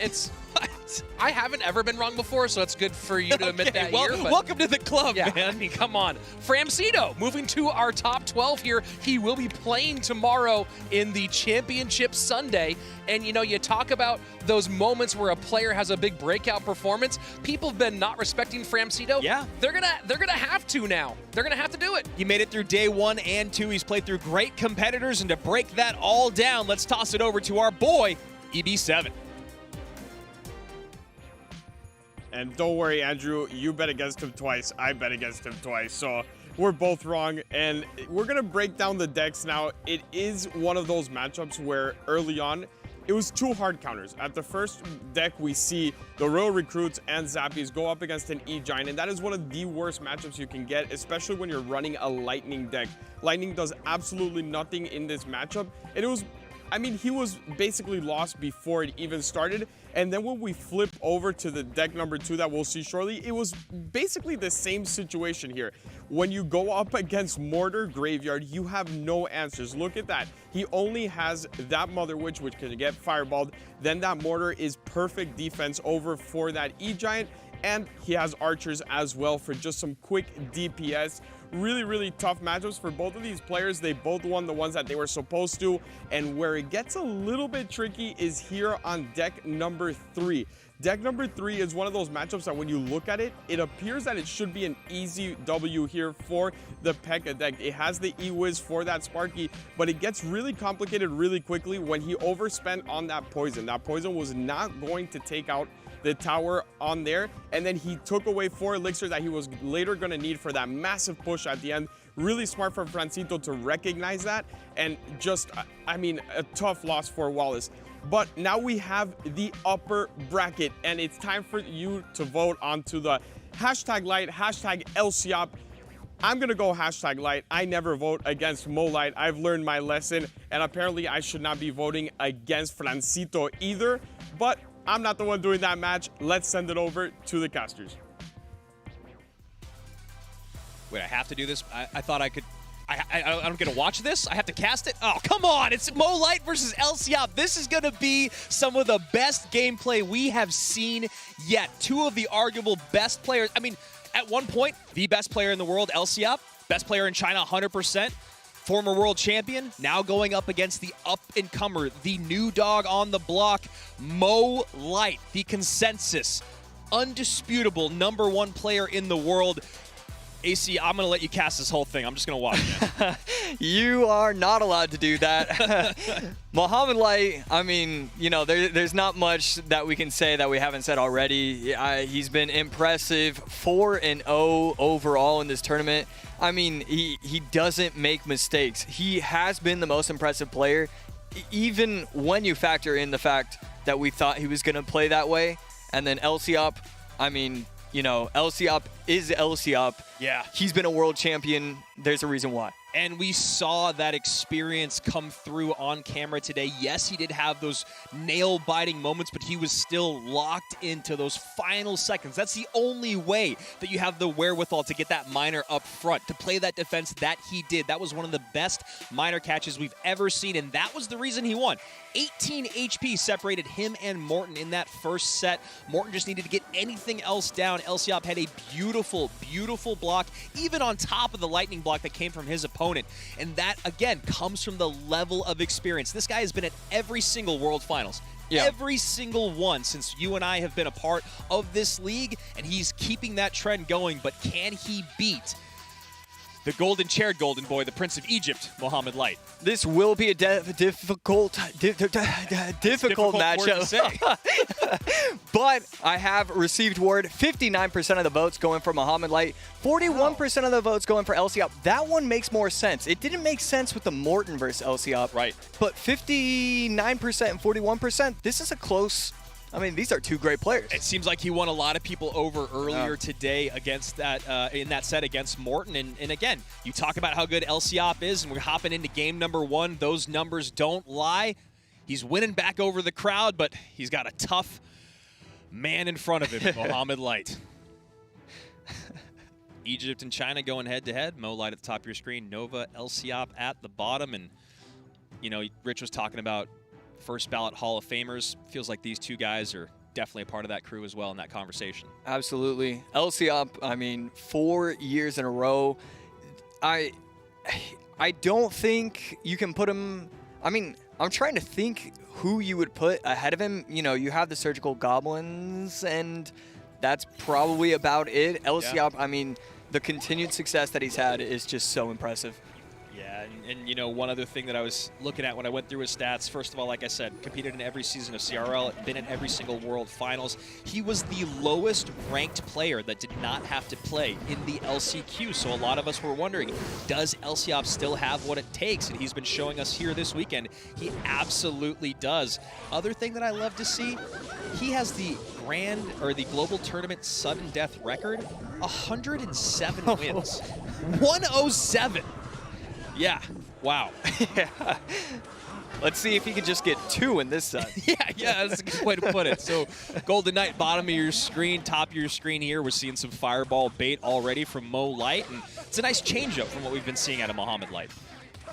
I haven't ever been wrong before, so it's good for you to admit that here. But welcome to the club, man. I mean, come on. Framcito, moving to our top 12 here. He will be playing tomorrow in the Championship Sunday. And, you know, you talk about those moments where a player has a big breakout performance. People have been not respecting Framcito. Yeah. They're gonna have to now. They're gonna have to do it. He made it through day 1 and 2. He's played through great competitors, and to break that all down, let's toss it over to our boy, EB7. And don't worry, Andrew, you bet against him twice. I bet against him twice. So we're both wrong. And we're going to break down the decks now. It is one of those matchups where early on, it was 2 hard counters. At the first deck, we see the Royal Recruits and Zappies go up against an E-Giant, and that is one of the worst matchups you can get, especially when you're running a Lightning deck. Lightning does absolutely nothing in this matchup, and it was, I mean, he was basically lost before it even started. And then when we flip over to the deck number 2 that we'll see shortly, it was basically the same situation here. When you go up against Mortar Graveyard, you have no answers. Look at that. He only has that Mother Witch, which can get fireballed. Then that Mortar is perfect defense over for that E-Giant. and he has archers as well for just some quick DPS. Really, really tough matchups for both of these players. They both won the ones that they were supposed to, and where it gets a little bit tricky is here on deck number 3. Deck number 3 is one of those matchups that when you look at it, it appears that it should be an easy W here for the P.E.K.K.A deck. It has the E-Wiz for that Sparky, but it gets really complicated really quickly when he overspent on that poison. That poison was not going to take out the tower on there, and then he took away 4 elixirs that he was later going to need for that massive push at the end. Really smart for Francito to recognize that, and just, I mean, a tough loss for Wallace. But now we have the upper bracket, and it's time for you to vote onto the hashtag light, hashtag LCOP. I'm gonna go hashtag light. I never vote against Molite. I've learned my lesson, and apparently I should not be voting against Francito either, but I'm not the one doing that match. Let's send it over to the casters. Wait, I have to do this? I thought I could. I'm going to watch this? I have to cast it? Oh, come on. It's Molite versus LCOP. This is going to be some of the best gameplay we have seen yet. 2 of the arguable best players. I mean, at one point, the best player in the world, LCOP. Best player in China, 100%. Former world champion, now going up against the up-and-comer, the new dog on the block, Molite, the consensus, undisputable #1 player in the world. AC, I'm going to let you cast this whole thing. I'm just going to watch it. You are not allowed to do that. Mohammad Light, I mean, you know, there's not much that we can say that we haven't said already. He's been impressive, 4-0 overall in this tournament. I mean, he doesn't make mistakes. He has been the most impressive player, even when you factor in the fact that we thought he was going to play that way. And then LCOP, I mean, you know, LCOP is LCOP. Yeah. He's been a world champion. There's a reason why. And we saw that experience come through on camera today. Yes, he did have those nail-biting moments, but he was still locked into those final seconds. That's the only way that you have the wherewithal to get that miner up front, to play that defense that he did. That was one of the best miner catches we've ever seen, and that was the reason he won. 18 HP separated him and Morton in that first set. Morton just needed to get anything else down. LCOP had a beautiful, beautiful block, even on top of the lightning block that came from his opponent. And that, again, comes from the level of experience. This guy has been at every single World Finals. Yeah. Every single one since you and I have been a part of this league, and he's keeping that trend going. But can he beat the golden-chaired golden boy, the Prince of Egypt, Mohammad Light? This will be a difficult matchup. But I have received word, 59% of the votes going for Mohammad Light, 41% of the votes going for LCOP. That one makes more sense. It didn't make sense with the Morton versus LCOP. Right. But 59% and 41%, this is a close... I mean, these are 2 great players. It seems like he won a lot of people over earlier today against that in that set against Morton. And again, you talk about how good LCOP is, and we're hopping into game #1. Those numbers don't lie. He's winning back over the crowd, but he's got a tough man in front of him, Mohammad Light. Egypt and China going head-to-head. Molite at the top of your screen. Nova, LCOP at the bottom. And, you know, Rich was talking about first ballot Hall of Famers. Feels like these 2 guys are definitely a part of that crew as well in that conversation. Absolutely. LCOP, I mean, 4 years in a row. I don't think you can put him... I mean, I'm trying to think who you would put ahead of him. You know, you have the Surgical Goblins, and that's probably about it. LCOP, I mean, the continued success that he's had is just so impressive. Yeah, and you know, one other thing that I was looking at when I went through his stats, first of all, like I said, competed in every season of CRL, been in every single World Finals. He was the lowest ranked player that did not have to play in the LCQ, so a lot of us were wondering, does LCOP still have what it takes? And he's been showing us here this weekend, he absolutely does. Other thing that I love to see, he has the the global tournament sudden death record, 107 wins, 107. Yeah. Wow. Yeah. Let's see if he can just get 2 in this set. yeah, that's a good way to put it. So, Golden Knight, bottom of your screen, top of your screen here. We're seeing some fireball bait already from Mo Light, and it's a nice changeup from what we've been seeing out of Mohammad Light.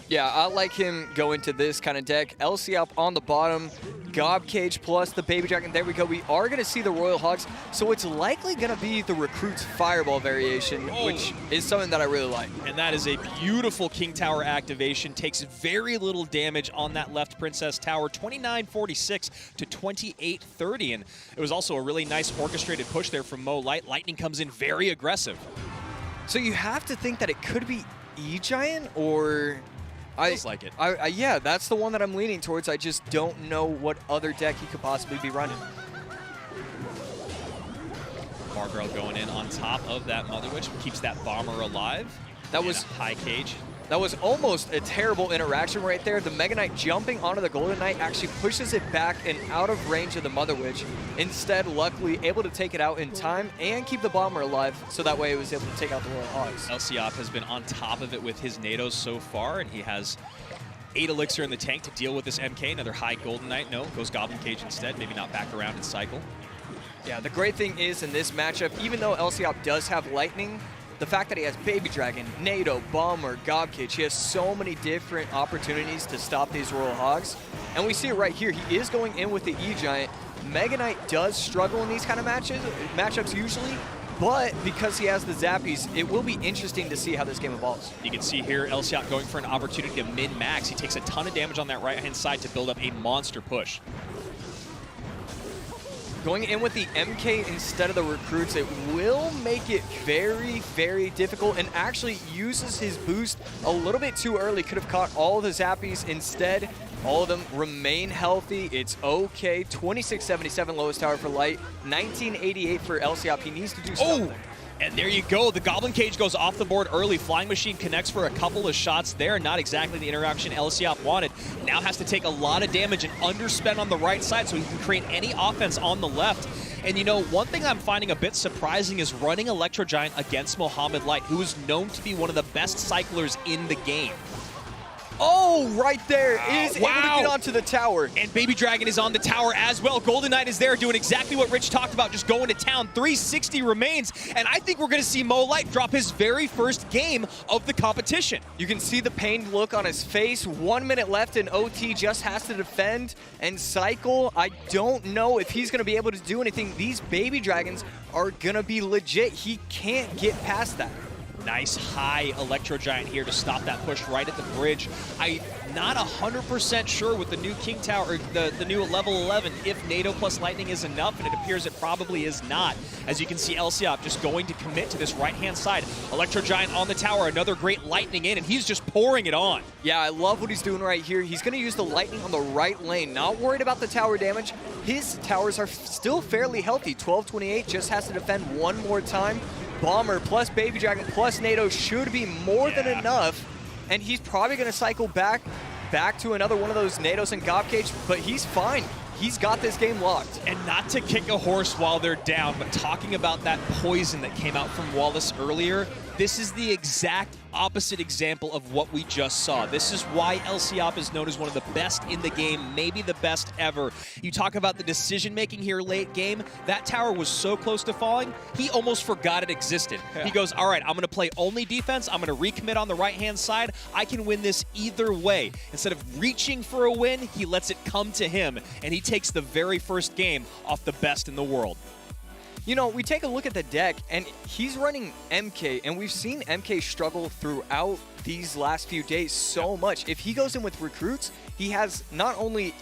Yeah, I like him going to this kind of deck. Elop on the bottom, Gob Cage plus the Baby Dragon. There we go. We are going to see the Royal Hogs, so it's likely going to be the Recruit's Fireball variation, which is something that I really like. And that is a beautiful King Tower activation. Takes very little damage on that left Princess Tower, 2946 to 2830. And it was also a really nice orchestrated push there from Mo Light. Lightning comes in very aggressive. So you have to think that it could be E-Giant, or... Feels like it. Yeah, that's the one that I'm leaning towards. I just don't know what other deck he could possibly be running. Bargirl going in on top of that Mother Witch, keeps that Bomber alive. That was high cage. That was almost a terrible interaction right there. The Mega Knight jumping onto the Golden Knight actually pushes it back and out of range of the Mother Witch. Instead, luckily, able to take it out in time and keep the Bomber alive, so that way it was able to take out the Royal Hogs. Elop has been on top of it with his NATOs so far, and he has 8 Elixir in the tank to deal with this MK. Another high Golden Knight. No, goes Goblin Cage instead. Maybe not back around and cycle. Yeah, the great thing is in this matchup, even though Elop does have Lightning, the fact that he has Baby Dragon, NATO, Bomber, Gob Cage, he has so many different opportunities to stop these Royal Hogs. And we see it right here. He is going in with the E-Giant. Mega Knight does struggle in these kind of matchups usually, but because he has the Zappies, it will be interesting to see how this game evolves. You can see here Elop going for an opportunity to min-max. He takes a ton of damage on that right-hand side to build up a monster push. Going in with the MK instead of the Recruits, it will make it very, very difficult, and actually uses his boost a little bit too early. Could have caught all of the Zappies instead. All of them remain healthy. It's okay. 2677 lowest tower for Light, 1988 for Elop. He needs to do something. And there you go. The Goblin Cage goes off the board early. Flying Machine connects for a couple of shots there. Not exactly the interaction Elop wanted. Now has to take a lot of damage and underspend on the right side so he can create any offense on the left. And you know, one thing I'm finding a bit surprising is running Electro Giant against Mohammad Light, who is known to be one of the best cyclers in the game. Oh, right there. Is able to get onto the tower. And Baby Dragon is on the tower as well. Golden Knight is there doing exactly what Rich talked about, just going to town. 360 remains, and I think we're going to see Mo Light drop his very first game of the competition. You can see the pained look on his face. 1 minute left, and OT just has to defend and cycle. I don't know if he's going to be able to do anything. These Baby Dragons are going to be legit. He can't get past that. Nice high Electro Giant here to stop that push right at the bridge. I'm not 100% sure with the new King Tower, or the new level 11, if NATO plus Lightning is enough, and it appears it probably is not. As you can see, Elop just going to commit to this right-hand side. Electro Giant on the tower, another great Lightning in, and he's just pouring it on. Yeah, I love what he's doing right here. He's going to use the Lightning on the right lane, not worried about the tower damage. His towers are still fairly healthy. 1228 just has to defend one more time. Bomber plus Baby Dragon plus NATO should be more than enough, and he's probably going to cycle back to another one of those NATOs and Gob Cage, but he's fine. He's got this game locked. And not to kick a horse while they're down, but talking about that poison that came out from Wallace earlier, this is the exact opposite example of what we just saw. This is why Elop is known as one of the best in the game, maybe the best ever. You talk about the decision-making here late game. That tower was so close to falling, he almost forgot it existed. He goes, all right, I'm going to play only defense. I'm going to recommit on the right-hand side. I can win this either way. Instead of reaching for a win, he lets it come to him, and he takes the very first game off the best in the world. You know, we take a look at the deck, and he's running MK, and we've seen MK struggle throughout these last few days so much. If he goes in with Recruits, he has not only,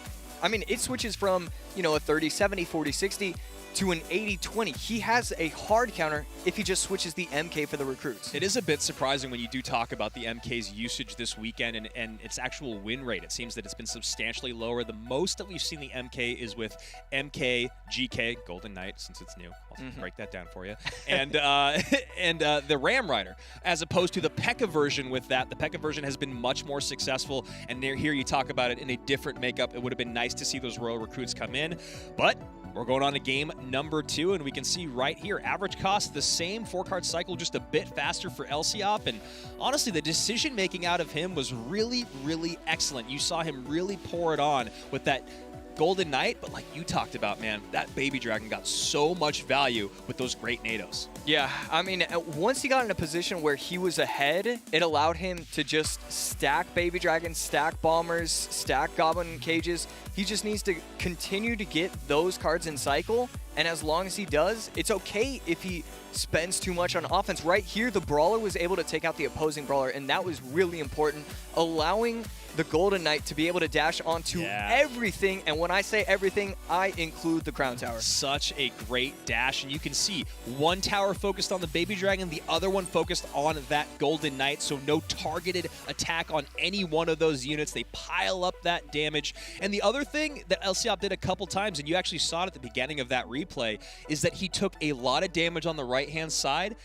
I mean, it switches from, you know, a 30-70, 40-60 to an 80-20. He has a hard counter if he just switches the MK for the Recruits. It is a bit surprising when you do talk about the MK's usage this weekend and its actual win rate. It seems that it's been substantially lower. The most that we've seen the MK is with MK, GK, Golden Knight, since it's new. I'll break that down for you. And the Ram Rider, as opposed to the P.E.K.K.A version with that. The P.E.K.K.A version has been much more successful, and here you talk about it in a different makeup. It would have been nice to see those Royal Recruits come in, but we're going on to game number 2, and we can see right here, average cost the same, 4-card cycle, just a bit faster for Elop, and honestly, the decision-making out of him was really, really excellent. You saw him really pour it on with that Golden Knight, but like you talked about, man, that Baby Dragon got so much value with those great nados. Yeah, I mean, once he got in a position where he was ahead, it allowed him to just stack Baby Dragons, stack Bombers, stack Goblin Cages. He just needs to continue to get those cards in cycle, and as long as he does, it's okay if he spends too much on offense. Right here, the Brawler was able to take out the opposing Brawler, and that was really important, allowing the Golden Knight to be able to dash onto everything, and when I say everything, I include the Crown Tower. Such a great dash, and you can see one tower focused on the Baby Dragon, the other one focused on that Golden Knight, so no targeted attack on any one of those units. They pile up that damage, and the other thing that Elop did a couple times, and you actually saw it at the beginning of that replay, is that he took a lot of damage on the right-hand side,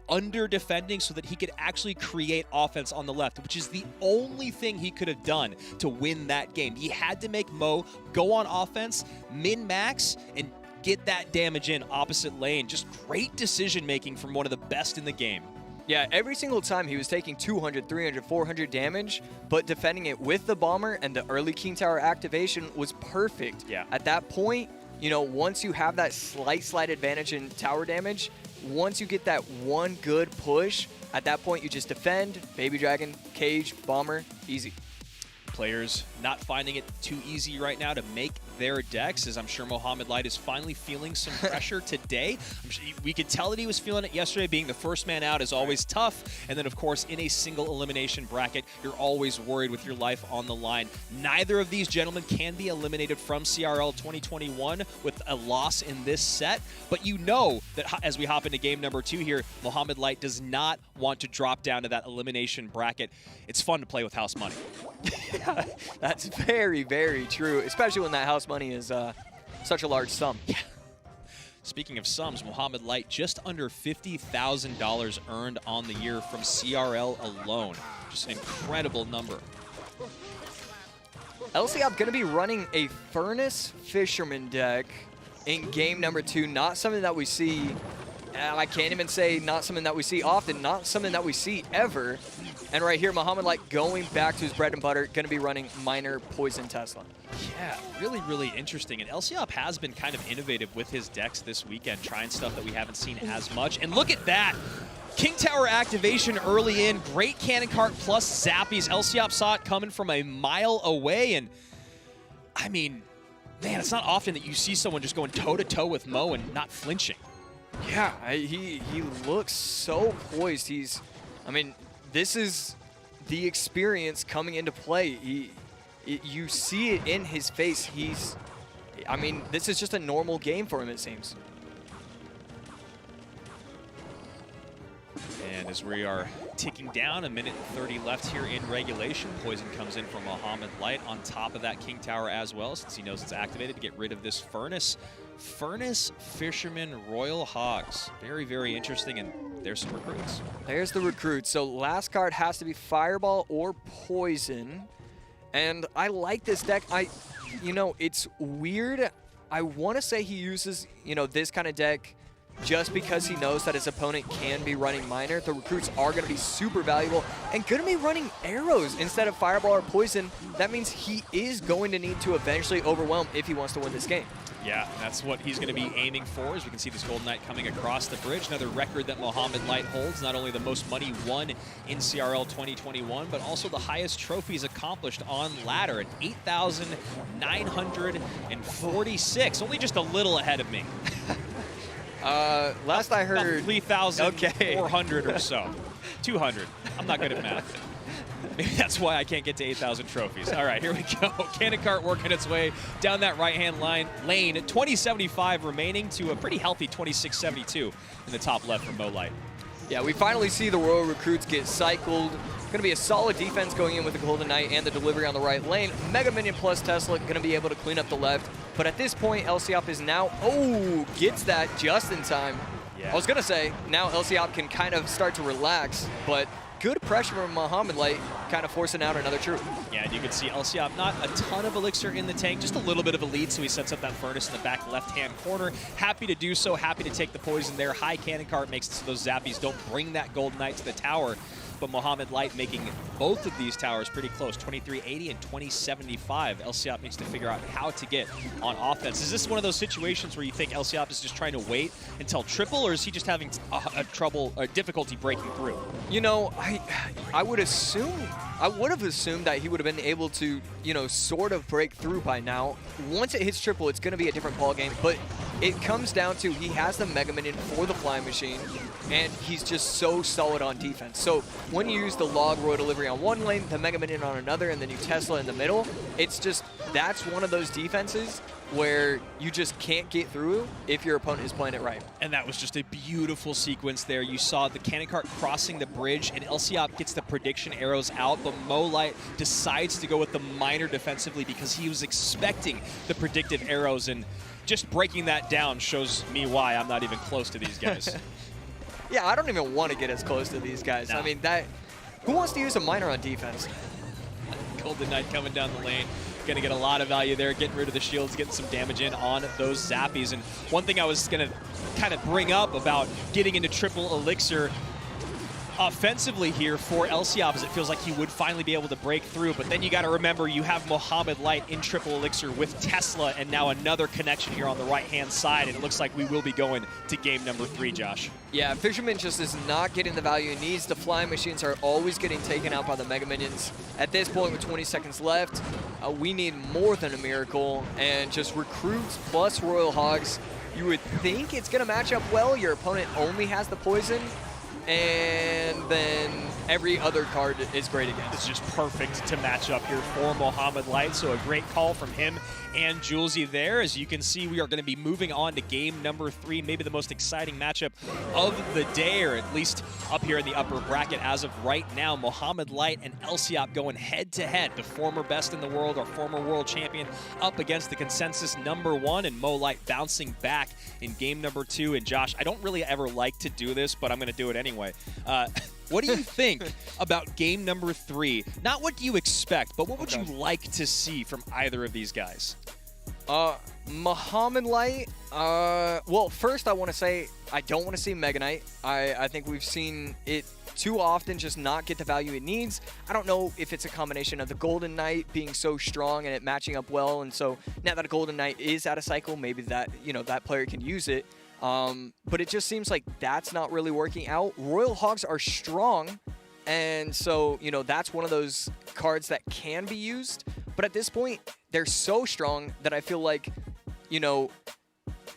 under defending so that he could actually create offense on the left, which is the only thing he could have done to win that game. He had to make Mo go on offense, min-max, and get that damage in opposite lane. Just great decision making from one of the best in the game. Yeah, every single time he was taking 200, 300, 400 damage, but defending it with the Bomber and the early King Tower activation was perfect. Yeah. At that point, you know, once you have that slight advantage in tower damage, once you get that one good push, at that point you just defend, Baby Dragon, Cage, Bomber, easy. Players not finding it too easy right now to make their decks, as I'm sure Mohammad Light is finally feeling some pressure today. We could tell that he was feeling it yesterday. Being the first man out is always tough. And then, of course, in a single elimination bracket, you're always worried with your life on the line. Neither of these gentlemen can be eliminated from CRL 2021 with a loss in this set. But you know that as we hop into game number 2 here, Mohammad Light does not want to drop down to that elimination bracket. It's fun to play with house money. That's very, very true, especially when that house money is such a large sum. Speaking of sums, Mohammad Light just under $50,000 earned on the year from CRL alone. Just an incredible number. Elop going to be running a Furnace Fisherman deck in game number 2. Not something that we see, I can't even say not something that we see often, not something that we see ever. And right here, Mohammad Light going back to his bread and butter, going to be running Miner Poison Tesla. Yeah, really, really interesting. And Elop has been kind of innovative with his decks this weekend, trying stuff that we haven't seen as much. And look at that. King Tower activation early in. Great Cannon Cart plus Zappies. Elop saw it coming from a mile away. And, I mean, man, it's not often that you see someone just going toe-to-toe with Mo and not flinching. Yeah, he looks so poised. I mean, this is the experience coming into play. You see it in his face. I mean, this is just a normal game for him, it seems. And as we are ticking down, 1:30 left here in regulation, Poison comes in from Mohammad Light on top of that King Tower as well, since he knows it's activated to get rid of this Furnace Fisherman Royal Hogs. Very, very interesting, and there's some recruits. There's the recruits. So last card has to be Fireball or Poison. And I like this deck. You know, it's weird. I want to say he uses, you know, this kind of deck just because he knows that his opponent can be running Miner. The recruits are going to be super valuable and going to be running arrows instead of Fireball or Poison. That means he is going to need to eventually overwhelm if he wants to win this game. Yeah, that's what he's going to be aiming for, as we can see this Golden Knight coming across the bridge. Another record that Mohammad Light holds, not only the most money won in CRL 2021, but also the highest trophies accomplished on ladder at 8,946. Only just a little ahead of me. Last I heard, 3,400 or so. 200. I'm not good at math. Maybe that's why I can't get to 8,000 trophies. All right, here we go. Cannon Cart working its way down that right-hand lane. 2075 remaining to a pretty healthy 2672 in the top left for Mo Light. Yeah, we finally see the Royal Recruits get cycled. Going to be a solid defense going in with the Golden Knight and the delivery on the right lane. Mega Minion plus Tesla going to be able to clean up the left. But at this point, Elop is now, gets that just in time. Yeah. I was going to say, now Elop can kind of start to relax, but good pressure from Mohammad Light, kind of forcing out another troop. Yeah, and you can see Elop, not a ton of elixir in the tank, just a little bit of a lead, so he sets up that Furnace in the back left-hand corner. Happy to do so, happy to take the poison there. High Cannon Cart makes it so those Zappies don't bring that Golden Knight to the tower. but Mohammad Light making both of these towers pretty close, 2380 and 2075. Elsiop needs to figure out how to get on offense. Is this one of those situations where you think Elsiop is just trying to wait until triple, or is he just having a difficulty breaking through? You know, I would have assumed that he would have been able to, you know, sort of break through by now. Once it hits triple, it's going to be a different ball game, but it comes down to he has the Mega Minion for the Flying Machine, and he's just so solid on defense. So when you use the Log Royal Delivery on one lane, the Mega Minion on another, and then you Tesla in the middle, it's just, that's one of those defenses where you just can't get through if your opponent is playing it right. And that was just a beautiful sequence there. You saw the cannon cart crossing the bridge, and Elsiop gets the prediction arrows out, but Light decides to go with the miner defensively because he was expecting the predictive arrows, and just breaking that down shows me why I'm not even close to these guys. Yeah, I don't even want to get as close to these guys. No. I mean, who wants to use a miner on defense? Golden Knight coming down the lane. Going to get a lot of value there, getting rid of the shields, getting some damage in on those zappies. And one thing I was going to kind of bring up about getting into triple elixir offensively here for Elsiop is it feels like he would finally be able to break through, but then you got to remember you have Mohammad Light in triple elixir with Tesla, and now another connection here on the right-hand side, and it looks like we will be going to game number 3, Josh. Yeah, Fisherman just is not getting the value he needs. The Flying Machines are always getting taken out by the Mega Minions. At this point, with 20 seconds left, we need more than a miracle, and just recruits plus Royal Hogs. You would think it's going to match up well. Your opponent only has the poison, and then every other card is great against. It's just perfect to match up here for Mohammad Light, so a great call from him and Julesy there. As you can see, we are going to be moving on to game number 3, maybe the most exciting matchup of the day, or at least up here in the upper bracket as of right now. Mohammad Light and Elsiop going head-to-head. The former best in the world, or former world champion, up against the consensus #1, and Light bouncing back in game number 2. And Josh, I don't really ever like to do this, but I'm going to do it anyway. What do you think about game number 3? Not what do you expect, but what would you like to see from either of these guys? Mohammad Light, well, first I want to say I don't want to see Mega Knight. I think we've seen it too often just not get the value it needs. I don't know if it's a combination of the Golden Knight being so strong and it matching up well, and so now that a Golden Knight is out of cycle, maybe that, you know, that player can use it. But it just seems like that's not really working out. Royal Hogs are strong, and so, you know, that's one of those cards that can be used. But at this point, they're so strong that I feel like, you know,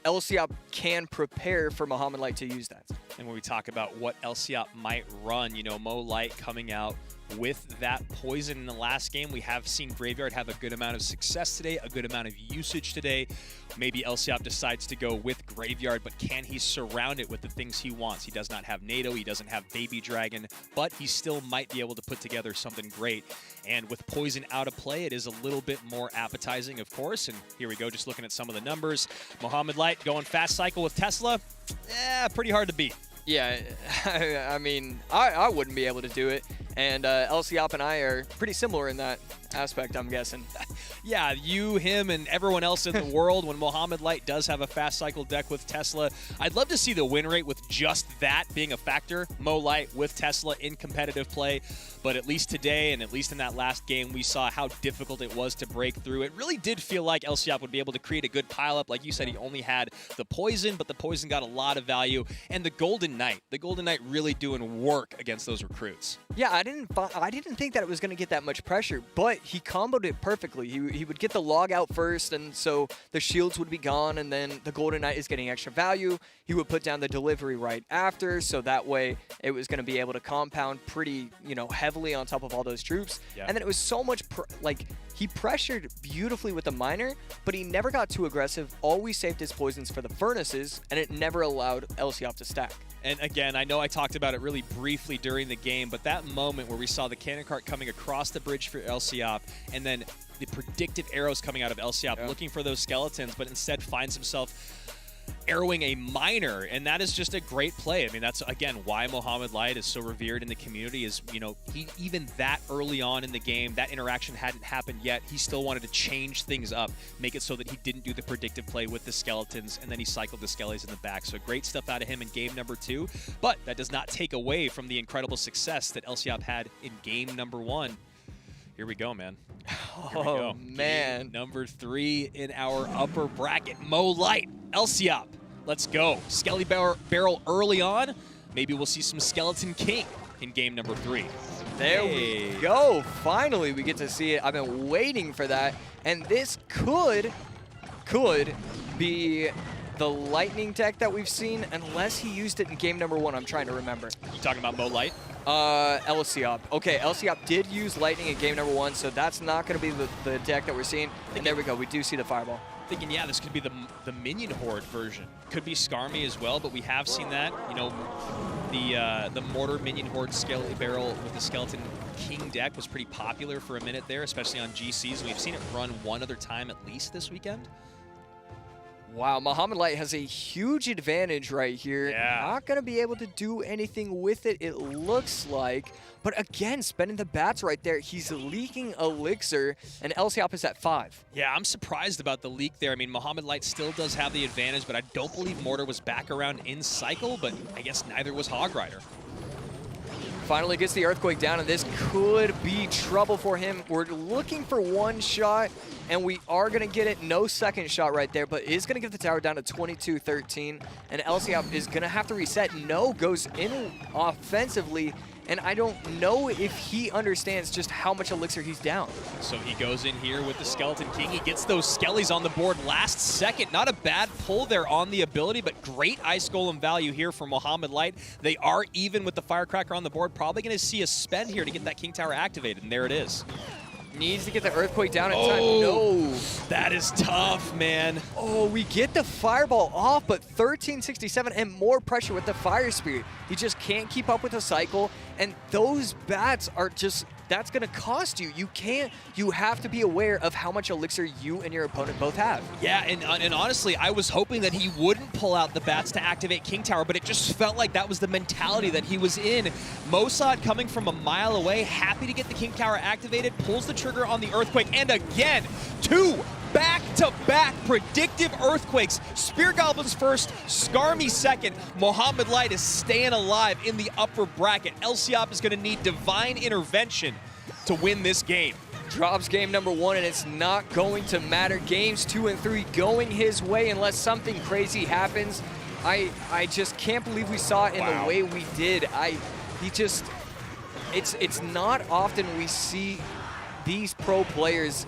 Elsiop can prepare for Mohammad Light to use that. And when we talk about what Elsiop might run, you know, Light coming out with that poison in the last game. We have seen Graveyard have a good amount of success today, a good amount of usage today. Maybe Elsiop decides to go with Graveyard, but can he surround it with the things he wants? He does not have NATO, he doesn't have Baby Dragon, but he still might be able to put together something great. And with poison out of play, it is a little bit more appetizing, of course. And here we go, just looking at some of the numbers. Mohammad Light going fast cycle with Tesla. Pretty hard to beat. Yeah, I mean, I wouldn't be able to do it. And Elsiop and I are pretty similar in that aspect, I'm guessing. Yeah, you, him, and everyone else in the world, when Mohammad Light does have a fast cycle deck with Tesla, I'd love to see the win rate with just that being a factor. Light with Tesla in competitive play. But at least today, and at least in that last game, we saw how difficult it was to break through. It really did feel like Elsiop would be able to create a good pileup. Like you said, he only had the poison, but the poison got a lot of value. And the Golden Knight really doing work against those recruits. Yeah, I didn't think that it was going to get that much pressure, but he comboed it perfectly. He would get the log out first, and so the shields would be gone, and then the Golden Knight is getting extra value. He would put down the delivery right after, so that way it was going to be able to compound pretty, you know, heavily on top of all those troops. Yeah. And then it was so much, he pressured beautifully with the miner, but he never got too aggressive, always saved his poisons for the furnaces, and it never allowed Elsiop to stack. And again, I know I talked about it really briefly during the game, but that moment where we saw the cannon cart coming across the bridge for Elsiop, and then the predictive arrows coming out of Elsiop looking for those skeletons, but instead finds himself arrowing a miner, and that is just a great play. I mean, that's, again, why Mohammad Light is so revered in the community is, you know, he even that early on in the game, that interaction hadn't happened yet. He still wanted to change things up, make it so that he didn't do the predictive play with the skeletons, and then he cycled the skellies in the back. So great stuff out of him in game number 2, but that does not take away from the incredible success that Elop had in game number 1. Here we go, man. Oh, man. Game number 3 in our upper bracket. Mo Light, Elop. Let's go. Skelly barrel early on. Maybe we'll see some Skeleton King in game number 3. There we go. Finally, we get to see it. I've been waiting for that. And this could be the lightning tech that we've seen, unless he used it in game number 1. I'm trying to remember. You talking about Mo Light? Elop. Okay, Elop did use lightning in game number 1, so that's not going to be the deck that we're seeing. And there we go. We do see the fireball. Thinking, yeah, this could be the minion horde version. Could be Skarmy as well, but we have seen that. You know, the Mortar minion horde Skelly barrel with the Skeleton King deck was pretty popular for a minute there, especially on GCs. We've seen it run one other time at least this weekend. Wow, Mohammad Light has a huge advantage right here. Yeah. Not going to be able to do anything with it, it looks like. But again, spending the bats right there, he's leaking Elixir, and Elop is at 5. Yeah, I'm surprised about the leak there. I mean, Mohammad Light still does have the advantage, but I don't believe Mortar was back around in cycle, but I guess neither was Hog Rider. Finally gets the Earthquake down, and this could be trouble for him. We're looking for one shot, and we are going to get it. No second shot right there, but is going to get the tower down to 22-13, and Elop is going to have to reset. No goes in offensively, and I don't know if he understands just how much Elixir he's down. So he goes in here with the Skeleton King. He gets those Skellies on the board last second. Not a bad pull there on the ability, but great Ice Golem value here for Mohammad Light. They are even with the Firecracker on the board. Probably going to see a spend here to get that King Tower activated, and there it is. Needs to get the Earthquake down in time. No. That is tough, man. Oh, we get the Fireball off, but 1367 and more pressure with the Fire Spirit. He just can't keep up with the cycle, and those bats are just, that's going to cost you. You have to be aware of how much Elixir you and your opponent both have. Yeah, and honestly, I was hoping that he wouldn't pull out the bats to activate King Tower, but it just felt like that was the mentality that he was in. Mossad coming from a mile away, happy to get the King Tower activated, pulls the trigger on the Earthquake, and again, 2 back-to-back predictive Earthquakes. Spear Goblins first, Skarmy second. Mohammad Light is staying alive in the upper bracket. Elop is going to need divine intervention to win this game. Drops game number 1, and it's not going to matter. Games 2 and 3 going his way unless something crazy happens. I just can't believe we saw it in the way we did. It's not often we see these pro players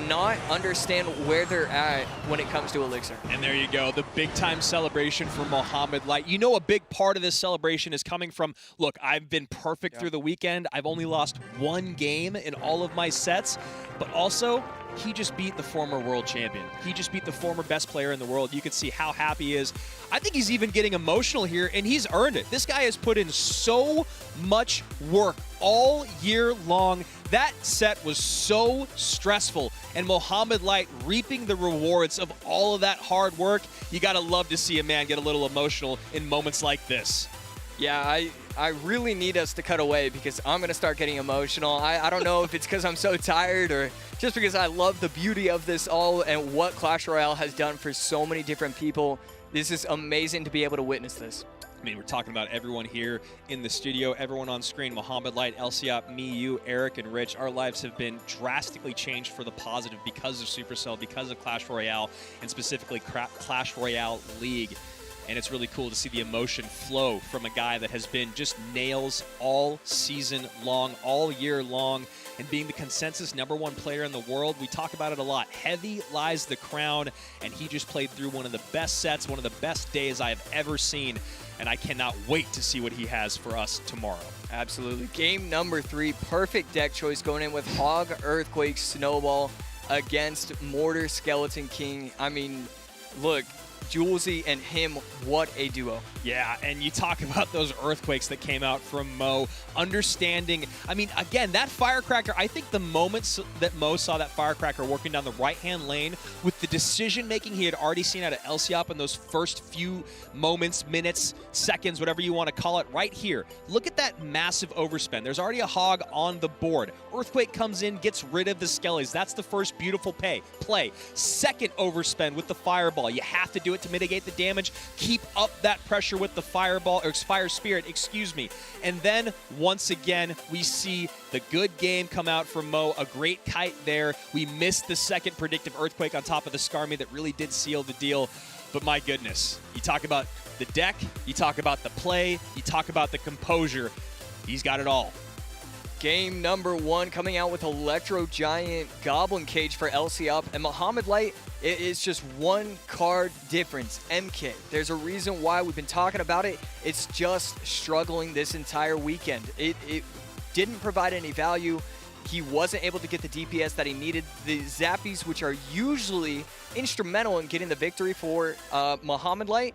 not understand where they're at when it comes to Elixir. And there you go, the big-time celebration for Mohammad Light. You know, a big part of this celebration is coming from, look, I've been perfect through the weekend. I've only lost 1 game in all of my sets, but also, he just beat the former world champion. He just beat the former best player in the world. You can see how happy he is. I think he's even getting emotional here, and he's earned it. This guy has put in so much work all year long. That set was so stressful, and Mohammad Light reaping the rewards of all of that hard work. You gotta love to see a man get a little emotional in moments like this. Yeah, I really need us to cut away because I'm going to start getting emotional. I don't know if it's because I'm so tired or just because I love the beauty of this all and what Clash Royale has done for so many different people. This is amazing to be able to witness this. I mean, we're talking about everyone here in the studio, everyone on screen, Mohammad Light, Elop, me, you, Eric, and Rich. Our lives have been drastically changed for the positive because of Supercell, because of Clash Royale, and specifically Clash Royale League. And it's really cool to see the emotion flow from a guy that has been just nails all season long, all year long, and being the consensus #1 player in the world. We talk about it a lot. Heavy lies the crown, and he just played through one of the best sets, one of the best days I have ever seen, and I cannot wait to see what he has for us tomorrow. Absolutely. Game number 3, perfect deck choice going in with Hog, Earthquake, Snowball against Mortar, Skeleton King. I mean, look, Julesy and him, what a duo. Yeah, and you talk about those earthquakes that came out from Mo, understanding, I mean, again, that firecracker, I think the moments that Mo saw that firecracker working down the right-hand lane with the decision-making he had already seen out of Elop in those first few moments, minutes, seconds, whatever you want to call it, right here. Look at that massive overspend. There's already a hog on the board. Earthquake comes in, gets rid of the skellies. That's the first beautiful play. Second overspend with the fireball. You have to do it to mitigate the damage. Keep up that pressure with the fireball, or fire spirit, excuse me. And then once again, we see the good game come out from Mo. A great kite there. We missed the second predictive earthquake on top of the Skarmy that really did seal the deal. But my goodness, you talk about the deck, you talk about the play, you talk about the composure. He's got it all. Game number 1 coming out with Electro Giant Goblin Cage for Elop, and Mohammad Light, it is just one card difference. MK. There's a reason why we've been talking about it. It's just struggling this entire weekend. It didn't provide any value. He wasn't able to get the DPS that he needed. The Zappies, which are usually instrumental in getting the victory for Mohammad Light,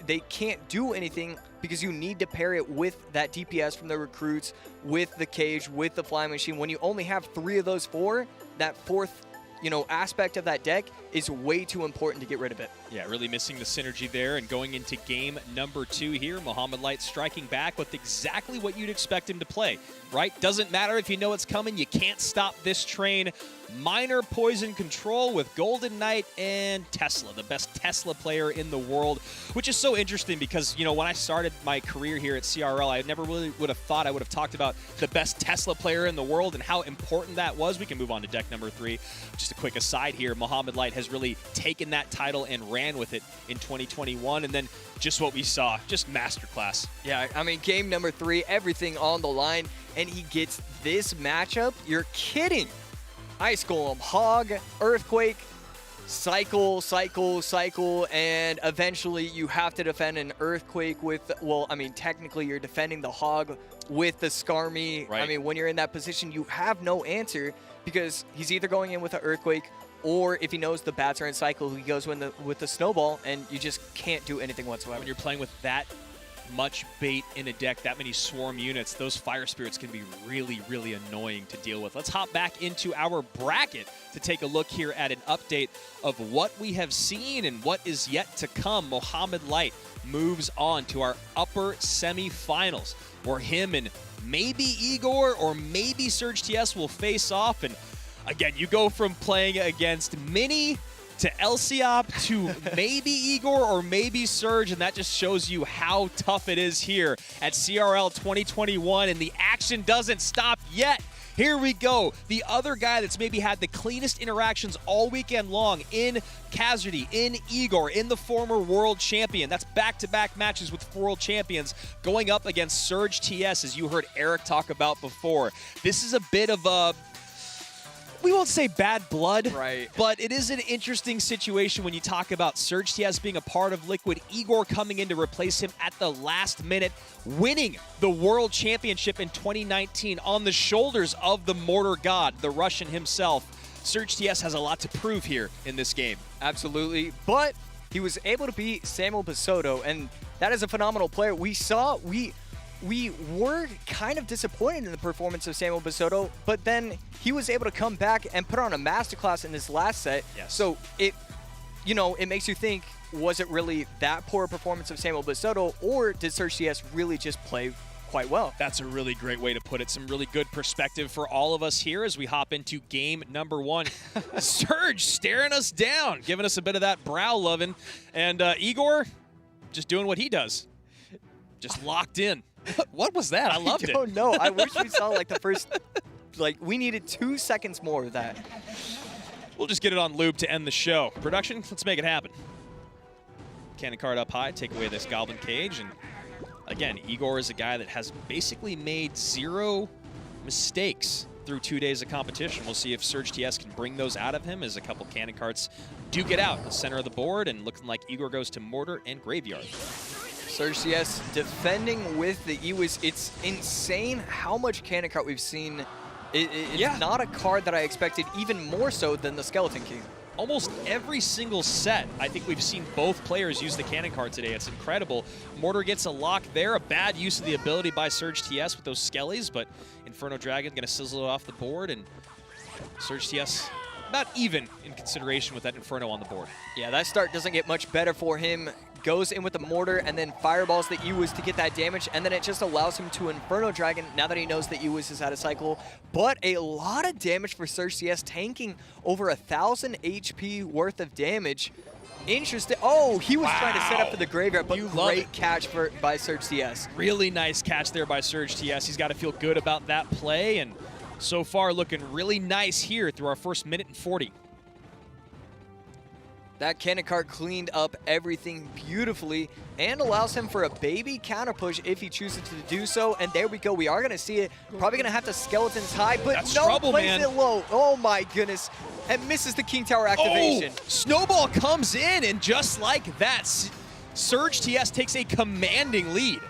they can't do anything because you need to pair it with that DPS from the recruits, with the cage, with the flying machine. When you only have 3 of those 4, that fourth aspect of that deck is way too important to get rid of it. Yeah, really missing the synergy there. And going into game number 2 here, Mohammad Light striking back with exactly what you'd expect him to play, right? Doesn't matter if you know it's coming. You can't stop this train. Minor poison control with Golden Knight and Tesla, the best Tesla player in the world, which is so interesting because, when I started my career here at CRL, I never really would have thought I would have talked about the best Tesla player in the world and how important that was. We can move on to deck number 3. Just a quick aside here, Mohammad Light has really taken that title and ran with it in 2021, and then just what we saw, just masterclass. Yeah, I mean, game number 3, everything on the line, and he gets this matchup. You're kidding. Ice Golem, Hog, Earthquake, cycle, and eventually you have to defend an Earthquake with, well, I mean, technically you're defending the Hog with the Skarmy. Right. I mean, when you're in that position, you have no answer because he's either going in with an Earthquake, or if he knows the bats are in cycle, he goes with the Snowball, and you just can't do anything whatsoever. When you're playing with that much bait in a deck, that many swarm units, those fire spirits can be really, really annoying to deal with. Let's hop back into our bracket to take a look here at an update of what we have seen and what is yet to come. Mohammad Light moves on to our upper semifinals, where him and maybe Igor or maybe Surge TS will face off. And again, you go from playing against Mini to Elop to maybe Igor or maybe Surge, and that just shows you how tough it is here at CRL 2021, and the action doesn't stop yet. Here we go. The other guy that's maybe had the cleanest interactions all weekend long in Casualty, in Igor, in the former world champion. That's back-to-back matches with world champions going up against Surge TS, as you heard Eric talk about before. This is a bit of a, we won't say bad blood, right, but it is an interesting situation when you talk about Surge TS being a part of Liquid, Igor coming in to replace him at the last minute, winning the World Championship in 2019 on the shoulders of the Mortar God, the Russian himself. Surge TS has a lot to prove here in this game. Absolutely, but he was able to beat Samuel Basoto, and that is a phenomenal player. We were kind of disappointed in the performance of Samuel Basoto, but then he was able to come back and put on a masterclass in his last set. Yes. So it makes you think, was it really that poor performance of Samuel Basoto, or did Surge TS really just play quite well? That's a really great way to put it. Some really good perspective for all of us here as we hop into game number 1. Surge staring us down, giving us a bit of that brow loving, and Igor just doing what he does. Just locked in. What was that? I loved it. I don't know. I wish we saw like the first, we needed 2 seconds more of that. We'll just get it on loop to end the show. Production, let's make it happen. Cannon card up high, take away this Goblin Cage, and again, Igor is a guy that has basically made 0 mistakes through 2 days of competition. We'll see if Surge TS can bring those out of him as a couple cannon carts do get out in the center of the board, and looking like Igor goes to Mortar and Graveyard. Surge TS defending with the Ewis. It's insane how much cannon cart we've seen. It's not a card that I expected, even more so than the Skeleton King. almost every single set. I think we've seen both players use the cannon card today. It's incredible. Mortar gets a lock there, a bad use of the ability by Surge TS with those skellies, but Inferno Dragon going to sizzle it off the board, and Surge TS about even in consideration with that Inferno on the board. Yeah, that start doesn't get much better for him. Goes in with the mortar and then fireballs the Ewis to get that damage, and then it just allows him to Inferno Dragon now that he knows that Ewis is out of cycle. But a lot of damage for Surge TS, tanking over 1,000 HP worth of damage. Interesting. Oh, he was trying to set up for the graveyard, but great catch by Surge TS. Really nice catch there by Surge TS. He's got to feel good about that play, and so far looking really nice here through our first minute and 40. That cannon cart cleaned up everything beautifully and allows him for a baby counter push if he chooses to do so. And there we go. We are going to see it. Probably going to have to Skeletons high, but that's no, trouble, plays man. it low. Oh my goodness. And misses the King Tower activation. Oh, Snowball comes in, and just like that, Surge TS takes a commanding lead.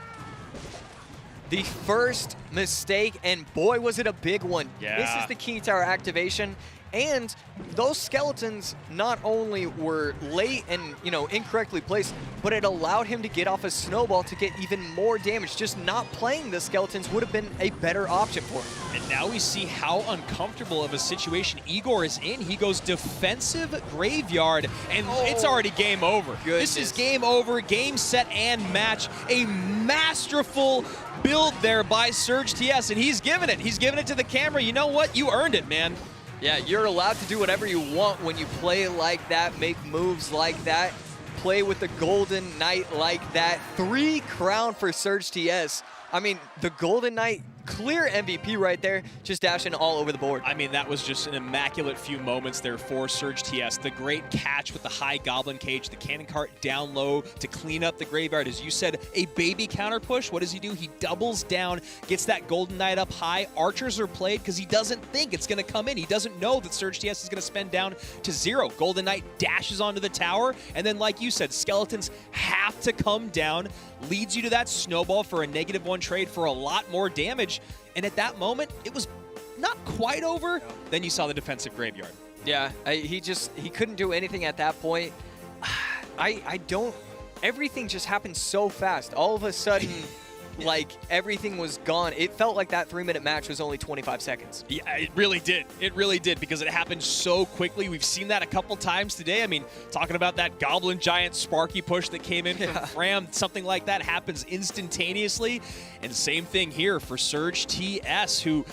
The first mistake, and boy, was it a big one. Yeah. Misses the King Tower activation. And those skeletons not only were late and, incorrectly placed, but it allowed him to get off a snowball to get even more damage. Just not playing the skeletons would have been a better option for him. And now we see how uncomfortable of a situation Igor is in. He goes defensive graveyard, and it's already game over. Goodness. This is game over, game, set, and match. A masterful build there by Surge TS, and he's giving it. He's giving it to the camera. You know what? You earned it, man. Yeah, you're allowed to do whatever you want when you play like that, make moves like that, play with the Golden Knight like that. 3 crown for Surge TS. I mean, the Golden Knight, clear MVP right there, just dashing all over the board. I mean, that was just an immaculate few moments there for Surge TS. The great catch with the high Goblin Cage, the cannon cart down low to clean up the graveyard. As you said, a baby counter push. What does he do? He doubles down, gets that Golden Knight up high. Archers are played because he doesn't think it's going to come in. He doesn't know that Surge TS is going to spend down to 0. Golden Knight dashes onto the tower, and then like you said, Skeletons have to come down, leads you to that snowball for a -1 trade for a lot more damage. And at that moment, it was not quite over. Then you saw the defensive graveyard. Yeah, he couldn't do anything at that point. Everything just happened so fast. All of a sudden, like, everything was gone. It felt like that 3-minute match was only 25 seconds. Yeah, it really did. It really did, because it happened so quickly. We've seen that a couple times today. I mean, talking about that Goblin Giant Sparky push that came in from Fram, something like that happens instantaneously. And same thing here for Surge TS, who,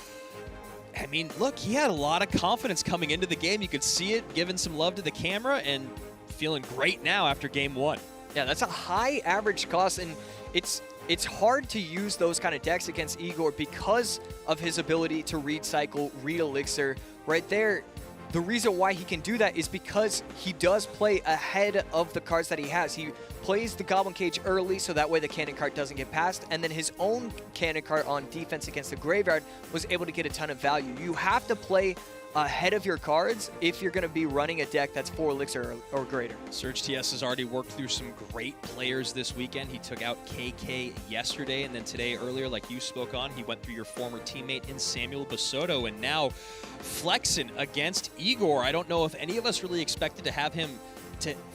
I mean, look, he had a lot of confidence coming into the game. You could see it, giving some love to the camera, and feeling great now after game 1. Yeah, that's a high average cost, and it's hard to use those kind of decks against Igor because of his ability to read cycle, read elixir. Right there, the reason why he can do that is because he does play ahead of the cards that he has. He plays the Goblin Cage early, so that way the cannon cart doesn't get passed, and then his own cannon cart on defense against the graveyard was able to get a ton of value. You have to play ahead of your cards if you're going to be running a deck that's 4 elixir or greater. Surge TS has already worked through some great players this weekend. He took out KK yesterday, and then today earlier, like you spoke on, he went through your former teammate in Samuel Basoto, and now flexing against Igor. I don't know if any of us really expected to have him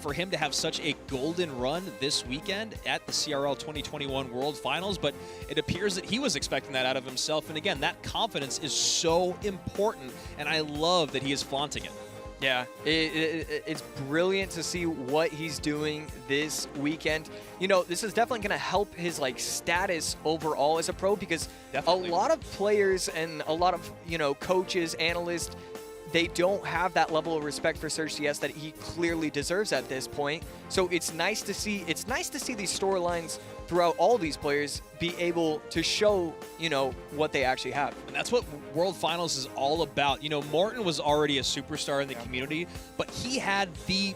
for him to have such a golden run this weekend at the CRL 2021 World Finals, but it appears that he was expecting that out of himself. And again, that confidence is so important, and I love that he is flaunting it. Yeah, it's brilliant to see what he's doing this weekend. This is definitely going to help his status overall as a pro, because a lot of players and a lot of coaches, analysts, they don't have that level of respect for Surge TS that he clearly deserves at this point. So it's nice to see these storylines throughout all these players be able to show, what they actually have. And that's what World Finals is all about. Morton was already a superstar in the community, but he had the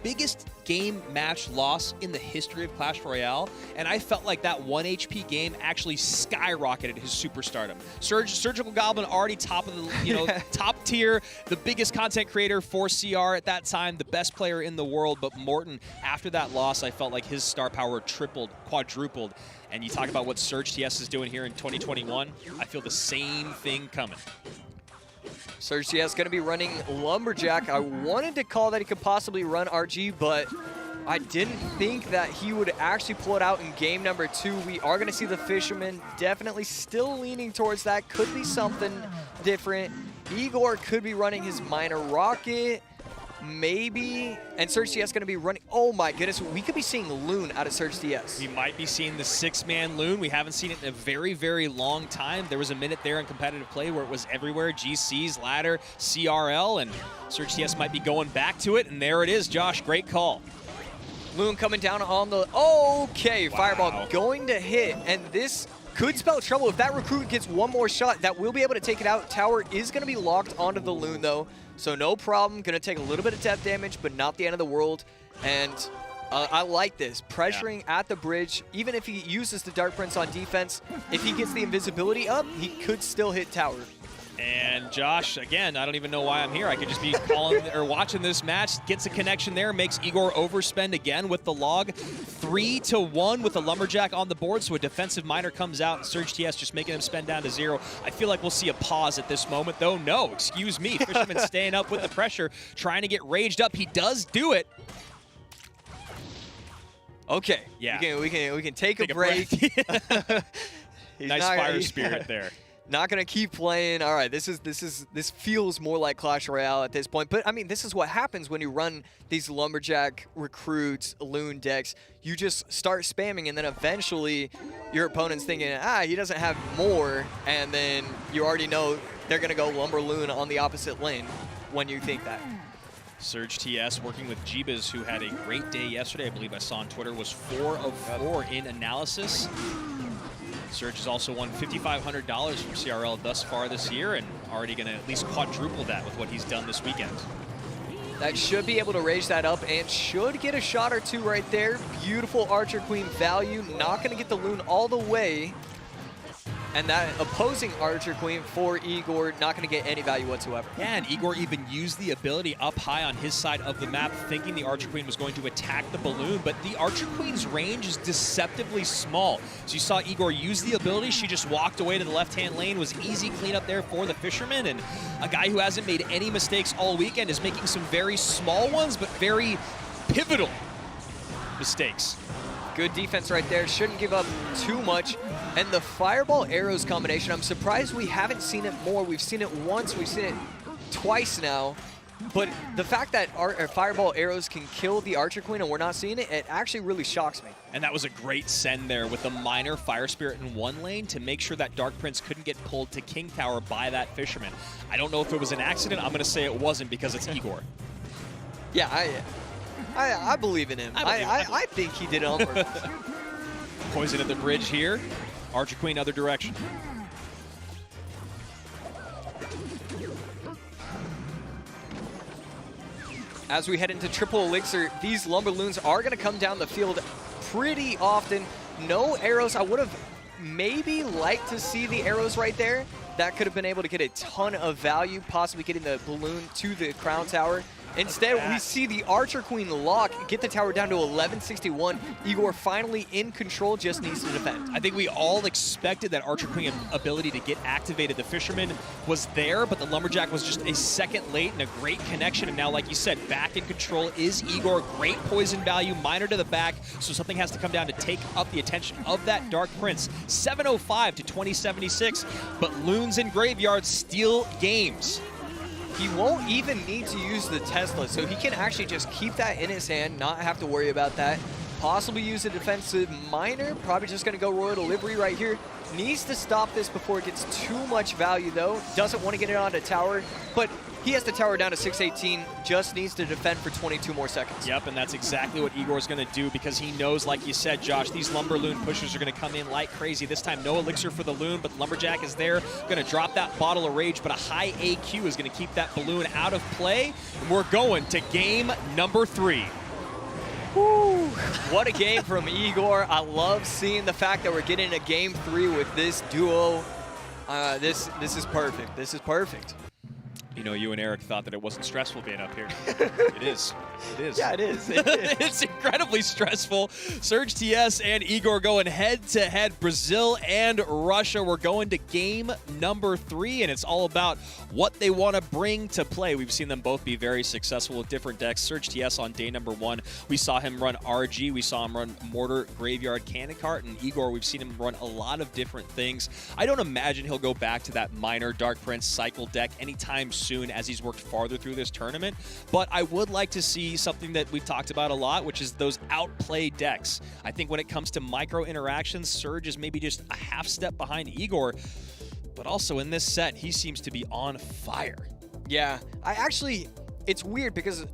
biggest game match loss in the history of Clash Royale, and I felt like that 1 HP game actually skyrocketed his superstardom. Surgical Goblin already top of the top tier, the biggest content creator for CR at that time, the best player in the world. But Morton, after that loss, I felt like his star power tripled, quadrupled. And you talk about what Surge TS is doing here in 2021, I feel the same thing coming. Surge TS going to be running Lumberjack. I wanted to call that he could possibly run RG, but I didn't think that he would actually pull it out in game number 2. We are going to see the Fisherman definitely still leaning towards that. Could be something different. Igor could be running his Miner Rocket, maybe. And Surge TS going to be running. Oh my goodness, we could be seeing Loon out of Surge TS. We might be seeing the 6-man Loon. We haven't seen it in a very, very long time. There was a minute there in competitive play where it was everywhere. GCs, ladder, CRL, and Surge TS might be going back to it. And there it is, Josh. Great call. Loon coming down on the, okay, wow. Fireball going to hit, and this could spell trouble. If that recruit gets one more shot, that will be able to take it out. Tower is going to be locked onto the Loon, though, so no problem. Going to take a little bit of death damage, but not the end of the world, and I like this. Pressuring at the bridge, even if he uses the Dark Prince on defense, if he gets the invisibility up, he could still hit Tower. And Josh, again, I don't even know why I'm here. I could just be calling or watching this match. Gets a connection there, makes Igor overspend again with the log. 3-1 with the Lumberjack on the board, so a defensive Miner comes out, and Surge TS just making him spend down to 0. I feel like we'll see a pause at this moment, though. No, excuse me. Fisherman staying up with the pressure, trying to get raged up. He does do it. Okay, yeah. we can take a break. Nice fire spirit there. Not gonna keep playing. All right, this feels more like Clash Royale at this point. But I mean, this is what happens when you run these Lumberjack recruits, Loon decks. You just start spamming, and then eventually your opponent's thinking, he doesn't have more, and then you already know they're gonna go Lumber Loon on the opposite lane when you think that. Surge TS working with Jeebas, who had a great day yesterday. I believe I saw on Twitter was 4 of 4 in analysis. Surge has also won $5,500 from CRL thus far this year, and already going to at least quadruple that with what he's done this weekend. That should be able to raise that up and should get a shot or 2 right there. Beautiful Archer Queen value. Not going to get the Loon all the way. And that opposing Archer Queen for Igor, not going to get any value whatsoever. Yeah, and Igor even used the ability up high on his side of the map, thinking the Archer Queen was going to attack the balloon, but the Archer Queen's range is deceptively small. So you saw Igor use the ability. She just walked away to the left-hand lane, was easy cleanup there for the Fisherman, and a guy who hasn't made any mistakes all weekend is making some very small ones, but very pivotal mistakes. Good defense right there. Shouldn't give up too much. And the Fireball Arrows combination, I'm surprised we haven't seen it more. We've seen it once, we've seen it twice now. But the fact that Fireball Arrows can kill the Archer Queen and we're not seeing it, it actually really shocks me. And that was a great send there with the Miner Fire Spirit in one lane to make sure that Dark Prince couldn't get pulled to King Tower by that Fisherman. I don't know if it was an accident. I'm going to say it wasn't because it's Igor. Yeah, I believe in him. I think he did it on purpose. Poison at the bridge here. Archer Queen other direction. As we head into Triple Elixir, these Lumber Loons are going to come down the field pretty often. No arrows. I would have maybe liked to see the arrows right there. That could have been able to get a ton of value, possibly getting the balloon to the Crown Tower. Instead, we see the Archer Queen lock, get the tower down to 1161. Igor finally in control, just needs to defend. I think we all expected that Archer Queen ability to get activated. The Fisherman was there, but the Lumberjack was just a second late and a great connection. And now, like you said, back in control is Igor. Great poison value, Miner to the back, so something has to come down to take up the attention of that Dark Prince. 705 to 2076, but Loons and Graveyards steal games. He won't even need to use the Tesla, so he can actually just keep that in his hand, not have to worry about that. Possibly use a defensive Miner, probably just gonna go Royal Delivery right here. Needs to stop this before it gets too much value though. Doesn't want to get it onto tower, but he has the tower down to 618, just needs to defend for 22 more seconds. Yep, and that's exactly what Igor's going to do because he knows, like you said, Josh, these Lumber Loon pushers are going to come in like crazy. This time, no Elixir for the Loon, but the Lumberjack is there, going to drop that Bottle of Rage, but a high AQ is going to keep that balloon out of play. And we're going to game number 3. Woo. What a game from Igor. I love seeing the fact that we're getting a game 3 with this duo. This is perfect. This is perfect. You know, you and Eric thought that it wasn't stressful being up here. It is. It is. Yeah, it is. It's incredibly stressful. Surge TS and Igor going head-to-head. Brazil and Russia. We're going to game number 3, and it's all about what they want to bring to play. We've seen them both be very successful with different decks. Surge TS on day number 1, we saw him run RG. We saw him run Mortar, Graveyard, Cannon Cart, and Igor, we've seen him run a lot of different things. I don't imagine he'll go back to that minor Dark Prince cycle deck anytime soon as he's worked farther through this tournament, but I would like to see something that we've talked about a lot, which is those outplay decks. I think when it comes to micro interactions, Surge is maybe just a half step behind Igor, but also in this set, he seems to be on fire. Yeah, it's weird because,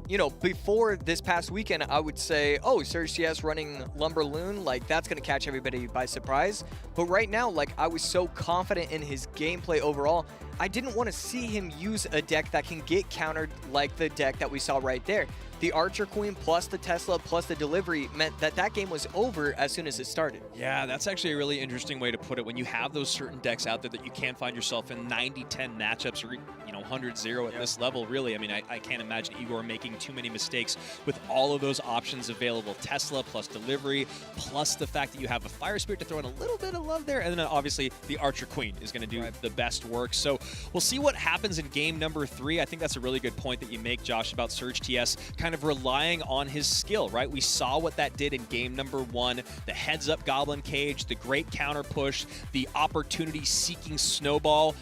you know, before this past weekend, I would say, oh, Surge TS running Lumberloon, like, that's going to catch everybody by surprise. But right now, like, I was so confident in his gameplay overall, I didn't want to see him use a deck that can get countered like the deck that we saw right there. The Archer Queen plus the Tesla plus the delivery meant that that game was over as soon as it started. Yeah, that's actually a really interesting way to put it. When you have those certain decks out there that you can find yourself in 90-10 matchups or, you know, 100-0 at this level, really, I mean, I can't imagine Igor making too many mistakes with all of those options available. Tesla plus delivery plus the fact that you have a Fire Spirit to throw in a little bit of love there, and then obviously the Archer Queen is going to do the best work. So we'll see what happens in game number 3. I think that's a really good point that you make, Josh, about Surge TS kind of relying on his skill, right? We saw what that did in game number 1, the heads-up Goblin Cage, the great counter push, the opportunity-seeking snowball.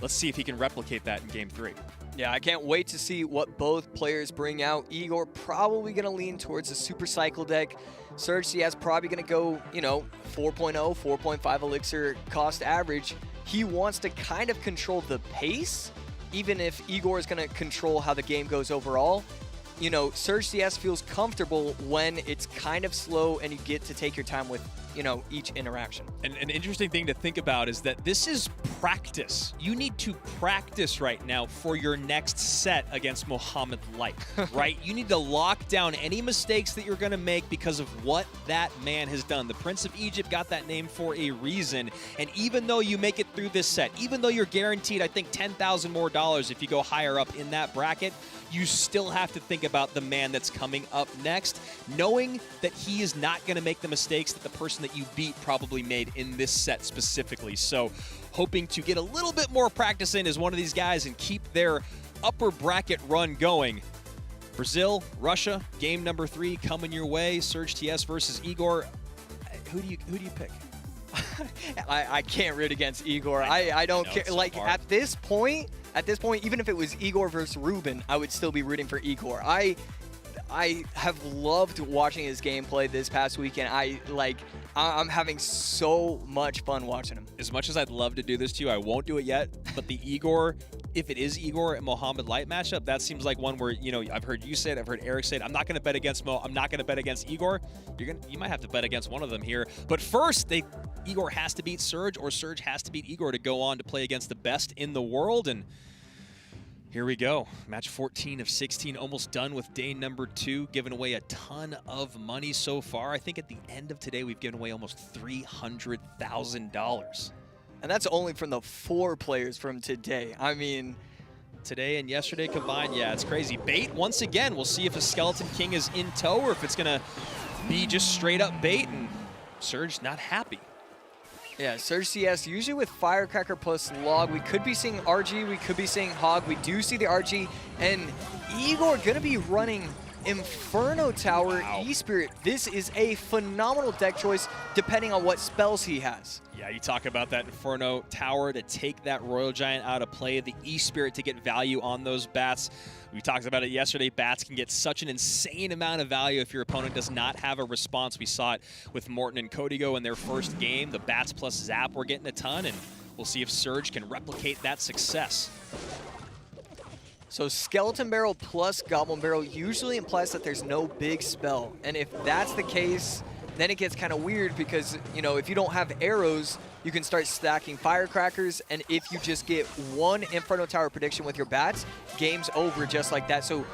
Let's see if he can replicate that in game 3. Yeah, I can't wait to see what both players bring out. Igor probably going to lean towards the Super Cycle deck. Surge CS probably going to go, you know, 4.0, 4.5 elixir cost average. He wants to kind of control the pace, even if Igor is going to control how the game goes overall. You know, Surge CS feels comfortable when it's kind of slow and you get to take your time with, you know, each interaction. And an interesting thing to think about is that this is practice. You need to practice right now for your next set against Mohammad Light, right? You need to lock down any mistakes that you're going to make because of what that man has done. The Prince of Egypt got that name for a reason, and even though you make it through this set, even though you're guaranteed, I think, $10,000 more if you go higher up in that bracket, you still have to think about the man that's coming up next, knowing that he is not going to make the mistakes that the person that you beat probably made in this set specifically. So hoping to get a little bit more practice in as one of these guys and keep their upper bracket run going. Brazil, Russia, game number 3 coming your way. Surge TS versus Igor. Who do you pick? I can't root against Igor. I don't care. So like, hard. at this point, even if it was Igor versus Ruben, I would still be rooting for Igor. I have loved watching his gameplay this past weekend. I'm having so much fun watching him. As much as I'd love to do this to you, I won't do it yet. But the Igor, if it is Igor and Mohammad Light matchup, that seems like one where, you know, I've heard you say it, I've heard Eric say it. I'm not going to bet against Mo. I'm not going to bet against Igor. You might have to bet against one of them here. But first, Igor has to beat Surge, or Surge has to beat Igor to go on to play against the best in the world. And here we go. Match 14 of 16, almost done with day number 2, giving away a ton of money so far. I think at the end of today, we've given away almost $300,000. And that's only from the 4 players from today. I mean, today and yesterday combined, yeah, it's crazy. Bait, once again, we'll see if a Skeleton King is in tow or if it's going to be just straight up bait, and Surge not happy. yeah, Surge CS, usually with Firecracker plus Log. We could be seeing RG, we could be seeing Hog. We do see the RG, and Igor going to be running Inferno Tower E-Spirit. This is a phenomenal deck choice depending on what spells he has. Yeah, you talk about that Inferno Tower to take that Royal Giant out of play, the E-Spirit to get value on those bats. We talked about it yesterday. Bats can get such an insane amount of value if your opponent does not have a response. We saw it with Morton and Codigo in their first game. The bats plus Zap were getting a ton, and we'll see if Surge can replicate that success. So Skeleton Barrel plus Goblin Barrel usually implies that there's no big spell. And if that's the case, then it gets kind of weird because, you know, if you don't have arrows, you can start stacking firecrackers, and if you just get one Inferno Tower prediction with your bats, game's over just like that. So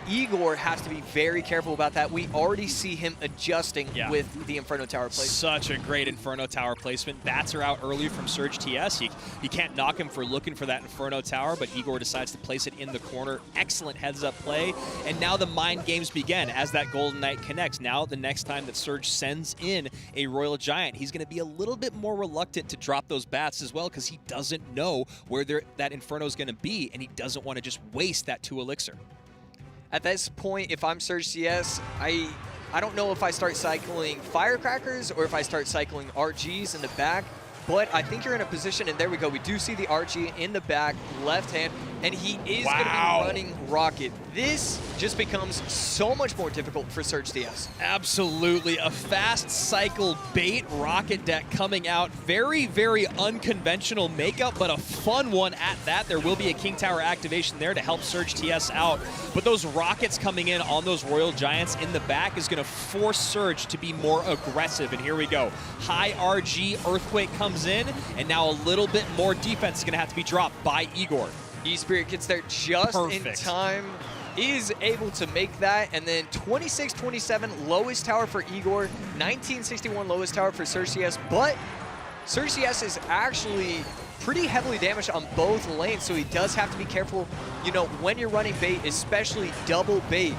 Igor has to be very careful about that. We already see him adjusting with the Inferno Tower placement. Such a great Inferno Tower placement. Bats are out early from Surge TS. You can't knock him for looking for that Inferno Tower, but Igor decides to place it in the corner. Excellent heads-up play, and now the mind games begin as that Golden Knight connects. Now the next time that Surge sends in a Royal Giant, he's going to be a little bit more reluctant to drop those bats as well, because he doesn't know where that Inferno is going to be, and he doesn't want to just waste that 2 elixir. At this point, if I'm Surge CS, I don't know if I start cycling firecrackers or if I start cycling RGs in the back, but I think you're in a position, and there we go. We do see the RG in the back, left hand, and he is going to be running Rocket. This just becomes so much more difficult for Surge TS. Absolutely. A fast cycle bait Rocket deck coming out. Very, very unconventional makeup, but a fun one at that. There will be a King Tower activation there to help Surge TS out. But those Rockets coming in on those Royal Giants in the back is going to force Surge to be more aggressive. And here we go. High RG Earthquake comes in, and now a little bit more defense is going to have to be dropped by Igor. E-Spirit gets there just in time, is able to make that, and then 26-27 lowest tower for Igor, 1961 lowest tower for Surge TS, but Surge TS is actually pretty heavily damaged on both lanes, so he does have to be careful, you know, when you're running bait, especially double bait.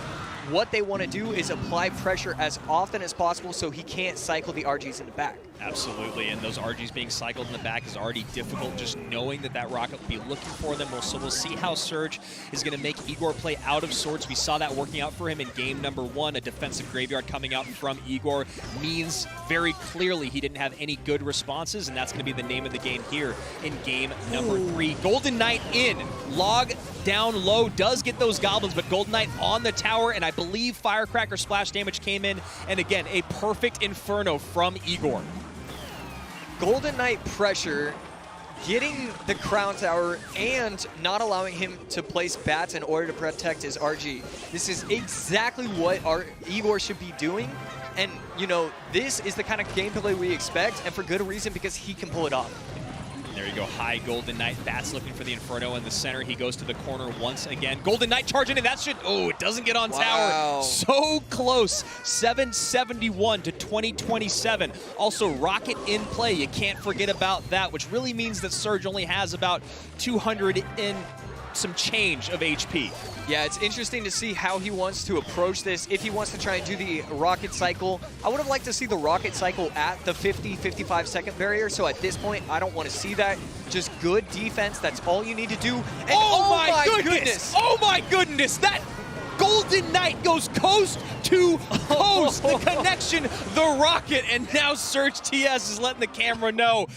What they want to do is apply pressure as often as possible so he can't cycle the RGs in the back. Absolutely, and those RGs being cycled in the back is already difficult, just knowing that that Rocket will be looking for them. So we'll see how Surge is going to make Igor play out of sorts. We saw that working out for him in game number 1. A defensive graveyard coming out from Igor means very clearly he didn't have any good responses, and that's going to be the name of the game here in game number 3. Golden Knight in, log down low, does get those goblins, but Golden Knight on the tower, and I believe Firecracker splash damage came in, and again, a perfect Inferno from Igor. Golden Knight pressure, getting the Crown Tower, and not allowing him to place bats in order to protect his RG. This is exactly what our Igor should be doing, and you know, this is the kind of gameplay we expect, and for good reason, because he can pull it off. There you go, high Golden Knight. Bats looking for the Inferno in the center. He goes to the corner once again. Golden Knight charging in. That should, oh, it doesn't get on tower. So close. 771 to 2027. Also, Rocket in play. You can't forget about that, which really means that Surge only has about 200 in some change of HP. Yeah, it's interesting to see how he wants to approach this. If he wants to try and do the Rocket cycle, I would have liked to see the Rocket cycle at the 50-55 second barrier. So at this point, I don't want to see that. Just good defense. That's all you need to do. And oh my goodness! Oh my goodness! That Golden Knight goes coast to coast. The connection, the Rocket, and now Surge TS is letting the camera know.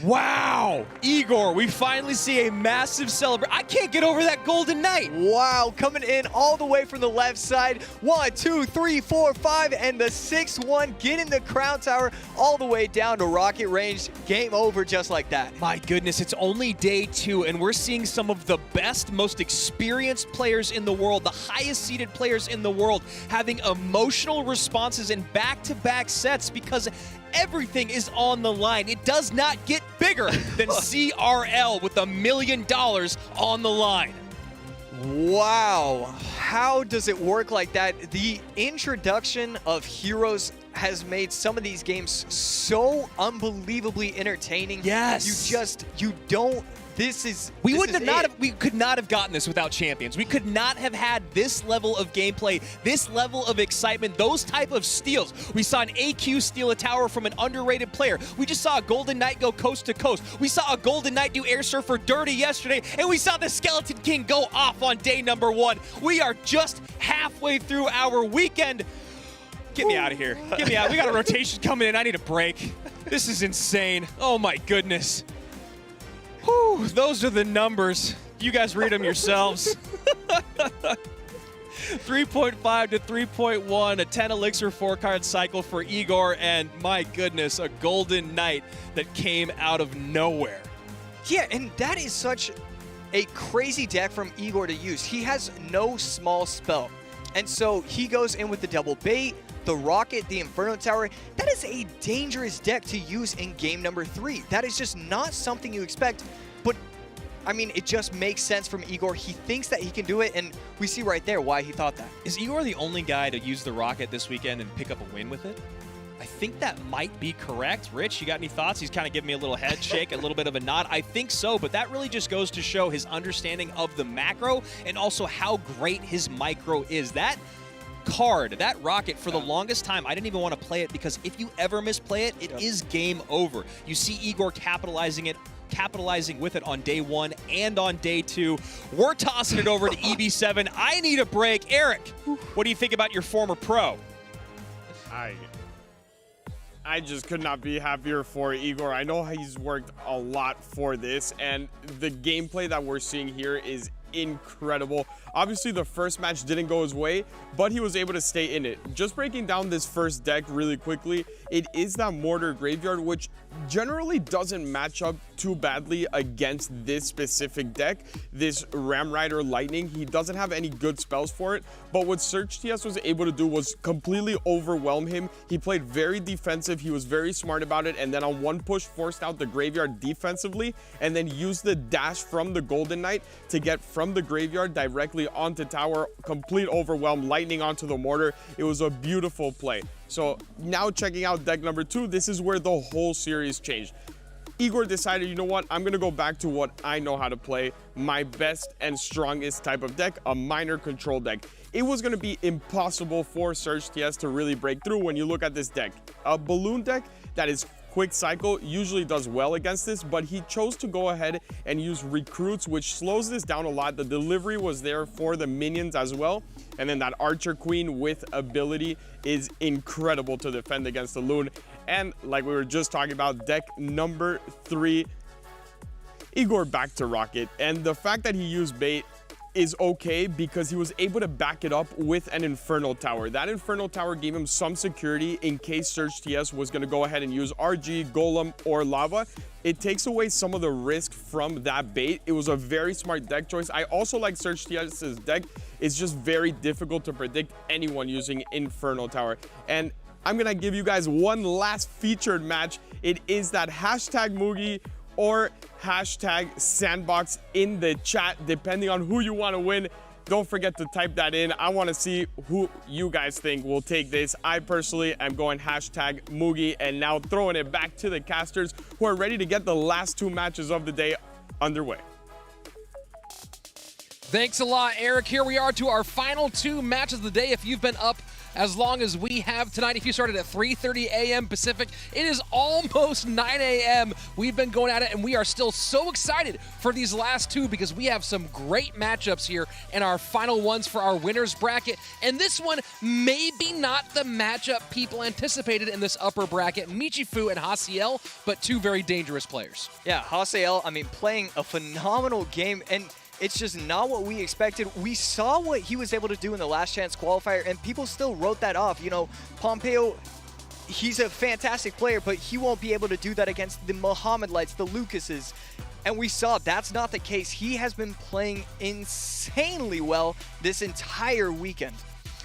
Wow, Igor, we finally see a massive celebration. I can't get over that Golden Knight. Wow, coming in all the way from the left side. 1, 2, 3, 4, 5, and the 6-1 getting the Crown Tower all the way down to Rocket range. Game over just like that. My goodness, it's only day 2, and we're seeing some of the best, most experienced players in the world, the highest seeded players in the world, having emotional responses in back-to-back sets because everything is on the line. It does not get bigger than CRL with $1 million on the line. Wow, how does it work like that? The introduction of heroes has made some of these games so unbelievably entertaining. Yes. You don't. We could not have gotten this without champions. We could not have had this level of gameplay, this level of excitement, those type of steals. We saw an AQ steal a tower from an underrated player. We just saw a Golden Knight go coast to coast. We saw a Golden Knight do Air Surfer dirty yesterday, and we saw the Skeleton King go off on day number 1. We are just halfway through our weekend. Get me out of here. Get me out. We got a rotation coming in. I need a break. This is insane. Oh my goodness. Whew, those are the numbers. You guys read them yourselves. 3.5 to 3.1, a 10 elixir 4-card cycle for Igor, and my goodness, a Golden Knight that came out of nowhere. Yeah, and that is such a crazy deck from Igor to use. He has no small spell. And so he goes in with the double bait, the Rocket, the Inferno Tower, that is a dangerous deck to use in game number 3. That is just not something you expect, but I mean, it just makes sense from Igor. He thinks that he can do it, and we see right there why he thought that. Is Igor the only guy to use the Rocket this weekend and pick up a win with it? I think that might be correct. Rich, you got any thoughts? He's kind of giving me a little head shake, a little bit of a nod. I think so, but that really just goes to show his understanding of the macro and also how great his micro is. That card, that Rocket, for the longest time, I didn't even want to play it because if you ever misplay it, it is game over. You see Igor capitalizing with it on day 1 and on day 2. We're tossing it over to EB7. I need a break. Eric, what do you think about your former pro? I just could not be happier for Igor. I know he's worked a lot for this, and the gameplay that we're seeing here is incredible. Obviously, the first match didn't go his way, but he was able to stay in it. Just breaking down this first deck really quickly, it is that Mortar Graveyard, which generally doesn't match up too badly against this specific deck. This Ram Rider Lightning, he doesn't have any good spells for it, but what Surge TS was able to do was completely overwhelm him. He played very defensive, he was very smart about it, and then on one push forced out the Graveyard defensively, and then used the dash from the Golden Knight to get from the Graveyard directly onto tower, complete overwhelm, lightning onto the Mortar. It was a beautiful play. So now checking out deck number 2, this is where the whole series changed. Igor decided, you know what, I'm gonna go back to what I know how to play, my best and strongest type of deck, a minor control deck. It was gonna be impossible for Surge TS to really break through when you look at this deck. A balloon deck that is quick cycle usually does well against this, but he chose to go ahead and use recruits, which slows this down a lot. The delivery was there for the minions as well, and then that Archer Queen with ability is incredible to defend against the Loon. And like we were just talking about, deck number 3, Igor back to Rocket, and the fact that he used bait is okay because he was able to back it up with an Inferno Tower. That Inferno Tower gave him some security in case Surge TS was going to go ahead and use RG, Golem, or Lava. It takes away some of the risk from that bait. It was a very smart deck choice. I also like Surge TS's deck. It's just very difficult to predict anyone using Inferno Tower. And I'm going to give you guys one last featured match. It is that hashtag Mugi or hashtag Sandbox in the chat, depending on who you want to win. Don't forget to type that in. I want to see who you guys think will take this. I personally am going hashtag Mugi, and now throwing it back to the casters who are ready to get the last 2 matches of the day underway. Thanks a lot, Eric. Here we are to our final 2 matches of the day. If you've been up as long as we have tonight, if you started at 3:30 a.m. Pacific, it is almost 9 a.m. We've been going at it, and we are still so excited for these last 2 because we have some great matchups here in our final ones for our winners bracket. And this one, maybe not the matchup people anticipated in this upper bracket. Michifu and Hiel, but 2 very dangerous players. Yeah, Hiel, I mean, playing a phenomenal game, and it's just not what we expected. We saw what he was able to do in the last chance qualifier, and people still wrote that off. You know, Pompeo, he's a fantastic player, but he won't be able to do that against the Mohammad Lights, the Lucases. And we saw that's not the case. He has been playing insanely well this entire weekend.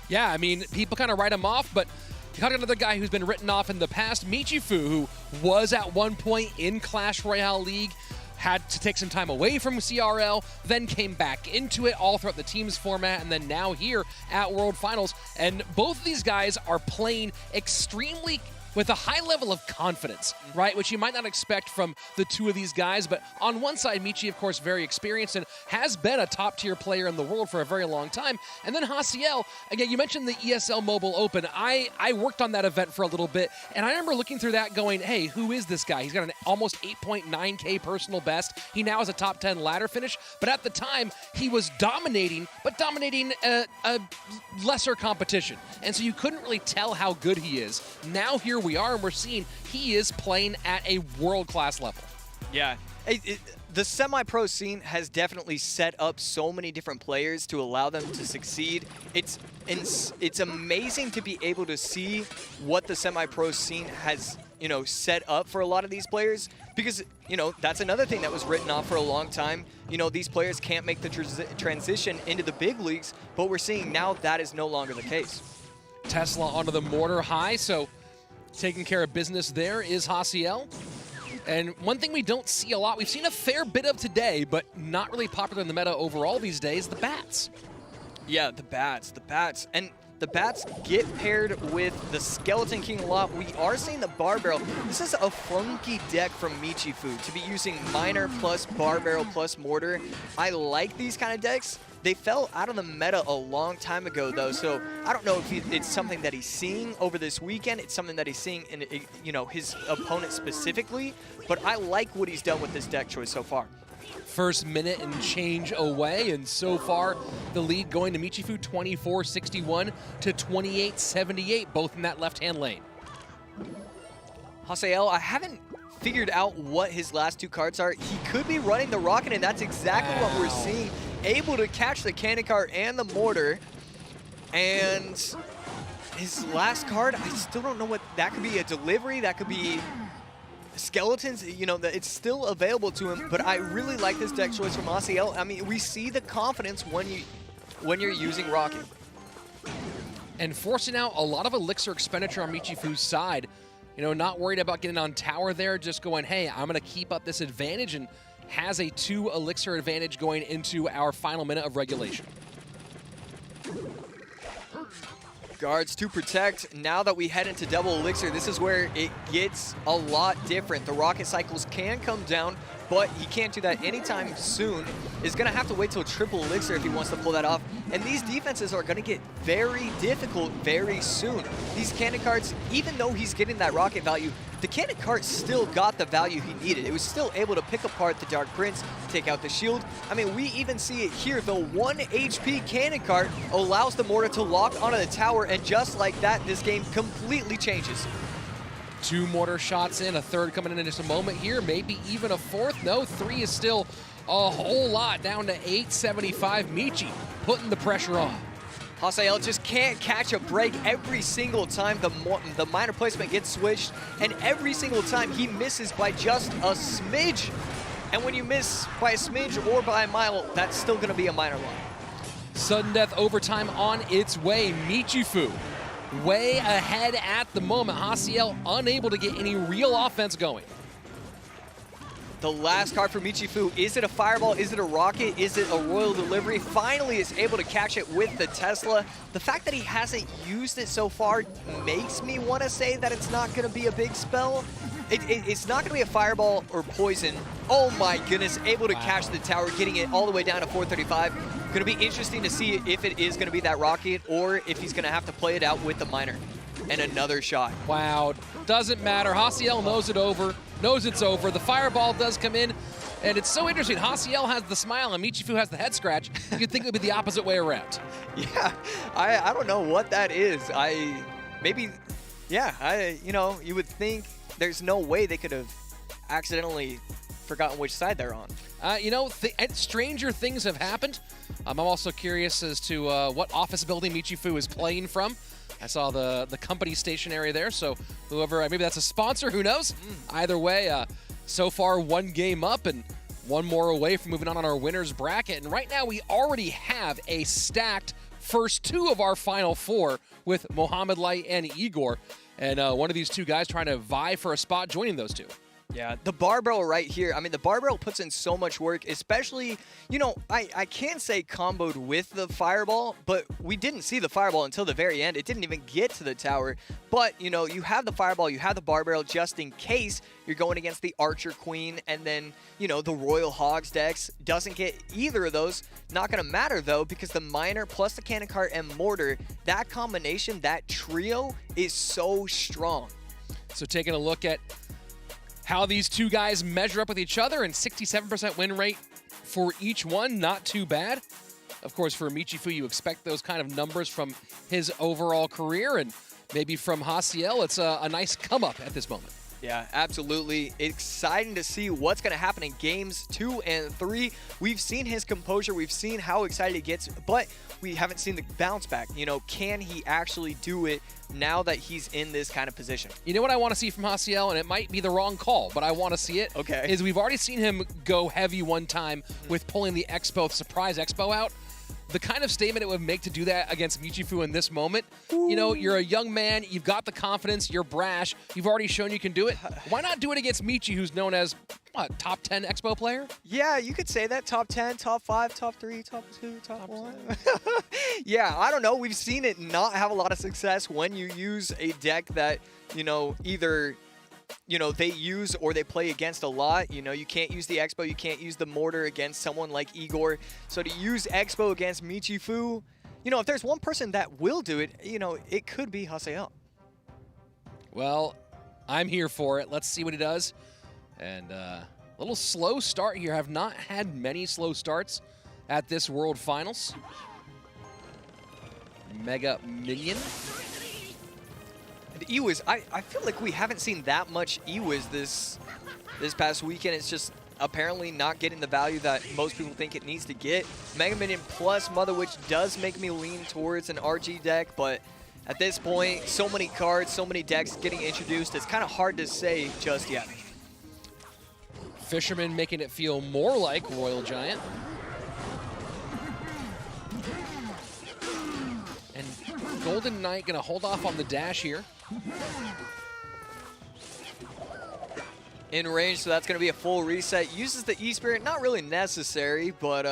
Yeah, I mean, people kind of write him off, but you got another guy who's been written off in the past, Michifu, who was at one point in Clash Royale League, had to take some time away from CRL, then came back into it all throughout the teams format, and then now here at World Finals. And both of these guys are playing extremely with a high level of confidence, right? Which you might not expect from the 2 of these guys. But on one side, Michi, of course, very experienced and has been a top-tier player in the world for a very long time. And then Hiel, again, you mentioned the ESL Mobile Open. I worked on that event for a little bit, and I remember looking through that going, hey, who is this guy? He's got an almost 8.9K personal best. He now has a top 10 ladder finish. But at the time, he was dominating, but dominating a lesser competition. And so you couldn't really tell how good he is. Now here we are, and we're seeing he is playing at a world-class level. Yeah. The semi-pro scene has definitely set up so many different players to allow them to succeed. It's amazing to be able to see what the semi-pro scene has, you know, set up for a lot of these players, because, you know, that's another thing that was written off for a long time. You know, these players can't make the transition into the big leagues, but we're seeing now that is no longer the case. Tesla onto the mortar high, so taking care of business there is Hiel. And one thing we don't see a lot, we've seen a fair bit of today, but not really popular in the meta overall these days, the bats. Yeah, the bats. And the bats get paired with the Skeleton King a lot. We are seeing the Bar Barrel. This is a funky deck from Michifu to be using Miner plus Bar Barrel plus Mortar. I like these kind of decks. They fell out of the meta a long time ago, though, so I don't know if it's something that he's seeing over this weekend. It's something that he's seeing in, you know, his opponent specifically, but I like what he's done with this deck choice so far. First minute and change away, and so far the lead going to Michifu 24-61 to 28-78, both in that left-hand lane. Hiel, I haven't figured out what his last two cards are. He could be running the Rocket, and that's exactly what we're seeing. Able to catch the Cannon Cart and the Mortar. And his last card, I still don't know what, that could be a delivery, that could be skeletons, you know, it's still available to him, but I really like this deck choice from Hiel. I mean, we see the confidence when you're using Rocket. And forcing out a lot of elixir expenditure on Michifu's side. You know, not worried about getting on tower there, just going, hey, I'm going to keep up this advantage, and has a 2 elixir advantage going into our final minute of regulation. Guards to protect. Now that we head into double elixir, this is where it gets a lot different. The rocket cycles can come down, but he can't do that anytime soon. Is going to have to wait till triple elixir if he wants to pull that off. And these defenses are going to get very difficult very soon. These cannon carts, even though he's getting that rocket value, the cannon cart still got the value he needed. It was still able to pick apart the Dark Prince, take out the shield. I mean, we even see it here. The 1 HP cannon cart allows the mortar to lock onto the tower, and just like that, this game completely changes. 2 mortar shots in, a third coming in just a moment here, maybe even a fourth. No, 3 is still a whole lot, down to 875. Michi putting the pressure on. Hiel just can't catch a break every single time the miner placement gets switched, and every single time he misses by just a smidge. And when you miss by a smidge or by a mile, that's still going to be a miner line. Sudden death overtime on its way. Michifu way ahead at the moment. Hiel unable to get any real offense going. The last card for Michifu, is it a fireball, is it a rocket, is it a royal delivery? Finally is able to catch it with the Tesla. The fact that he hasn't used it so far makes me want to say that it's not going to be a big spell. It's not going to be a fireball or poison. Oh my goodness, able to catch the tower, getting it all the way down to 435. Going to be interesting to see if it is going to be that rocket or if he's going to have to play it out with the miner. And another shot. Wow, doesn't matter. Hiel knows it's over. The fireball does come in, and it's so interesting. Hiel has the smile and Michifu has the head scratch. You'd think it would be the opposite way around. Yeah, I don't know what that is. You know, you would think there's no way they could have accidentally forgotten which side they're on. You know, stranger things have happened. I'm also curious as to what office building Michifu is playing from. I saw the company stationary there, so whoever, maybe that's a sponsor, who knows? Either way, so far 1 game up and 1 more away from moving on our winner's bracket. And right now we already have a stacked first 2 of our final 4 with Mohammad Light and Igor. And one of these 2 guys trying to vie for a spot joining those 2. Yeah, the Bar Barrel right here. I mean, the Bar Barrel puts in so much work, especially, you know, I can't say comboed with the Fireball, but we didn't see the Fireball until the very end. It didn't even get to the tower. But, you know, you have the Fireball, you have the Bar Barrel just in case you're going against the Archer Queen, and then, you know, the Royal Hogs decks. Doesn't get either of those. Not going to matter, though, because the Miner plus the Cannon Cart and Mortar, that combination, that trio is so strong. So taking a look at how these 2 guys measure up with each other, and 67% win rate for each one, not too bad. Of course, for Michifu, you expect those kind of numbers from his overall career, and maybe from Hiel, it's a nice come up at this moment. Yeah, absolutely. Exciting to see what's going to happen in games 2 and 3. We've seen his composure. We've seen how excited he gets, but we haven't seen the bounce back. You know, can he actually do it now that he's in this kind of position? You know what I want to see from Hiel, and it might be the wrong call, but I want to see it. Okay. Is we've already seen him go heavy one time with pulling the Expo, surprise Expo out. the kind of statement it would make to do that against Michifu in this moment. You know, you're a young man, you've got the confidence, you're brash, you've already shown you can do it. Why not do it against Michi, who's known as, what, top 10 Expo player? Yeah, you could say that. Top 10, top 5, top 3, top 2, top 1. Yeah, I don't know. We've seen it not have a lot of success when you use a deck that, you know, either, you know, they use or they play against a lot. You know, you can't use the Expo, you can't use the Mortar against someone like Igor. So to use Expo against Michifu, you know, if there's one person that will do it, you know, it could be Hiel. Well, I'm here for it. Let's see what he does. And a little slow start here. Have not had many slow starts at this World Finals. Mega Minion. And Ewiz, I feel like we haven't seen that much Ewiz this past weekend. It's just apparently not getting the value that most people think it needs to get. Mega Minion plus Mother Witch does make me lean towards an RG deck, but at this point, so many cards, so many decks getting introduced, it's kind of hard to say just yet. Fisherman making it feel more like Royal Giant. And Golden Knight gonna hold off on the dash here. In range, so that's going to be a full reset. Uses the E-Spirit, not really necessary, but,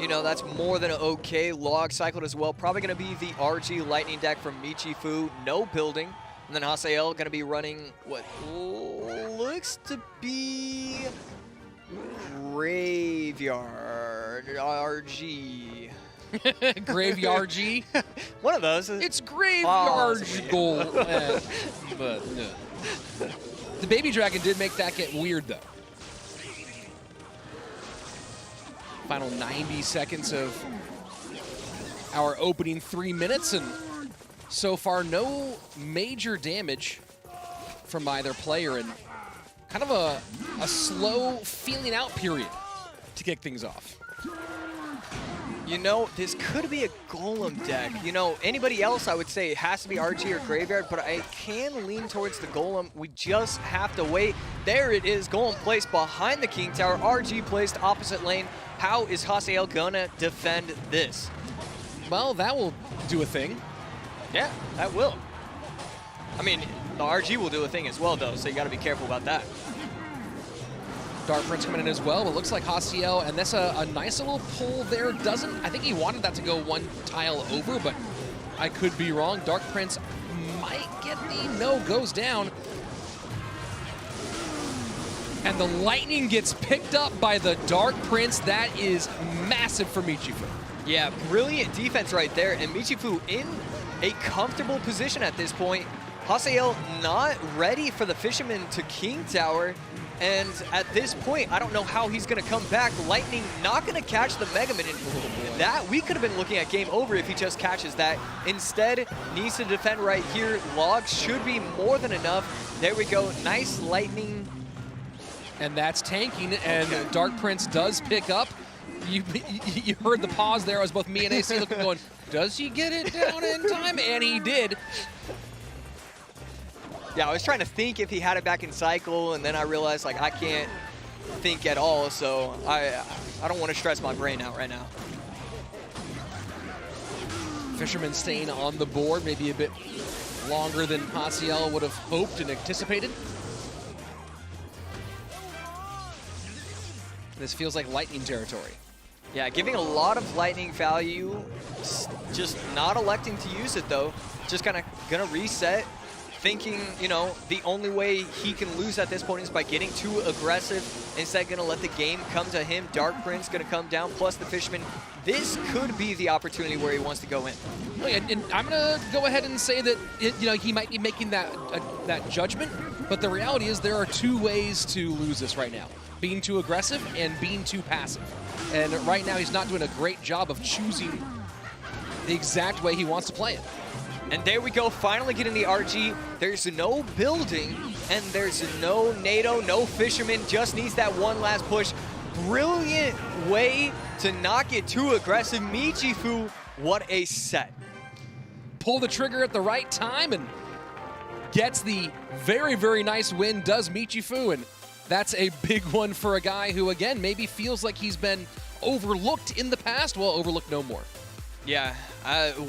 you know, that's more than okay. Log cycled as well. Probably going to be the RG Lightning deck from Michifu. No building. And then Hiel going to be running what looks to be Graveyard RG. Graveyard G. One of those. It's Graveyard Goal. But no. The Baby Dragon did make that get weird, though. Final 90 seconds of our opening 3 minutes, and so far no major damage from either player, and kind of a slow feeling out period to kick things off. You know, this could be a Golem deck. You know, anybody else, I would say it has to be RG or Graveyard, but I can lean towards the Golem. We just have to wait. There it is, Golem placed behind the King Tower, RG placed opposite lane. How is Hiel gonna defend this? Well, that will do a thing. Yeah, that will. I mean, the RG will do a thing as well, though, so you gotta be careful about that. Dark Prince coming in as well. It looks like Hiel, and that's a nice little pull there. I think he wanted that to go one tile over, but I could be wrong. Dark Prince might get the no, goes down. And the Lightning gets picked up by the Dark Prince. That is massive for Michifu. Yeah, brilliant defense right there, and Michifu in a comfortable position at this point. Hiel not ready for the Fisherman to King Tower. And at this point, I don't know how he's going to come back. Lightning not going to catch the Mega Minion. That, we could have been looking at game over if he just catches that. Instead, needs to defend right here. Log should be more than enough. There we go. Nice Lightning. And that's tanking, and Dark Prince does pick up. You heard the pause there as both me and AC looking going, does he get it down in time? And he did. Yeah, I was trying to think if he had it back in cycle, and then I realized, like, I can't think at all, so I don't want to stress my brain out right now. Fisherman staying on the board, maybe a bit longer than Hiel would have hoped and anticipated. This feels like Lightning territory. Yeah, giving a lot of Lightning value, just not electing to use it, though. Just kind of going to reset. Thinking, you know, the only way he can lose at this point is by getting too aggressive. Instead, going to let the game come to him. Dark Prince going to come down, plus the Fisherman. This could be the opportunity where he wants to go in. And I'm going to go ahead and say that he might be making that judgment, but the reality is there are two ways to lose this right now. Being too aggressive and being too passive. And right now, he's not doing a great job of choosing the exact way he wants to play it. And there we go, finally getting the RG. There's no building, and there's no NATO, no Fisherman, just needs that one last push. Brilliant way to not get too aggressive. Michifu, what a set. Pull the trigger at the right time and gets the very, very nice win, does Michifu, and that's a big one for a guy who, again, maybe feels like he's been overlooked in the past, well, overlooked no more. Yeah,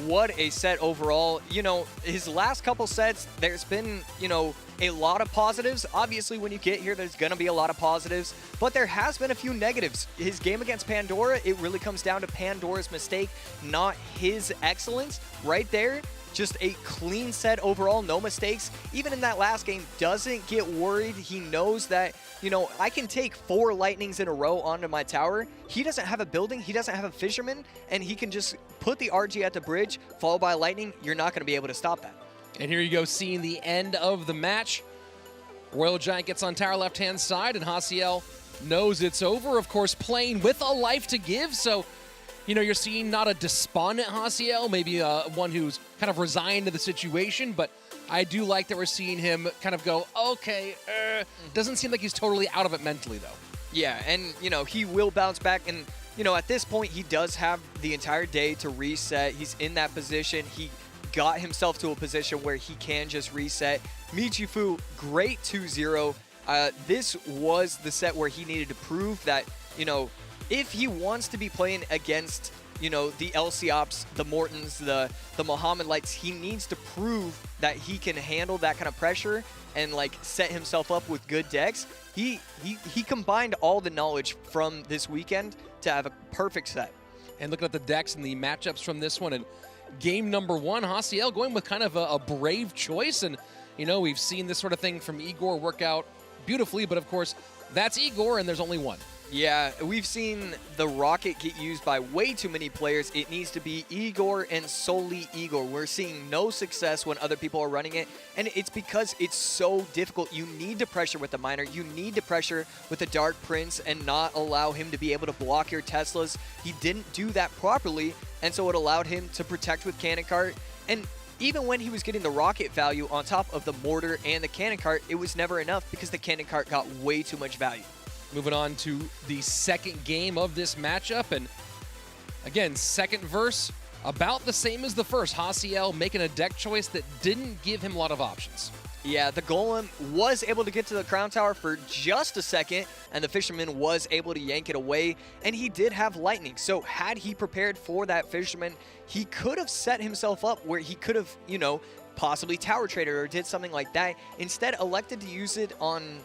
what a set overall. You know, his last couple sets, there's been, you know, a lot of positives. Obviously, when you get here, there's going to be a lot of positives, but there has been a few negatives. His game against Pandora, it really comes down to Pandora's mistake, not his excellence. Right there, just a clean set overall, no mistakes. Even in that last game, doesn't get worried. He knows that, you know, I can take 4 lightnings in a row onto my tower. He doesn't have a building, he doesn't have a fisherman, and he can just put the RG at the bridge, followed by lightning. You're not going to be able to stop that. And here you go, seeing the end of the match. Royal Giant gets on tower left-hand side, and Hiel knows it's over. Of course, playing with a life to give, so, you know, you're seeing not a despondent Hiel, maybe one who's kind of resigned to the situation, but I do like that we're seeing him kind of go, okay, doesn't seem like he's totally out of it mentally, though. Yeah, and, you know, he will bounce back, and, you know, at this point, he does have the entire day to reset. He's in that position. He got himself to a position where he can just reset. Michifu, great 2-0. This was the set where he needed to prove that, you know, if he wants to be playing against, you know, the LCOps, the Mortons, the Mohammad Lights, he needs to prove that he can handle that kind of pressure and, like, set himself up with good decks. He combined all the knowledge from this weekend to have a perfect set. And looking at the decks and the matchups from this one, and game number 1, Hiel going with kind of a brave choice. And, you know, we've seen this sort of thing from Igor work out beautifully, but of course, that's Igor, and there's only one. Yeah, we've seen the Rocket get used by way too many players. It needs to be Igor and solely Igor. We're seeing no success when other people are running it, and it's because it's so difficult. You need to pressure with the Miner. You need to pressure with the Dark Prince and not allow him to be able to block your Teslas. He didn't do that properly, and so it allowed him to protect with Cannon Cart. And even when he was getting the Rocket value on top of the Mortar and the Cannon Cart, it was never enough because the Cannon Cart got way too much value. Moving on to the second game of this matchup, and again, second verse, about the same as the first. Hiel making a deck choice that didn't give him a lot of options. Yeah, the Golem was able to get to the Crown Tower for just a second, and the Fisherman was able to yank it away, and he did have Lightning. So had he prepared for that Fisherman, he could have set himself up where he could have, you know, possibly Tower Traded or did something like that. Instead, elected to use it on,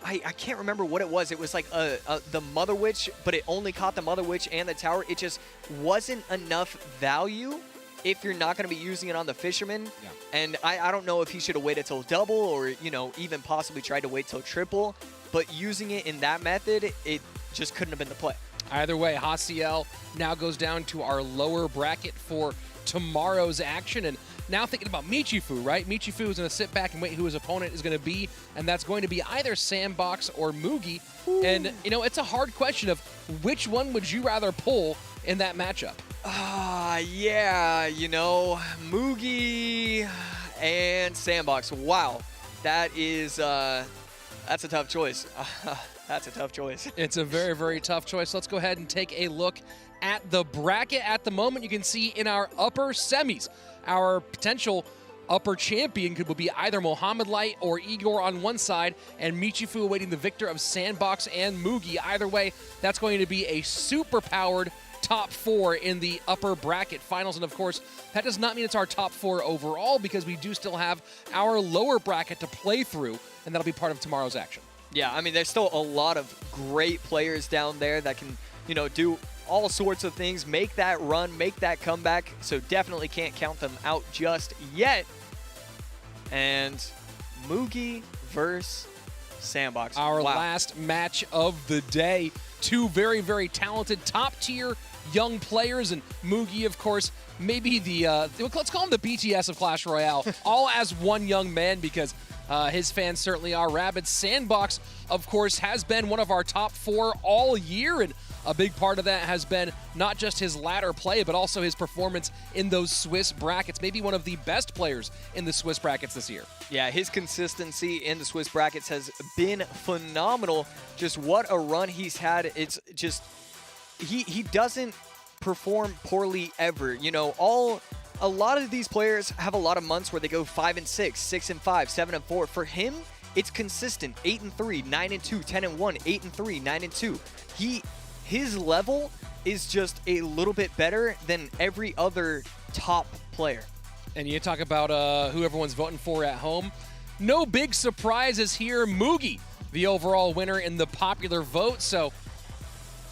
I can't remember what it was. It was like the Mother Witch, but it only caught the Mother Witch and the tower. It just wasn't enough value if you're not going to be using it on the Fisherman. Yeah. And I don't know if he should have waited till double or, you know, even possibly tried to wait till triple. But using it in that method, it just couldn't have been the play. Either way, Hiel now goes down to our lower bracket for tomorrow's action. And now thinking about Michifu, right? Michifu is going to sit back and wait who his opponent is going to be, and that's going to be either Sandbox or Mugi. Ooh. And, you know, it's a hard question of which one would you rather pull in that matchup? Yeah, you know, Mugi and Sandbox. Wow, that is, that's a tough choice. That's a tough choice. It's a very, very tough choice. Let's go ahead and take a look at the bracket. At the moment, you can see in our upper semis, our potential upper champion could be either Mohammad Light or Igor on one side, and Michifu awaiting the victor of Sandbox and Mugi. Either way, that's going to be a super-powered top 4 in the upper bracket finals. And of course, that does not mean it's our top 4 overall, because we do still have our lower bracket to play through, and that'll be part of tomorrow's action. Yeah, I mean, there's still a lot of great players down there that can, you know, do all sorts of things, make that run, make that comeback. So definitely can't count them out just yet. And Mugi versus Sandbox. Our last match of the day. Two very, very talented, top-tier young players, and Mugi, of course, maybe the, let's call him the BTS of Clash Royale, all as one young man, because his fans certainly are rabid. Sandbox, of course, has been one of our top 4 all year, and a big part of that has been not just his ladder play, but also his performance in those Swiss brackets. Maybe one of the best players in the Swiss brackets this year. Yeah, his consistency in the Swiss brackets has been phenomenal. Just what a run he's had. It's just, he doesn't perform poorly ever. You know, a lot of these players have a lot of months where they go 5-6, 6-5, 7-4. For him, it's consistent. 8-3, 9-2, 10-1, 8-3, 9-2. His level is just a little bit better than every other top player. And you talk about who everyone's voting for at home. No big surprises here. Mugi, the overall winner in the popular vote. So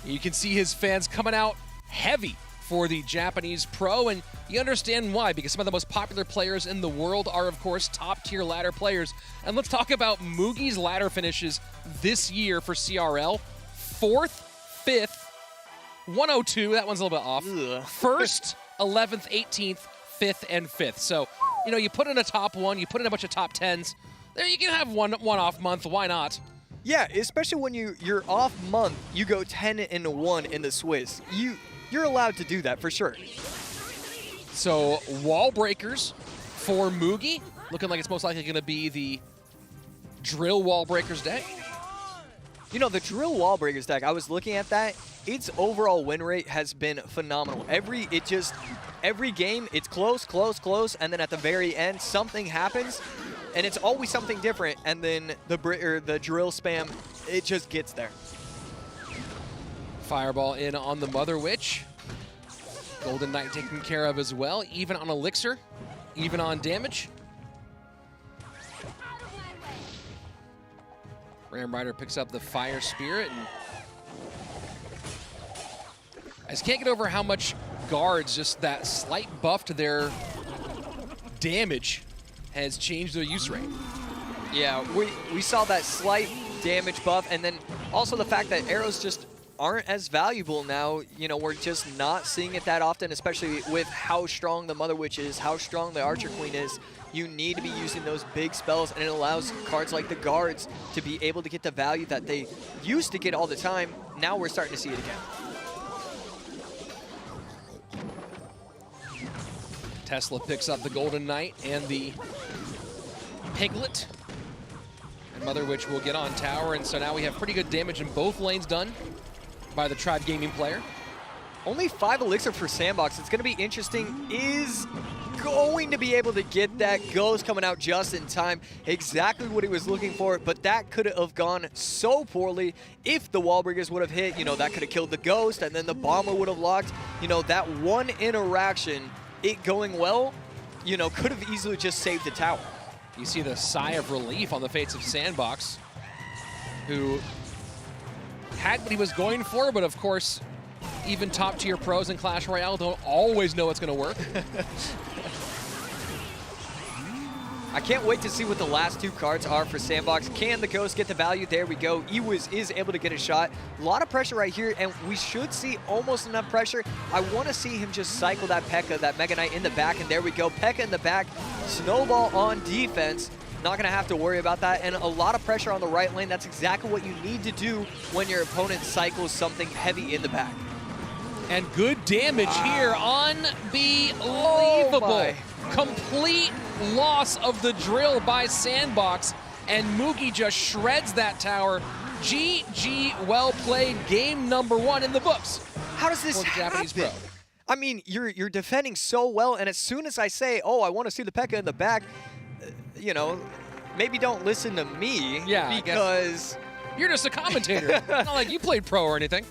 you can see his fans coming out heavy for the Japanese pro, and you understand why, because some of the most popular players in the world are, of course, top-tier ladder players. And let's talk about Mugi's ladder finishes this year for CRL. 4th, 5th, 102, that one's a little bit off. Ugh. 1st, 11th, 18th, 5th, and 5th. So, you know, you put in a top 1, you put in a bunch of top 10s. There you can have one off month, why not? Yeah, especially when you're off month, you go 10-1 in the Swiss. You're allowed to do that for sure. So wall breakers for Mugi, looking like it's most likely going to be the drill wall breakers deck. You know, the drill wall breakers deck, I was looking at that. Its overall win rate has been phenomenal. Every game, it's close, close, close, and then at the very end, something happens, and it's always something different, and then the drill spam, it just gets there. Fireball in on the Mother Witch. Golden Knight taken care of as well, even on Elixir, even on damage. Ram Rider picks up the Fire Spirit. And I just can't get over how much guards, just that slight buff to their damage has changed their use rate. Yeah, we saw that slight damage buff, and then also the fact that arrows just aren't as valuable now. You know, we're just not seeing it that often, especially with how strong the Mother Witch is, how strong the Archer Queen is. You need to be using those big spells, and it allows cards like the guards to be able to get the value that they used to get all the time. Now we're starting to see it again. Tesla picks up the Golden Knight and the Piglet. And Mother Witch will get on tower, and so now we have pretty good damage in both lanes done by the Tribe Gaming player. Only 5 elixir for Sandbox. It's going to be interesting. Is going to be able to get that Ghost coming out just in time. Exactly what he was looking for, but that could have gone so poorly. If the wall breakers would have hit, you know, that could have killed the Ghost, and then the Bomber would have locked. You know, that one interaction, it going well, you know, could have easily just saved the tower. You see the sigh of relief on the face of Sandbox, who had what he was going for, but of course, even top-tier pros in Clash Royale don't always know it's going to work. I can't wait to see what the last 2 cards are for Sandbox. Can the Ghost get the value? There we go. Ewiz is able to get a shot. A lot of pressure right here, and we should see almost enough pressure. I want to see him just cycle that P.E.K.K.A, that Mega Knight in the back, and there we go. P.E.K.K.A in the back. Snowball on defense. Not going to have to worry about that, and a lot of pressure on the right lane. That's exactly what you need to do when your opponent cycles something heavy in the back. And good damage here. Unbelievable. Oh Complete loss of the drill by Sandbox, and Mugi just shreds that tower. GG, well played. Game number 1 in the books. How does this happen? Japanese pro. I mean, you're defending so well, and as soon as I say, oh, I want to see the P.E.K.K.A in the back, you know, maybe don't listen to me, because you're just a commentator. Not like you played pro or anything.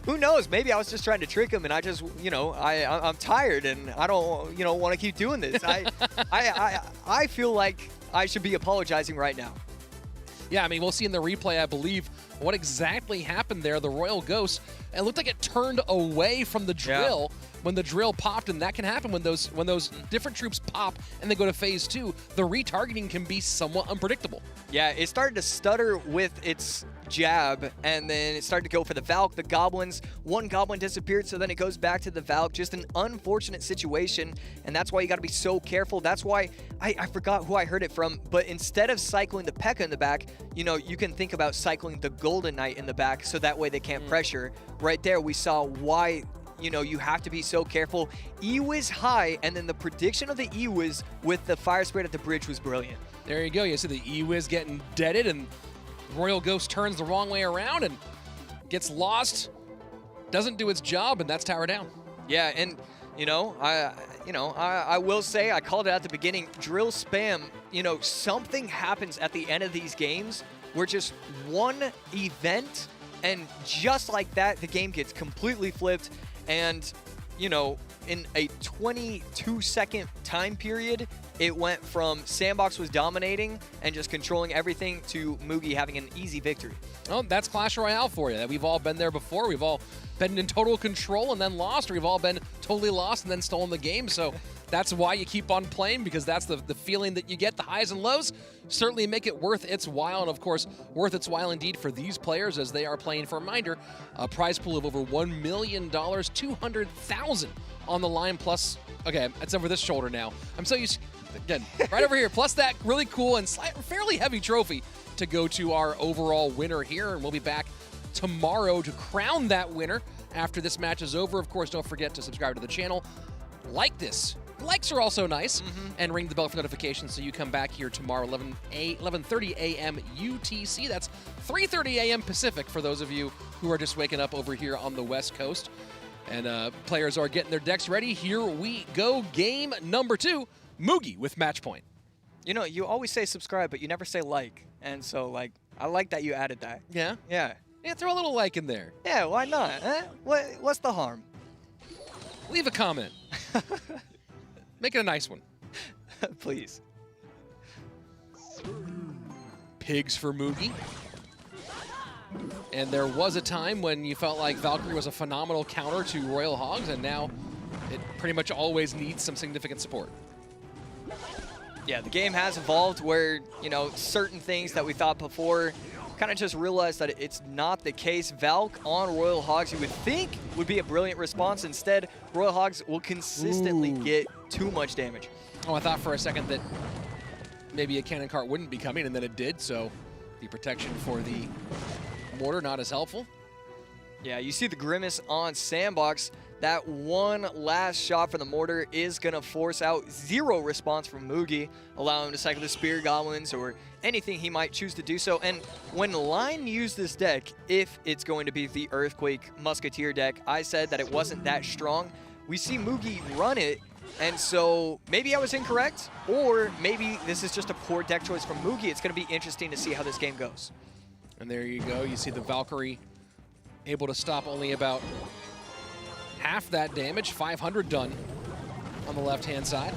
Who knows? Maybe I was just trying to trick him, and I just, you know, I'm tired, and I don't, you know, want to keep doing this. I feel like I should be apologizing right now. Yeah, I mean, we'll see in the replay, I believe, what exactly happened there. The Royal Ghost, it looked like it turned away from the drill when the drill popped, and that can happen when those different troops pop and they go to phase 2. The retargeting can be somewhat unpredictable. Yeah, it started to stutter with its jab, and then it started to go for the Valk, the Goblins. One Goblin disappeared, so then it goes back to the Valk. Just an unfortunate situation, and that's why you got to be so careful. That's why I forgot who I heard it from, but instead of cycling the P.E.K.K.A in the back, you know, you can think about cycling the Golden Knight in the back, so that way they can't pressure. Right there, we saw why, you know, you have to be so careful. Ewiz high, and then the prediction of the Ewiz with the Fire Spirit at the bridge was brilliant. There you go. You see the Ewiz getting deaded, and Royal Ghost turns the wrong way around and gets lost, doesn't do its job, and that's tower down. Yeah, and you know, I will say, I called it at the beginning, drill spam, you know, something happens at the end of these games where just one event And just like that, the game gets completely flipped. And, you know, in a 22-second time period, it went from Sandbox was dominating and just controlling everything to Mugi having an easy victory. Oh, that's Clash Royale for you. We've all been there before. We've all been in total control and then lost, or we've all been totally lost and then stolen the game. So that's why you keep on playing, because that's the feeling that you get, the highs and lows. Certainly make it worth its while, and of course, worth its while indeed for these players as they are playing for a reminder, a prize pool of over $1 million, $200,000 on the line, plus, okay, it's over this shoulder now. I'm so used, again, right over here, plus that really cool and fairly heavy trophy to go to our overall winner here, and we'll be back tomorrow to crown that winner after this match is over. Of course, don't forget to subscribe to the channel, like this. Likes are also nice, and ring the bell for notifications so you come back here tomorrow, 11:30 a.m. UTC. That's 3:30 a.m. Pacific for those of you who are just waking up over here on the West Coast. And players are getting their decks ready. Here we go. Game number 2, Mugi with match point. You know, you always say subscribe, but you never say like. And so, like, I like that you added that. Yeah? Yeah. Yeah, throw a little like in there. Yeah, why not? What's the harm? Leave a comment. Make it a nice one. Please. Pigs for Mugi. And there was a time when you felt like Valkyrie was a phenomenal counter to Royal Hogs, and now it pretty much always needs some significant support. Yeah, the game has evolved where, you know, certain things that we thought before kind of just realized that it's not the case. Valk on Royal Hogs, you would think would be a brilliant response. Instead, Royal Hogs will consistently get too much damage. Oh, I thought for a second that maybe a cannon cart wouldn't be coming, and then it did, so the protection for the mortar not as helpful. Yeah, you see the Grimace on Sandbox. That one last shot from the mortar is going to force out 0 response from Mugi, allowing him to cycle the Spear Goblins or anything he might choose to do so. And when Line used this deck, if it's going to be the Earthquake Musketeer deck, I said that it wasn't that strong. We see Mugi run it, and so maybe I was incorrect, or maybe this is just a poor deck choice from Mugi. It's going to be interesting to see how this game goes. And there you go. You see the Valkyrie able to stop only about half that damage, 500 done on the left-hand side.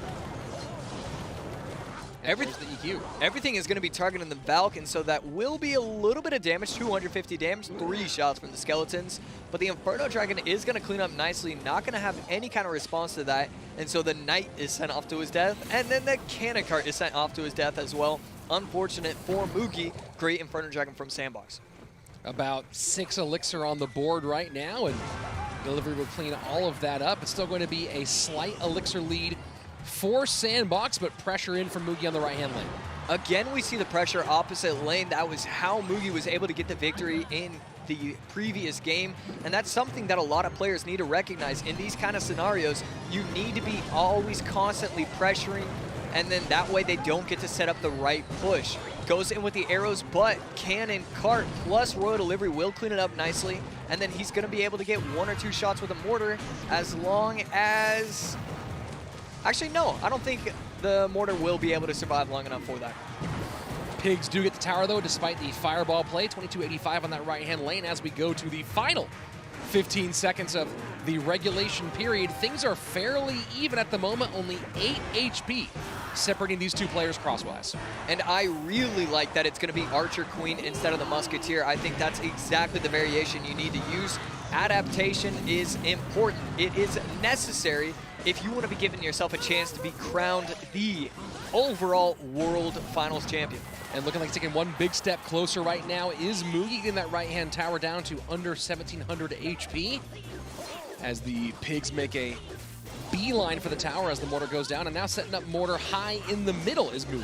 Everything is going to be targeting the Valk, and so that will be a little bit of damage, 250 damage, 3 shots from the skeletons. But the Inferno Dragon is going to clean up nicely, not going to have any kind of response to that. And so the Knight is sent off to his death, and then the Cannon Cart is sent off to his death as well. Unfortunate for Mugi. Great Inferno Dragon from Sandbox. About 6 elixir on the board right now, and Delivery will clean all of that up. It's still going to be a slight elixir lead for Sandbox, but pressure in from Mugi on the right-hand lane. Again, we see the pressure opposite lane. That was how Mugi was able to get the victory in the previous game, and that's something that a lot of players need to recognize. In these kind of scenarios, you need to be always constantly pressuring, and then that way they don't get to set up the right push. Goes in with the arrows, but Cannon Cart plus Royal Delivery will clean it up nicely, and then he's going to be able to get 1 or 2 shots with a mortar as long as... Actually, no, I don't think the mortar will be able to survive long enough for that. Pigs do get the tower, though, despite the fireball play. 2285 on that right-hand lane as we go to the final 15 seconds of the regulation period. Things are fairly even at the moment, only 8 HP separating these two players crosswise. And I really like that it's going to be Archer Queen instead of the Musketeer. I think that's exactly the variation you need to use. Adaptation is important. It is necessary if you want to be giving yourself a chance to be crowned the overall World Finals champion. And looking like it's taking one big step closer right now is Mugi, getting that right-hand tower down to under 1,700 HP as the Pigs make a beeline for the tower as the mortar goes down, and now setting up mortar high in the middle is Mugi.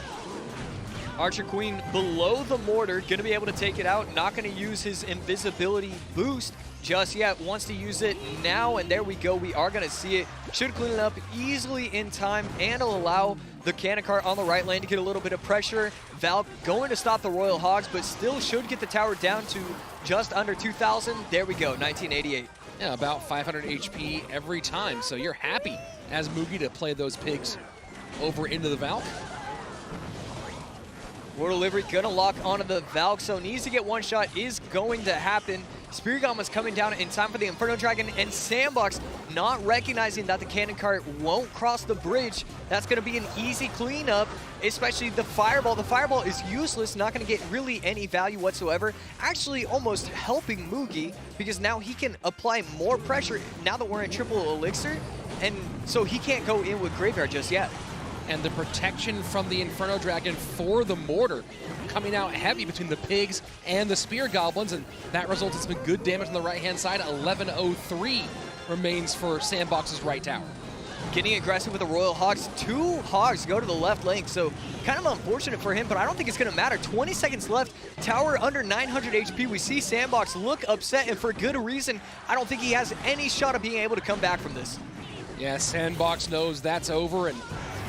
Archer Queen below the mortar, going to be able to take it out, not going to use his invisibility boost just yet, wants to use it now, and there we go, we are going to see it. Should clean it up easily in time, and it'll allow the Cannon Cart on the right lane to get a little bit of pressure. Valk going to stop the Royal Hogs, but still should get the tower down to just under 2,000. There we go, 1988. Yeah, about 500 HP every time, so you're happy as Mugi to play those Pigs over into the Valk. World Delivery gonna lock onto the Valk, so needs to get one shot, is going to happen. Spirit Gama's coming down in time for the Inferno Dragon, and Sandbox not recognizing that the cannon cart won't cross the bridge. That's gonna be an easy cleanup, especially the Fireball. The Fireball is useless, not gonna get really any value whatsoever. Actually almost helping Mugi, because now he can apply more pressure now that we're in triple elixir, and so he can't go in with Graveyard just yet. And the protection from the Inferno Dragon for the Mortar coming out heavy between the Pigs and the Spear Goblins, and that results in some good damage on the right-hand side. 11:03 remains for Sandbox's right tower. Getting aggressive with the Royal Hogs. 2 Hogs go to the left lane, so kind of unfortunate for him, but I don't think it's going to matter. 20 seconds left, tower under 900 HP. We see Sandbox look upset, and for good reason. I don't think he has any shot of being able to come back from this. Yeah, Sandbox knows that's over, and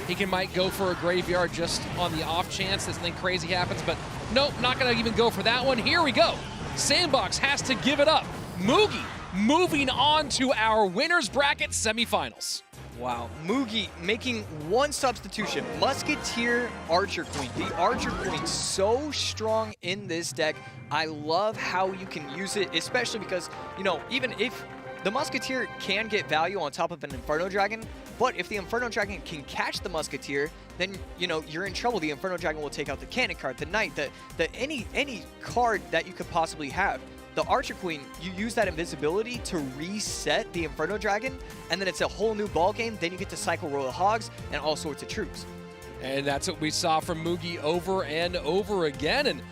he might go for a Graveyard just on the off chance that something crazy happens, but nope, not going to even go for that one. Here we go. Sandbox has to give it up. Mugi moving on to our winner's bracket semifinals. Wow, Mugi making one substitution. Musketeer Archer Queen. The Archer Queen so strong in this deck. I love how you can use it, especially because, you know, even if the Musketeer can get value on top of an Inferno Dragon, but if the Inferno Dragon can catch the Musketeer, then, you know, you're in trouble. The Inferno Dragon will take out the Cannon card, the Knight, any card that you could possibly have. The Archer Queen, you use that invisibility to reset the Inferno Dragon, and then it's a whole new ball game. Then you get to cycle Royal Hogs and all sorts of troops. And that's what we saw from Mugi over and over again, and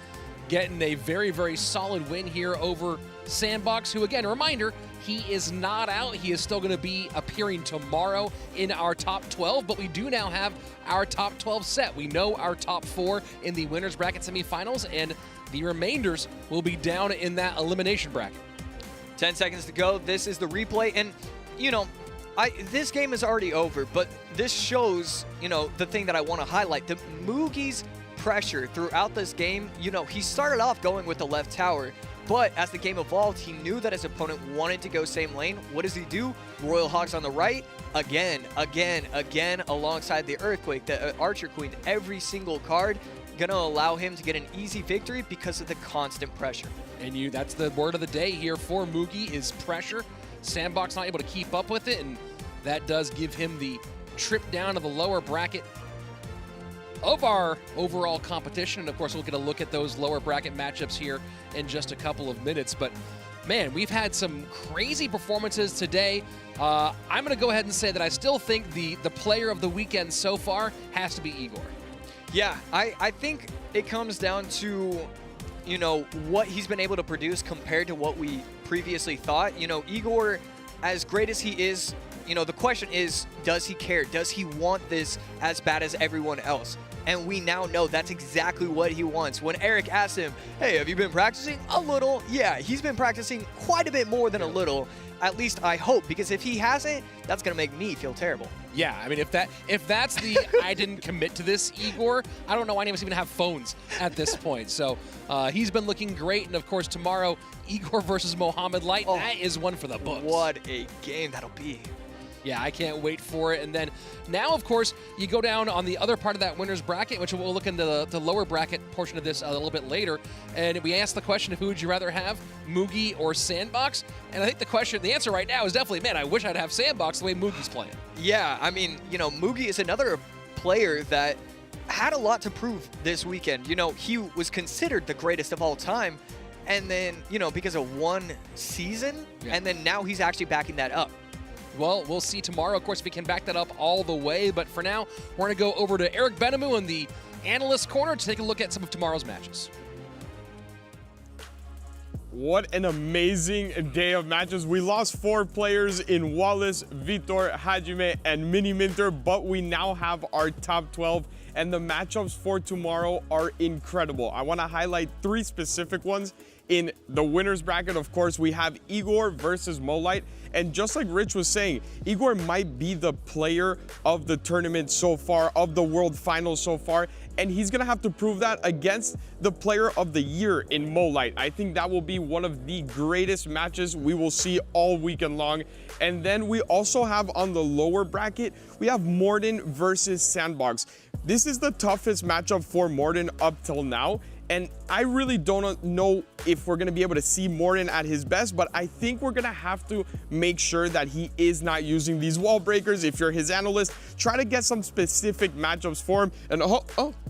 getting a very, very solid win here over Sandbox, who, again, reminder, he is not out. He is still going to be appearing tomorrow in our top 12, but we do now have our top 12 set. We know our top 4 in the winner's bracket semifinals, and the remainders will be down in that elimination bracket. 10 seconds to go. This is the replay, and, you know, this game is already over, but this shows, you know, the thing that I want to highlight. The Mugi's pressure throughout this game, you know, he started off going with the left tower, but as the game evolved, he knew that his opponent wanted to go same lane. What does he do? Royal Hogs on the right, again, alongside the Earthquake, the Archer Queen, every single card gonna allow him to get an easy victory because of the constant pressure. And that's the word of the day here for Mugi, is pressure. Sandbox not able to keep up with it, and that does give him the trip down to the lower bracket of our overall competition. And of course, we'll get a look at those lower bracket matchups here in just a couple of minutes. But man, we've had some crazy performances today. I'm going to go ahead and say that I still think the player of the weekend so far has to be Igor. Yeah, I think it comes down to, you know, what he's been able to produce compared to what we previously thought. You know, Igor, as great as he is, you know, the question is, does he care? Does he want this as bad as everyone else? And we now know that's exactly what he wants. When Eric asked him, hey, have you been practicing? A little. Yeah, he's been practicing quite a bit more than a little. At least I hope, because if he hasn't, that's going to make me feel terrible. Yeah, I mean, if that's the I didn't commit to this Igor, I don't know why any of us even have phones at this point. So he's been looking great. And of course, tomorrow, Igor versus Mohammad Light. Oh, that is one for the books. What a game that'll be. Yeah, I can't wait for it. And then now, of course, you go down on the other part of that winner's bracket, which we'll look into the lower bracket portion of this a little bit later. And we asked the question of who would you rather have, Mugi or Sandbox? And I think the answer right now is definitely, man, I wish I'd have Sandbox the way Mugi's playing. Yeah, I mean, you know, Mugi is another player that had a lot to prove this weekend. You know, he was considered the greatest of all time. And then, you know, because of one season, and then now he's actually backing that up. Well, we'll see tomorrow, of course, if we can back that up all the way. But for now, we're going to go over to Eric Benamou in the analyst corner to take a look at some of tomorrow's matches. What an amazing day of matches. We lost 4 players in Wallace, Vtor, Hajime, and Mini Menter, but we now have our top 12, and the matchups for tomorrow are incredible. I want to highlight 3 specific ones. In the winners bracket, of course, we have Igor versus Molite. And just like Rich was saying, Igor might be the player of the tournament so far, of the World Finals so far, and he's gonna have to prove that against the player of the year in Molite. I think that will be one of the greatest matches we will see all weekend long. And then we also have on the lower bracket, we have Morton versus Sandbox. This is the toughest matchup for Morton up till now. And I really don't know if we're going to be able to see Morton at his best, but I think we're going to have to make sure that he is not using these wall breakers. If you're his analyst, try to get some specific matchups for him. And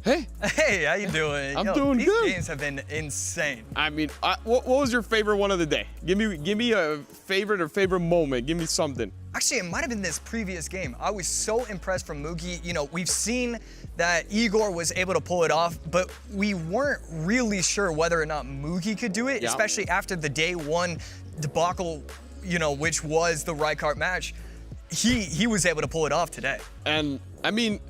hey. Hey, how you doing? I'm doing these good. These games have been insane. I mean, what was your favorite one of the day? Give me a favorite or favorite moment. Give me something. Actually, it might have been this previous game. I was so impressed from Mugi. You know, we've seen that Igor was able to pull it off, but we weren't really sure whether or not Mugi could do it, especially after the day one debacle, you know, which was the Rykart match. He was able to pull it off today. And I mean,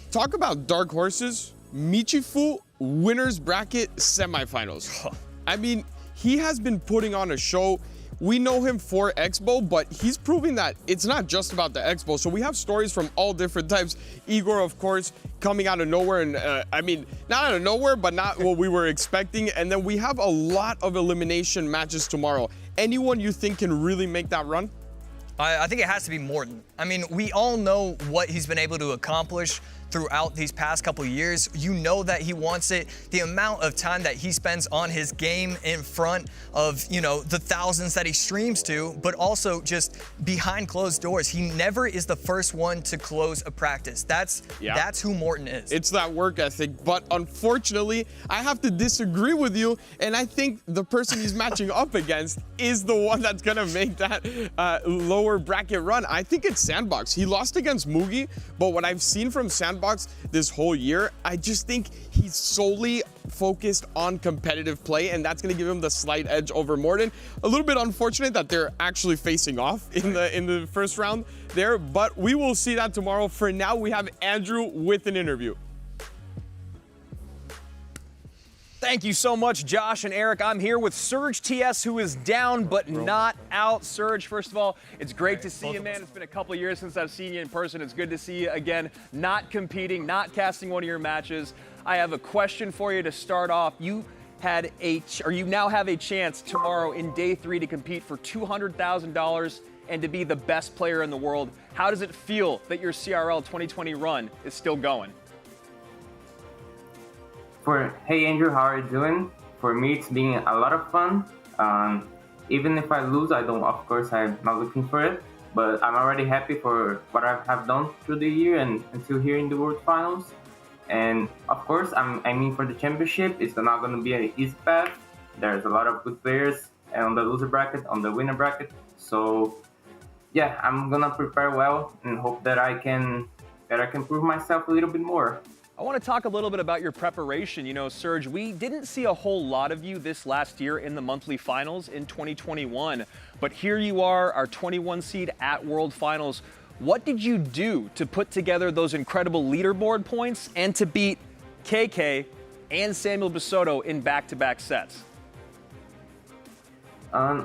talk about dark horses. Michifu winners bracket semifinals. I mean, he has been putting on a show. We know him for Expo, but he's proving that it's not just about the Expo. So we have stories from all different types. Igor, of course, coming out of nowhere. And I mean, not out of nowhere, but not what we were expecting. And then we have a lot of elimination matches tomorrow. Anyone you think can really make that run? I think it has to be Morton. I mean, we all know what he's been able to accomplish throughout these past couple years. You know that he wants it. The amount of time that he spends on his game in front of, you know, the thousands that he streams to, but also just behind closed doors. He never is the first one to close a practice. That's who Morton is. It's that work ethic, but unfortunately, I have to disagree with you, and I think the person he's matching up against is the one that's gonna make that lower bracket run. I think it's Sandbox. He lost against Mugi, but what I've seen from Sandbox this whole year, I just think he's solely focused on competitive play, and that's going to give him the slight edge over Morton. A little bit unfortunate that they're actually facing off in the first round there, but we will see that tomorrow. For now, we have Andrew with an interview. Thank you so much, Josh and Eric. I'm here with Surge TS, who is down but not out. Surge, first of all, it's great to see you, man. It's been a couple years since I've seen you in person. It's good to see you again, not competing, not casting one of your matches. I have a question for you to start off. You now have a chance tomorrow in day 3 to compete for $200,000 and to be the best player in the world. How does it feel that your CRL 2020 run is still going? Hey Andrew, how are you doing? For me, it's been a lot of fun. Even if I lose, I'm not looking for it. But I'm already happy for what I have done through the year and until here in the World Finals. And of course, I'm aiming for the championship. It's not going to be an easy path. There's a lot of good players on the loser bracket, on the winner bracket. So yeah, I'm gonna prepare well and hope that I can prove myself a little bit more. I want to talk a little bit about your preparation. You know, Surge, we didn't see a whole lot of you this last year in the monthly finals in 2021, but here you are, our 21 seed at World Finals. What did you do to put together those incredible leaderboard points and to beat KK and Samuel Basoto in back-to-back sets?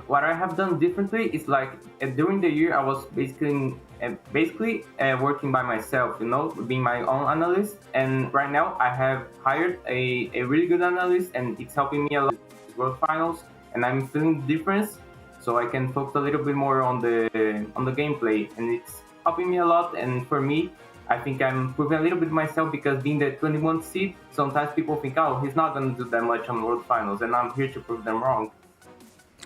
What I have done differently is like during the year I was basically working by myself, you know, being my own analyst. And right now I have hired a really good analyst, and it's helping me a lot with World Finals. And I'm feeling the difference, so I can focus a little bit more on the gameplay, and it's helping me a lot. And for me, I think I'm proving a little bit myself, because being the 21 seed, sometimes people think, oh, he's not going to do that much on World Finals, and I'm here to prove them wrong.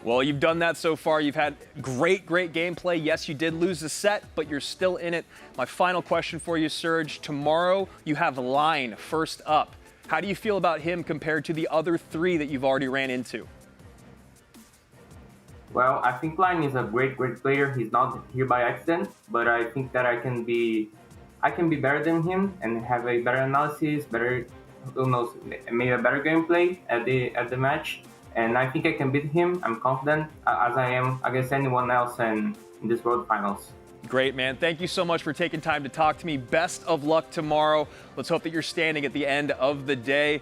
Well, you've done that so far. You've had great gameplay. Yes, you did lose the set, but you're still in it. My final question for you, Surge. Tomorrow, you have Line first up. How do you feel about him compared to the other 3 that you've already ran into? Well, I think Line is a great player. He's not here by accident, but I think that I can be better than him and have a better analysis, maybe a better gameplay at the match. And I think I can beat him. I'm confident, as I am against anyone else in this World Finals. Great, man. Thank you so much for taking time to talk to me. Best of luck tomorrow. Let's hope that you're standing at the end of the day.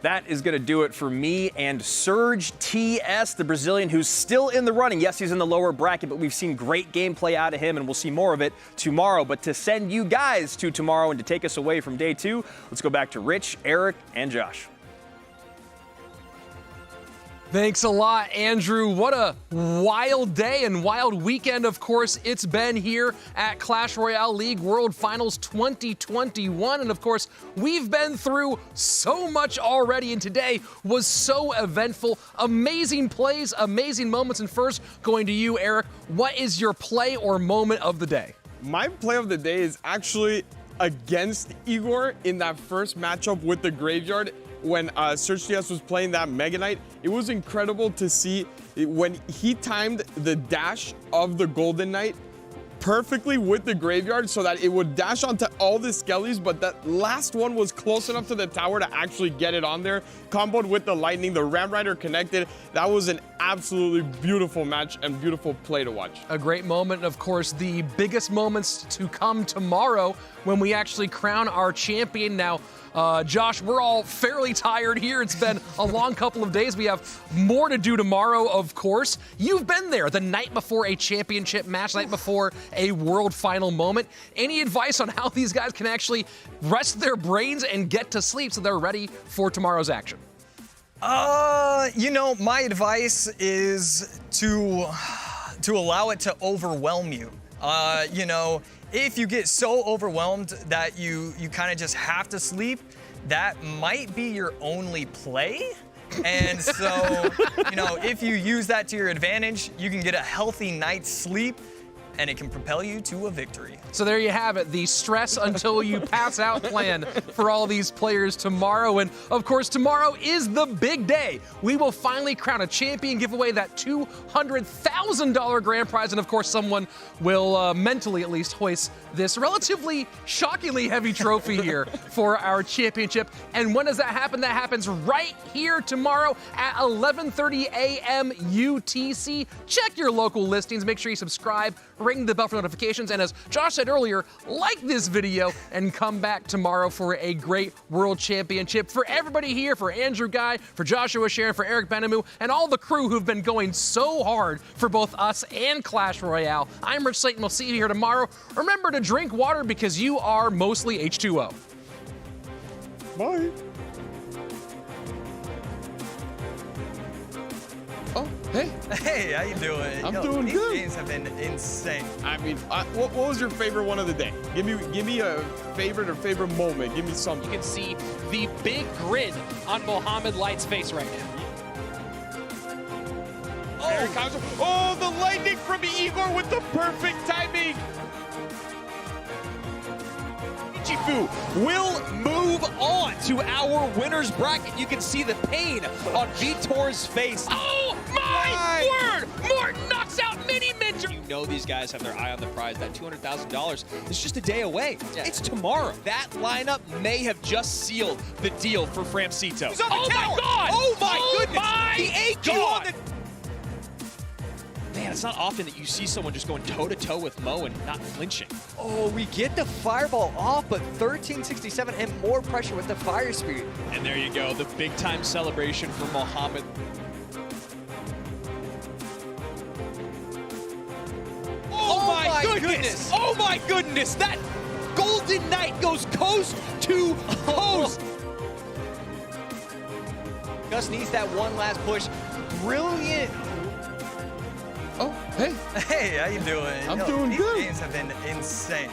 That is going to do it for me and Surge TS, the Brazilian who's still in the running. Yes, he's in the lower bracket, but we've seen great gameplay out of him, and we'll see more of it tomorrow. But to send you guys to tomorrow and to take us away from day 2, let's go back to Rich, Eric, and Josh. Thanks a lot, Andrew. What a wild day and wild weekend, of course, it's been here at Clash Royale League World Finals 2021. And of course, we've been through so much already, and today was so eventful. Amazing plays, amazing moments. And first, going to you, Eric, what is your play or moment of the day? My play of the day is actually against Igor in that first matchup with the Graveyard. When Surge TS was playing that Mega Knight, it was incredible to see when he timed the dash of the Golden Knight perfectly with the Graveyard so that it would dash onto all the skellies, but that last one was close enough to the tower to actually get it on there. Comboed with the Lightning, the Ram Rider connected. That was an absolutely beautiful match and beautiful play to watch. A great moment, and of course, the biggest moments to come tomorrow when we actually crown our champion. Now, Josh, we're all fairly tired here. It's been a long couple of days. We have more to do tomorrow, of course. You've been there the night before a championship match, night before a world final moment. Any advice on how these guys can actually rest their brains and get to sleep so they're ready for tomorrow's action? You know, my advice is to allow it to overwhelm you. You know, if you get so overwhelmed that you kind of just have to sleep, that might be your only play. And so, you know, if you use that to your advantage, you can get a healthy night's sleep, and it can propel you to a victory. So there you have it, the stress until you pass out plan for all these players tomorrow. And of course, tomorrow is the big day. We will finally crown a champion, give away that $200,000 grand prize, and of course, someone will mentally at least hoist this relatively shockingly heavy trophy here for our championship. And when does that happen? That happens right here tomorrow at 11:30 a.m. UTC. Check your local listings, make sure you subscribe, ring the bell for notifications, and as Josh said earlier, like this video and come back tomorrow for a great World Championship. For everybody here, for Andrew Guy, for Joshua Sharon, for Eric Benamu, and all the crew who've been going so hard for both us and Clash Royale, I'm Rich Slayton. We'll see you here tomorrow. Remember to drink water because you are mostly H2O. Bye. Oh, hey. Hey, how you doing? I'm doing these good. These games have been insane. I mean, what was your favorite one of the day? Give me a favorite or favorite moment. Give me something. You can see the big grin on Mohammad Light's face right now. Oh, the lightning from Igor with the perfect timing. Michifu will move on to our winner's bracket. You can see the pain on Vtor's face. Oh my word! Morton knocks out Mini Menter! You know these guys have their eye on the prize. That $200,000 is just a day away. Yeah. It's tomorrow. That lineup may have just sealed the deal for Framcito. Oh my god! Oh my goodness! My the AQ god. on the... Man, it's not often that you see someone just going toe-to-toe with Mo and not flinching. Oh, we get the fireball off, but 1367 and more pressure with the fire spirit. And there you go, the big-time celebration for Mohammad. Oh my goodness! Oh my goodness! That Golden Knight goes coast to coast! Just needs that one last push. Brilliant. Oh, hey. Hey, how you doing? I'm doing these good. These games have been insane.